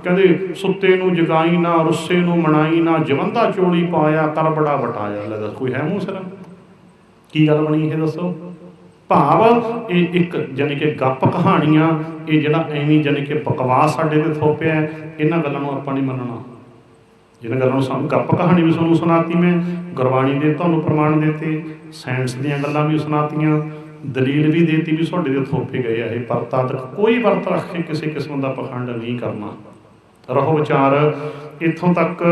S1: ਕਹਿੰਦੇ ਸੁੱਤੇ ਨੂੰ ਜਗਾਈ ਨਾ, ਰੁੱਸੇ ਨੂੰ ਮਨਾਈ ਨਾ, ਜਵੰਦਾ ਚੋਲੀ ਪਾਇਆ ਕਰਬੜਾ ਵਟਾਇਆ। ਲੈ ਦੱਸ, ਕੋਈ ਹੈ ਮੂੰਹ ਸਿਰ? ਕੀ ਗੱਲ ਬਣੀ ਇਹ ਦੱਸੋ? ਭਾਵ ਇਹ ਇੱਕ ਯਾਨੀ ਕਿ ਗੱਪ ਕਹਾਣੀਆਂ, ਇਹ ਜਿਹੜਾ ਐਵੇਂ ਯਾਨੀ ਕਿ ਬਕਵਾਸ ਸਾਡੇ ਤੇ ਥੋਪਿਆ, ਇਹਨਾਂ ਗੱਲਾਂ ਨੂੰ ਆਪਾਂ ਨਹੀਂ ਮੰਨਣਾ। ਜਿਹਨਾਂ ਗੱਲਾਂ ਨੂੰ ਸਾਨੂੰ ਗੱਪ ਕਹਾਣੀ ਵੀ ਤੁਹਾਨੂੰ ਸੁਣਾਤੀ ਮੈਂ, ਗੁਰਬਾਣੀ ਦੇ ਤੁਹਾਨੂੰ ਪ੍ਰਮਾਣ ਦੇਤੇ, ਸਾਇੰਸ ਦੀਆਂ ਗੱਲਾਂ ਵੀ ਸੁਣਾਤੀਆਂ, ਦਲੀਲ ਵੀ ਦੇਤੀ ਵੀ ਤੁਹਾਡੇ ਦੇ ਥੋਪੇ ਗਏ ਆ ਇਹ। ਵਰਤਾਂ ਤੱਕ ਕੋਈ ਵਰਤ ਰੱਖ ਕੇ ਕਿਸੇ ਕਿਸਮ ਦਾ ਪਖੰਡ ਨਹੀਂ ਕਰਨਾ। ਰਹੋ ਵਿਚਾਰ ਇੱਥੋਂ ਤੱਕ।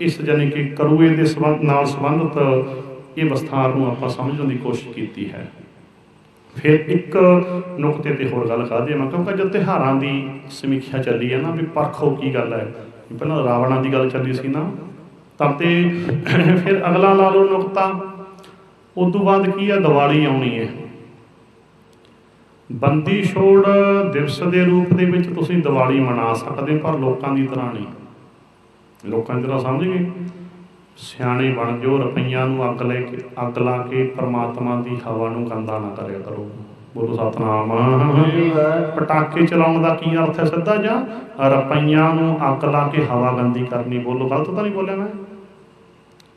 S1: ਇਸ ਯਾਨੀ ਕਿ ਕਰੂਏ ਦੇ ਸੰਬੰਧ ਨਾਲ ਸੰਬੰਧਿਤ ਇਹ ਵਿਸਥਾਰ ਨੂੰ ਆਪਾਂ ਸਮਝਣ ਦੀ ਕੋਸ਼ਿਸ਼ ਕੀਤੀ ਹੈ। ਫਿਰ ਇੱਕ ਨੁਕਤੇ ਤੇ ਹੋਰ ਗੱਲ ਕਰ ਦੇਵਾਂ, ਕਿਉਂਕਿ ਜਦ ਤਿਉਹਾਰਾਂ ਦੀ ਸਮੀਖਿਆ ਚੱਲੀ ਹੈ ਨਾ, ਵੀ ਪਰਖੋ ਕੀ ਗੱਲ ਹੈ। ਪਹਿਲਾਂ ਰਾਵਣਾਂ ਦੀ ਗੱਲ ਚੱਲੀ ਸੀ ਨਾ, ਤਾਂ ਤੇ ਫਿਰ ਅਗਲਾ ਲਾ ਲਓ ਨੁਕਤਾ। ਉਸ ਤੋਂ ਬਾਅਦ ਕੀ ਹੈ, ਦੀਵਾਲੀ ਆਉਣੀ ਹੈ। ਬੰਦੀ ਛੋੜ ਦਿਵਸ ਦੇ ਰੂਪ ਦੇ ਵਿੱਚ ਤੁਸੀਂ ਦੀਵਾਲੀ ਮਨਾ ਸਕਦੇ, ਪਰ ਲੋਕਾਂ ਦੀ ਤਰ੍ਹਾਂ ਨਹੀਂ। ਲੋਕਾਂ ਦੀ ਤਰ੍ਹਾਂ ਸਮਝ ਗਏ? ਸਿਆਣੇ ਬਣ ਜਾਓ, ਰੁਪਈਆਂ ਨੂੰ ਅੱਗ ਲਾ ਕੇ ਪਰਮਾਤਮਾ ਦੀ ਹਵਾ ਨੂੰ ਗੰਦਾ ਨਾ ਕਰਿਆ ਕਰੋ। ਬੋਲੋ ਸਤਨਾਮ। ਪਟਾਕੇ ਚਲਾਉਣ ਦਾ ਕੀ ਅਰਥ ਹੈ? ਸਿੱਧਾ ਜਾਂ ਰੁਪਈਆਂ ਨੂੰ ਅੱਗ ਲਾ ਕੇ ਹਵਾ ਗੰਦੀ ਕਰਨੀ। ਬੋਲੋ ਗਲਤ ਤਾਂ ਨਹੀਂ ਬੋਲਿਆ ਮੈਂ?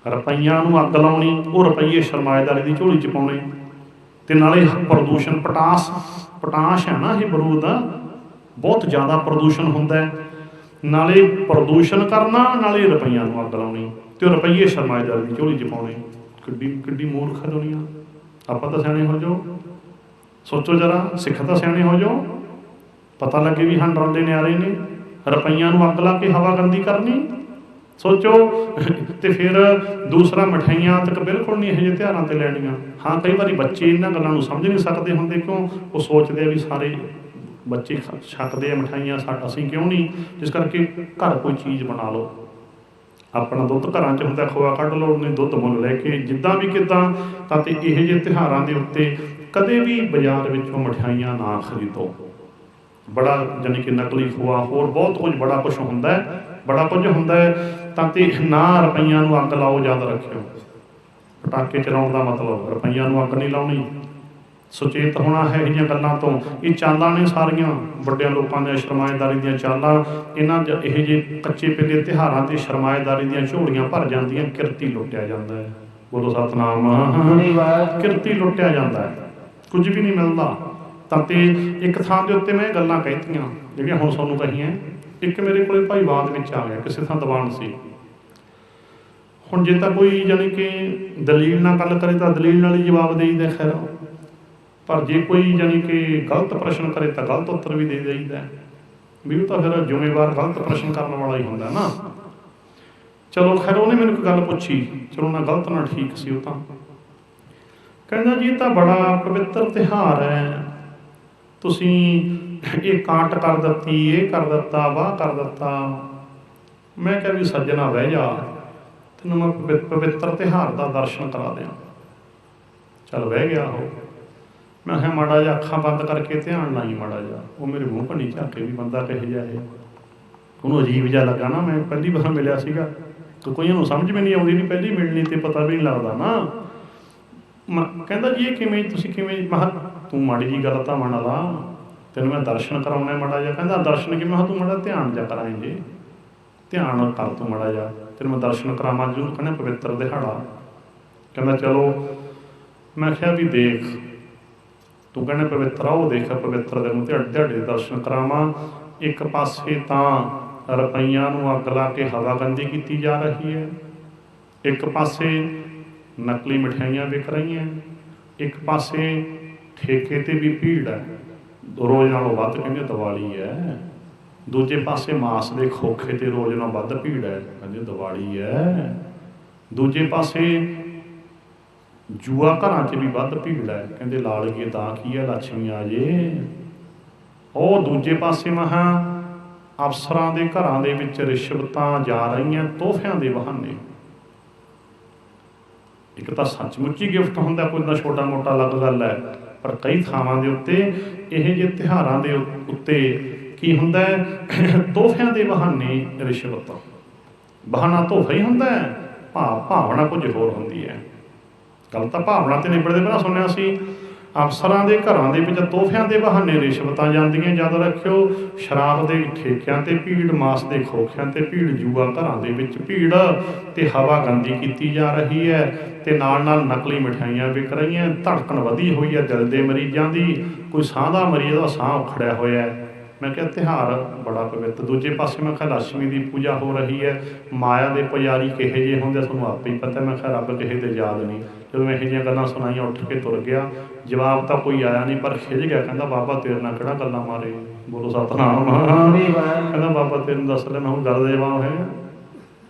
S1: ਰੁਪਈਆਂ ਨੂੰ ਅੱਗ ਲਾਉਣੀ, ਉਹ ਰੁਪਈਏ ਸਰਮਾਏਦਾਰੀ ਦੀ ਝੋਲੀ 'ਚ ਪਾਉਣੇ, ਤੇ ਨਾਲੇ ਪ੍ਰਦੂਸ਼ਣ ਪਟਾਸ਼ ਹੈ ਨਾ, ਇਹ ਬਰੂਦ ਬਹੁਤ ਜ਼ਿਆਦਾ ਪ੍ਰਦੂਸ਼ਣ ਹੁੰਦਾ, ਨਾਲੇ ਪ੍ਰਦੂਸ਼ਣ ਕਰਨਾ, ਨਾਲੇ ਰੁਪਈਆਂ ਨੂੰ ਅੱਗ ਲਾਉਣੀ, ਤੇ ਰੁਪਈਏ ਸਰਮਾਏਦਾਰੀ ਦੀ ਝੋਲੀ 'ਚ ਪਾਉਣੇ। ਕਿੱਡੀ ਮੂਰਖ ਹੈ ਦੁਨੀਆ। ਆਪਾਂ ਤਾਂ ਸਿਆਣੇ ਹੋ ਜਾਓ, ਸੋਚੋ ਜਰਾ, ਸਿੱਖ ਤਾਂ ਸਿਆਣੇ ਹੋ ਜਾਓ, ਪਤਾ ਲੱਗੇ ਵੀ ਹਾਂ ਡਰਦੇ ਨਿਆਰੇ ਨੇ। ਰੁਪਈਆਂ ਨੂੰ ਅੱਗ ਲਾ ਕੇ ਹਵਾ ਗੰਦੀ ਕਰਨੀ, ਸੋਚੋ। ਤੇ ਫਿਰ ਦੂਸਰਾ, ਮਠਿਆਈਆਂ ਤੱਕ ਬਿਲਕੁਲ ਨਹੀਂ ਇਹੋ ਜਿਹੇ ਤਿਉਹਾਰਾਂ 'ਤੇ ਲੈਣੀਆਂ। ਹਾਂ, ਕਈ ਵਾਰੀ ਬੱਚੇ ਇਹਨਾਂ ਗੱਲਾਂ ਨੂੰ ਸਮਝ ਨਹੀਂ ਸਕਦੇ ਹੁੰਦੇ, ਕਿਉਂ? ਉਹ ਸੋਚਦੇ ਆ ਵੀ ਸਾਰੇ ਬੱਚੇ ਛਕਦੇ ਆ ਮਿਠਾਈਆਂ, ਅਸੀਂ ਕਿਉਂ ਨਹੀਂ? ਇਸ ਕਰਕੇ ਘਰ ਕੋਈ ਚੀਜ਼ ਬਣਾ ਲਓ। ਆਪਣਾ ਦੁੱਧ ਘਰਾਂ 'ਚ ਹੁੰਦਾ, ਖੋਆ ਕੱਢ ਲਓ, ਨਹੀਂ ਦੁੱਧ ਮੁੱਲ ਲੈ ਕੇ, ਜਿੱਦਾਂ ਵੀ ਕਿੱਦਾਂ। ਤਾਂ ਤੇ ਇਹੋ ਜਿਹੇ ਤਿਉਹਾਰਾਂ ਦੇ ਉੱਤੇ ਕਦੇ ਵੀ ਬਾਜ਼ਾਰ ਵਿੱਚੋਂ ਮਠਿਆਈਆਂ ਨਾ ਖਰੀਦੋ। ਬੜਾ ਜਾਣੀ ਕਿ ਨਕਲੀ ਖੋਆ, ਹੋਰ ਬਹੁਤ ਕੁਝ, ਬੜਾ ਕੁਛ ਹੁੰਦਾ, ਬੜਾ ਕੁਝ ਹੁੰਦਾ ਹੈ। ਤਾਂ ਤੇ ਨਾ ਰੁਪਈਆਂ ਨੂੰ ਅੱਗ ਲਾਓ, ਯਾਦ ਰੱਖਿਓ। ਪਟਾਕੇ ਚਲਾਉਣ ਦਾ ਮਤਲਬ ਰੁਪਈਆਂ ਨੂੰ ਅੱਗ ਨਹੀਂ ਲਾਉਣੀ। ਸੁਚੇਤ ਹੋਣਾ ਹੈ ਇਹੋ ਜਿਹੀਆਂ ਗੱਲਾਂ ਤੋਂ। ਇਹ ਚਾਲਾਂ ਨੇ ਸਾਰੀਆਂ ਵੱਡਿਆਂ ਲੋਕਾਂ ਦੀਆਂ ਸਰਮਾਏਦਾਰੀ ਦੀਆਂ ਚਾਲਾਂ। ਇਹਨਾਂ ਇਹੋ ਜਿਹੇ ਕੱਚੇ ਪਿੱਲੇ ਤਿਉਹਾਰਾਂ 'ਤੇ ਸਰਮਾਏਦਾਰੀ ਦੀਆਂ ਝੋਲੀਆਂ ਭਰ ਜਾਂਦੀਆਂ, ਕਿਰਤੀ ਲੁੱਟਿਆ ਜਾਂਦਾ ਹੈ। ਬੋਲੋ ਸਤਨਾਮ। ਕਿਰਤੀ ਲੁੱਟਿਆ ਜਾਂਦਾ ਹੈ, ਕੁਝ ਵੀ ਨਹੀਂ ਮਿਲਦਾ। ਤਾਂ ਤੇ ਇੱਕ ਥਾਂ ਦੇ ਉੱਤੇ ਮੈਂ ਇਹ ਗੱਲਾਂ ਕਹਿਤੀਆਂ ਜਿਹੜੀਆਂ ਹੁਣ ਤੁਹਾਨੂੰ ਕਹੀਆਂ। ਇੱਕ ਮੇਰੇ ਕੋਲੇ ਭਾਈ ਬਾਅਦ ਵਿੱਚ ਆ ਗਿਆ, ਕਿਸੇ ਥਾਂ ਦੀਵਾਨ ਸੀ। ਹੁਣ ਜੇ ਤਾਂ ਕੋਈ ਜਾਣੀ ਕਿ ਦਲੀਲ ਨਾਲ ਗੱਲ ਕਰੇ ਤਾਂ ਦਲੀਲ ਨਾਲ ਹੀ ਜਵਾਬ ਦੇਈਦਾ, ਖੈਰ। ਪਰ ਜੇ ਕੋਈ ਜਾਣੀ ਕਿ ਗਲਤ ਪ੍ਰਸ਼ਨ ਕਰੇ ਤਾਂ ਗਲਤ ਉੱਤਰ ਵੀ ਦੇ ਦੇਈਦਾ, ਵੀ ਉਹ ਤਾਂ ਫਿਰ ਜ਼ਿੰਮੇਵਾਰ ਗਲਤ ਪ੍ਰਸ਼ਨ ਕਰਨ ਵਾਲਾ ਹੀ ਹੁੰਦਾ ਨਾ। ਚਲੋ ਖੈਰ, ਉਹਨੇ ਮੈਨੂੰ ਇੱਕ ਗੱਲ ਪੁੱਛੀ, ਚਲੋ ਨਾ ਗਲਤ ਨਾ ਠੀਕ ਸੀ। ਉਹ ਤਾਂ ਕਹਿੰਦਾ ਜੀ, ਇਹ ਤਾਂ ਬੜਾ ਪਵਿੱਤਰ ਤਿਉਹਾਰ ਹੈ, ਤੁਸੀਂ ਇਹ ਕਾਂਟ ਕਰ ਦਿੱਤੀ, ਇਹ ਕਰ ਦਿੱਤਾ, ਵਾਹ ਕਰ ਦਿੱਤਾ। ਮੈਂ ਕਿਹਾ ਵੀ ਸੱਜਣਾ ਬਹਿ ਜਾ, ਤੈਨੂੰ ਮੈਂ ਪਵਿੱਤਰ ਤਿਉਹਾਰ ਦਾ ਦਰਸ਼ਨ ਕਰਾ ਦਿਆਂ। ਚੱਲ ਬਹਿ ਗਿਆ ਉਹ। ਮੈਂ ਕਿਹਾ ਮਾੜਾ ਜਿਹਾ ਅੱਖਾਂ ਬੰਦ ਕਰਕੇ ਧਿਆਨ ਲਾਈ ਮਾੜਾ ਜਿਹਾ। ਉਹ ਮੇਰੇ ਮੂੰਹ ਭੰਨੀ ਝਾਕੇ ਵੀ ਬੰਦਾ ਕਿਹੋ ਜਿਹਾ ਇਹ। ਉਹਨੂੰ ਅਜੀਬ ਜਿਹਾ ਲੱਗਾ ਨਾ, ਮੈਂ ਪਹਿਲੀ ਵਾਰ ਮਿਲਿਆ ਸੀਗਾ, ਤਾਂ ਕੋਈ ਇਹਨੂੰ ਸਮਝ ਵੀ ਨਹੀਂ ਆਉਂਦੀ, ਨਹੀਂ ਪਹਿਲੀ ਮਿਲਣੀ ਤੇ ਪਤਾ ਵੀ ਨਹੀਂ ਲੱਗਦਾ ਨਾ। ਕਹਿੰਦਾ ਜੀ ਇਹ ਕਿਵੇਂ, ਤੁਸੀਂ ਕਿਵੇਂ? ਮੈਂ ਕਿਹਾ ਤੂੰ ਮਾੜੀ ਜਿਹੀ ਗੱਲ ਤਾਂ ਮੰਨ ਲਾ, ਤੈਨੂੰ ਮੈਂ ਦਰਸ਼ਨ ਕਰਾਉਣਾ ਮਾੜਾ ਜਿਹਾ। ਕਹਿੰਦਾ ਦਰਸ਼ਨ ਕਿਵੇਂ? ਮੈਂ ਕਿਹਾ ਤੂੰ ਮਾੜਾ ਧਿਆਨ ਜਿਹਾ ਕਰਾਏਂਗੇ, ਧਿਆਨ ਕਰ ਤੂੰ ਮਾੜਾ ਜਿਹਾ, ਤੈਨੂੰ ਮੈਂ ਦਰਸ਼ਨ ਕਰਾਵਾਂ ਜ਼ਰੂਰ। ਕਹਿੰਦਾ ਪਵਿੱਤਰ ਦਿਹਾੜਾ। ਕਹਿੰਦਾ ਚਲੋ। ਮੈਂ ਕਿਹਾ ਵੀ ਦੇਖ, ਤੂੰ ਕਹਿੰਦਾ ਪਵਿੱਤਰ ਆ, ਉਹ ਦੇਖ ਪਵਿੱਤਰ ਦੇ ਨੂੰ ਦਿਹਾੜੇ ਦਰਸ਼ਨ ਕਰਾਵਾਂ। ਇੱਕ ਪਾਸੇ ਤਾਂ ਰੁਪਈਆਂ ਨੂੰ ਅੱਗ ਲਾ ਕੇ ਹਵਾ ਗੰਦੀ ਕੀਤੀ ਜਾ ਰਹੀ ਹੈ, ਇੱਕ ਪਾਸੇ ਨਕਲੀ ਮਠਿਆਈਆਂ ਵਿਕ ਰਹੀਆਂ, ਇੱਕ ਪਾਸੇ ਠੇਕੇ 'ਤੇ ਵੀ ਭੀੜ ਹੈ, ਰੋਜ਼ ਨਾਲੋਂ ਵੱਧ, ਕਹਿੰਦੇ ਦੀਵਾਲੀ ਹੈ। ਦੂਜੇ ਪਾਸੇ ਮਾਸ ਦੇ ਖੋਖੇ 'ਤੇ ਰੋਜ਼ ਨਾਲੋਂ ਵੱਧ ਭੀੜ ਹੈ, ਕਹਿੰਦੇ ਦੀਵਾਲੀ ਹੈ। ਦੂਜੇ ਪਾਸੇ ਜੂਆ ਘਰਾਂ 'ਚ ਵੀ ਵੱਧ ਭੀੜ ਹੈ, ਕਹਿੰਦੇ ਲਾ ਲਈਏ ਤਾਂ ਕੀ ਹੈ, ਲੱਛਮੀ ਆ ਜੇ। ਉਹ ਦੂਜੇ ਪਾਸੇ ਮਹਾਂ ਅਫਸਰਾਂ ਦੇ ਘਰਾਂ ਦੇ ਵਿੱਚ ਰਿਸ਼ਵਤਾਂ ਜਾ ਰਹੀਆਂ ਤੋਹਫਿਆਂ ਦੇ ਬਹਾਨੇ। ਇੱਕ ਤਾਂ ਸੱਚਮੁੱਚ ਹੀ ਗਿਫਟ ਹੁੰਦਾ, ਕੋਈ ਤਾਂ ਛੋਟਾ ਮੋਟਾ ਅਲੱਗ ਗੱਲ ਹੈ, ਪਰ ਕਈ ਥਾਵਾਂ ਦੇ ਉੱਤੇ ਇਹੋ ਜਿਹੇ ਤਿਉਹਾਰਾਂ ਦੇ ਉੱਤੇ ਕੀ ਹੁੰਦਾ ਹੈ, ਤੋਹਫਿਆਂ ਦੇ ਬਹਾਨੇ ਰਿਸ਼ਵਤ। ਬਹਾਨਾ ਤੋਹਫਾ ਹੀ ਹੁੰਦਾ ਹੈ, ਭਾਵਨਾ ਕੁਝ ਹੋਰ ਹੁੰਦੀ ਹੈ। ਗੱਲ ਤਾਂ ਭਾਵਨਾ 'ਤੇ ਨਿਬੜਦੇ ਪਹਿਲਾਂ ਸੁਣਿਆ ਸੀ। ਅਫਸਰਾਂ ਦੇ ਘਰਾਂ ਦੇ ਵਿੱਚ ਤੋਹਫਿਆਂ ਦੇ ਬਹਾਨੇ ਰਿਸ਼ਵਤਾਂ ਜਾਂਦੀਆਂ। ਯਾਦ ਰੱਖਿਓ, ਸ਼ਰਾਬ ਦੇ ਠੇਕਿਆਂ 'ਤੇ ਭੀੜ, ਮਾਸ ਦੇ ਖੋਖਿਆਂ 'ਤੇ ਭੀੜ, ਜੂਆ ਘਰਾਂ ਦੇ ਵਿੱਚ ਭੀੜ, ਤੇ ਹਵਾ ਗੰਦੀ ਕੀਤੀ ਜਾ ਰਹੀ ਹੈ, ਤੇ ਨਾਲ ਨਾਲ ਨਕਲੀ ਮਠਿਆਈਆਂ ਵਿਕ ਰਹੀਆਂ। ਧੜਕਣ ਵਧੀ ਹੋਈ ਹੈ ਦਿਲ ਦੇ ਮਰੀਜ਼ਾਂ ਦੀ, ਕੋਈ ਸਾਹ ਦਾ ਮਰੀਜ਼ ਦਾ ਸਾਹ ਉਖੜਿਆ ਹੋਇਆ ਹੈ। ਮੈਂ ਕਿਹਾ ਤਿਉਹਾਰ ਬੜਾ ਪਵਿੱਤਰ। ਦੂਜੇ ਪਾਸੇ ਮੈਂ ਕਿਹਾ ਲక్ష్ਮੀ ਦੀ ਪੂਜਾ ਹੋ ਰਹੀ ਹੈ, ਮਾਇਆ ਦੇ ਪੁਜਾਰੀ ਕਿਹੋ ਜਿਹੇ ਹੁੰਦੇ ਤੁਹਾਨੂੰ ਆਪੇ ਹੀ ਪਤਾ। ਮੈਂ ਕਿਹਾ ਰੱਬ ਕਿਸੇ ਦੇ ਯਾਦ ਨਹੀਂ। ਜਦੋਂ ਮੈਂ ਇਹੋ ਜਿਹੀਆਂ ਗੱਲਾਂ ਸੁਣਾਈਆਂ ਉੱਠ ਕੇ ਤੁਰ ਗਿਆ। ਜਵਾਬ ਤਾਂ ਕੋਈ ਆਇਆ ਨਹੀਂ, ਪਰ ਖਿਝ ਗਿਆ। ਕਹਿੰਦਾ ਬਾਬਾ ਤੇਰੇ ਨਾਲ ਕਿਹੜਾ ਗੱਲਾਂ ਮਾਰੇ। ਬੋਲੋ ਸਤਨਾਮ। ਕਹਿੰਦਾ ਬਾਬਾ ਤੈਨੂੰ ਦੱਸ ਲੈ, ਮੈਂ ਹੁਣ ਗੱਲ ਦਾ ਜਵਾਬ ਹੈ।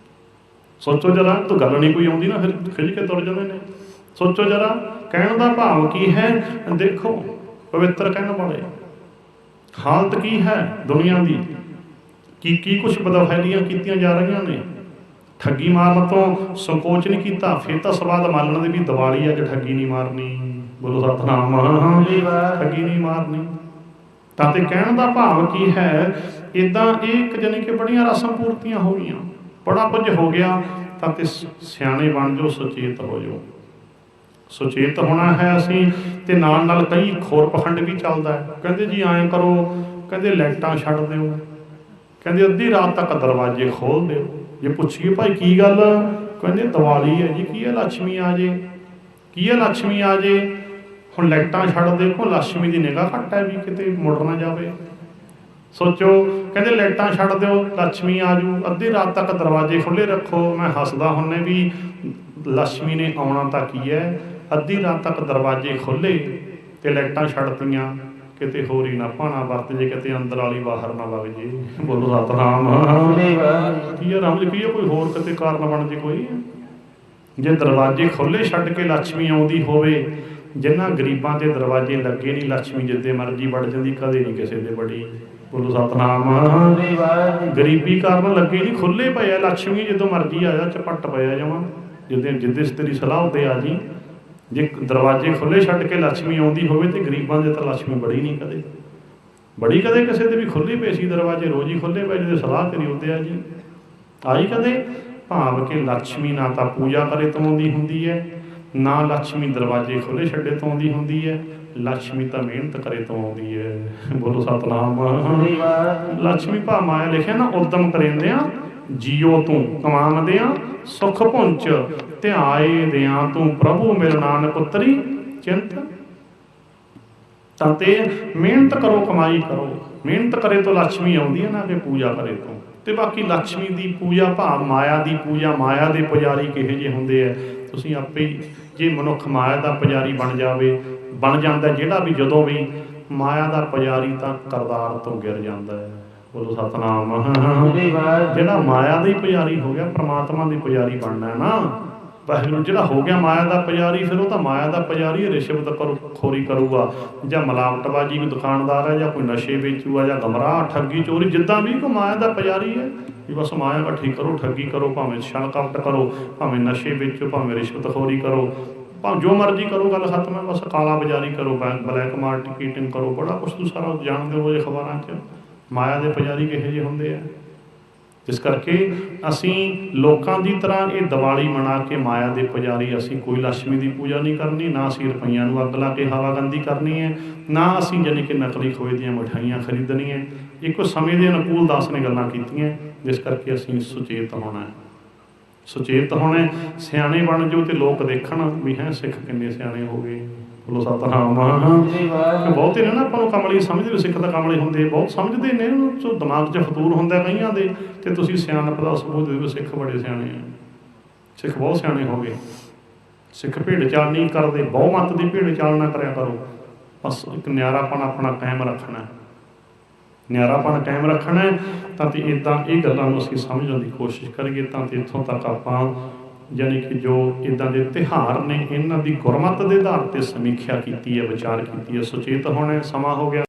S1: ਸੋਚੋ ਜਰਾ, ਤੂੰ ਗੱਲ ਨਹੀਂ ਕੋਈ ਆਉਂਦੀ ਨਾ, ਫਿਰ ਖਿਝ ਕੇ ਤੁਰ ਜਾਂਦੇ ਨੇ। ਸੋਚੋ ਜਰਾ, ਕਹਿਣ ਦਾ ਭਾਵ ਕੀ ਹੈ? ਦੇਖੋ ਪਵਿੱਤਰ ਕਹਿਣ ਵਾਲੇ, ਹਾਲਤ ਕੀ ਹੈ ਦੁਨੀਆ ਦੀ, ਕੀ ਕੁਛ ਬਦਫੈਲੀਆਂ ਕੀਤੀਆਂ ਜਾ ਰਹੀਆਂ ਨੇ। ਠੱਗੀ ਮਾਰਨ ਤੋਂ ਸੰਕੋਚ ਨਹੀਂ ਕੀਤਾ, ਫਿਰ ਤਾਂ ਸਵਾਦ ਮਾਲਣ ਦੇ ਵੀ ਦੀਵਾਲੀ ਅੱਜ ਠੱਗੀ ਨਹੀਂ ਮਾਰਨੀ। ਬੋਲੋ ਸਤਨਾਮ। ਠੱਗੀ ਨਹੀਂ ਮਾਰਨੀ। ਤਾਂ ਤੇ ਕਹਿਣ ਦਾ ਭਾਵ ਕੀ ਹੈ, ਇੱਦਾਂ ਇਹ ਇੱਕ ਜਾਣੀ ਕਿ ਬੜੀਆਂ ਰਸਮ ਪੂਰਤੀਆਂ ਹੋ ਗਈਆਂ, ਬੜਾ ਕੁਝ ਹੋ ਗਿਆ। ਤਾਂ ਤੇ ਸਿਆਣੇ ਬਣ ਜਾਓ, ਸੁਚੇਤ ਹੋ ਜਾਓ। ਸੁਚੇਤ ਹੋਣਾ ਹੈ ਅਸੀਂ, ਤੇ ਨਾਲ ਨਾਲ ਕਈ ਖੋਰ ਪਖੰਡ ਵੀ ਚੱਲਦਾ ਹੈ। ਕਹਿੰਦੇ ਜੀ ਐਂ ਕਰੋ, ਕਹਿੰਦੇ ਲਾਈਟਾਂ ਛੱਡ ਦਿਓ, ਕਹਿੰਦੇ ਅੱਧੀ ਰਾਤ ਤੱਕ ਦਰਵਾਜ਼ੇ ਖੋਲ੍ਹ ਦਿਓ। ਜੇ ਪੁੱਛੀਏ ਭਾਈ ਕੀ ਗੱਲ, ਕਹਿੰਦੇ ਦੀਵਾਲੀ ਹੈ ਜੀ, ਕੀ ਹੈ ਲక్ష్ਮੀ ਆ ਜੇ, ਕੀ ਹੈ ਲక్ష్ਮੀ ਆ ਜੇ। ਹੁਣ ਲਾਈਟਾਂ ਛੱਡ ਦੇਖੋ, ਲక్ష్ਮੀ ਦੀ ਨਿਗਾਹ ਘੱਟ ਹੈ ਵੀ ਕਿਤੇ ਮੁੜ ਨਾ ਜਾਵੇ। ਸੋਚੋ, ਕਹਿੰਦੇ ਲਾਈਟਾਂ ਛੱਡ ਦਿਓ ਲక్ష్ਮੀ ਆ ਜੂ, ਅੱਧੀ ਰਾਤ ਤੱਕ ਦਰਵਾਜ਼ੇ ਖੁੱਲ੍ਹੇ ਰੱਖੋ। ਮੈਂ ਹੱਸਦਾ ਹੁੰਨੇ ਵੀ ਲక్ష్ਮੀ ਨੇ ਆਉਣਾ ਤਾਂ ਕੀ ਹੈ, ਅੱਧੀ ਰਾਤ ਤੱਕ ਦਰਵਾਜ਼ੇ ਖੋਲ੍ਹੇ ਤੇ ਲਾਈਟਾਂ ਛੱਡਤੀਆਂ, ਕਿਤੇ ਹੋਰ ਹੀ ਨਾ ਭਾਣਾ ਵਰਤ ਜੇ, ਕਿਤੇ ਅੰਦਰ ਵਾਲੀ ਬਾਹਰ ਨਾ ਵਗ ਜੇ। ਬੋਲੋ ਸਤਨਾਮ। ਕੀ ਹੈ ਰਮਜ, ਕੀ ਹੈ ਕੋਈ ਹੋਰ ਕਿਤੇ ਕਾਰਨ ਬਣ ਜੇ ਕੋਈ। ਜੇ ਦਰਵਾਜ਼ੇ ਖੋਲ੍ਹੇ ਛੱਡ ਕੇ ਲక్ష్ਮੀ ਆਉਂਦੀ ਹੋਵੇ, ਜਿਨ੍ਹਾਂ ਗਰੀਬਾਂ ਦੇ ਦਰਵਾਜ਼ੇ ਲੱਗੇ ਨਹੀਂ, ਲక్ష్ਮੀ ਜਿੱਦੇ ਮਰਜ਼ੀ ਵੜ ਜਾਂਦੀ, ਕਦੇ ਨਹੀਂ ਕਿਸੇ ਦੇ ਬੜੀ। ਬੋਲੋ ਸਤਨਾਮ। ਗਰੀਬੀ ਕਾਰਨ ਲੱਗੇ ਨਹੀਂ, ਖੁੱਲ੍ਹੇ ਪਏ ਆ ਲక్ష్ਮੀ, ਜਦੋਂ ਮਰਜ਼ੀ ਆ ਜਾ, ਝਪੱਟ ਪਿਆ ਜਾਵਾਂ, ਜਿੱਦੇ ਤੇਰੀ ਸਲਾਹ ਉੱਤੇ ਆ ਜੀ। ਜੇ ਦਰਵਾਜ਼ੇ ਖੁੱਲ੍ਹੇ ਛੱਡ ਕੇ ਲక్ష్ਮੀ ਆਉਂਦੀ ਹੋਵੇ ਤੇ ਗਰੀਬਾਂ ਦੇ ਤਾਂ ਲక్ష్ਮੀ ਬੜੀ ਨਹੀਂ ਕਦੇ, ਬੜੀ ਕਦੇ ਕਿਸੇ ਦੇ ਵੀ ਖੁੱਲ੍ਹੇ ਪਏ ਸੀ ਦਰਵਾਜ਼ੇ, ਰੋਜ਼ ਹੀ ਖੁੱਲ੍ਹੇ ਪਏ, ਜਦੋਂ ਸਲਾਹ ਕਰੀ ਉੱਤੇ ਆ ਜੀ, ਆਈ ਕਦੇ। ਭਾਵ ਕਿ ਲక్ష్ਮੀ ਨਾ ਤਾਂ ਪੂਜਾ ਕਰੇ ਤੋਂ ਆਉਂਦੀ ਹੁੰਦੀ ਹੈ, ਨਾ ਲక్ష్ਮੀ ਦਰਵਾਜ਼ੇ ਖੁੱਲ੍ਹੇ ਛੱਡੇ ਤੋਂ ਆਉਂਦੀ ਹੁੰਦੀ ਹੈ, ਲక్ష్ਮੀ ਤਾਂ ਮਿਹਨਤ ਕਰੇ ਤੋਂ ਆਉਂਦੀ ਹੈ। ਬੋਲੋ ਸਤਨਾਮ। ਲక్ష్ਮੀ ਭਾ ਮਾਇਆ ਲਿਖਿਆ ਨਾ, ਉਦਮ ਕਰੇਂਦਿਆਂ ਜੀਓ ਤੂੰ ਕਮਾਉਂਦਿਆਂ ਸੁਖ ਪੁੰਚ, ਧਿਆਏ ਦਿਆਂ ਤੂੰ ਪ੍ਰਭੂ ਮੇਰੇ ਨਾਨਕ ਉਤਰੀ ਚਿੰਤ। ਤਾਂ ਤੇ ਮਿਹਨਤ ਕਰੋ, ਕਮਾਈ ਕਰੋ, ਮਿਹਨਤ ਕਰੇ ਤੋਂ ਲక్ష్ਮੀ ਆਉਂਦੀ ਹੈ, ਨਾ ਕਿ ਪੂਜਾ ਕਰੇ ਤੋਂ। ਤੇ ਬਾਕੀ ਲక్ష్ਮੀ ਦੀ ਪੂਜਾ ਭਾਵ ਮਾਇਆ ਦੀ ਪੂਜਾ, ਮਾਇਆ ਦੇ ਪੁਜਾਰੀ ਕਿਹੋ ਜਿਹੇ ਹੁੰਦੇ ਆ ਤੁਸੀਂ ਆਪੇ ਹੀ। ਜੇ ਮਨੁੱਖ ਮਾਇਆ ਦਾ ਪੁਜਾਰੀ ਬਣ ਜਾਵੇ, ਬਣ ਜਾਂਦਾ ਜਿਹੜਾ ਵੀ, ਜਦੋਂ ਵੀ ਮਾਇਆ ਦਾ ਪੁਜਾਰੀ ਤਾਂ ਕਰਤਾਰ ਤੋਂ ਗਿਰ ਜਾਂਦਾ ਹੈ। ਬੋਲੋ ਸਤਨਾਮ। ਜਿਹੜਾ ਮਾਇਆ ਦਾ ਹੀ ਪੁਜਾਰੀ ਹੋ ਗਿਆ, ਪ੍ਰਮਾਤਮਾ ਦੀ ਪੁਜਾਰੀ ਬਣਨਾ ਨਾ। ਵਾਹਿਗੁਰੂ ਜਿਹੜਾ ਹੋ ਗਿਆ ਮਾਇਆ ਦਾ ਪੁਜਾਰੀ, ਫਿਰ ਉਹ ਤਾਂ ਮਾਇਆ ਦਾ ਪੁਜਾਰੀ ਰਿਸ਼ਵਤ ਖੋਰੀ ਕਰੂਗਾ, ਜਾਂ ਮਿਲਾਵਟਬਾਜੀ, ਕੋਈ ਦੁਕਾਨਦਾਰ ਹੈ, ਜਾਂ ਕੋਈ ਨਸ਼ੇ ਵੇਚੂਗਾ, ਜਾਂ ਗਮਰਾਹ, ਠੱਗੀ ਚੋਰੀ, ਜਿੱਦਾਂ ਵੀ ਕੋਈ ਮਾਇਆ ਦਾ ਪੁਜਾਰੀ ਹੈ ਵੀ ਬਸ ਮਾਇਆ ਇਕੱਠੀ ਕਰੋ, ਠੱਗੀ ਕਰੋ, ਭਾਵੇਂ ਛਲ ਕਪਟ ਕਰੋ, ਭਾਵੇਂ ਨਸ਼ੇ ਵੇਚੋ, ਭਾਵੇਂ ਰਿਸ਼ਵਤ ਖੋਰੀ ਕਰੋ, ਭਾਵੇਂ ਜੋ ਮਰਜ਼ੀ ਕਰੋ, ਗੱਲ ਖਤਮ ਹੈ। ਬਸ ਕਾਲਾ ਬਾਜ਼ਾਰੀ ਕਰੋ, ਬਲੈਕ ਮਾਰਕੀਟਿੰਗ ਕਰੋ, ਬੜਾ ਕੁਛ ਤੁਸੀਂ ਸਾਰਾ ਜਾਣਦੇ ਹੋ ਅਖਬਾਰਾਂ 'ਚ। ਮਾਇਆ ਦੇ ਪੁਜਾਰੀ ਕਿਹੋ ਜਿਹੇ ਹੁੰਦੇ ਆ। ਇਸ ਕਰਕੇ ਅਸੀਂ ਲੋਕਾਂ ਦੀ ਤਰ੍ਹਾਂ ਇਹ ਦੀਵਾਲੀ ਮਨਾ ਕੇ ਮਾਇਆ ਦੇ ਪੁਜਾਰੀ, ਅਸੀਂ ਕੋਈ ਲక్ష్ਮੀ ਦੀ ਪੂਜਾ ਨਹੀਂ ਕਰਨੀ, ਨਾ ਅਸੀਂ ਰੁਪਈਆਂ ਨੂੰ ਅੱਗ ਲਾ ਕੇ ਹਵਾਗੰਦੀ ਕਰਨੀ ਹੈ, ਨਾ ਅਸੀਂ ਜਾਣੀ ਕਿ ਨਕਲੀ ਖੋਏ ਦੀਆਂ ਮਿਠਾਈਆਂ ਖਰੀਦਣੀਆਂ। ਇੱਕੋ ਸਮੇਂ ਦੇ ਅਨੁਕੂਲ ਦਾਸ ਨੇ ਗੱਲਾਂ ਕੀਤੀਆਂ, ਜਿਸ ਕਰਕੇ ਅਸੀਂ ਸੁਚੇਤ ਹੋਣਾ, ਸੁਚੇਤ ਹੋਣਾ, ਸਿਆਣੇ ਬਣ ਜਾਓ ਤੇ ਲੋਕ ਦੇਖਣ ਵੀ ਹੈ ਸਿੱਖ ਕਿੰਨੇ ਸਿਆਣੇ ਹੋ ਗਏ। ਬੋਲੋ ਸਤਨਾਮ। ਬਹੁਤੇ ਨੇ ਨਾ ਆਪਾਂ ਨੂੰ ਕਮਲੀ ਸਮਝਦੇ, ਸਿੱਖ ਤਾਂ ਕਮਲੇ ਹੁੰਦੇ, ਬਹੁਤ ਸਮਝਦੇ ਨੇ, ਉਹਨੂੰ ਦਿਮਾਗ 'ਚ ਫਤੂਰ ਹੁੰਦਾ ਕਈਆਂ ਦੇ, ਤੇ ਤੁਸੀਂ ਸਿਆਣਪ ਦਾ ਸਬੂਤ ਦੇ ਦਿਓ ਸਿੱਖ ਬੜੇ ਸਿਆਣੇ ਆ, ਸਿੱਖ ਬਹੁਤ ਸਿਆਣੇ ਹੋ ਗਏ। ਸਿੱਖ ਭੇਡ ਚਾਲ ਨਹੀਂ ਕਰਦੇ, ਬਹੁਮਤ ਦੀ ਭੇਡ ਚਾਲ ਨਾ ਕਰਿਆ ਕਰੋ। ਬਸ ਇੱਕ ਨਿਆਰਾਪਣ ਆਪਣਾ ਕਾਇਮ ਰੱਖਣਾ, ਨਿਆਰਾਪਣ ਕਾਇਮ ਰੱਖਣਾ। ਤਾਂ ਤੇ ਇੱਦਾਂ ਇਹ ਗੱਲਾਂ ਨੂੰ ਅਸੀਂ ਸਮਝਣ ਦੀ ਕੋਸ਼ਿਸ਼ ਕਰੀਏ, ਤਾਂ ਤੇ ਇੱਥੋਂ ਤੱਕ ਆਪਾਂ ਜਾਣੀ ਕਿ ਜੋ ਇੱਦਾਂ ਦੇ ਤਿਉਹਾਰ ਨੇ, ਇਹਨਾਂ ਦੀ ਗੁਰਮਤਿ ਦੇ ਆਧਾਰ 'ਤੇ ਸਮੀਖਿਆ ਕੀਤੀ ਹੈ, ਵਿਚਾਰ ਕੀਤੀ ਹੈ। ਸੁਚੇਤ ਹੋਣਾ, ਸਮਾਂ ਹੋ ਗਿਆ।